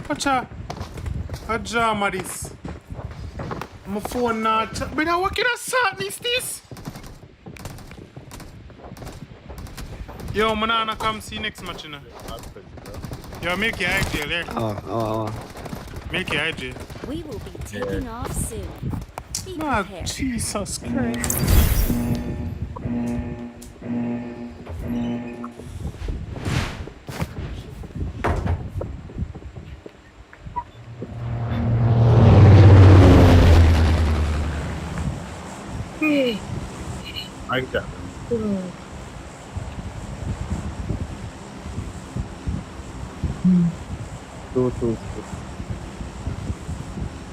Whatcha? A drama this. My phone not. But what kind of sadness this? Yo, man, come see next match, you know. Yo, Milky IJ there. Oh. Milky IJ. We will be taking off soon. Be prepared. Jesus Christ. I got them. Two.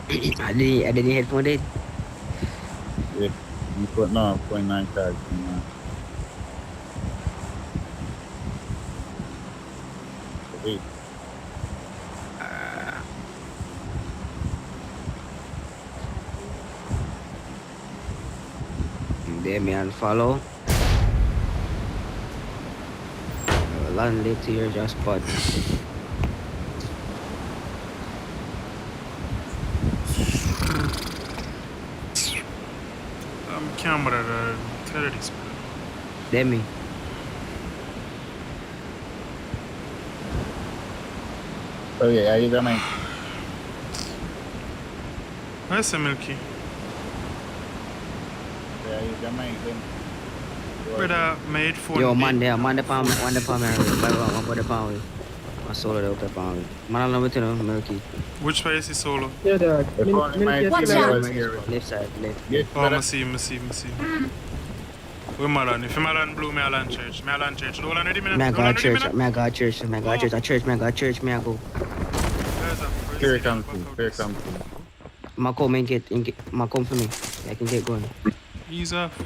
Ada ni headphone dia. Yeah. You put no 0.9 tags. Wait. Dia me unfollow. Land it to your just spot. Camera, terrorist. Demi. Oh yeah, you got my. Where's the Milky? Yeah, you got my. Brother, my headphone. Yo, man there, man the palm, man the palm, man the palm. I solo the upper palm. Man, I love it, you know, Milky. Which way is he solo? Yeah, dog. Watch out. Left side, left. Oh, I see him. Where Malan? If Malan blue, me Alan church. Me Alan church. No one ready, me. Me I go church, me I go church, me I go church, me I go church, me I go. Here it comes. Ma come and get, ma come for me. I can get going. Ease off.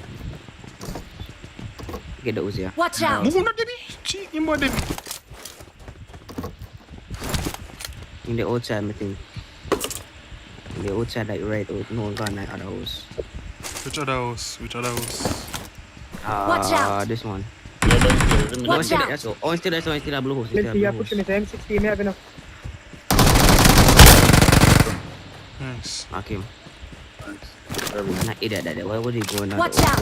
Get those here. Watch out. Move on, Debbie. Cheat him, Debbie. In the outside, I think. In the outside, like right out, no gun like other house. Which other house? Watch out. This one. Watch out. That's all. Oh, still a blue house. Milky, you're pushing me to M16, me have enough. Nice. Mark him. I'm an idiot that day. Why would he go in that? Watch out.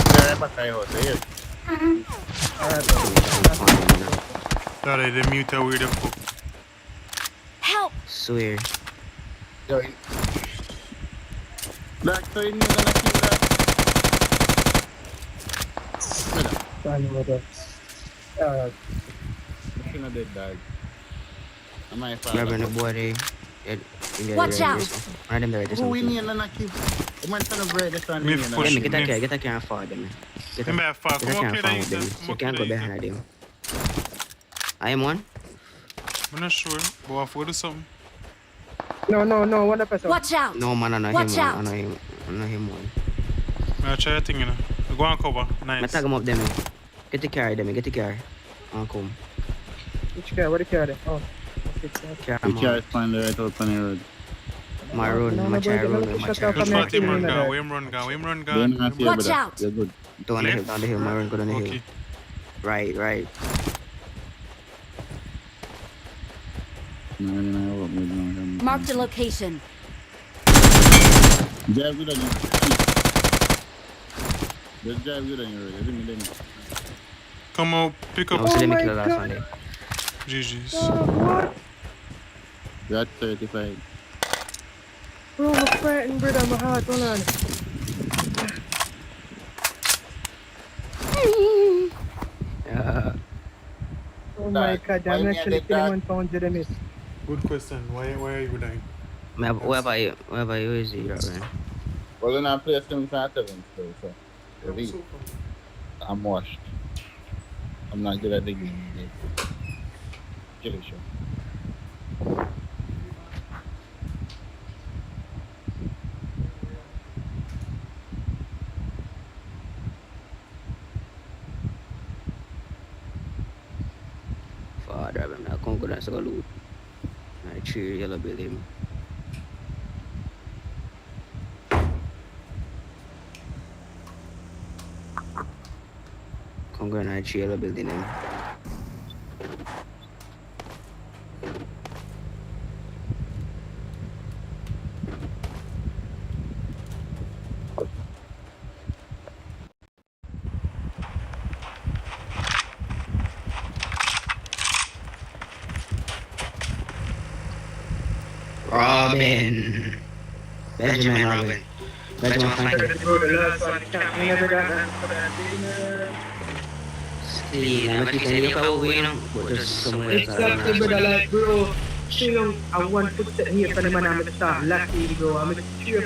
Sorry, the mute are weird. Help. Swear. Black, so you need to keep that. Machine dead dog. Am I Grabbing the boy there. Watch out. Right in there. Who we need to keep? The man trying to break this one. Get a camera forward them. Get a camera forward them. So you can't go behind them. I am one. I'm not sure, but I'll do something. No, 100%. Watch out. No man, I know Watch him out. one. I know him one. I'll try a thing, you know. Go and cover. Nice. I tag him up them. Get the car, them. Get the car. I'll come. Which car? What the car there? Oh. Car, The car is flying right out on the road. My road, my chair road, my chair Just road. let him run down. Him run down. Watch out. You're good. Down the hill, my road, go down the hill. Okay. Right. No. Marked a location. Drive good on you. Just drive good on you. Let me. Come out, pick up. No, so let me kill the last one there. GG's. What? You're at 35. Bro, I'm frightened, brother. My heart, hold on. Oh my god, I'm actually killing 1,000 enemies. Good question. Why are you dying? Where about you is he right, man? Well, then I play some seven, so I'm washed. I'm not good at the game. Kill it, sure. drive him now. Come go down to go loot. I 3 yellow building. Come go down 3 yellow building him. Robin. Benjamin Robin. Benjamin Franklin. See, I'm not saying you can win, but just somewhere else. Exactly, brother. Like, bro, Shillong, I want to sit here for the man I'm start lucky, bro. I'm a cheer.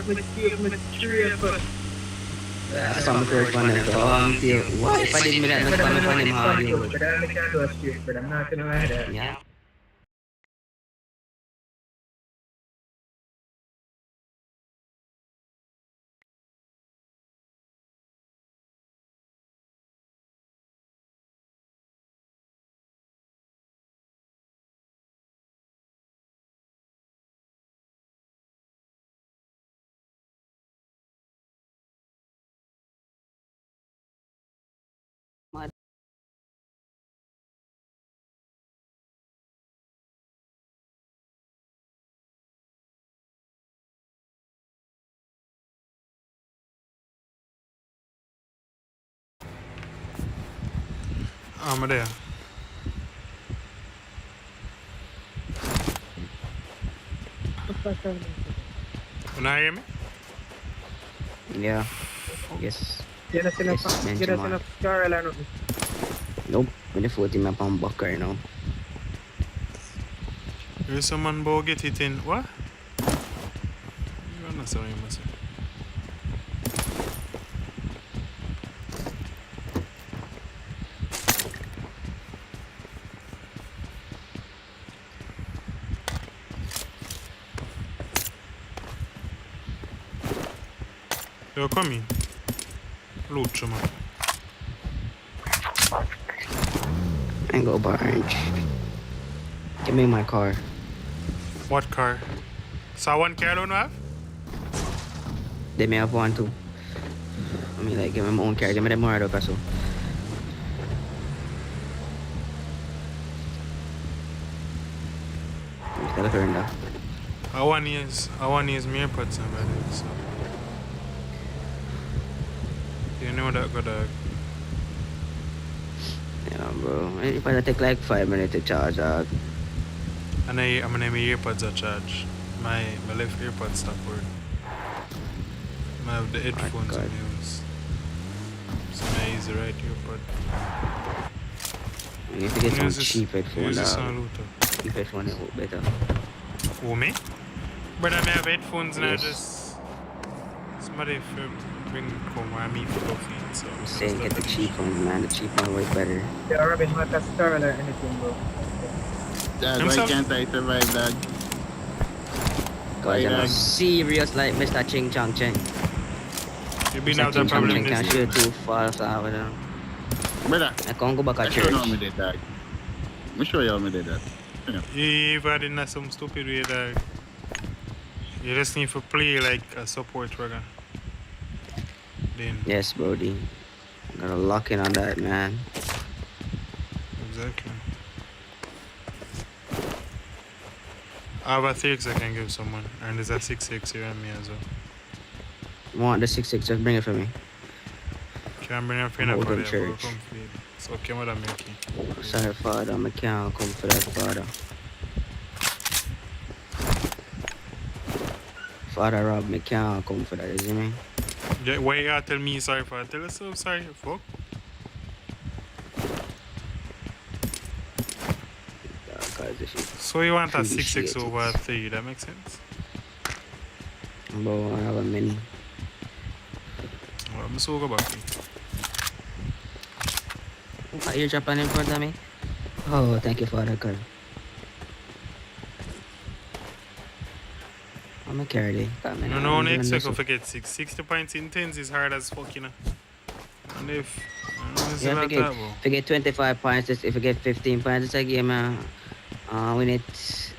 Some correspondent. Why if I didn't mean that, I'm going to find him hard. But I'm not gonna lie that. Yeah. I'm there. Can I hear me? Yeah. Yes. Get us enough Carl or nothing. Nope. When the 40 map on buck right now. There's someone go get it in. What? You understand what you must say? Yo, come in. Loot, man. I go orange. Give me my car. What car? So one car don't have? They may have one too. I mean, like, give me my own car. Give me the more up so. Still a friend. I want to use my AirPods by the way, so. You know that good dog. Yeah, bro. It probably take like 5 minutes to charge, dog. And I'm gonna have my AirPods at charge. My left AirPods stop working. I have the headphones I use. So I use the right earpod. You need to get some cheap headphones, dog. Cheap headphones work better. Who, me? But I have headphones and I just... Somebody bring come and me for coffee, so... I'm saying get the cheap ones, man. The cheap one work better. Yeah, Robin, not a star or anything, bro. Dog, why can't I survive, dog? Cause I'm serious like Mr. Ching Chong Cheng. You been out the problem can't shoot too fast with them. Brother, I can't go back at church. I show you how me did that. I'm show you how me did that. You've had in some stupid way, dog. You just need to play like a support worker. Then. Yes, Brody. Gotta lock in on that, man. Exactly. I have a 3x I can give someone, and there's a 6x here on me as well. You want the 6.6? Just bring it for me. Can I bring a friend up for there? It's okay, what I'm making. Sorry, father. I can't come for that, father. Father Rob, me can't come for that, you see me? Yeah, why you gotta tell me sorry for that? Tell us so sorry, fuck. So you want a 6x over 3, that makes sense? Bro, I have a mini. Well, I'm so go back. Are you dropping in front of me? Oh, thank you, Father God. I'm a carry. No, next week I'll forget 6. 60 points in 10s is hard as fuck, you know. And if... forget 25 points, if you get 15 points, it's a game, We need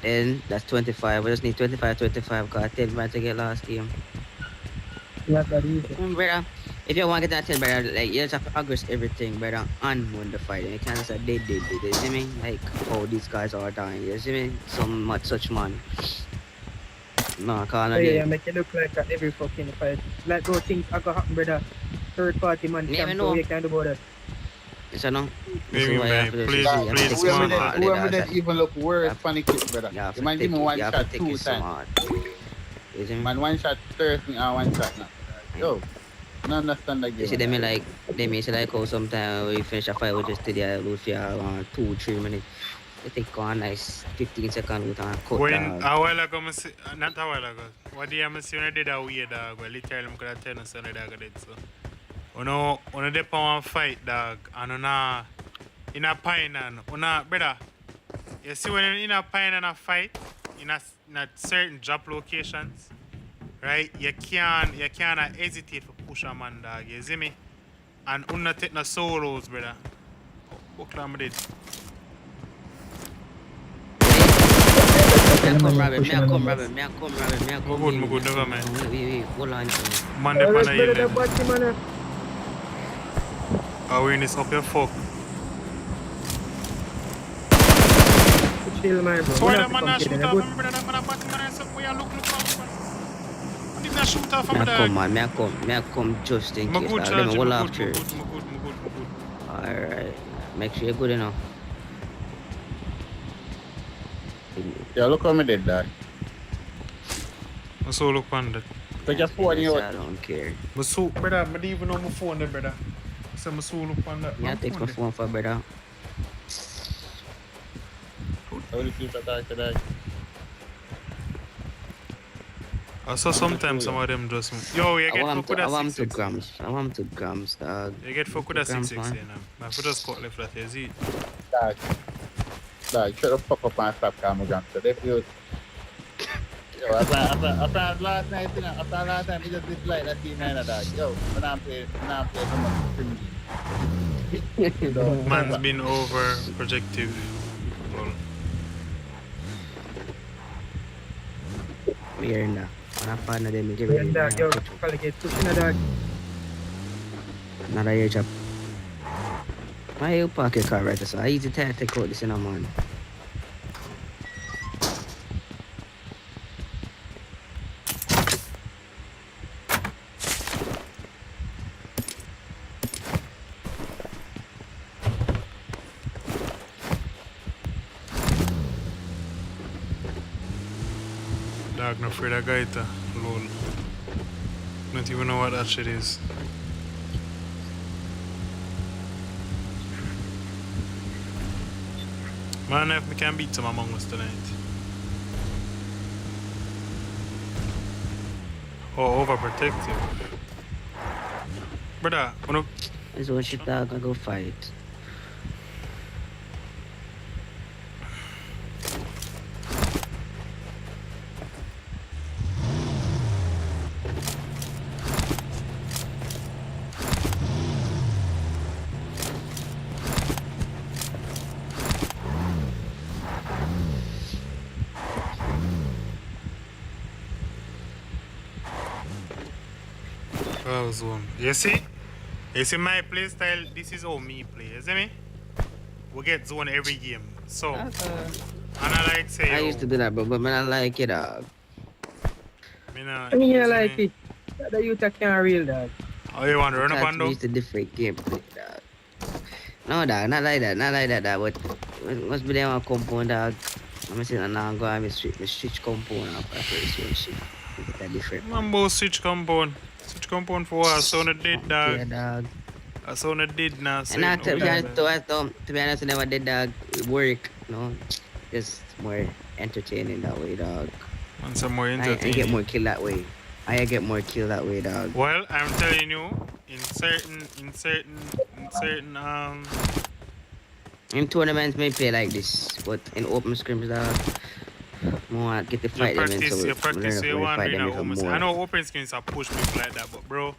then that's 25. We just need 25, cause 10 man to get last game. Yeah, that easy. Brother, if you want to get that 10, brother, like you just have to aggress everything, brother, and win the fight. And you can't just say they did. You see me? Like how these guys are dying. You see me? Such man. No, I can't. Yeah, make it look like every fucking fight. Like those things are gonna happen, brother. Third party man Never camp, know. so you can't do about that. Yes, I know. Maybe, man. Please, Whoever that even look worse for the clip, brother. You You man give me one shot 2 times. You see me? Man, one shot first me and one shot now. Yo, I don't understand that game. You see them like how sometimes we finish a fight, we just did the lose for 2-3 minutes. They take on nice 15 seconds with a cut When dog. a while ago, not a while ago, what do you see when I did that weird dog? Well, literally, I could have tell you something dog did so. When I did one fight, dog, and in a pine and brother, you see when in a pine and a fight, in a certain job locations, right? You can't hesitate for push a man, dog. You see me? And not take no solos, brother. What am I did? Me I come rabbit. Good, never mind. Wait, hold on. Man, the man Better are than body, man. awareness of your fuck. Chill, man, bro. So We why have that to man not come shoot together, off good? from brother? That man a bad man or something? Where you look out, man? What if not shoot off Me from I the come, dog? man. Me I come just in My case. good Let charge, me hold off church. my good. Alright. Make sure you're good enough. Yo, look how me did that. I saw look on that. Take your phone Yes, out. I don't care. I saw, brother, I don't even know my phone there, brother. So I saw look on that. Yeah, take my phone for brother. How do you keep attack today? I saw sometimes some of them just... Yo, you get fuck with I that want 6 grams. I want 2 grams, dog. You get fuck with that 6 man. you know. My foot just cut left that, you see it? Dog, shut the fuck up and stop calm down. So they feel... Yo, after last night, you know, after last time, we just dislike that team nine dog. Yo, when I'm playing so much. Man's been over projective. Well, We hearing that. When I find them, we give We it and dog, yo, probably get pushing a dog. another year job. Why you park your car right there? So I easy to take out this in a man. dog, no afraid of gaita. Lol. Don't even know what that shit is. Man, if we can beat some among us tonight. Oh, overprotective. Brother, wanna... This one shit dog, I go fight. Zone. You see? You see my play style? This is how me play. You see me? We get zone every game. So, and I like say... I used to do that, but I like it, dog. I mean, I like it. That you can't real, dog. Oh, you want to run up and It's a different gameplay, dog. No, dog, not like that, dog. But must be there on compound, dog. I'm saying now I'm going to switch compound after this one shit. It's a different one. Mambo switch compound. Switch compound for what? I sounded dead, dog. Yeah, dog. I sounded dead now. So And now, to be honest, I never did, dog. Work, you know. Just more entertaining that way, dog. And some more entertaining. I get more kill that way. I get more kill that way, dog. Well, I'm telling you, in certain in tournaments may play like this, but in open scrims, dog, more get the fight them in, so you practice you want fight them to even more. I know open skins are push people like that, but bro,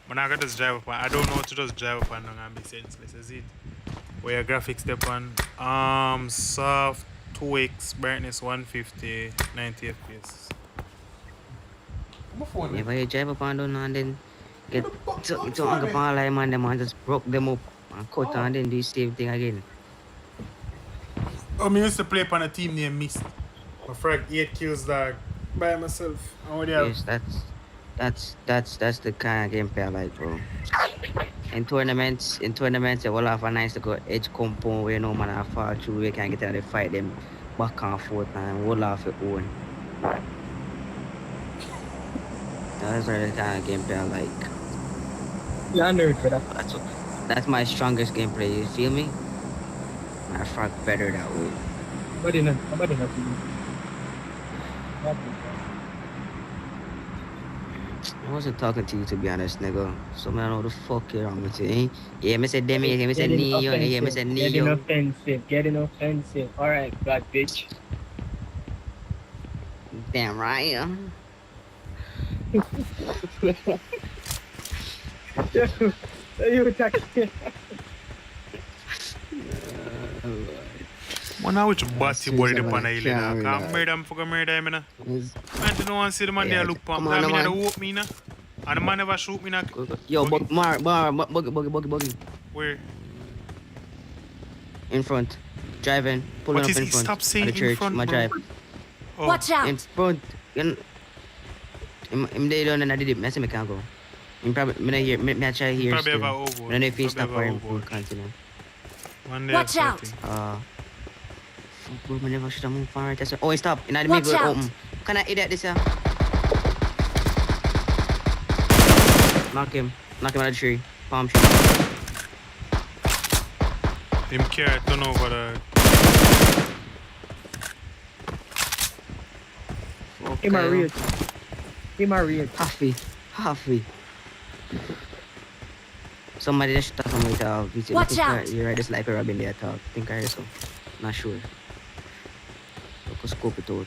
when I got this drive up, I don't know how to just drive up and be senseless, is it? Where your graphics step on soft 2x brightness 150 90 FPS. If I drive up and down and then get to Uncle Paul man, them and just broke them up and cut and then do the same thing again. I used to play on a team named Mist. I fragged 8 kills dog by myself. Yes, that's the kind of gameplay I like, bro. In tournaments, you will have a nice to go edge compound where no man have fall through, we can get out of fight them back and forth and we'll have your own. That's the kind of gameplay I like. Yeah, I nerd for that. That's my strongest gameplay, you feel me? I frag better that way. Nobody not. I wasn't talking to you, to be honest, nigga. So man, I know the fuck you're wrong with you, eh? Yeah, me said Demi, yeah, me said Neo, yeah, me said Neo. Getting offensive. Alright, black bitch. Damn right, yeah. You attack me. Man, now which batty body the pan island? I can't murder him, fucking murder him, man. I don't want to see the man there look pump. That mean they whoop me, na. And the man never shoot me, na. Yo, buggy. Where? In front. Driving. Pulling up in front. Stop saying the church, in front, my bro. drive. Oh. Watch out! In front. I'm there done and I did it. I say I can't go. I'm probably, I try here probably still. over. I don't know if he stop or him continue. Watch out! Fuck, man, never should have moved forward. Oh, he stopped. And I didn't make it open. Can I hit that this here? Knock him out of the tree. Palm tree. Him carrot turn over the... Him a real. Halfway. Somebody just talk from with watch out! You're right, it's like a Robin there talk. Think I heard so. Not sure. Look, scope it out.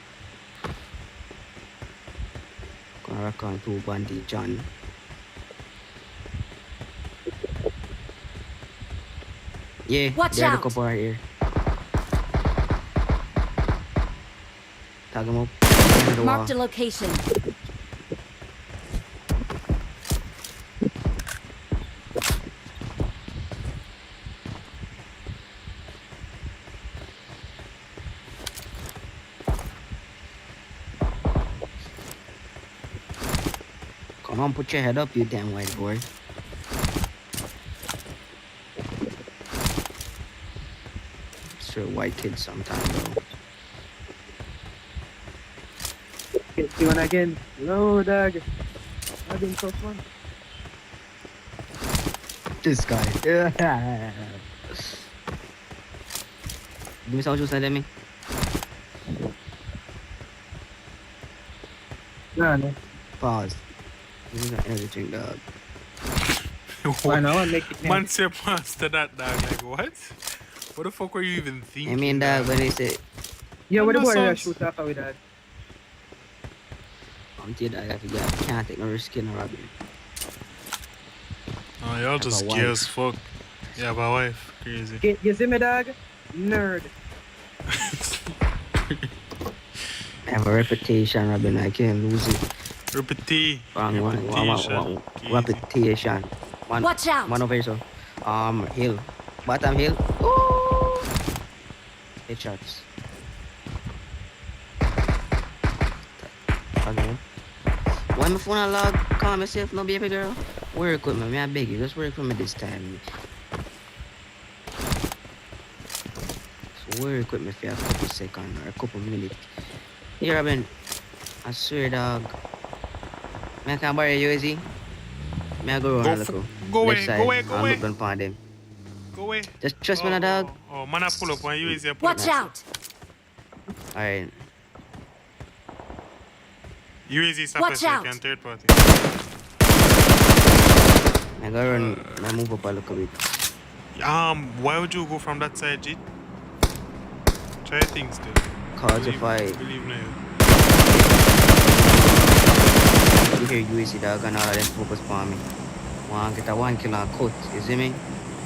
Gonna rock on to Bandy John. Yeah, watch there's out! a couple right here. Tag him up. Marked a location. Come on, put your head up, you damn white boy. Sure, white kid sometime though. See one again. No, dog. I've been tough one. This guy. Yeah. Give me some juice, let me. No. Pause. This is everything, dog. Why not? Make it Man say pass to that, dog. Like, what? What the fuck were you even thinking? I mean, dog, when they say... Yeah, what the boy that shoot off with that? I'm telling you, dog, I can't take no risk in a robbery. Oh, y'all just gay as fuck. Yeah, my wife. Crazy. You see me, dog? Nerd. I have a reputation, Robin. I can't lose it. Reputation. Reputation. Watch out! One over here, so. Hill. Bottom hill. Ooh! Headshots. Okay. Why my phone log? Calm myself, no baby girl. Work with me, I beg you. Just work with me this time. So work with me for a couple seconds or a couple minutes. Here, Robin. I swear, dog. I can borrow you, easy. May I go around a little? Go away. I'm looking for them. Go away. Just trust me, na dog. Oh, man, I pull up on you, easy. Watch out! Alright. You easy, watch out! Third party. I go run. I move up a little bit. Why would you go from that side, Jit? Try things, dude. Cause if I believe me. You hear UAC dog and all of them focus on me. Want to get a 1 kill and cut, you see me?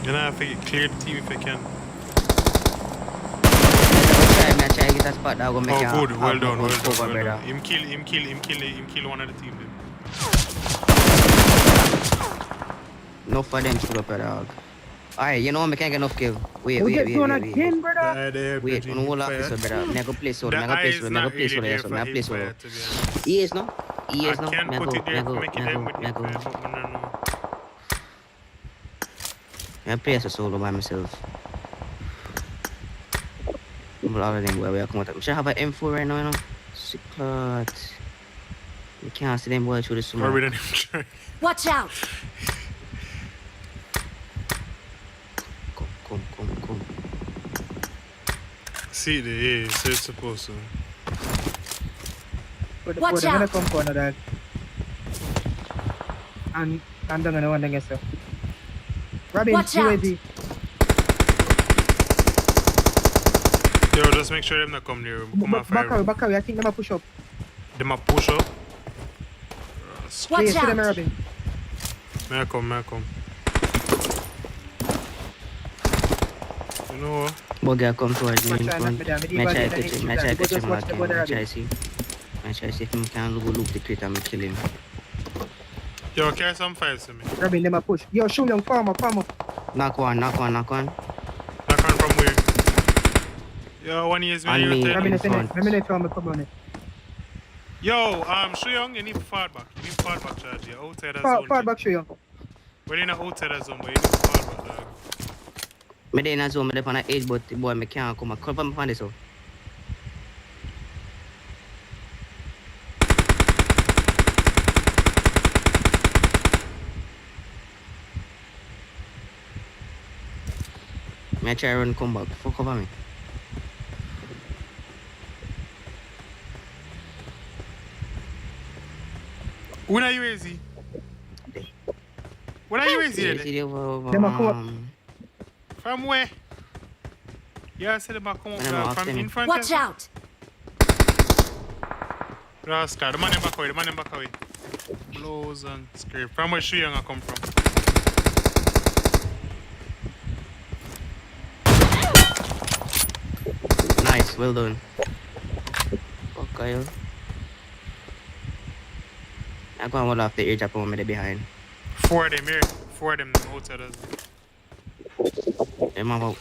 You know, if I clear the team if I can. I try get a spot that go make Oh, good. Well done, well done, cover, well brother. done. Him kill one of the team. Then. No for them to up, dog. Alright, you know what? I can't get enough kill. Wait. Again, brother. Wait, no hold up this, brother. Me go play solo. The Me go play eye solo. is Me go not play really solo. there Yes, for me him play solo. fire, to be honest. He is no. He I is no. can Me put go. it there Me to go. make Me it them go. with Me him go. fire, but I don't know. I play solo by myself. All of them where we are coming out. I should have an M4 right now, you know. Sick clot. You can't see them boys through the smoke. Or we don't even try. Watch out! Come. See the yeah, so it's supposed to. Watch They're gonna out. come for another. And I'm gonna one against you. Robin, Watch out. UAV. Yo, just make sure them not come near. Come on, fire. Back away. I think they might push up. Them a push up. Watch See them, out! Robin. May I come. You know what? Bugger come towards me in Watch out, front. knock me down. Me try Me catch leave him. it Me try there. catch Just him watch the again. border, Me Robin. try see if him can look the crate and me kill him. Yo, carry some fires to me. Robin, they might push. Yo, shoot young farmer. Knock one. Knock on from where? Yo, one is when On you me. tell Robin, me. they finish. Let me farmer, come on it. Yo, Shuyong, you need to fall back. You need to fall back, charge. You're outside the zone. Fall back, shoot young. Well, you're not outside the zone, but you need to fall back, dog. Me dey in a zone. Me dey on a edge, but the boy me can't come. Cover me from this out. Me try run come back. Fuck cover me. When are you easy? When are you easy? Them a come up. From where? Yeah, I said them a come up I don't know, from ask in front. Watch out! Rascal, the man them back away. Blows and scrape. From where Shuyong a come from? Nice, well done. Okay. I'm going to hold off the ear drop on me behind. Four of them here. Four of them outside us. I'm about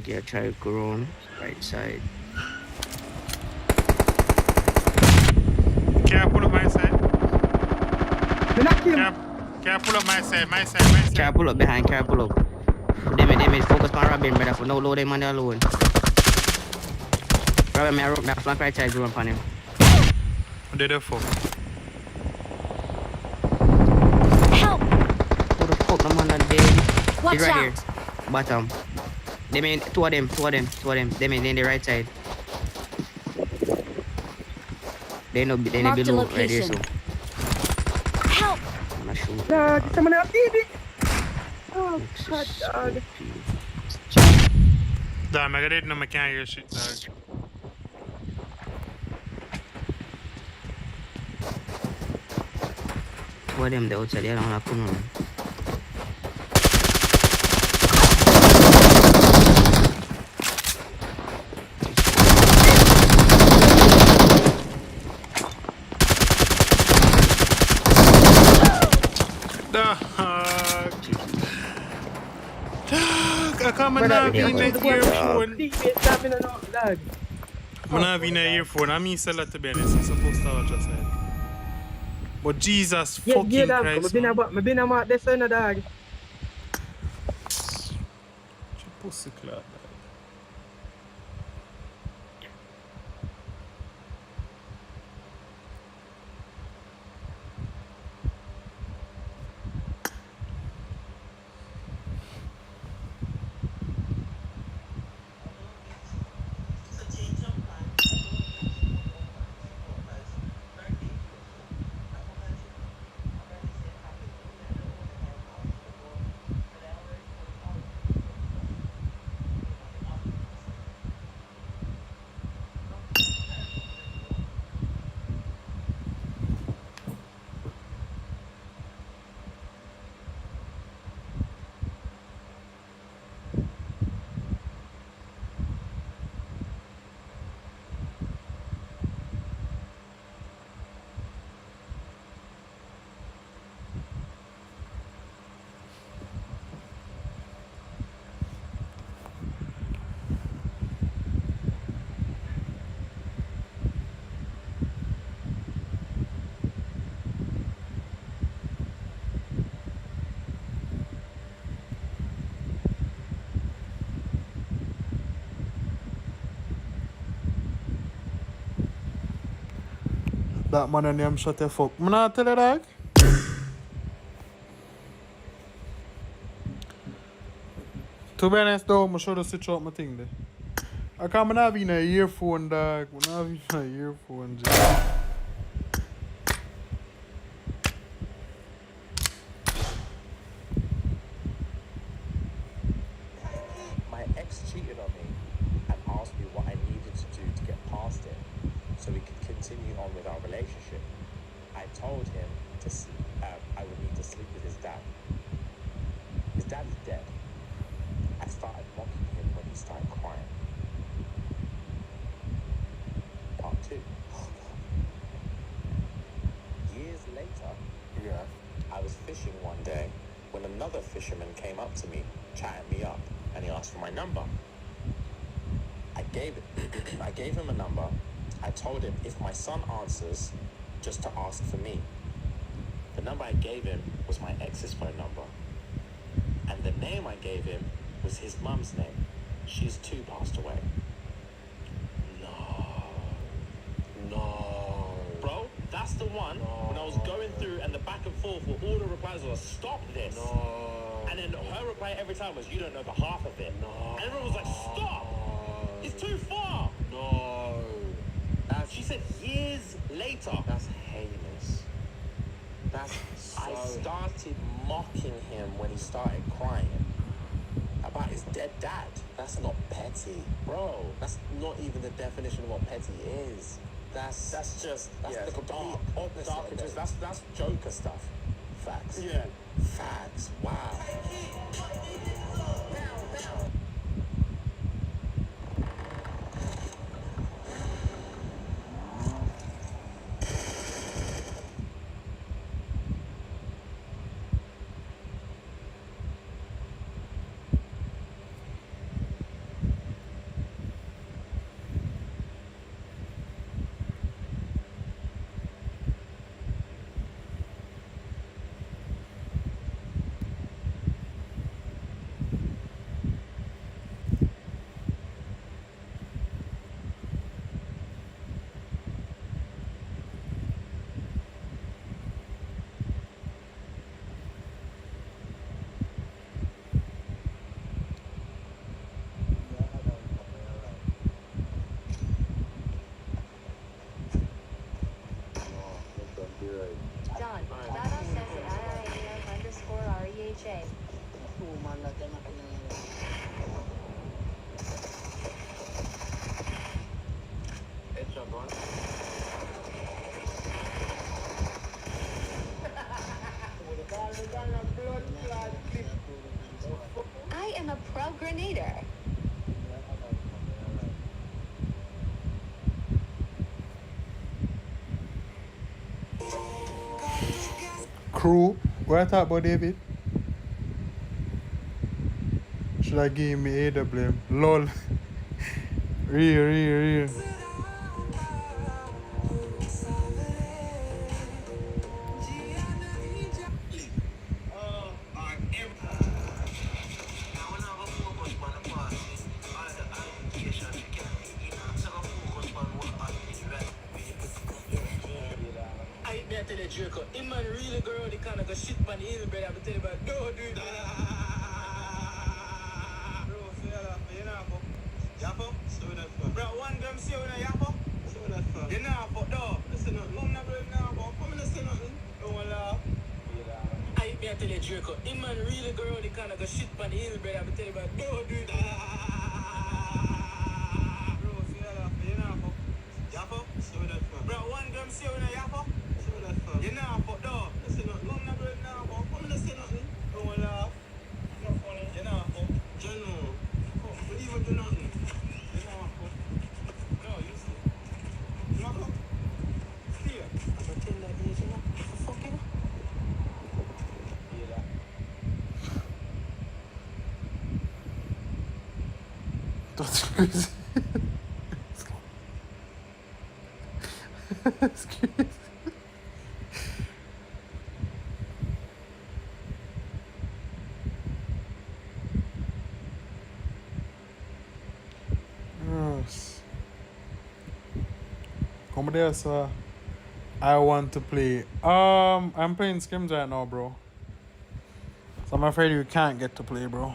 to try to go around right side. Can I pull up my side? Me knock him. Can I pull up my side? Can I pull up behind? Can I pull up? They focus on Robin, brother, for no load them on the alone. Robin, my flank right side, run upon him. What did they for? Help! Who the fuck, the man that dead? Watch He's right out! here. Bottom. They mean two of them. They mean in the right side. They no Marked a below right there, so. location. Help! I'm not sure. Dog, someone else did it. Oh, God, dog. Damn, I got it, no, I can't hear shit, dog. Two of them, the outside, they don't want to come on. I can't not be in the earphone. Dog. I'm not in the earphone. I mean, sell that to be honest. I'm supposed to watch outside. But Jesus fucking dog. Christ. I've been about this one, dog. Pussy clap. That man and him shut the fuck. I'm not tell you dog. To be honest though, I'm sure to switch out my thing there. I can't have in a earphone dog. I'm not having a earphone. My ex cheated on me and asked me what I needed to do to get past it so we could continue on with our relationship. I told him I would need to sleep with his dad. His dad is dead. I started mocking him when he started crying. Part 2. Years later, I was fishing one day when another fisherman came up to me, chatting me up, and he asked for my number. I gave him a number. I told him if my son answers, just to ask for me. The number I gave him was my ex's phone number. And the name I gave him was his mum's name. She's too passed away. No. Bro, that's the one when I was going through and the back and forth where all the replies were, stop this. No. And then her reply every time was, you don't know the half of it. No. And everyone was like, stop. It's too far. No. She said years later. That's heinous. I started mocking him when he started crying about his dead dad. That's not petty. Bro, that's not even the definition of what petty is. That's the complete opposite. That's Joker stuff. Facts. Yeah. Facts. Wow. John, Dada says IIAF_REHA. I am a pro grenadier. Crew, what I talk about David? Should I give me AWM? LOL. Real. I tell you, Draco, him man really go around the corner, go shit on the hill, brother. I'm telling you, don't do that. Bro, say that for you now, fuck. Yappo? So that for. Bro, one gram say when I yappo? So that for. You know, fuck, dog. Listen, nothing. Mom, not bro, now, but come and say nothing. Don't want to laugh. I tell you, Draco, him man really go around the corner, go shit on the hill, brother. I'm telling you, don't do that. Bro, say that for you now, fuck. Yappo? So that for. Bro, one gram say when I yappo? You know, but dog, listen, mom not bread now, but come and say nothing. Don't want to laugh. Not funny. You know, but general. Don't even do nothing. You know, but no, you see. You know, but here. I'm going to tell that age, you know. Fuck you. Yeah. That's crazy. That's crazy. Yes. Como dessa? I want to play. I'm playing Scrims right now, bro. So I'm afraid you can't get to play, bro.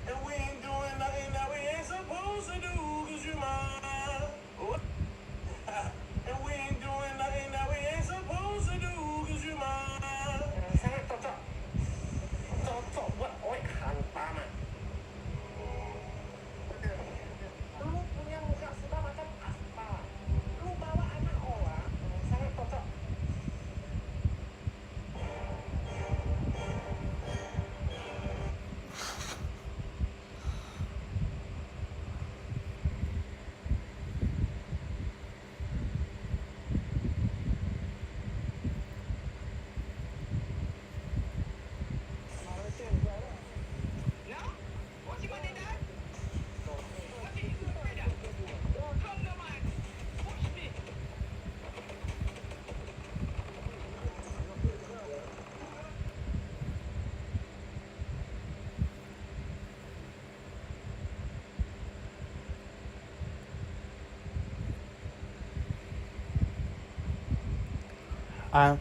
And we ain't doing nothing that we ain't supposed to do, 'cause you mine. And we ain't doing nothing that we ain't supposed to do, 'cause you mine. Lu punya muka sudah macam apa? Lu bawa anak orang, sangat cocok.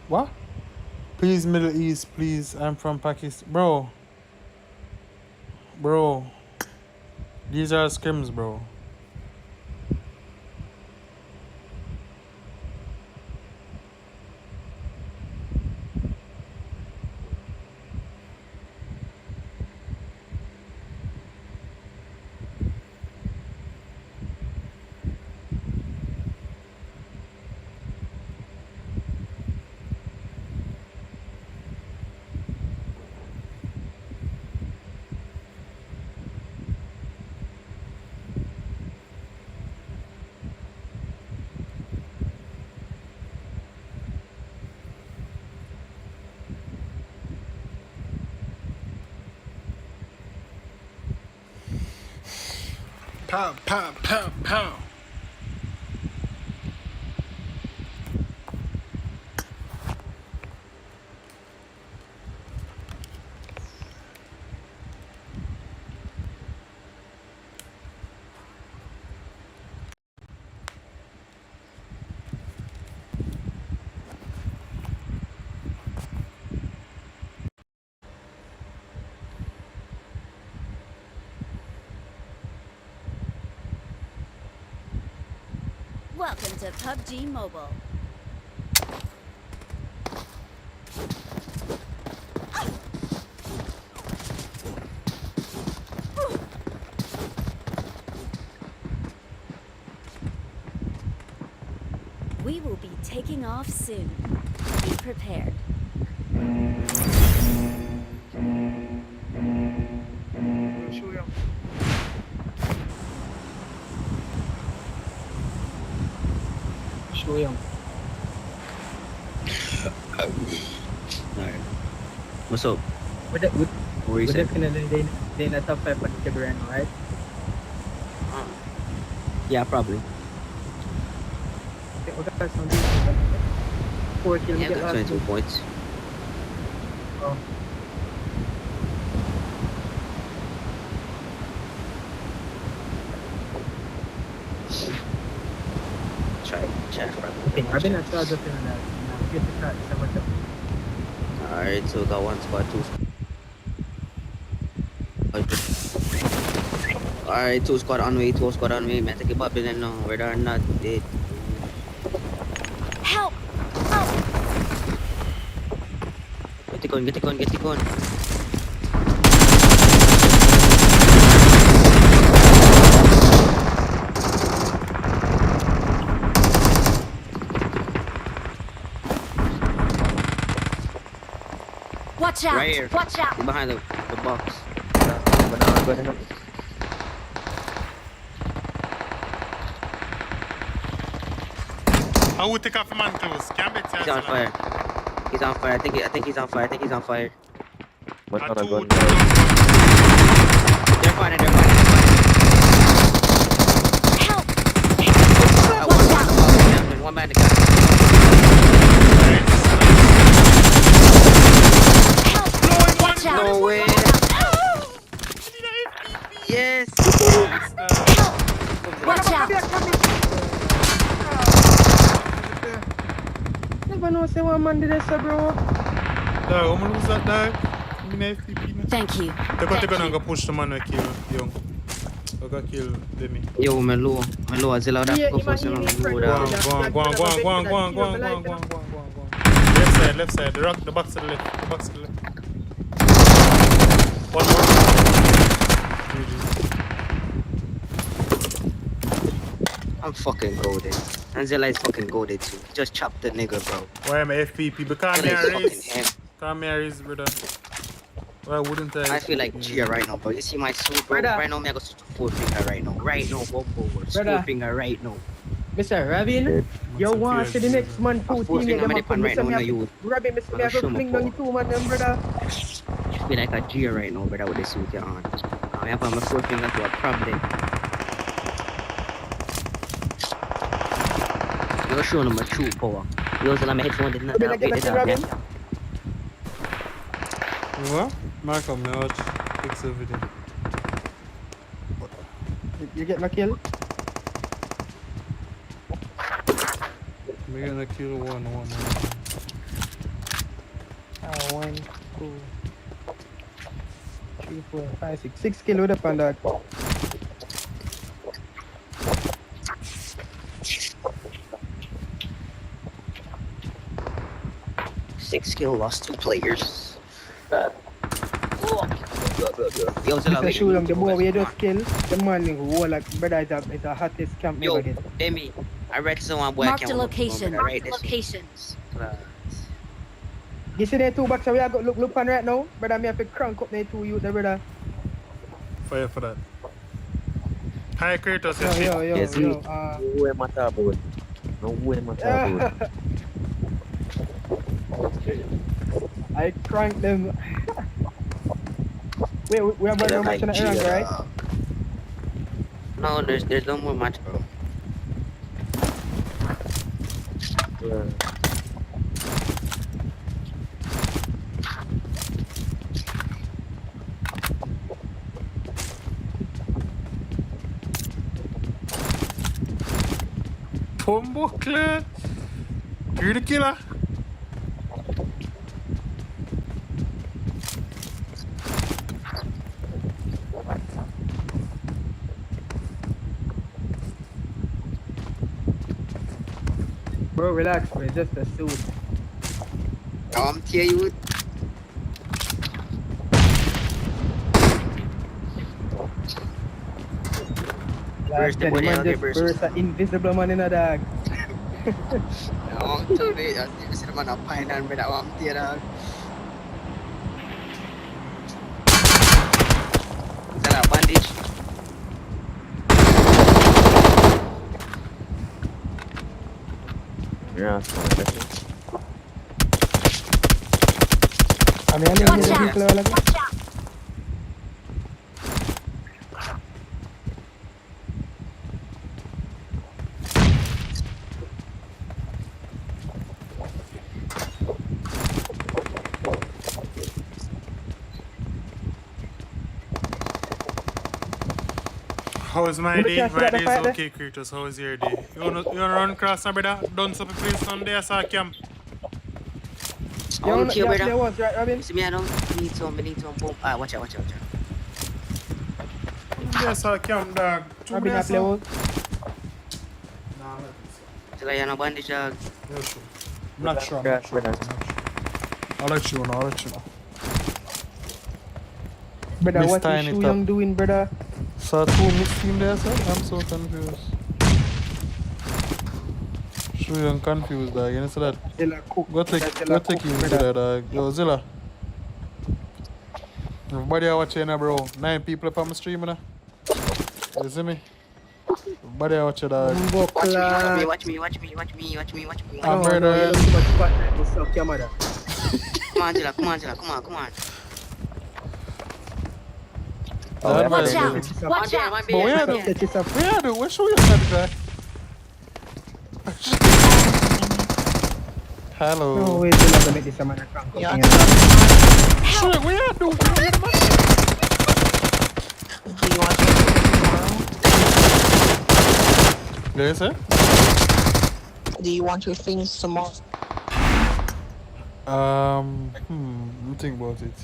What? Please, Middle East, please. I'm from Pakistan. Bro. These are Scrims, bro. Pow, pow, pow, pow. Welcome to PUBG Mobile. We will be taking off soon. Be prepared. Show him. Alright. What's up? With What you said? definitely they in the top 5 for the category now, right? Yeah, probably. Okay, we got some decent. 4 kills. Yeah, Get got last 22 points. Oh. Check. Okay, I've been at charge of him now. Get the shot. So what's up? Alright, so got 1 squad, 2 squad. Alright, 2 squad on me, 2 squad on me. Man, take it up and no, whether or not they. Help! Get it going. Watch out! Right here. Watch out! He's behind the box. I will take off man close. Can't be He's on fire. He's on fire. I think he's on fire. I think he's on fire. What's on a Two, gun? They're fighting. They're fighting. Help! One man. Help! Watch out! No way. Yes. Watch out! Never know say one man did this, bro. Dog, I'm gonna lose that dog. I'm in FPP now. Thank you. Take on and go push the man who kill young. I got kill Demi. Yo, me low. Zilla that go for some low down. Go on. Left side. The box to the left. One more. I'm fucking goaded. And Zilla is fucking goaded too. Just chop the nigga, bro. Why am I FPP? Because me a race, brother. Why wouldn't I? I feel like Gia right now, bro. You see my suit, bro? Brother. Right now, me I go to 4 finger right now. Right now, go forward. Brother. 4 finger right now. Mr. Rabin, you want to see the next man two Four team finger them me pan right now, no you. Rabin, Mr. Me have to fling down the two man them, brother. You feel like a Gia right now, brother, with the suit you're on. I have my 4 finger to a problem. You're showing them my true power. Yours and my headphone did not upgrade it up, yeah? What? Malcolm, now watch. Fix everything. You get my kill? We're gonna kill one. 1, 2, 3, 4, 5, 6. 6 kill with up on that. Six skill, lost 2 players. Yo, Zilla, Mr. Shoot them, the boy we just kill, the man who like brother is a hottest camp yo, never get. Demi, I read someone boy Marked a location. You see the 2 boxes we are got look on right now? Brother, me have to crank up the 2 youth, the brother. Fire for that. Hi, Kratos. Yo. Who am I talking about? No, who am I talking about? I crank them. Wait, we have no match in the rank, right? No, there's no more match, bro. Yeah. Bombuckle! You're the killer! Bro, relax, bro. It's just a suit. I'm telling you. Like, the man just burst an invisible man in a dog. I'm telling you, I see the man up high and but I'm telling you. Is that a bandage? Yeah, I mean, Watch out! How is my day? My day is okay, Kratos. How is your day? You wanna run across now, brother? Done something place Sunday, I saw camp. I don't care, brother. Was right, Robin? See me, I don't need some, boom. Ah, watch out. I saw camp, dog. Robin, I play was? Nah, I'm not. Till I have a bandage, dog. Yeah, sure. I'm not sure. I'll let you know. Brother, Miss what Tiny is Shu Top. Young doing, brother? Saw 2 mixed team there, sir? I'm so confused. Sure, I'm confused, dog. You know that? Zilla cook. Go take him to that, dog. Yo, Zilla. Everybody watching now, bro. 9 people up on my stream, now. You see me? Everybody watching, dog. Watch me. I'm murder. You look too much fat, man. What's up, your mother? Come on, Jilla. Come on, Jilla. Come on, come on. Watch out! Watch out! But we are the what show you that guy? Hello. No way, you're not gonna make this a man a crank up here. Sure, we are the Do you want to do tomorrow? Yes, sir? Do you want your things tomorrow? I'm thinking about it.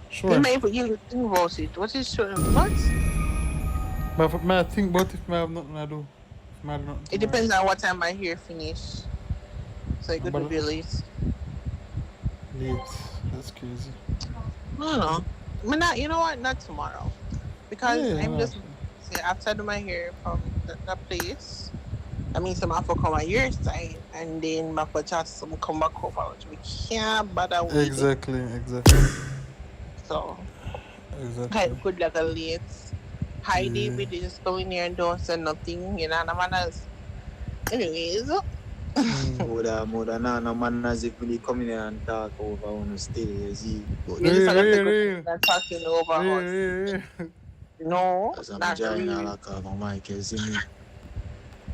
Sure. You may think about it. What is what? But may I think about if I have nothing to do? If I have nothing It depends on what time my hair finish. So it could be late. Late. That's crazy. I don't know. I mean, not, you know what? Not tomorrow. Because Yeah, I'm just after I do my hair from that place. I mean, some have to come on your side, and then I could just some come back over, which we can't bother with. Exactly. So, Exactly. I could like a late. Hi, David, you just go in here and don't say nothing, you know, no manners. Anyways. No man as if when you come in here and talk over on the stage. You're talking over us. No, not really.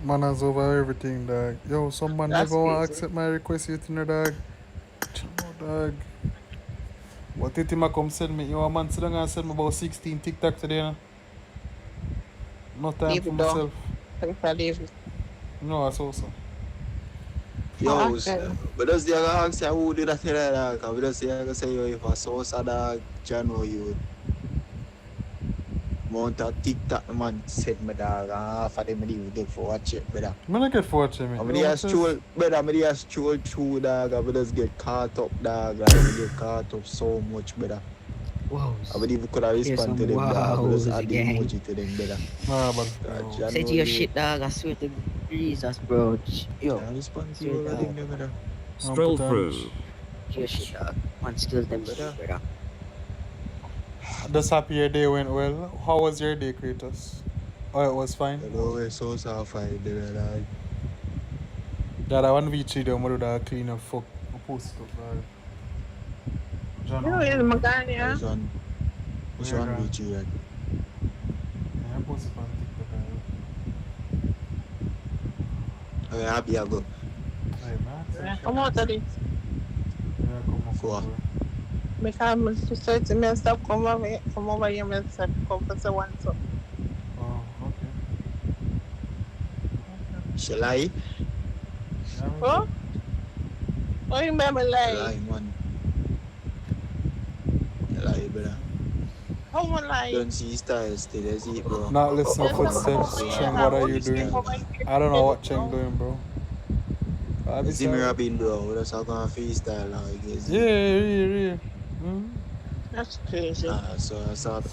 Man has over everything, dog. Yo, some man That's never want to crazy. accept my request yet, you know, dog. Dog. What did him come send me? Yo, man, sit down and send me about 16 TikTok today, you know? No time Leave for it down. myself. Leave it. No, I saw so. Yo, but does the other ask who did that tell her dog? We just say yo if I saw a dog, Jano you mount a TikTok man said my dog for them do for watch it, brother. I'm not get for watching me. I'm just stroll, brother. I'm just stroll through dog. I just get caught up, dog. I get caught up so much, brother. Wow. I would even could have respond to them, dog. I just add the emoji to them, brother. Nah, but Say to your shit, dog. I swear to Jesus, bro. Yo. I respond to you, brother. Stroll through. Your shit, dog. Man, still them, brother. Just happy your day went well. How was your day, Kratos? Oh, it was fine. Hello, we're so fine, dog. Dad, I want to VC them with that clean up fuck. I post it up, John. You know, it's Magania. Which one VC, yeah, I post it on TikTok. I'm happy I go. Come out of it. Yeah, come on. Because my sister to me stop come over here and start come for someone so. Oh, okay. Shall I? Oh? Oh, you remember like? Shall I, man? Shall I, brother? How one like? Don't see styles still, is it, bro? Not listen to footsteps. Cheng, what are you doing? I don't know what Cheng doing, bro. See me rapping, bro. We're just gonna freestyle now, I guess. Yeah. That's crazy. So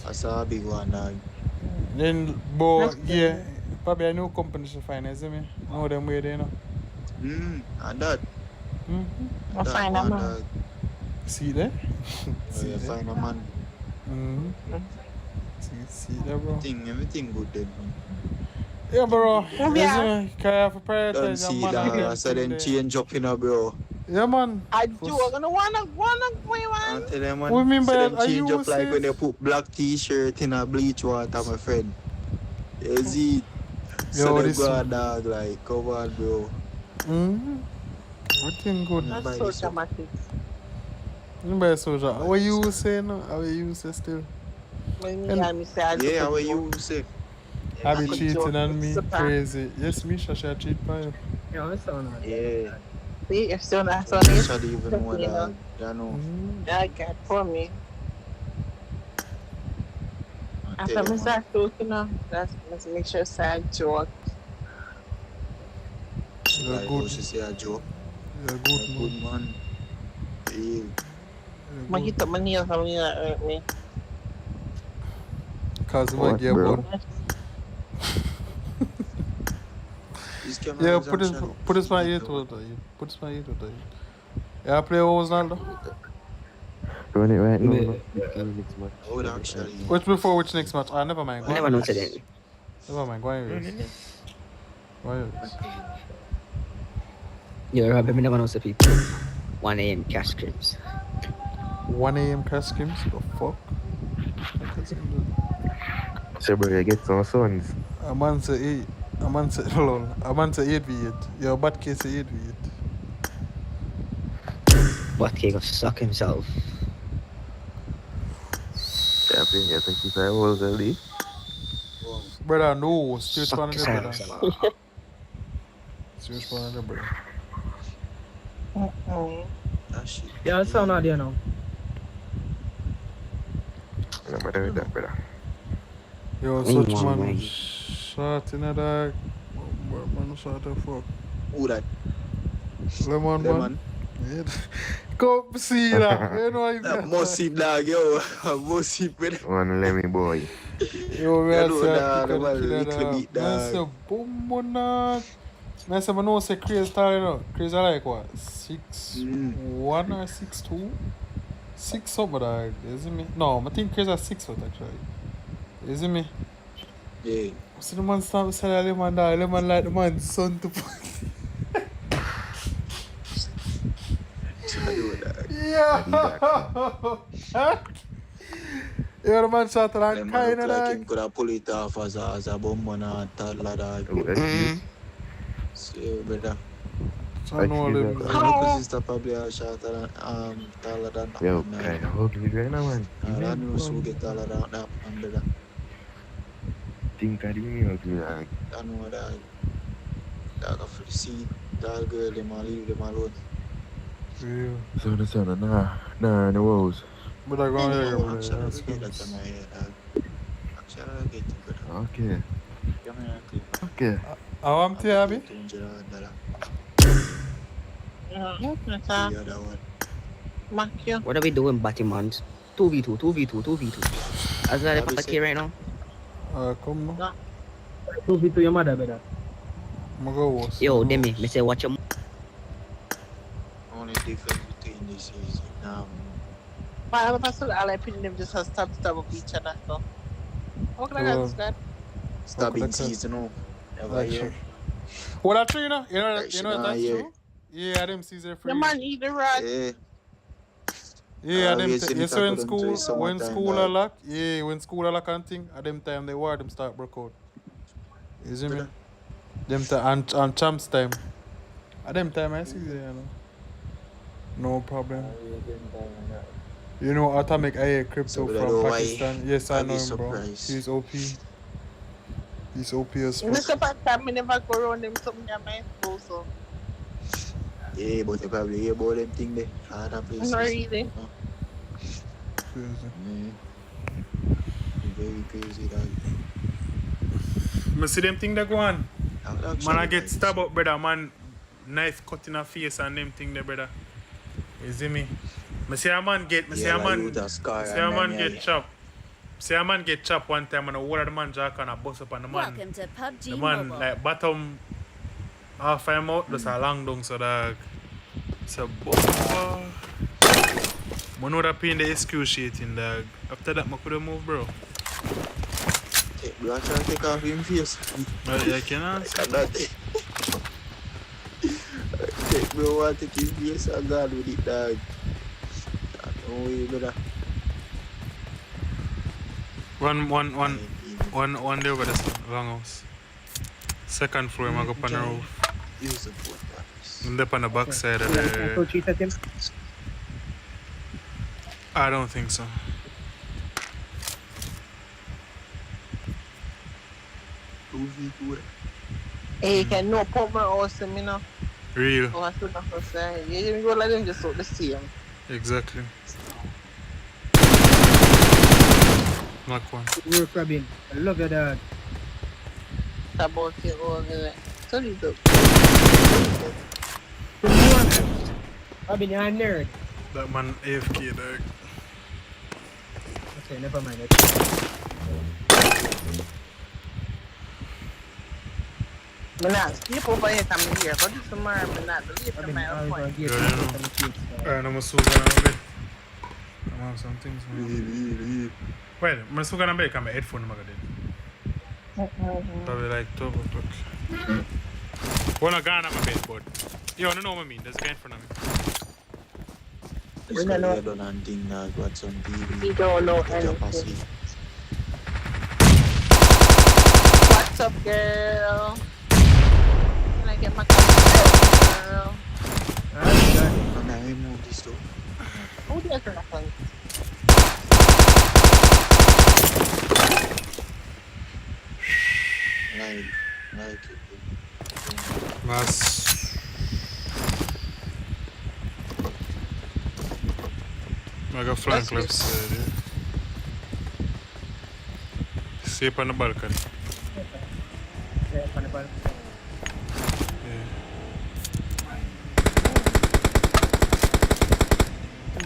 I saw a big one, dog. Then, boy, yeah, probably a new company to find, isn't it? Know them way there, you know. And that. I'll find a man. See there? See there? Find a man. See there, bro. Everything good then. Yeah, bro. Listen, can I have a prioritize Don't see that. I said then change up, you know, bro. Yeah, man. I do. I'm gonna wanna go, man. Tell them, man. What do you mean by that? Are change you up like when they put black t-shirt in a bleach water, my friend. You see? So they go dog, like, come on, bro. Everything good. That's so dramatic. Anybody soldier? How are you saying? How are you say still? Yeah, how are you say? I be cheating on me, crazy. Yes, Misha, she cheat by you. Yeah, it's so nice. Yeah. See, if still not so Misha don't even know that. You know. Yeah, God, for me. After I start talking, let's make sure sad joke. You're good. She say a joke. You're good, man. Yeah. But he took my nails from me that hurt me. Cause my gear bro. Yeah, put this my ear to it. Put this my ear to it. Yeah, I play O's now though. Run it right now. Which before which next match? Never mind. I never know today. Never mind. Go ahead. Go ahead. Yeah, Rob, I never know the people. 1 a.m. cash Scrims. 1 a.m. cash Scrims? The fuck? So, bro, you get some sons. A man say 8. A man say, lol. A man say 8v8. Your bad case say 8v8. But he go suck himself. Yeah, I think if I was a lead. Brother, no. Still Suck spawn his there, brother. hands. Still spawn there, brother. Yeah, it's sound out there now. No matter with that, brother. Yo, such man shot in the dog. Man shot the fuck. Who that? Lemon, man. Yeah. Come see that. You know what I mean? Mossy dog, yo. Mossy, brother. One Lemmy boy. Yo, man, Hello, say dog. I Little bit, man dog. say boom, dog. Man say, I know say crazy style, you know. Crazy like what? 6'1" or 6'2"? 6 something, dog. You see me? No, I think crazy 6 foot actually. You see me? Yeah. So the man start to say that lemon, dog. Lemon like the man's son to put. Yeah. Yeah, the man shot at that kind of like him could have pulled it off as a bomb on a toddler dog. See, brother. I know them. My sister probably a shot at taller than that. Yo, kind of ugly right now, man. I know who get taller than that, man, brother. Think I didn't ugly, dog. I know that. Dog, if you see that girl, them all leave them alone. Yeah. So the son of nah, in the walls. But I go on here, I'm sure I'll get that in my head, dog. I'm sure I'll get it, brother. Okay. Okay. How am I, Abby? What are we doing, Batman? 2v2. As I party right now. Come on. 2v2 your mother, brother. Yo, Demi, me say watch your. Only difference between this is But I'm also I like putting them just a stab of each other. So what can I do that? stabbing season, no. Every year. What I true, you know? That's true? Yeah, them season free. The man eat the rat. Yeah. Yeah, them you see when school are lock, when school are lock and thing, at them time they war them start break out. You see me? Them time and champs time. At them time I see you know. No problem. You know Atomic AI Crypto from Pakistan. Yes, I know him, bro. He's OP. He's OP as fuck. Mr. Pakistan, I never go around them something at my school, so. Yeah, but you probably hear about them thing there. Other places. Not really. Crazy. Very crazy, dog. I see them thing that go on. Man, I get stabbed up, brother. Man, knife cut in her face and them thing there, brother. You see me? I see a man get, get chopped. See a man get chopped one time and a whole of the man jack and a bust up on the man. Welcome to PUBG The man Mobile. like bottom half him out, just a long down so dog. So I know that pain the excruciating dog. After that I couldn't move, bro. Bro, I try to take off him face. I cannot. Take bro, want to take his face and God with it, dog. No way, brother. One day over this long house. Second floor, I go up on the roof. Use the boat, guys. I'm up on the back side of the... I don't think so. Hey, can no pump my house, you know. Real. Oh, I should not say. You didn't go let them just out the same. Exactly. Knock one. Good work, Robin. I love your dad. About it all the so you do. Robin, you're a nerd. That man AFK, dog. Okay, never mind it. I'm not sleep over here coming here. But this tomorrow, I'm not leave to my own point. Alright, I'm still gonna bed. I have some things. Well, I'm still gonna bed. I'm a headphone. Probably like 12 o'clock. Well, I'm gone on my bed, but you don't know what I mean. There's a guy in front of me. We don't know. We don't know anything. What's up, girl? Can I get my cup, girl? And I remove this though. Oh, there's nothing. Like it. Mas. I got flank left side, yeah. Safe on the balcony. Yeah, on the balcony.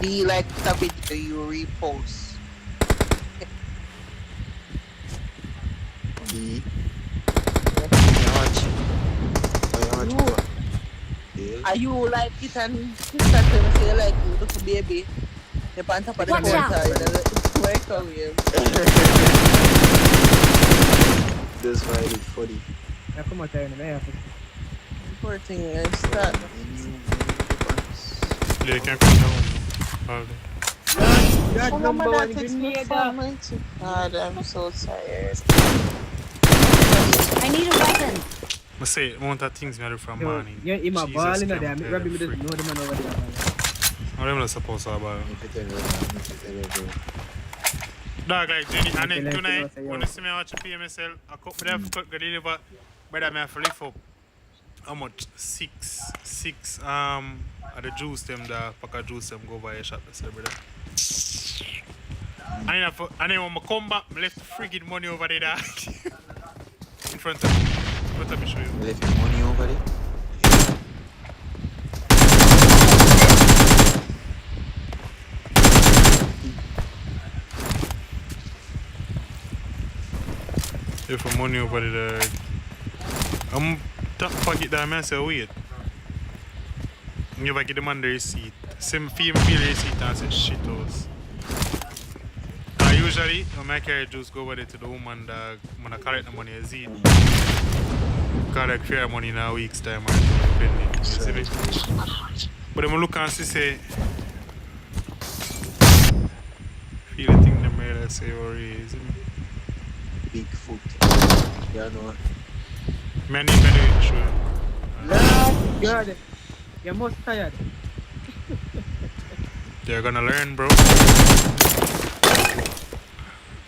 Do you like the video you repost? Are you like it and start to say like you look baby? The pants up on the Watch out. welcome you. That's why it's funny. Yeah, come on, tell me. Poor thing, I start. Yeah, you can come down. All day. God, number one, takes give me me phone. God, I'm so tired. I need a weapon. I say, amount of things I do from morning. Yeah, in my Jesus, ball in can't there. tell Rabbi, you me just freak. know the man over there. I'm not supposed to have a... Dog, like Jenny, and then tonight, when you see me watch PMSL, I have to go deliver, but I have to lift up how much? Six at the juice them, the pack of juice them go over your shop, brother. And then when I come back, I left the friggin' money over there, dog. In front of me. Let me show you. Left your money over there? If for money over there, I'm top pocket that man say wait. You ever get the man the receipt. Same feel the receipt and say shit house. Usually when I carry juice go over there to the woman that when I collect the money I see. Collect fair money in a week's time or depending. You see me? But then I look and say feel the thing them here that say worry, you see me? Bigfoot. Yeah, no. Man, you better show you. Lord God, you're most tired. They're gonna learn, bro.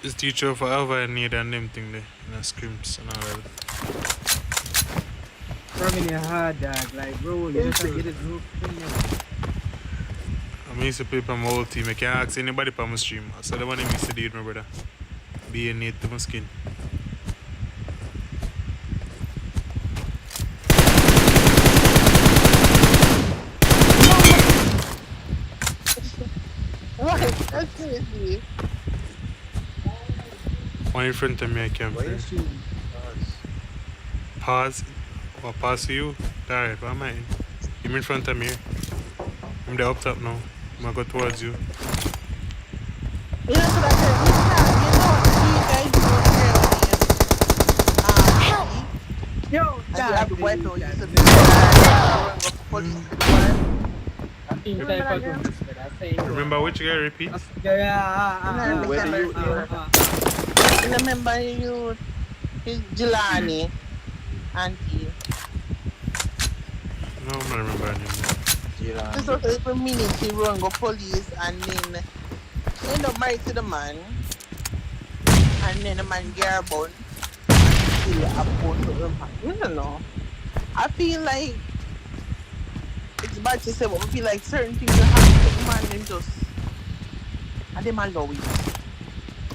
This teacher forever need and them thing there, and Scrims and all that. Rubbing your hard, dog. Like, bro, you just get it group thing there. I used to play for my whole team. I can't ask anybody for my stream. So the one I used to do with my brother. Be a need to my skin. What? That's crazy. One in front of me, I can't play. Pause. Or pause to you? Alright, what am I in? I'm in front of me. I'm there up top now. I'm gonna go towards you. You know what I said? You know what you guys do here? Yo, I have the white noise. Remember which guy repeat? Remember you, his Jelani, auntie. No, I don't remember anymore. This was every minute he run go police and then she end up married to the man and then the man get her bun and still opposed to him. I don't know. I feel like it's bad to say, but I feel like certain things that happen to the man and just and the man allow it.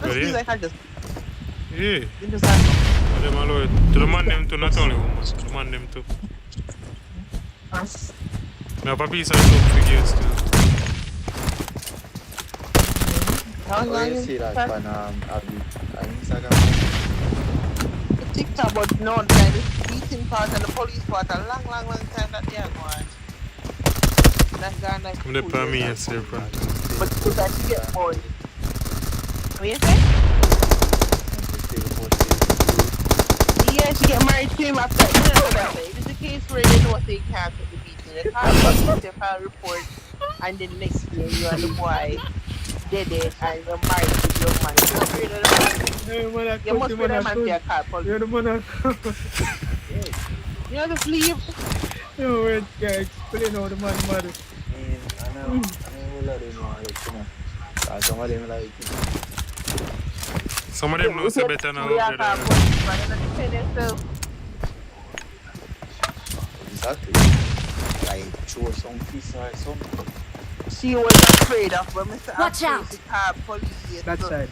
I just feel like I just Yeah. you just have Them allow it. To the man them too, not only woman. To the man them too. Now, Papi is a top figure still. how long you is see that that? on Instagram? TikTok, but no, like the beating part and the police part a long time that they are going. That guy like I'm the Pami yesterday, front. but that she get bored. What you say? Yeah, she get married to him after that. It's a case where they know they can't take the beating. They can't file a report and then next year you and the boy did it and you're married to the young man. You're afraid of the man. You must be the man for your car police. You're the man. You just leave. No, wait, can't explain how the man mad. I know we let him know, you know. Some of them like it. Some of them know say better now. Exactly. Like throw some piece or something. She was afraid of when Mr. Watch out. Car police. That side.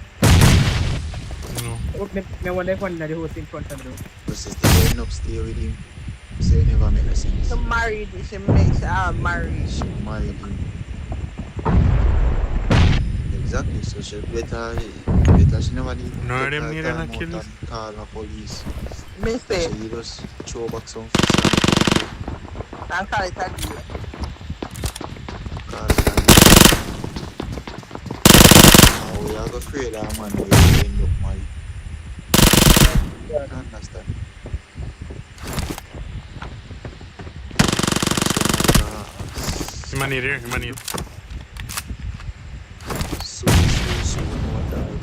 No. Me wonder if one of the host in front of them. Versus they end up stay with him. So it never make no sense. She married, she makes her married. She married him. Exactly, so she better she never need. No, them need to kill us. Call the police. Mister. So you just throw back some fish and call it a deal. Call it a deal. Now we are going to create a man where you end up married. I understand. Human here, human here. So, more die.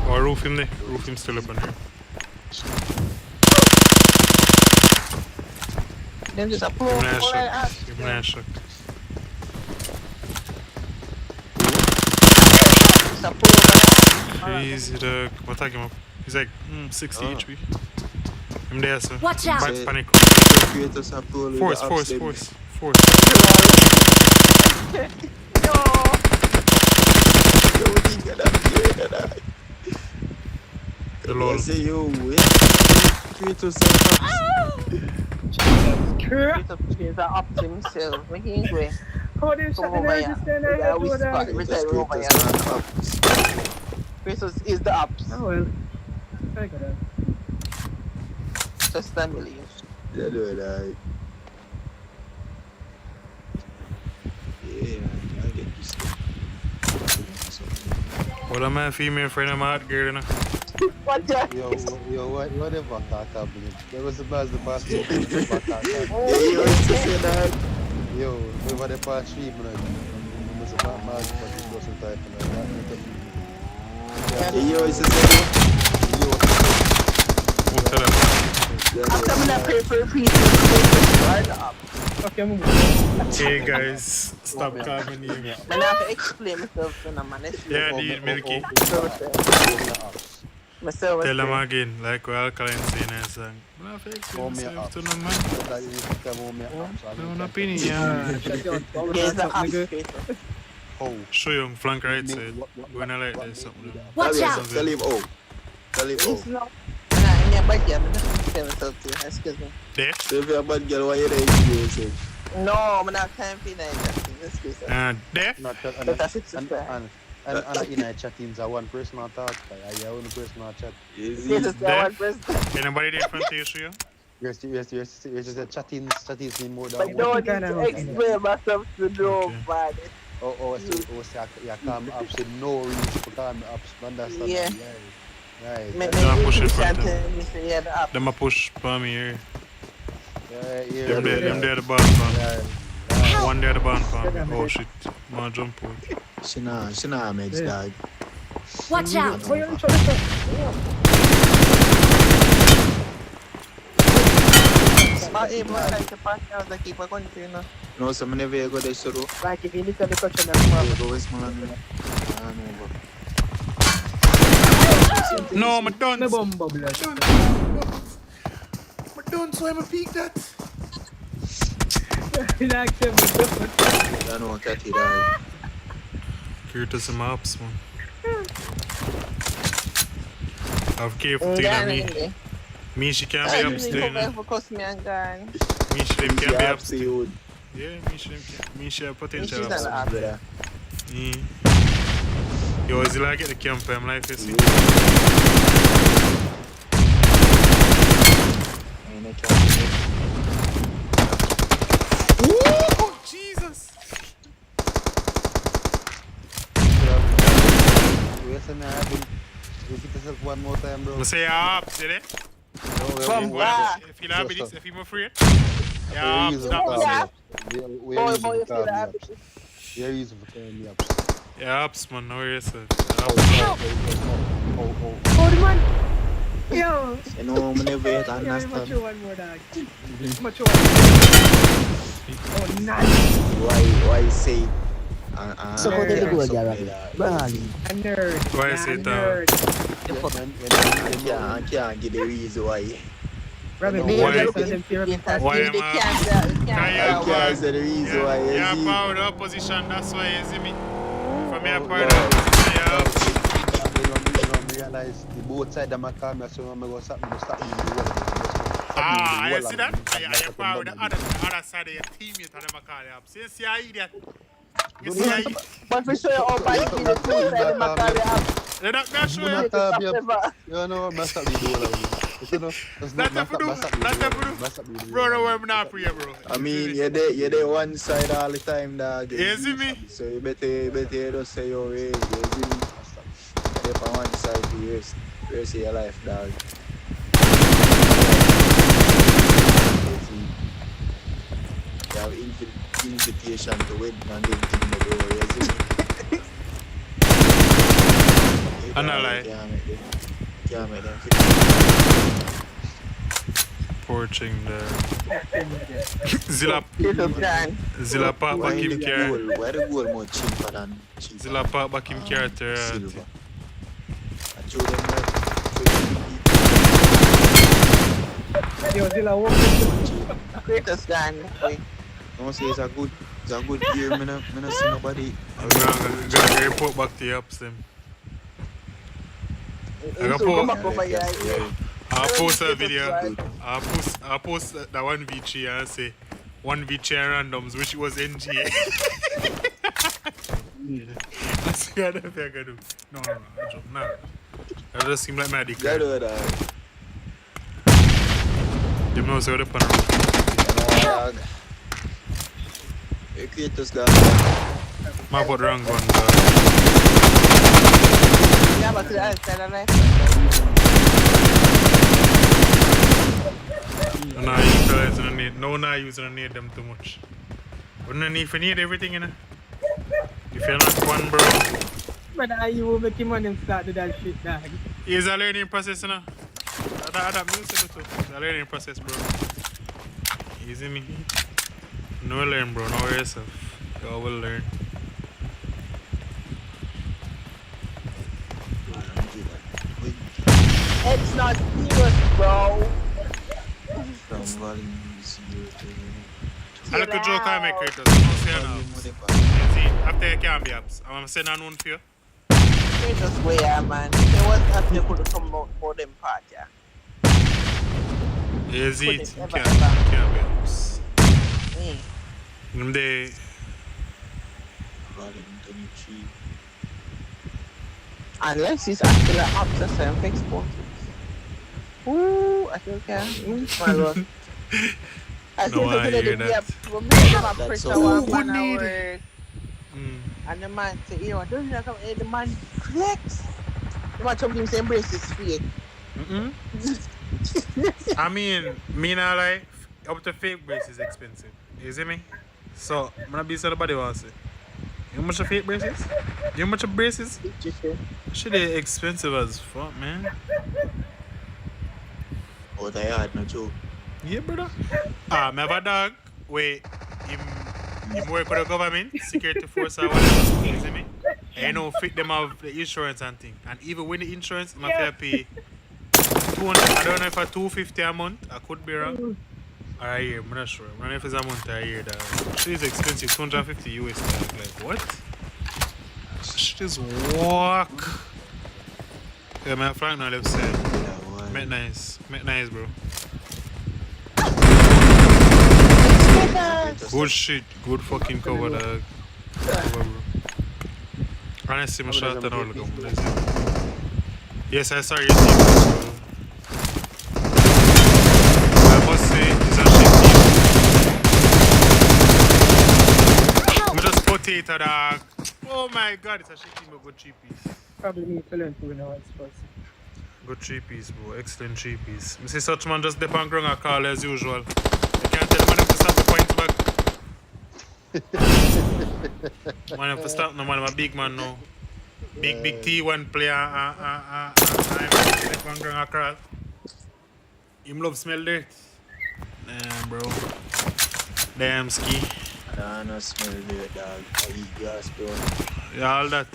Oh, roof him there. Roof him still up on here. Them just a pro. Give me a shot. Easy, dog. What tag him up? He's like 60 HP. I'm there, sir. Watch out. Back panic. Force. The lol. Say yo, Kratos He's up to himself. When he go. How do you shut the just then? Kratos is the ups. Oh well. I got that. Just family. Yeah, do that. Yeah, I get this thing. Well, I'm a female friend of my hot girl, you know. What the? Yo, whatever, Tata, there was the best Yo, over the past 3 minutes, was a bad man, but it wasn't type yo, it's a I'm coming up here for a piece. Okay, move on. Hey guys, stop calling me. I have to explain myself to them, man. Yeah, dude, Milky. Myself. Tell them again, like what Alkaline saying in a song. I have to explain myself to them, man. No, no opinion. Show you flank right side. When I like this, something. Watch out. Tell him oh. It's not. I'm a bad girl. Excuse me. There? So if you're a bad girl, why you don't No, I'm not time for that. Excuse me. There? And in a chat teams are one person on talk. I have one person on chat. Anybody there in front of you, Shreya? Yes, chat-ins need more than one. But don't explain myself to nobody. So you can't absolutely no reason to call me ups. Understand? Yeah. Right. Them push in front of them. Them a push for me here. Them there at the bottom for me. One there at the bottom for me. Oh shit. I'm gonna jump out. She nah meds, dog. Watch out. No, so I never go there, so Like if you look at the question no, I'm done. No bomb bubble. I'm done, so I'm a peek that. I know what that is. Curtis and maps, man. Have careful thing me. She can't be upstairs. Me, she can't be upstairs. Yeah, me, she have potential upstairs. Yo, is it like at the camp? I'm like, you see. Oh, Jesus! Repeat yourself one more time, bro. I say up, see there? From where? If you have this, if you're afraid. You're Yeah, reason stop for us. calling me up. We're reason for you feel calling me that? up. You're reason for calling me up. Yeah, ups, man. No worries, sir. Oh, the man. Yo. You know, I never yet Yeah, understand. much one more dog. Much one. Oh, nice. Why say? So how did you go, Gareth? Bali. A nerd. Why Yeah, is it, a nerd. I can't get the reason why. Robin, Why- me and Jason, them fear of Why am I? I can't say the reason why. You Yeah, see? power the opposition, that's why you see me. From here, Oh, power the opposition, yeah. You know, realize the both sides of my camera, so I'm going to stop me in the Ah, wall you see of that? them. I power the other side of your teammate and them call you up. See, you see how you idiot? You Don't see how even- you... But for sure, all by the two sides of my career. You're not going to show You you. know, stop me up. You know, mess up me the wall of them. You know, that's not That's mess up me the wall. Bro, no, I'm not for you, bro. I mean, you're there one side all the time, dog. You see me? So you better just say your way. You see me? You're on one side for the rest of your life, dog. You have invitation to win and then think the door, you see me? I'm not lying. Can't make them Porching the Zilla Park back him car. Why the goal more cheaper than cheaper? Zilla Park back him character. Silver. I show them Yo, Zilla, what? Greatest gun. don't say it's a good game. I don't see nobody. I'm gonna report back to you ups them. I'll post a video. I'll post that one VG and say 1v3 randoms, which was NGA. I swear that's what I'm gonna do. No, I joke. No. That just seem like my dick. Yeah, do that. You know, so the pan. Dog. You create this guy. My put wrong gun. Yeah, but the other side of life. No, not using need them too much. Wouldn't if you need everything, you know. If you're not one, bro. But you will make him on him start to that shit, dog. It's a learning process, you know. That music too. It's a learning process, bro. Easy me. No learn, bro. No worry yourself. You all will learn. It's not serious, bro. From volume 0 to... I look a joke I make Kratos. I don't say no. You see, after you can't be apps. I'm saying I known for you. Greatest way, man. There was nothing they could have come out for them part, yeah. You see, you Couldn't can't ever. be apps. Them day, Volume 23. Unless it's actually access and fix phones. Ooh, I think I my lord. I No, think I we're hear gonna that. we made them a That's pressure so one good man need. hour. And the man say, you know, don't you come here, the man flex. The man told him to embrace his feet. I mean, me not like, up to fake brace is expensive. You see me? So, I'm gonna be somebody wants it. You know how much a fake braces? You know how much a braces? Shit is expensive as fuck, man. Oh, they had no joke. Yeah, brother. I have a dog. Wait, him work with the government, security force or whatever. You see me? And you know, fit them have the insurance and thing. And even with the insurance, I'm have to pay 200. I don't know if it's $250 a month. I could be wrong. Or a year, I'm not sure. I don't know if it's a month or a year. That shit is expensive, $250 US. Like, what? Shit is walk. Yeah, my flank now left side. Make nice, bro. Good shit, good fucking cover, dog. Cover, bro. Honestly, my shot and all the guns. Yes, I saw your team, bro. I must say, it's a shit team. I'm just potato, dog. Oh my god, it's a shit team with good 3 piece. probably need to learn to know what's first. Good 3-piece, bro. Excellent 3-piece. I see such man just dip on ground and call as usual. I can't tell man to stop the point back. Man have to stop no man. I'm a big man now. Big T1 player. I'm dip on ground and crawl. Him love smell dirt. Damn, bro. Damn, ski. I don't smell dirt, dog. I eat grass, bro. Yeah, all that.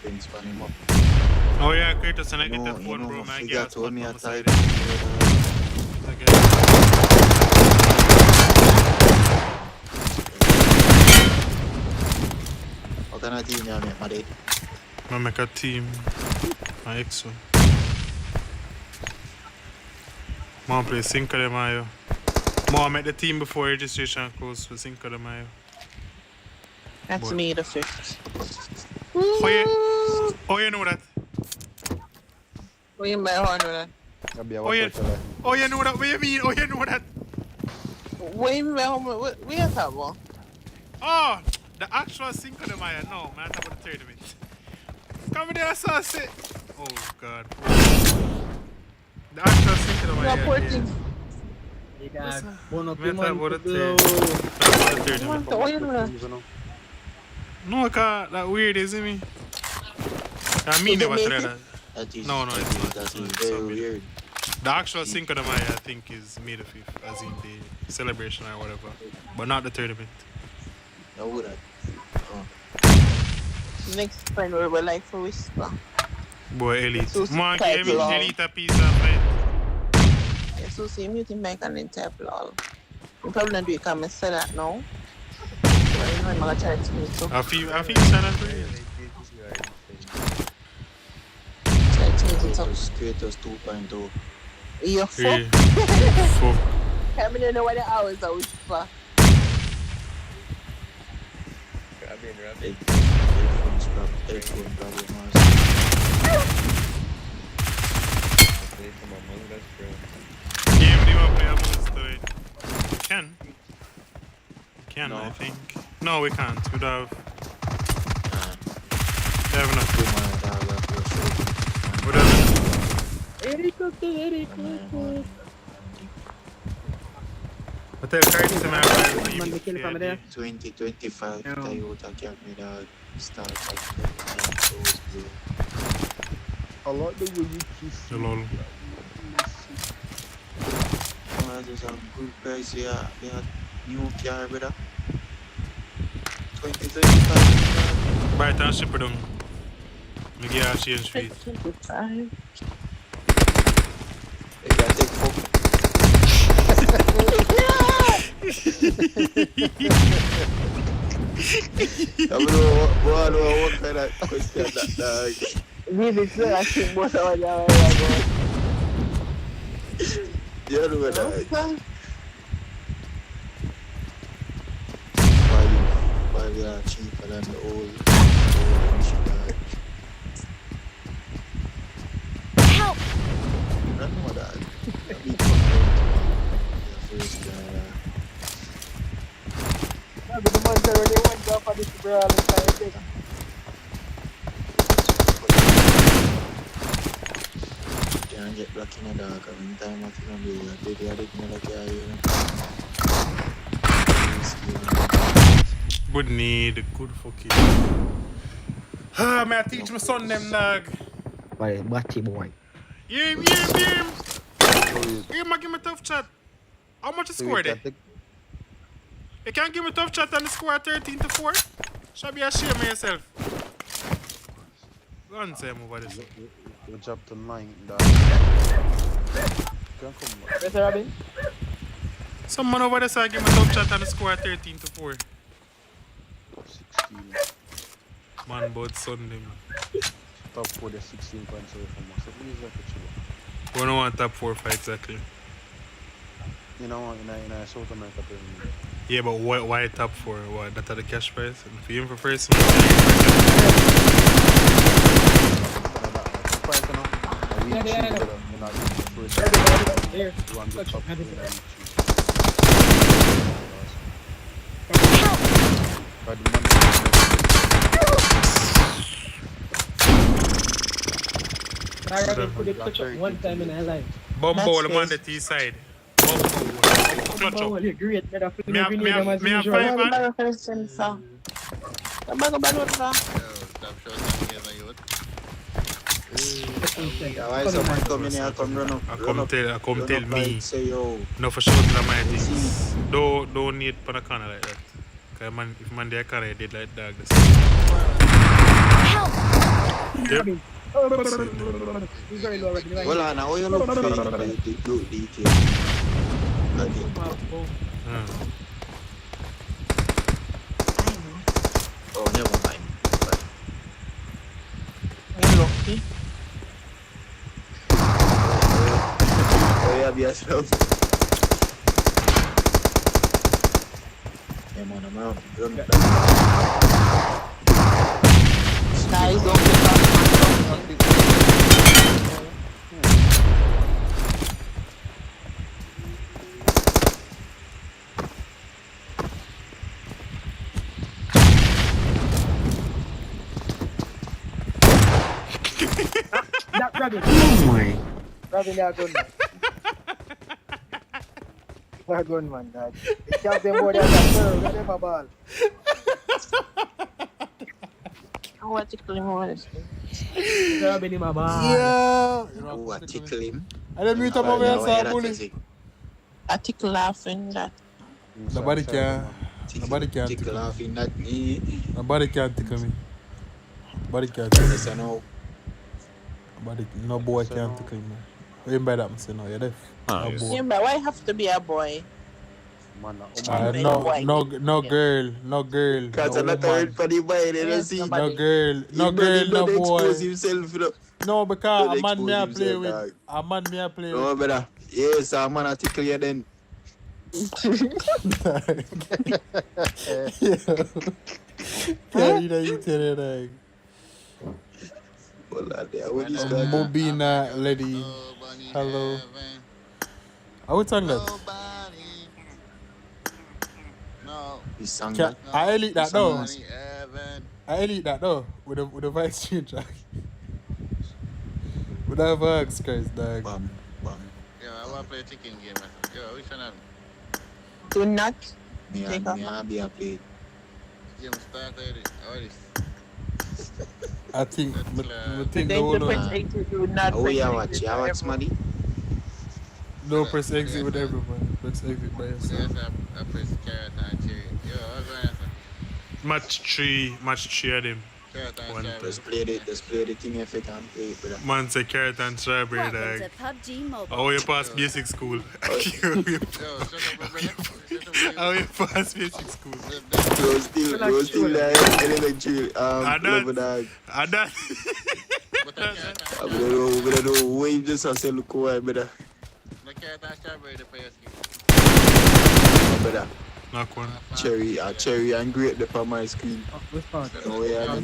Depends on him up. Oh yeah, Kratos, and I get that phone, you know, bro. Man, figure get told me on I the tied side. What kind of team you make, Madrid? I make a team. My ex one. Man play Cinco de Mayo. I met the team before registration closed for Cinco de Mayo. That's But- me the 5th. Oh, you know that? What you mean, how I know that? Oh, you know that? What you mean? Oh, you know that? What you mean, what you talking about? Oh, the actual Cinco de Mayo. No, man, I'm talking about the tournament. Come there, I saw it. Oh, God. The actual Cinco de Mayo. Hey, dog. One up Man, your man about to the blow. tournament. What you know? No, cause that weird, isn't me? I mean never try that. No, it's not. That's It's very not weird. The actual Cinco de Mayo, I think, is May the 5th, as in the celebration or whatever. But not the tournament. I would have. Next friend we would like to whisper. Boy, Elite. So Man, type give lol. Elite a piece of it. Yeah, so see me to make an type lol. You probably not do it because I say that now. But you know I'm gonna try to make it. I feel sad for you. Try to make it up. Kratos 2.0. You fuck. Yeah. Fuck. I don't know what the hours are whisper. iPhone problem. Game do you want to play Among Us to it? We can. We can, I think. No, we can't. We don't have. We have enough. We don't have enough. Very good. But tell Kyle to my wife, Man, they kill it from there. 2025 Yeah. Toyota Camry start I like the way you kiss. Lol. There's a good price here. Yeah, new car, brother. 2025. Buy it and ship it down. Me give her change fees. 25. You gotta take fuck. I don't know what kind of question that dog. Really, sir, I think most of them are You know that. Why we are cheaper than the old Help! I don't know that. The ones that really went off of this brawl and kind of thing. Can't get black in the dark. Every time I think I'm doing it, baby, I didn't like it. Good need, good fucking. Ah, man, I teach my son them, dog. Boy, batty boy. Yeah, him. Hey, man, give me a tough chat. How much is score there? You can't give me a tough chat on the score 13-4? Should be ashamed of yourself. Go on, say over this. You dropped to 9, dog. Can't come back. Yes, Robin? Some man over there say give me a tough chat on the score 13-4. 16. Man, but Sunday, man. Top 4, the 16 points away from us. So please let it chill. We don't want top 4 fight exactly. You know, in a South America Premier. Yeah, but why top 4? What? That are the cash price? And for him for first, I Robin could touch up one time in my life. Bumbo, the man that T side. Bumbo, clutch up. You're great, better Me have 5 man. Why someone come in here, come run up? I come tell me. Say yo. No for sure that my things. Don't need for the corner like that. Cause man, if man there corner did like dog. Help! Yep. He's very low already. Well, now you look for the detail. Oh, never mind. You're lucky. Oh, yeah, be yourself. Yeah, man, I'm out. Guys, don't get off. That Robin. Oh my. Robin, you're a gunman. You're a gunman, dog. The champion board has a serve. Let him a ball. I want to kill him honestly. Robin in my ball. Yeah. Oh, I tickle him. I don't mute him over here, so bully. I tickle laughing that. Nobody can tickle laughing that me. Nobody can tickle me. Nobody can tickle me. Yes, I know. No boy can tickle me. What you mean by that, Mr. No, you're deaf. No boy. Yeah, but why have to be a boy? No girl. Because I'm not heard for the boy, they don't see. No girl, no boy. Expose himself, no, because a man me I play with. A man me I play with. No, brother. Yes, a man I tickle you then. Yeah, you tell it like. Mobina lady. Hello. How we sing that? I elite that though. I elite that though. With the vice changer. With that works, Christ, dog. Yo, I want to play a chicken game. Yo, which one have Do not take off. Me a play. Game start already. I think the one. Oh, yeah, watch. Yeah, watch, money. No, press exit with everybody. Press exit by yourself. Yes, I press carrot and cherry. Yo, what's going on? Match 3 of them. Let's play the thing if you can play it, brother. Man say carrot and strawberry, Welcome dog. to PUBG Mobile. How you pass basic school? How you pass basic school? Bro, still there. Elementary. Level, dog. I don't know. Why you just say look away, brother? No carrot and strawberry, the players keep. Brother. Knock one. Cherry and grape the for my screen. Oh, yeah.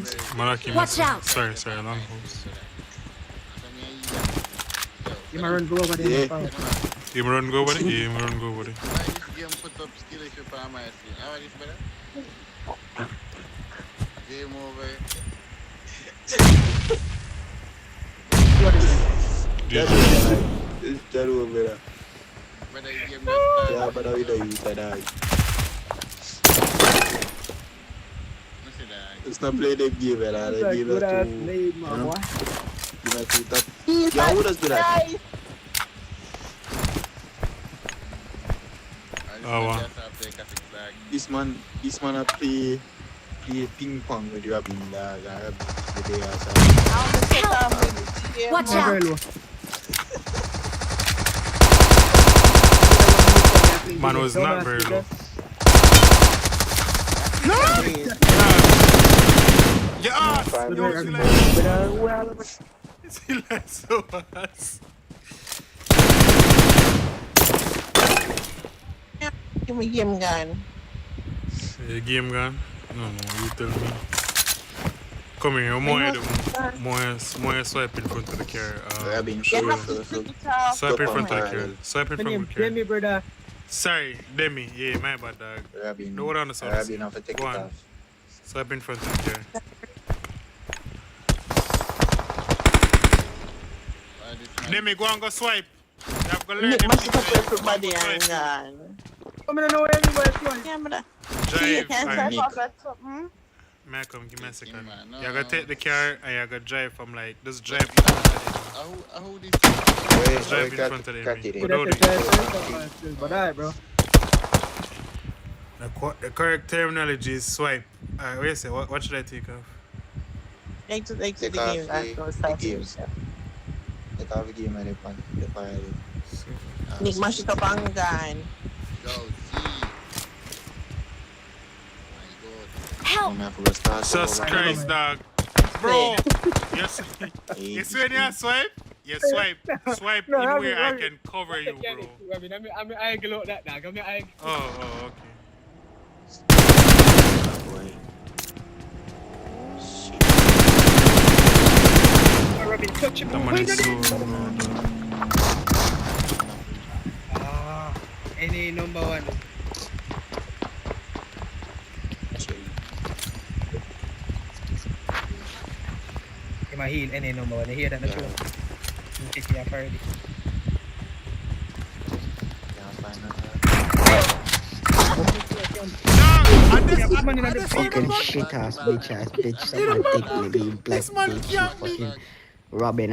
Watch out! Sorry, long house. You might run go over there. Yeah. You run go over there? Yeah, you run go over there. Why this game put up skill issue for my screen? How is this better? Game over. It's that over there. Brother, you game not start. Yeah, but I don't use that. Let's not play the game, man. They give it to top. Yeah, who does that? Oh, wow. This man a play ping pong with Robin. Watch out! Man was not very low. No! Get off! He like so ass. Give me game gun. Game gun? No, you tell me. Come here, more swipe in front of the car. Swipe in front of the car. Swipe in front of the car. Demi, brother. Sorry, Demi. Yeah, my bad, dog. No one on the side. Go on. Swipe in front of the car. Then me go and go swipe. You have to learn Nick them must things have like everybody go and swipe. gone. I don't know where anybody going. Yeah, but see, you Drive. can't and- type off that something. May I come give me a second? man, You gotta take the car and you gotta drive from like just drive in How this? just drive in front of them. Without it. But alright, bro. The correct terminology is swipe. Alright, wait a second. What should I take off? Take the game and go the start game. yourself. Take off the game and the fire. Nick mash it up and gone. Yo, see. Help! Jesus Christ, dog. Bro, yes. You see when you swipe? You swipe No, anywhere I Robin. can cover you, bro. I'm angle out that dog. I'm angle. Oh, okay. Robin, touch him. Someone is so Any number one. In my heel, any number one. You hear that? That's true. You take me up already. Fucking shit ass bitch someone take me be black bitch fucking Robin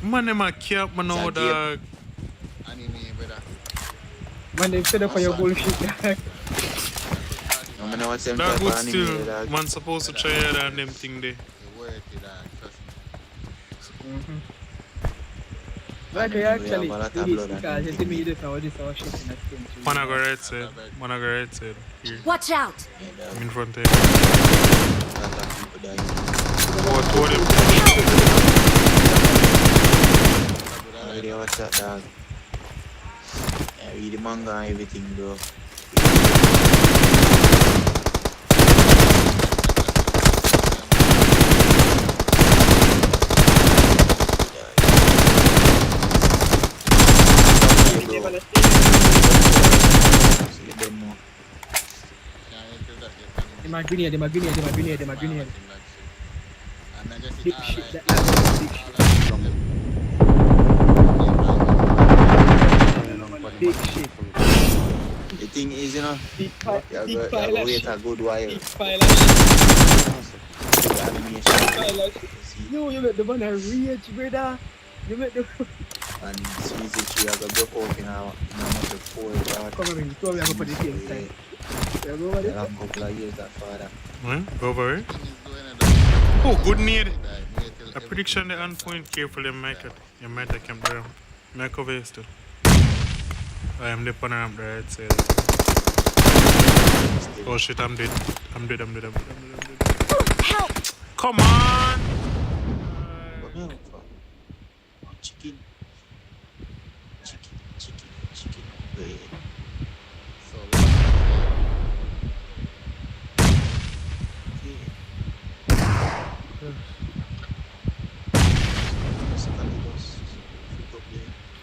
Man, them a cap, man, no, dog. Man, they set up for your bullshit, dog. That good still. Man supposed to try it on them thing there. Like I actually do this because you see me this now, this all shit in that thing. Man, I go right side. Man, I go right side. Here. Watch out! I'm in front of you. What them? Video, what's that, dog? Yeah, read the manga and everything, bro. They my grenade. Big shit, that big shit. The thing is, you know, Big pile you of wait a good while. Big pile of shit. Yo, you make the man a rage, brother. You make the... And Sweezy tree, I got broke out in a much of 4 hours. Come on, probably have for the same time. Yeah, go over there. I'm a couple of years that father. Go over it. Oh, good need. A prediction the on point careful you might have come down. Make over here still. I am the on ramp right side. Oh shit, I'm dead. Help! Come on! Chicken.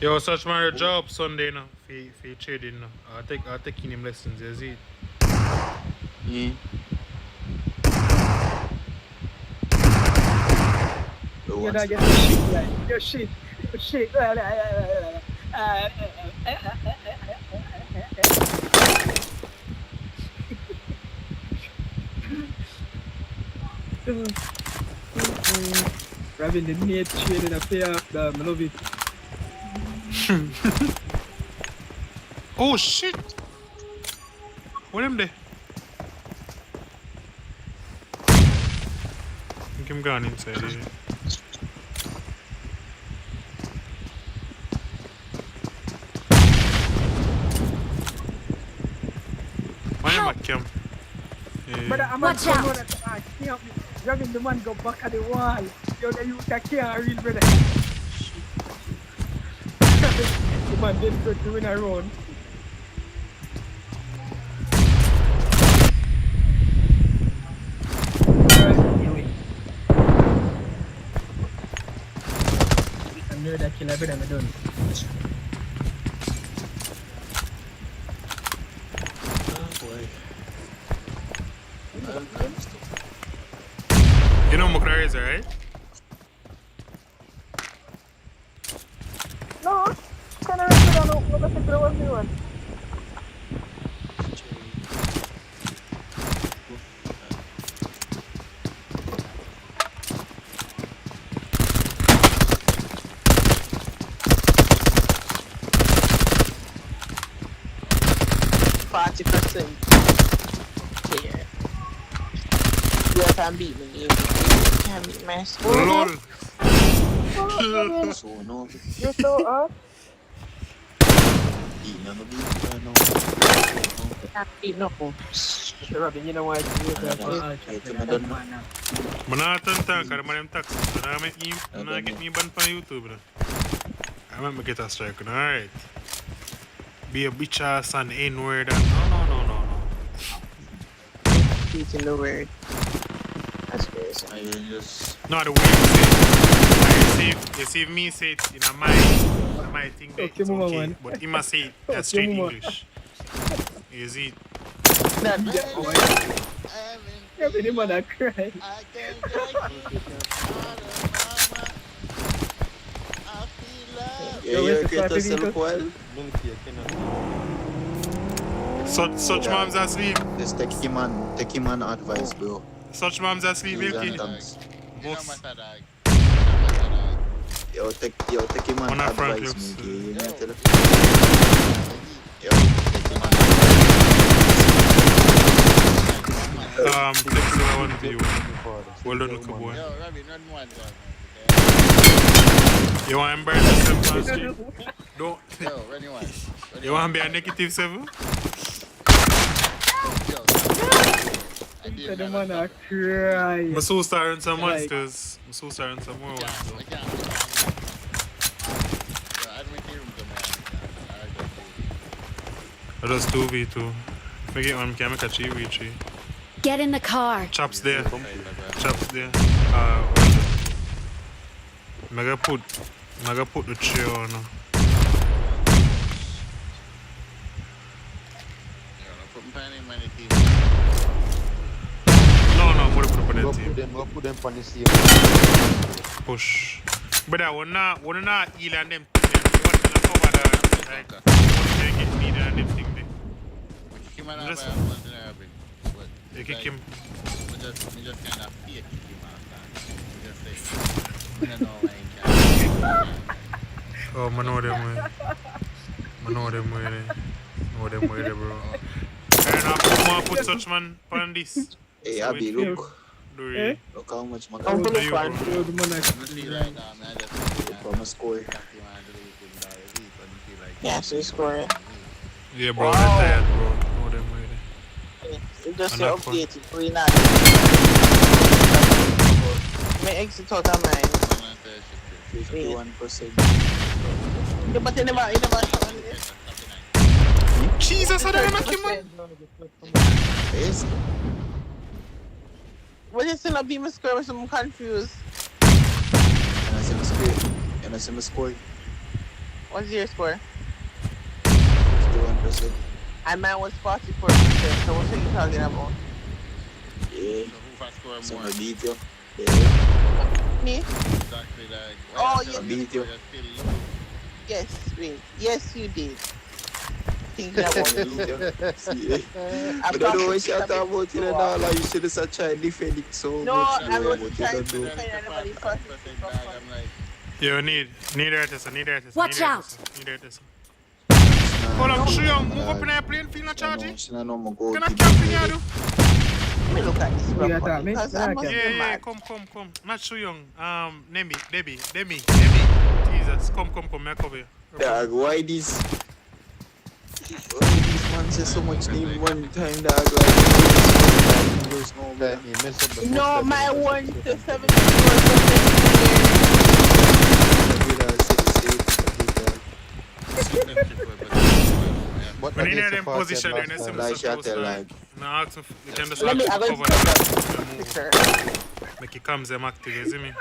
Yo, search my job Sunday now. For trading now. I'll take in him lessons, you see? Yeah. You gotta get your shit right. Your shit. Robin, the neat trade in a pair of them. I love it. Oh shit! What am they? I think I'm gone inside here. Why am I camp? But I'm not going to camp. Robin, the man go back at the wall. Yo, the youth can't real brother. The man desperate to win a round. I'm near that kill, I've been done. You know know my car is right? No, can I record on the second one? Here. You can't beat me. You can't beat my score. LOL. So no. You're so up. Can't beat no. Robin, you know why it's good. I'm not on talk, I'm on tax. I'm not get me banned from YouTube. I'm going to get a strike. Alright. Be a bitch ass and N-word and no. Teaching the word. That's crazy. No, the way you say if me say it in my thing, it's okay. But he must say it as straight English. You see it? Yeah, but him on that cry. Such moms asleep. Just take him on advice, bro. Such moms asleep, Milky. Yo, take him on advice, Milky. You know, tell him. Yo, take him on advice. Text I want to you. Well done, look boy. You want to embrace yourself, man? Don't. You want to be a negative 7? The man are crying. I'm so starting some monsters. I'm so starting some more ones. I just 2v2. If I get one, can I make a 3v3? Get in the car. Chops there. Chops there. I'm gonna put the chair on. No, I'm gonna put the team. Go put them on the team. Push. But I wanna heal and them. What gonna cover the like? What they get needed and them thing there. You kick him. We just kind of fake him Oh, I know them way. Know them way, bro. And I put such man on this. Hey, Abby, look. Look how much my I'm car you from a score. Yeah, so you score it. Yeah, bro, they're tired, bro. Know them way. You just update it for now. My exit out of mine. 51%. Yeah, but you never shot on this. Jesus, I don't know, man. Yes. What is it not being my score? I'm confused. And I see my score. What's your score? 51%. And mine was 44%. So what are you talking about? Yeah. So I beat you. Me? Exactly like. Oh, yes. I beat you. Yes, wait. Yes, you did. Thinking about it. I don't know what you're talking about. You know, like you should have tried to defend it so no, much. I wasn't trying to defend anybody. You need artists. Watch out. Hold on, Shuyong, move up in that plane, feel not charging. Can I Can I camp in here, do? Let me look at this real quick, Yeah, because I must be Yeah, mad. come. Not Shuyong. Debbie. Jesus, come, I cover you. Dog, why this man say so much name one time, dog? Like, no, my 1 to 74%. When you in them position, then you see me supposed to like, you can just ask to cover them. Make it comes them active, you see me?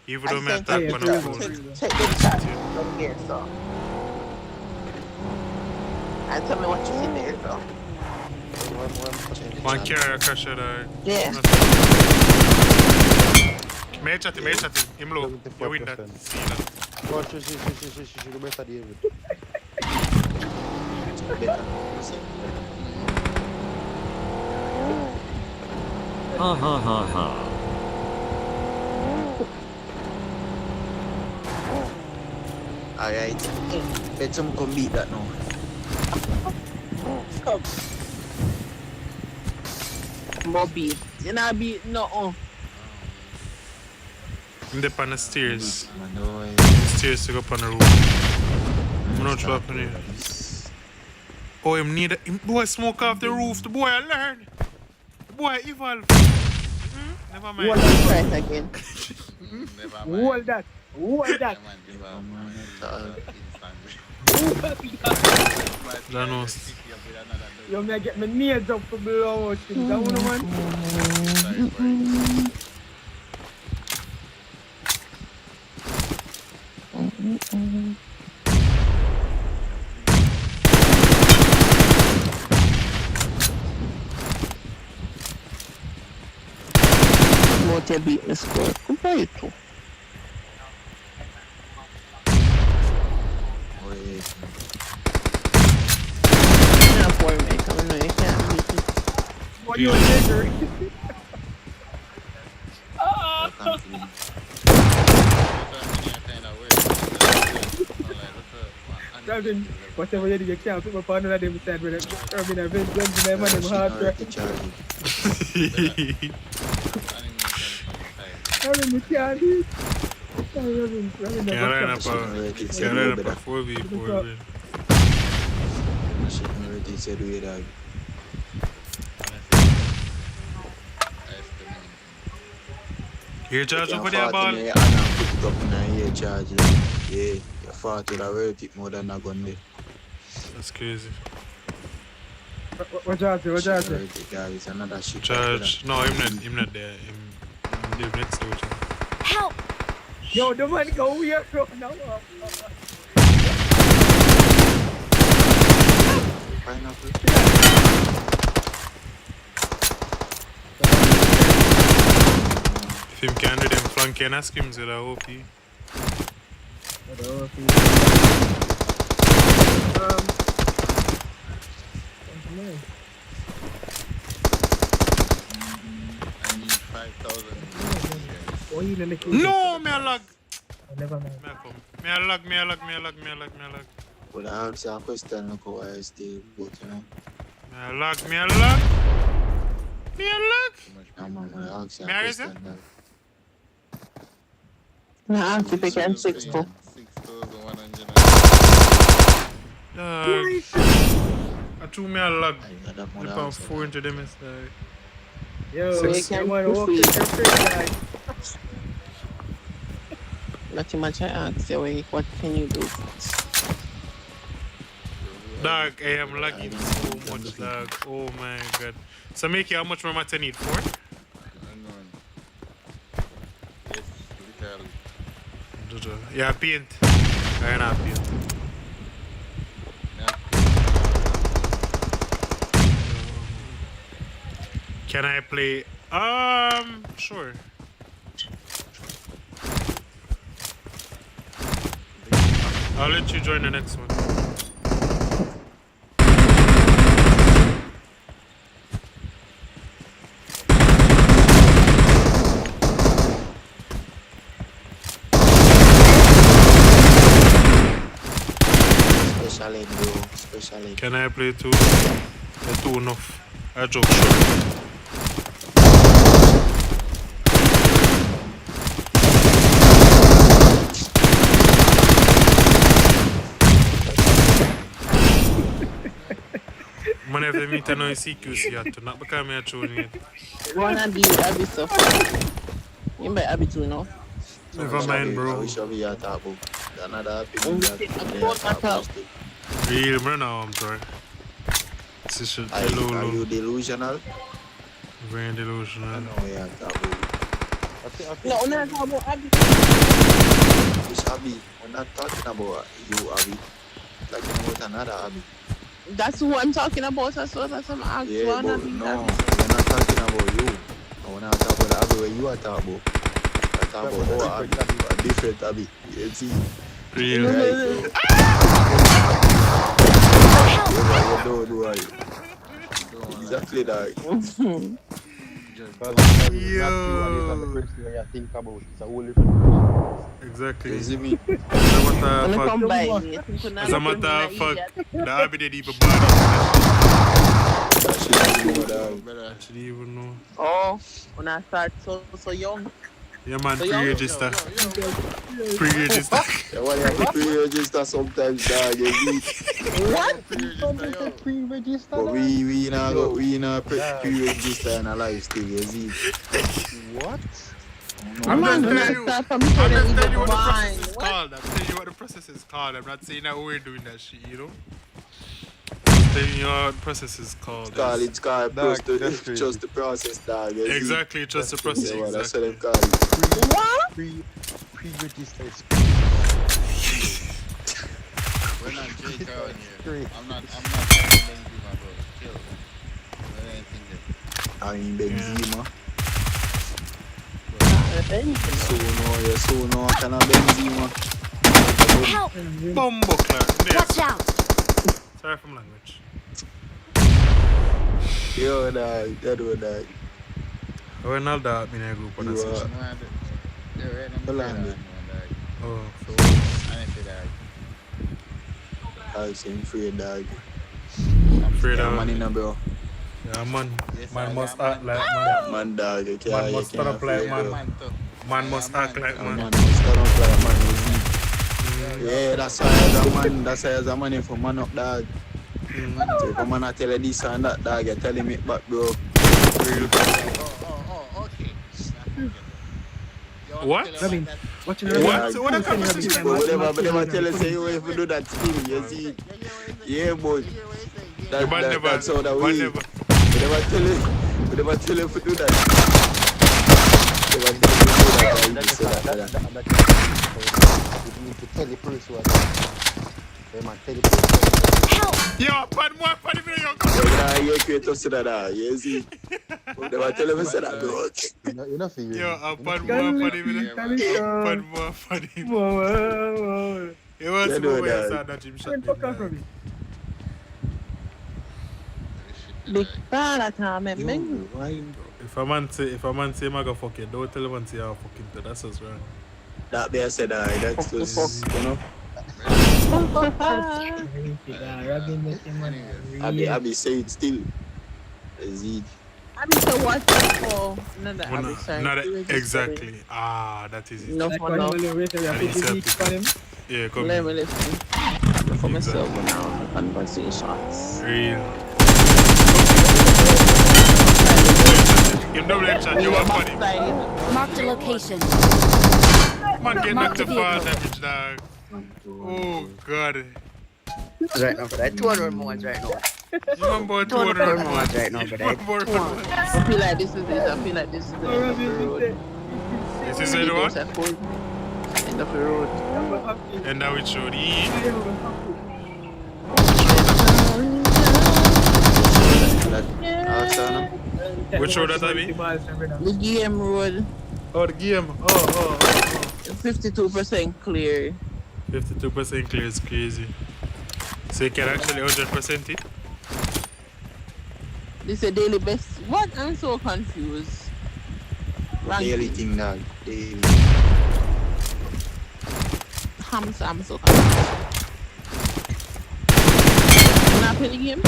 Even though me attack on the phone. Take the chat from here, so. And tell me what you see there, so. One carrier crash there. Yeah. May chat him. Him low. You win that. See that. Ha ha ha ha. Alright. Let some come beat that now. Come. Bobby. You not beat no. I'm up on the stairs. Stairs to go up on the roof. I'm not sure what here. Oh, him need a boy smoke off the roof. The boy learn. The boy evolve. Never mind. Hold that right again. Hold that. Janos. You may get my nails up for blow out things. That one, man. What you beat the score? Compared to. Not for me, come on, you can't beat it. What you a nigger? Robin, whatever you do, you can't put my partner on them side with it. Robin, I've been done to them and them hard track. Robin, you can't do it. Robin, Can't line up a 4v4. Here, charge over there, ball. Yeah, your fart will have worth it more than a gun there. That's crazy. What charge? Guys, another shit. Charge. No, I'm not there. I'm live next door. Help! Yo, the man go weird now. Pineapple. If him can do them flank and ask him to the OP. No, me a lag. Never mind. Me a lag. Well, I answer a question, look how I stay, but you know. Me a lag. I'm gonna ask you a Me a question. Nah, I'm keeping 6 for. I threw me a lag. Flip on 400 MS. Yo, you can't walk the guy. Not too much I ask you, what can you do? Dog, I am lagging so much lag. Oh my god. So Mickey, how much more mats I need? 4? Yeah, paint. I not paint. Can I play? Sure. I'll let you join the next one. Special. Can I play 2? 2 enough. I joke sure. Man, if they meet, I know CQC yet to not become a true name. Wanna be Abby so you might Abby too, no? Never mind, bro. We shall be at Abu. Another Real, man, now I'm sorry. Are you delusional? Very delusional. No, yeah, Abu. No, not about Abby. Which Abby? We're not talking about you, Abby. Talking about another Abby. That's who I'm talking about. That's what I'm asking. Yeah, but no. talking about you. I wanna talk about the hobby where you are talking about. I talk about a different hobby. You see? Real. Right, bro. You don't do it. Exactly that. Exactly. You see me? As a matter of fact, the hobby didn't even bad. I should even know. Oh, when I start so young. Yeah, man, So young? pre-register. Pre-register. Yeah, well, you have to pre-register sometimes, dog. You see? What? Pre-register. But we not pre-register in our life still. You see? What? I'm just telling you what the Why? process is called. I'm telling you what the process is called. I'm not saying that we're doing that shit, you know? I'm telling you what the process is called. It's called trust the process, dog. You see? Exactly, trust the process. Yeah, well, that's what Exactly. they call it. What? Pre-register is We're not Jake out here. I'm not trying to Benzema, bro. Chill. What anything there? I mean Benzema. So no, can I Benzema? Help! Bumbo clock. Watch out! Sorry for my language. Yo, dog, that do that. We're not that in a group on that session. Oh, so I same free dog. Free Yeah, dog. man in a bro. Yeah, man. Man must act like man. Man dog, you can't. Man must stand up like man. Man must act like man. Man must stand up like man. You see? Yeah, that's why as a man. That's why as a man if a man up dog. So if a man I tell you this and that dog, you tell him it back, bro. Okay. What? I mean, what a conversation. But never tell us say you if you do that still, you see. Yeah, boy. That's how that we. We never tell you if you do that. You need to tell the person what. Yo, pan more, pan even yo. You create us to that, you see. Never tell him say that, bro. You know for you. Yo, pan more, pan even. Pan more, pan even. You want to know where I saw that gym shot? Big bad time, man. If a man say I'm gonna fuck you, don't tell him say I'll fuck him too. That's what's wrong. That being said, that's just, you know. I be saying still. Is it? I be so what for? Not exactly. That is it. No, Yeah, come let me listen. For myself now, conversations. Real. Give double headshot, you want funny. Mark the location. Man, get back to fall damage, dog. Oh, God. Right now, but I 200 more right now. You about 200 more right now, but I I feel like this is it. I feel like this is the end of the road. This is the what? End of the road. And now it showed Which road that I be? The game road. Oh, the game. Oh. 52% clear. 52% clear is crazy. So you can actually 100% it? This is a daily best. What? I'm so confused. Daily thing now. Daily. I'm so confused. Can I play the game?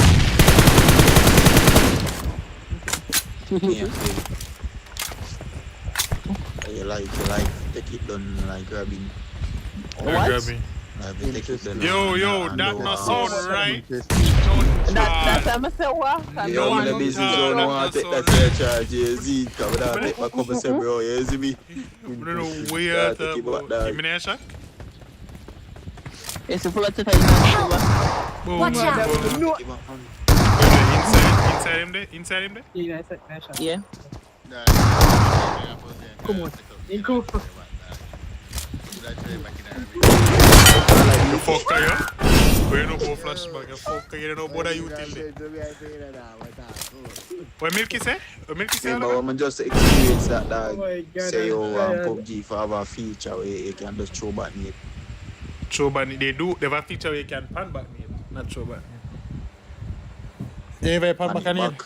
Yeah, you like, take it done like grabbing. What? Grabbing. Take it done. Yo, that not sound right. That's what I'm saying. What? Yo, I'm in the business zone. I want to take that charge. You see, come down, take my cup and say, bro, you see me? I don't know where you're give me that shot. It's a full of time. Watch out! Inside him there? Yeah. Come on. Go. The fuck are you? But you know about flashback, you fuck, you know about you till then. What Milky say? What Milky say? Remember when I just experience that dog. Oh my God, Say you I'm want tired. PUBG for have a feature where you can just throw back it. Throw back, they have a feature where you can pan back me, not throw back. Yeah, if I pan back on it.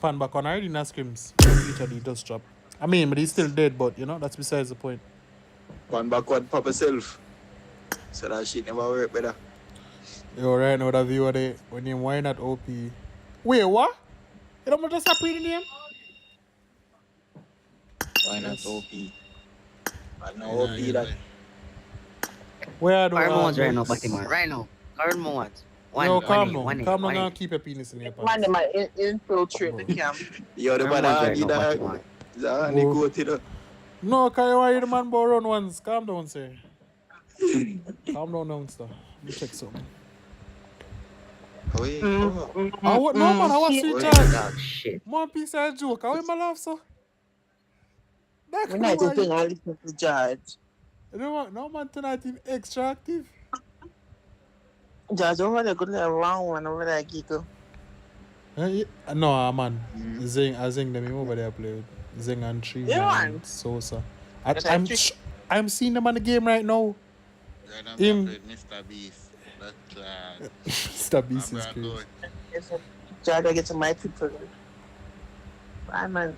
Pan back on already in the Scrims. Feature they just drop. I mean, but he's still dead, but you know, that's besides the point. Pan backward pop yourself. So that shit never work better. Yo, right now the viewer there, when you why not OP. Wait, what? You don't just stop reading the name? Why not OP? I know OP that. Where are the Current ones right now, buddy, man. Right now. Current ones. Yo, calm down. Calm down and keep your penis in your pants. Man, they might infiltrate the camp. Yo, the man Aggie dog. Is that Aggie go to the... No, can you hear the man bow run once? Calm down, sir. Calm down, youngster. Let me check something. Wait, No, man, I was sweet charge. Shit. One piece of joke. How am I laugh, so? We're not just doing all this to judge. No, man, tonight is extra active. Judge over the good little round one over there, Giko. No, man. Zing them over there play with Zing and Tree and Sosa. I'm seeing them on the game right now. Him. Mr. Beast. That's class. Mr. Beast is crazy. Judge, I get to my people. Bye, man.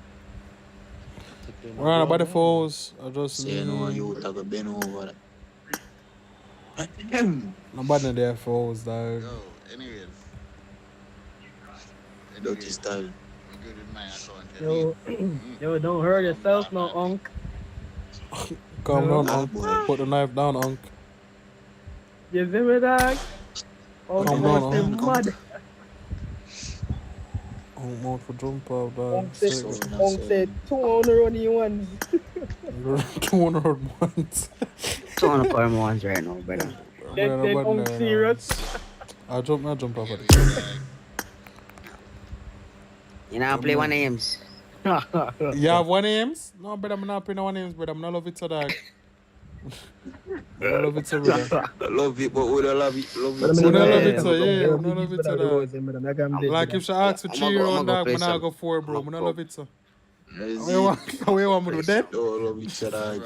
We're on about the foes. I just say no, you talk a bend over. Nobody there foes, dog. Yo, anyways. Dirty style. I'm good with my account. Yo, don't hurt yourself, no, Unc. Calm down, Unc. Put the knife down, Unc. You see me, dog? Calm down, Unc. Mad. Unc mouth for jump out, dog. Unc said 200 only ones. 200 ones. 200 per ones right now, brother. Then Unc serious. I'll jump off of it. You know, I play 1 AMs. You have 1 AMs? No, brother, I'm not playing 1 AMs, brother. I'm not love it so, dog. I love it so, brother. Love it, but we don't love it. Love it. We don't love it so, yeah. We don't love it so, dog. Like if she asks for 3 round, dog, I'm not go 4, bro. I don't love it so. How you want me to do that? Don't love it so, dog.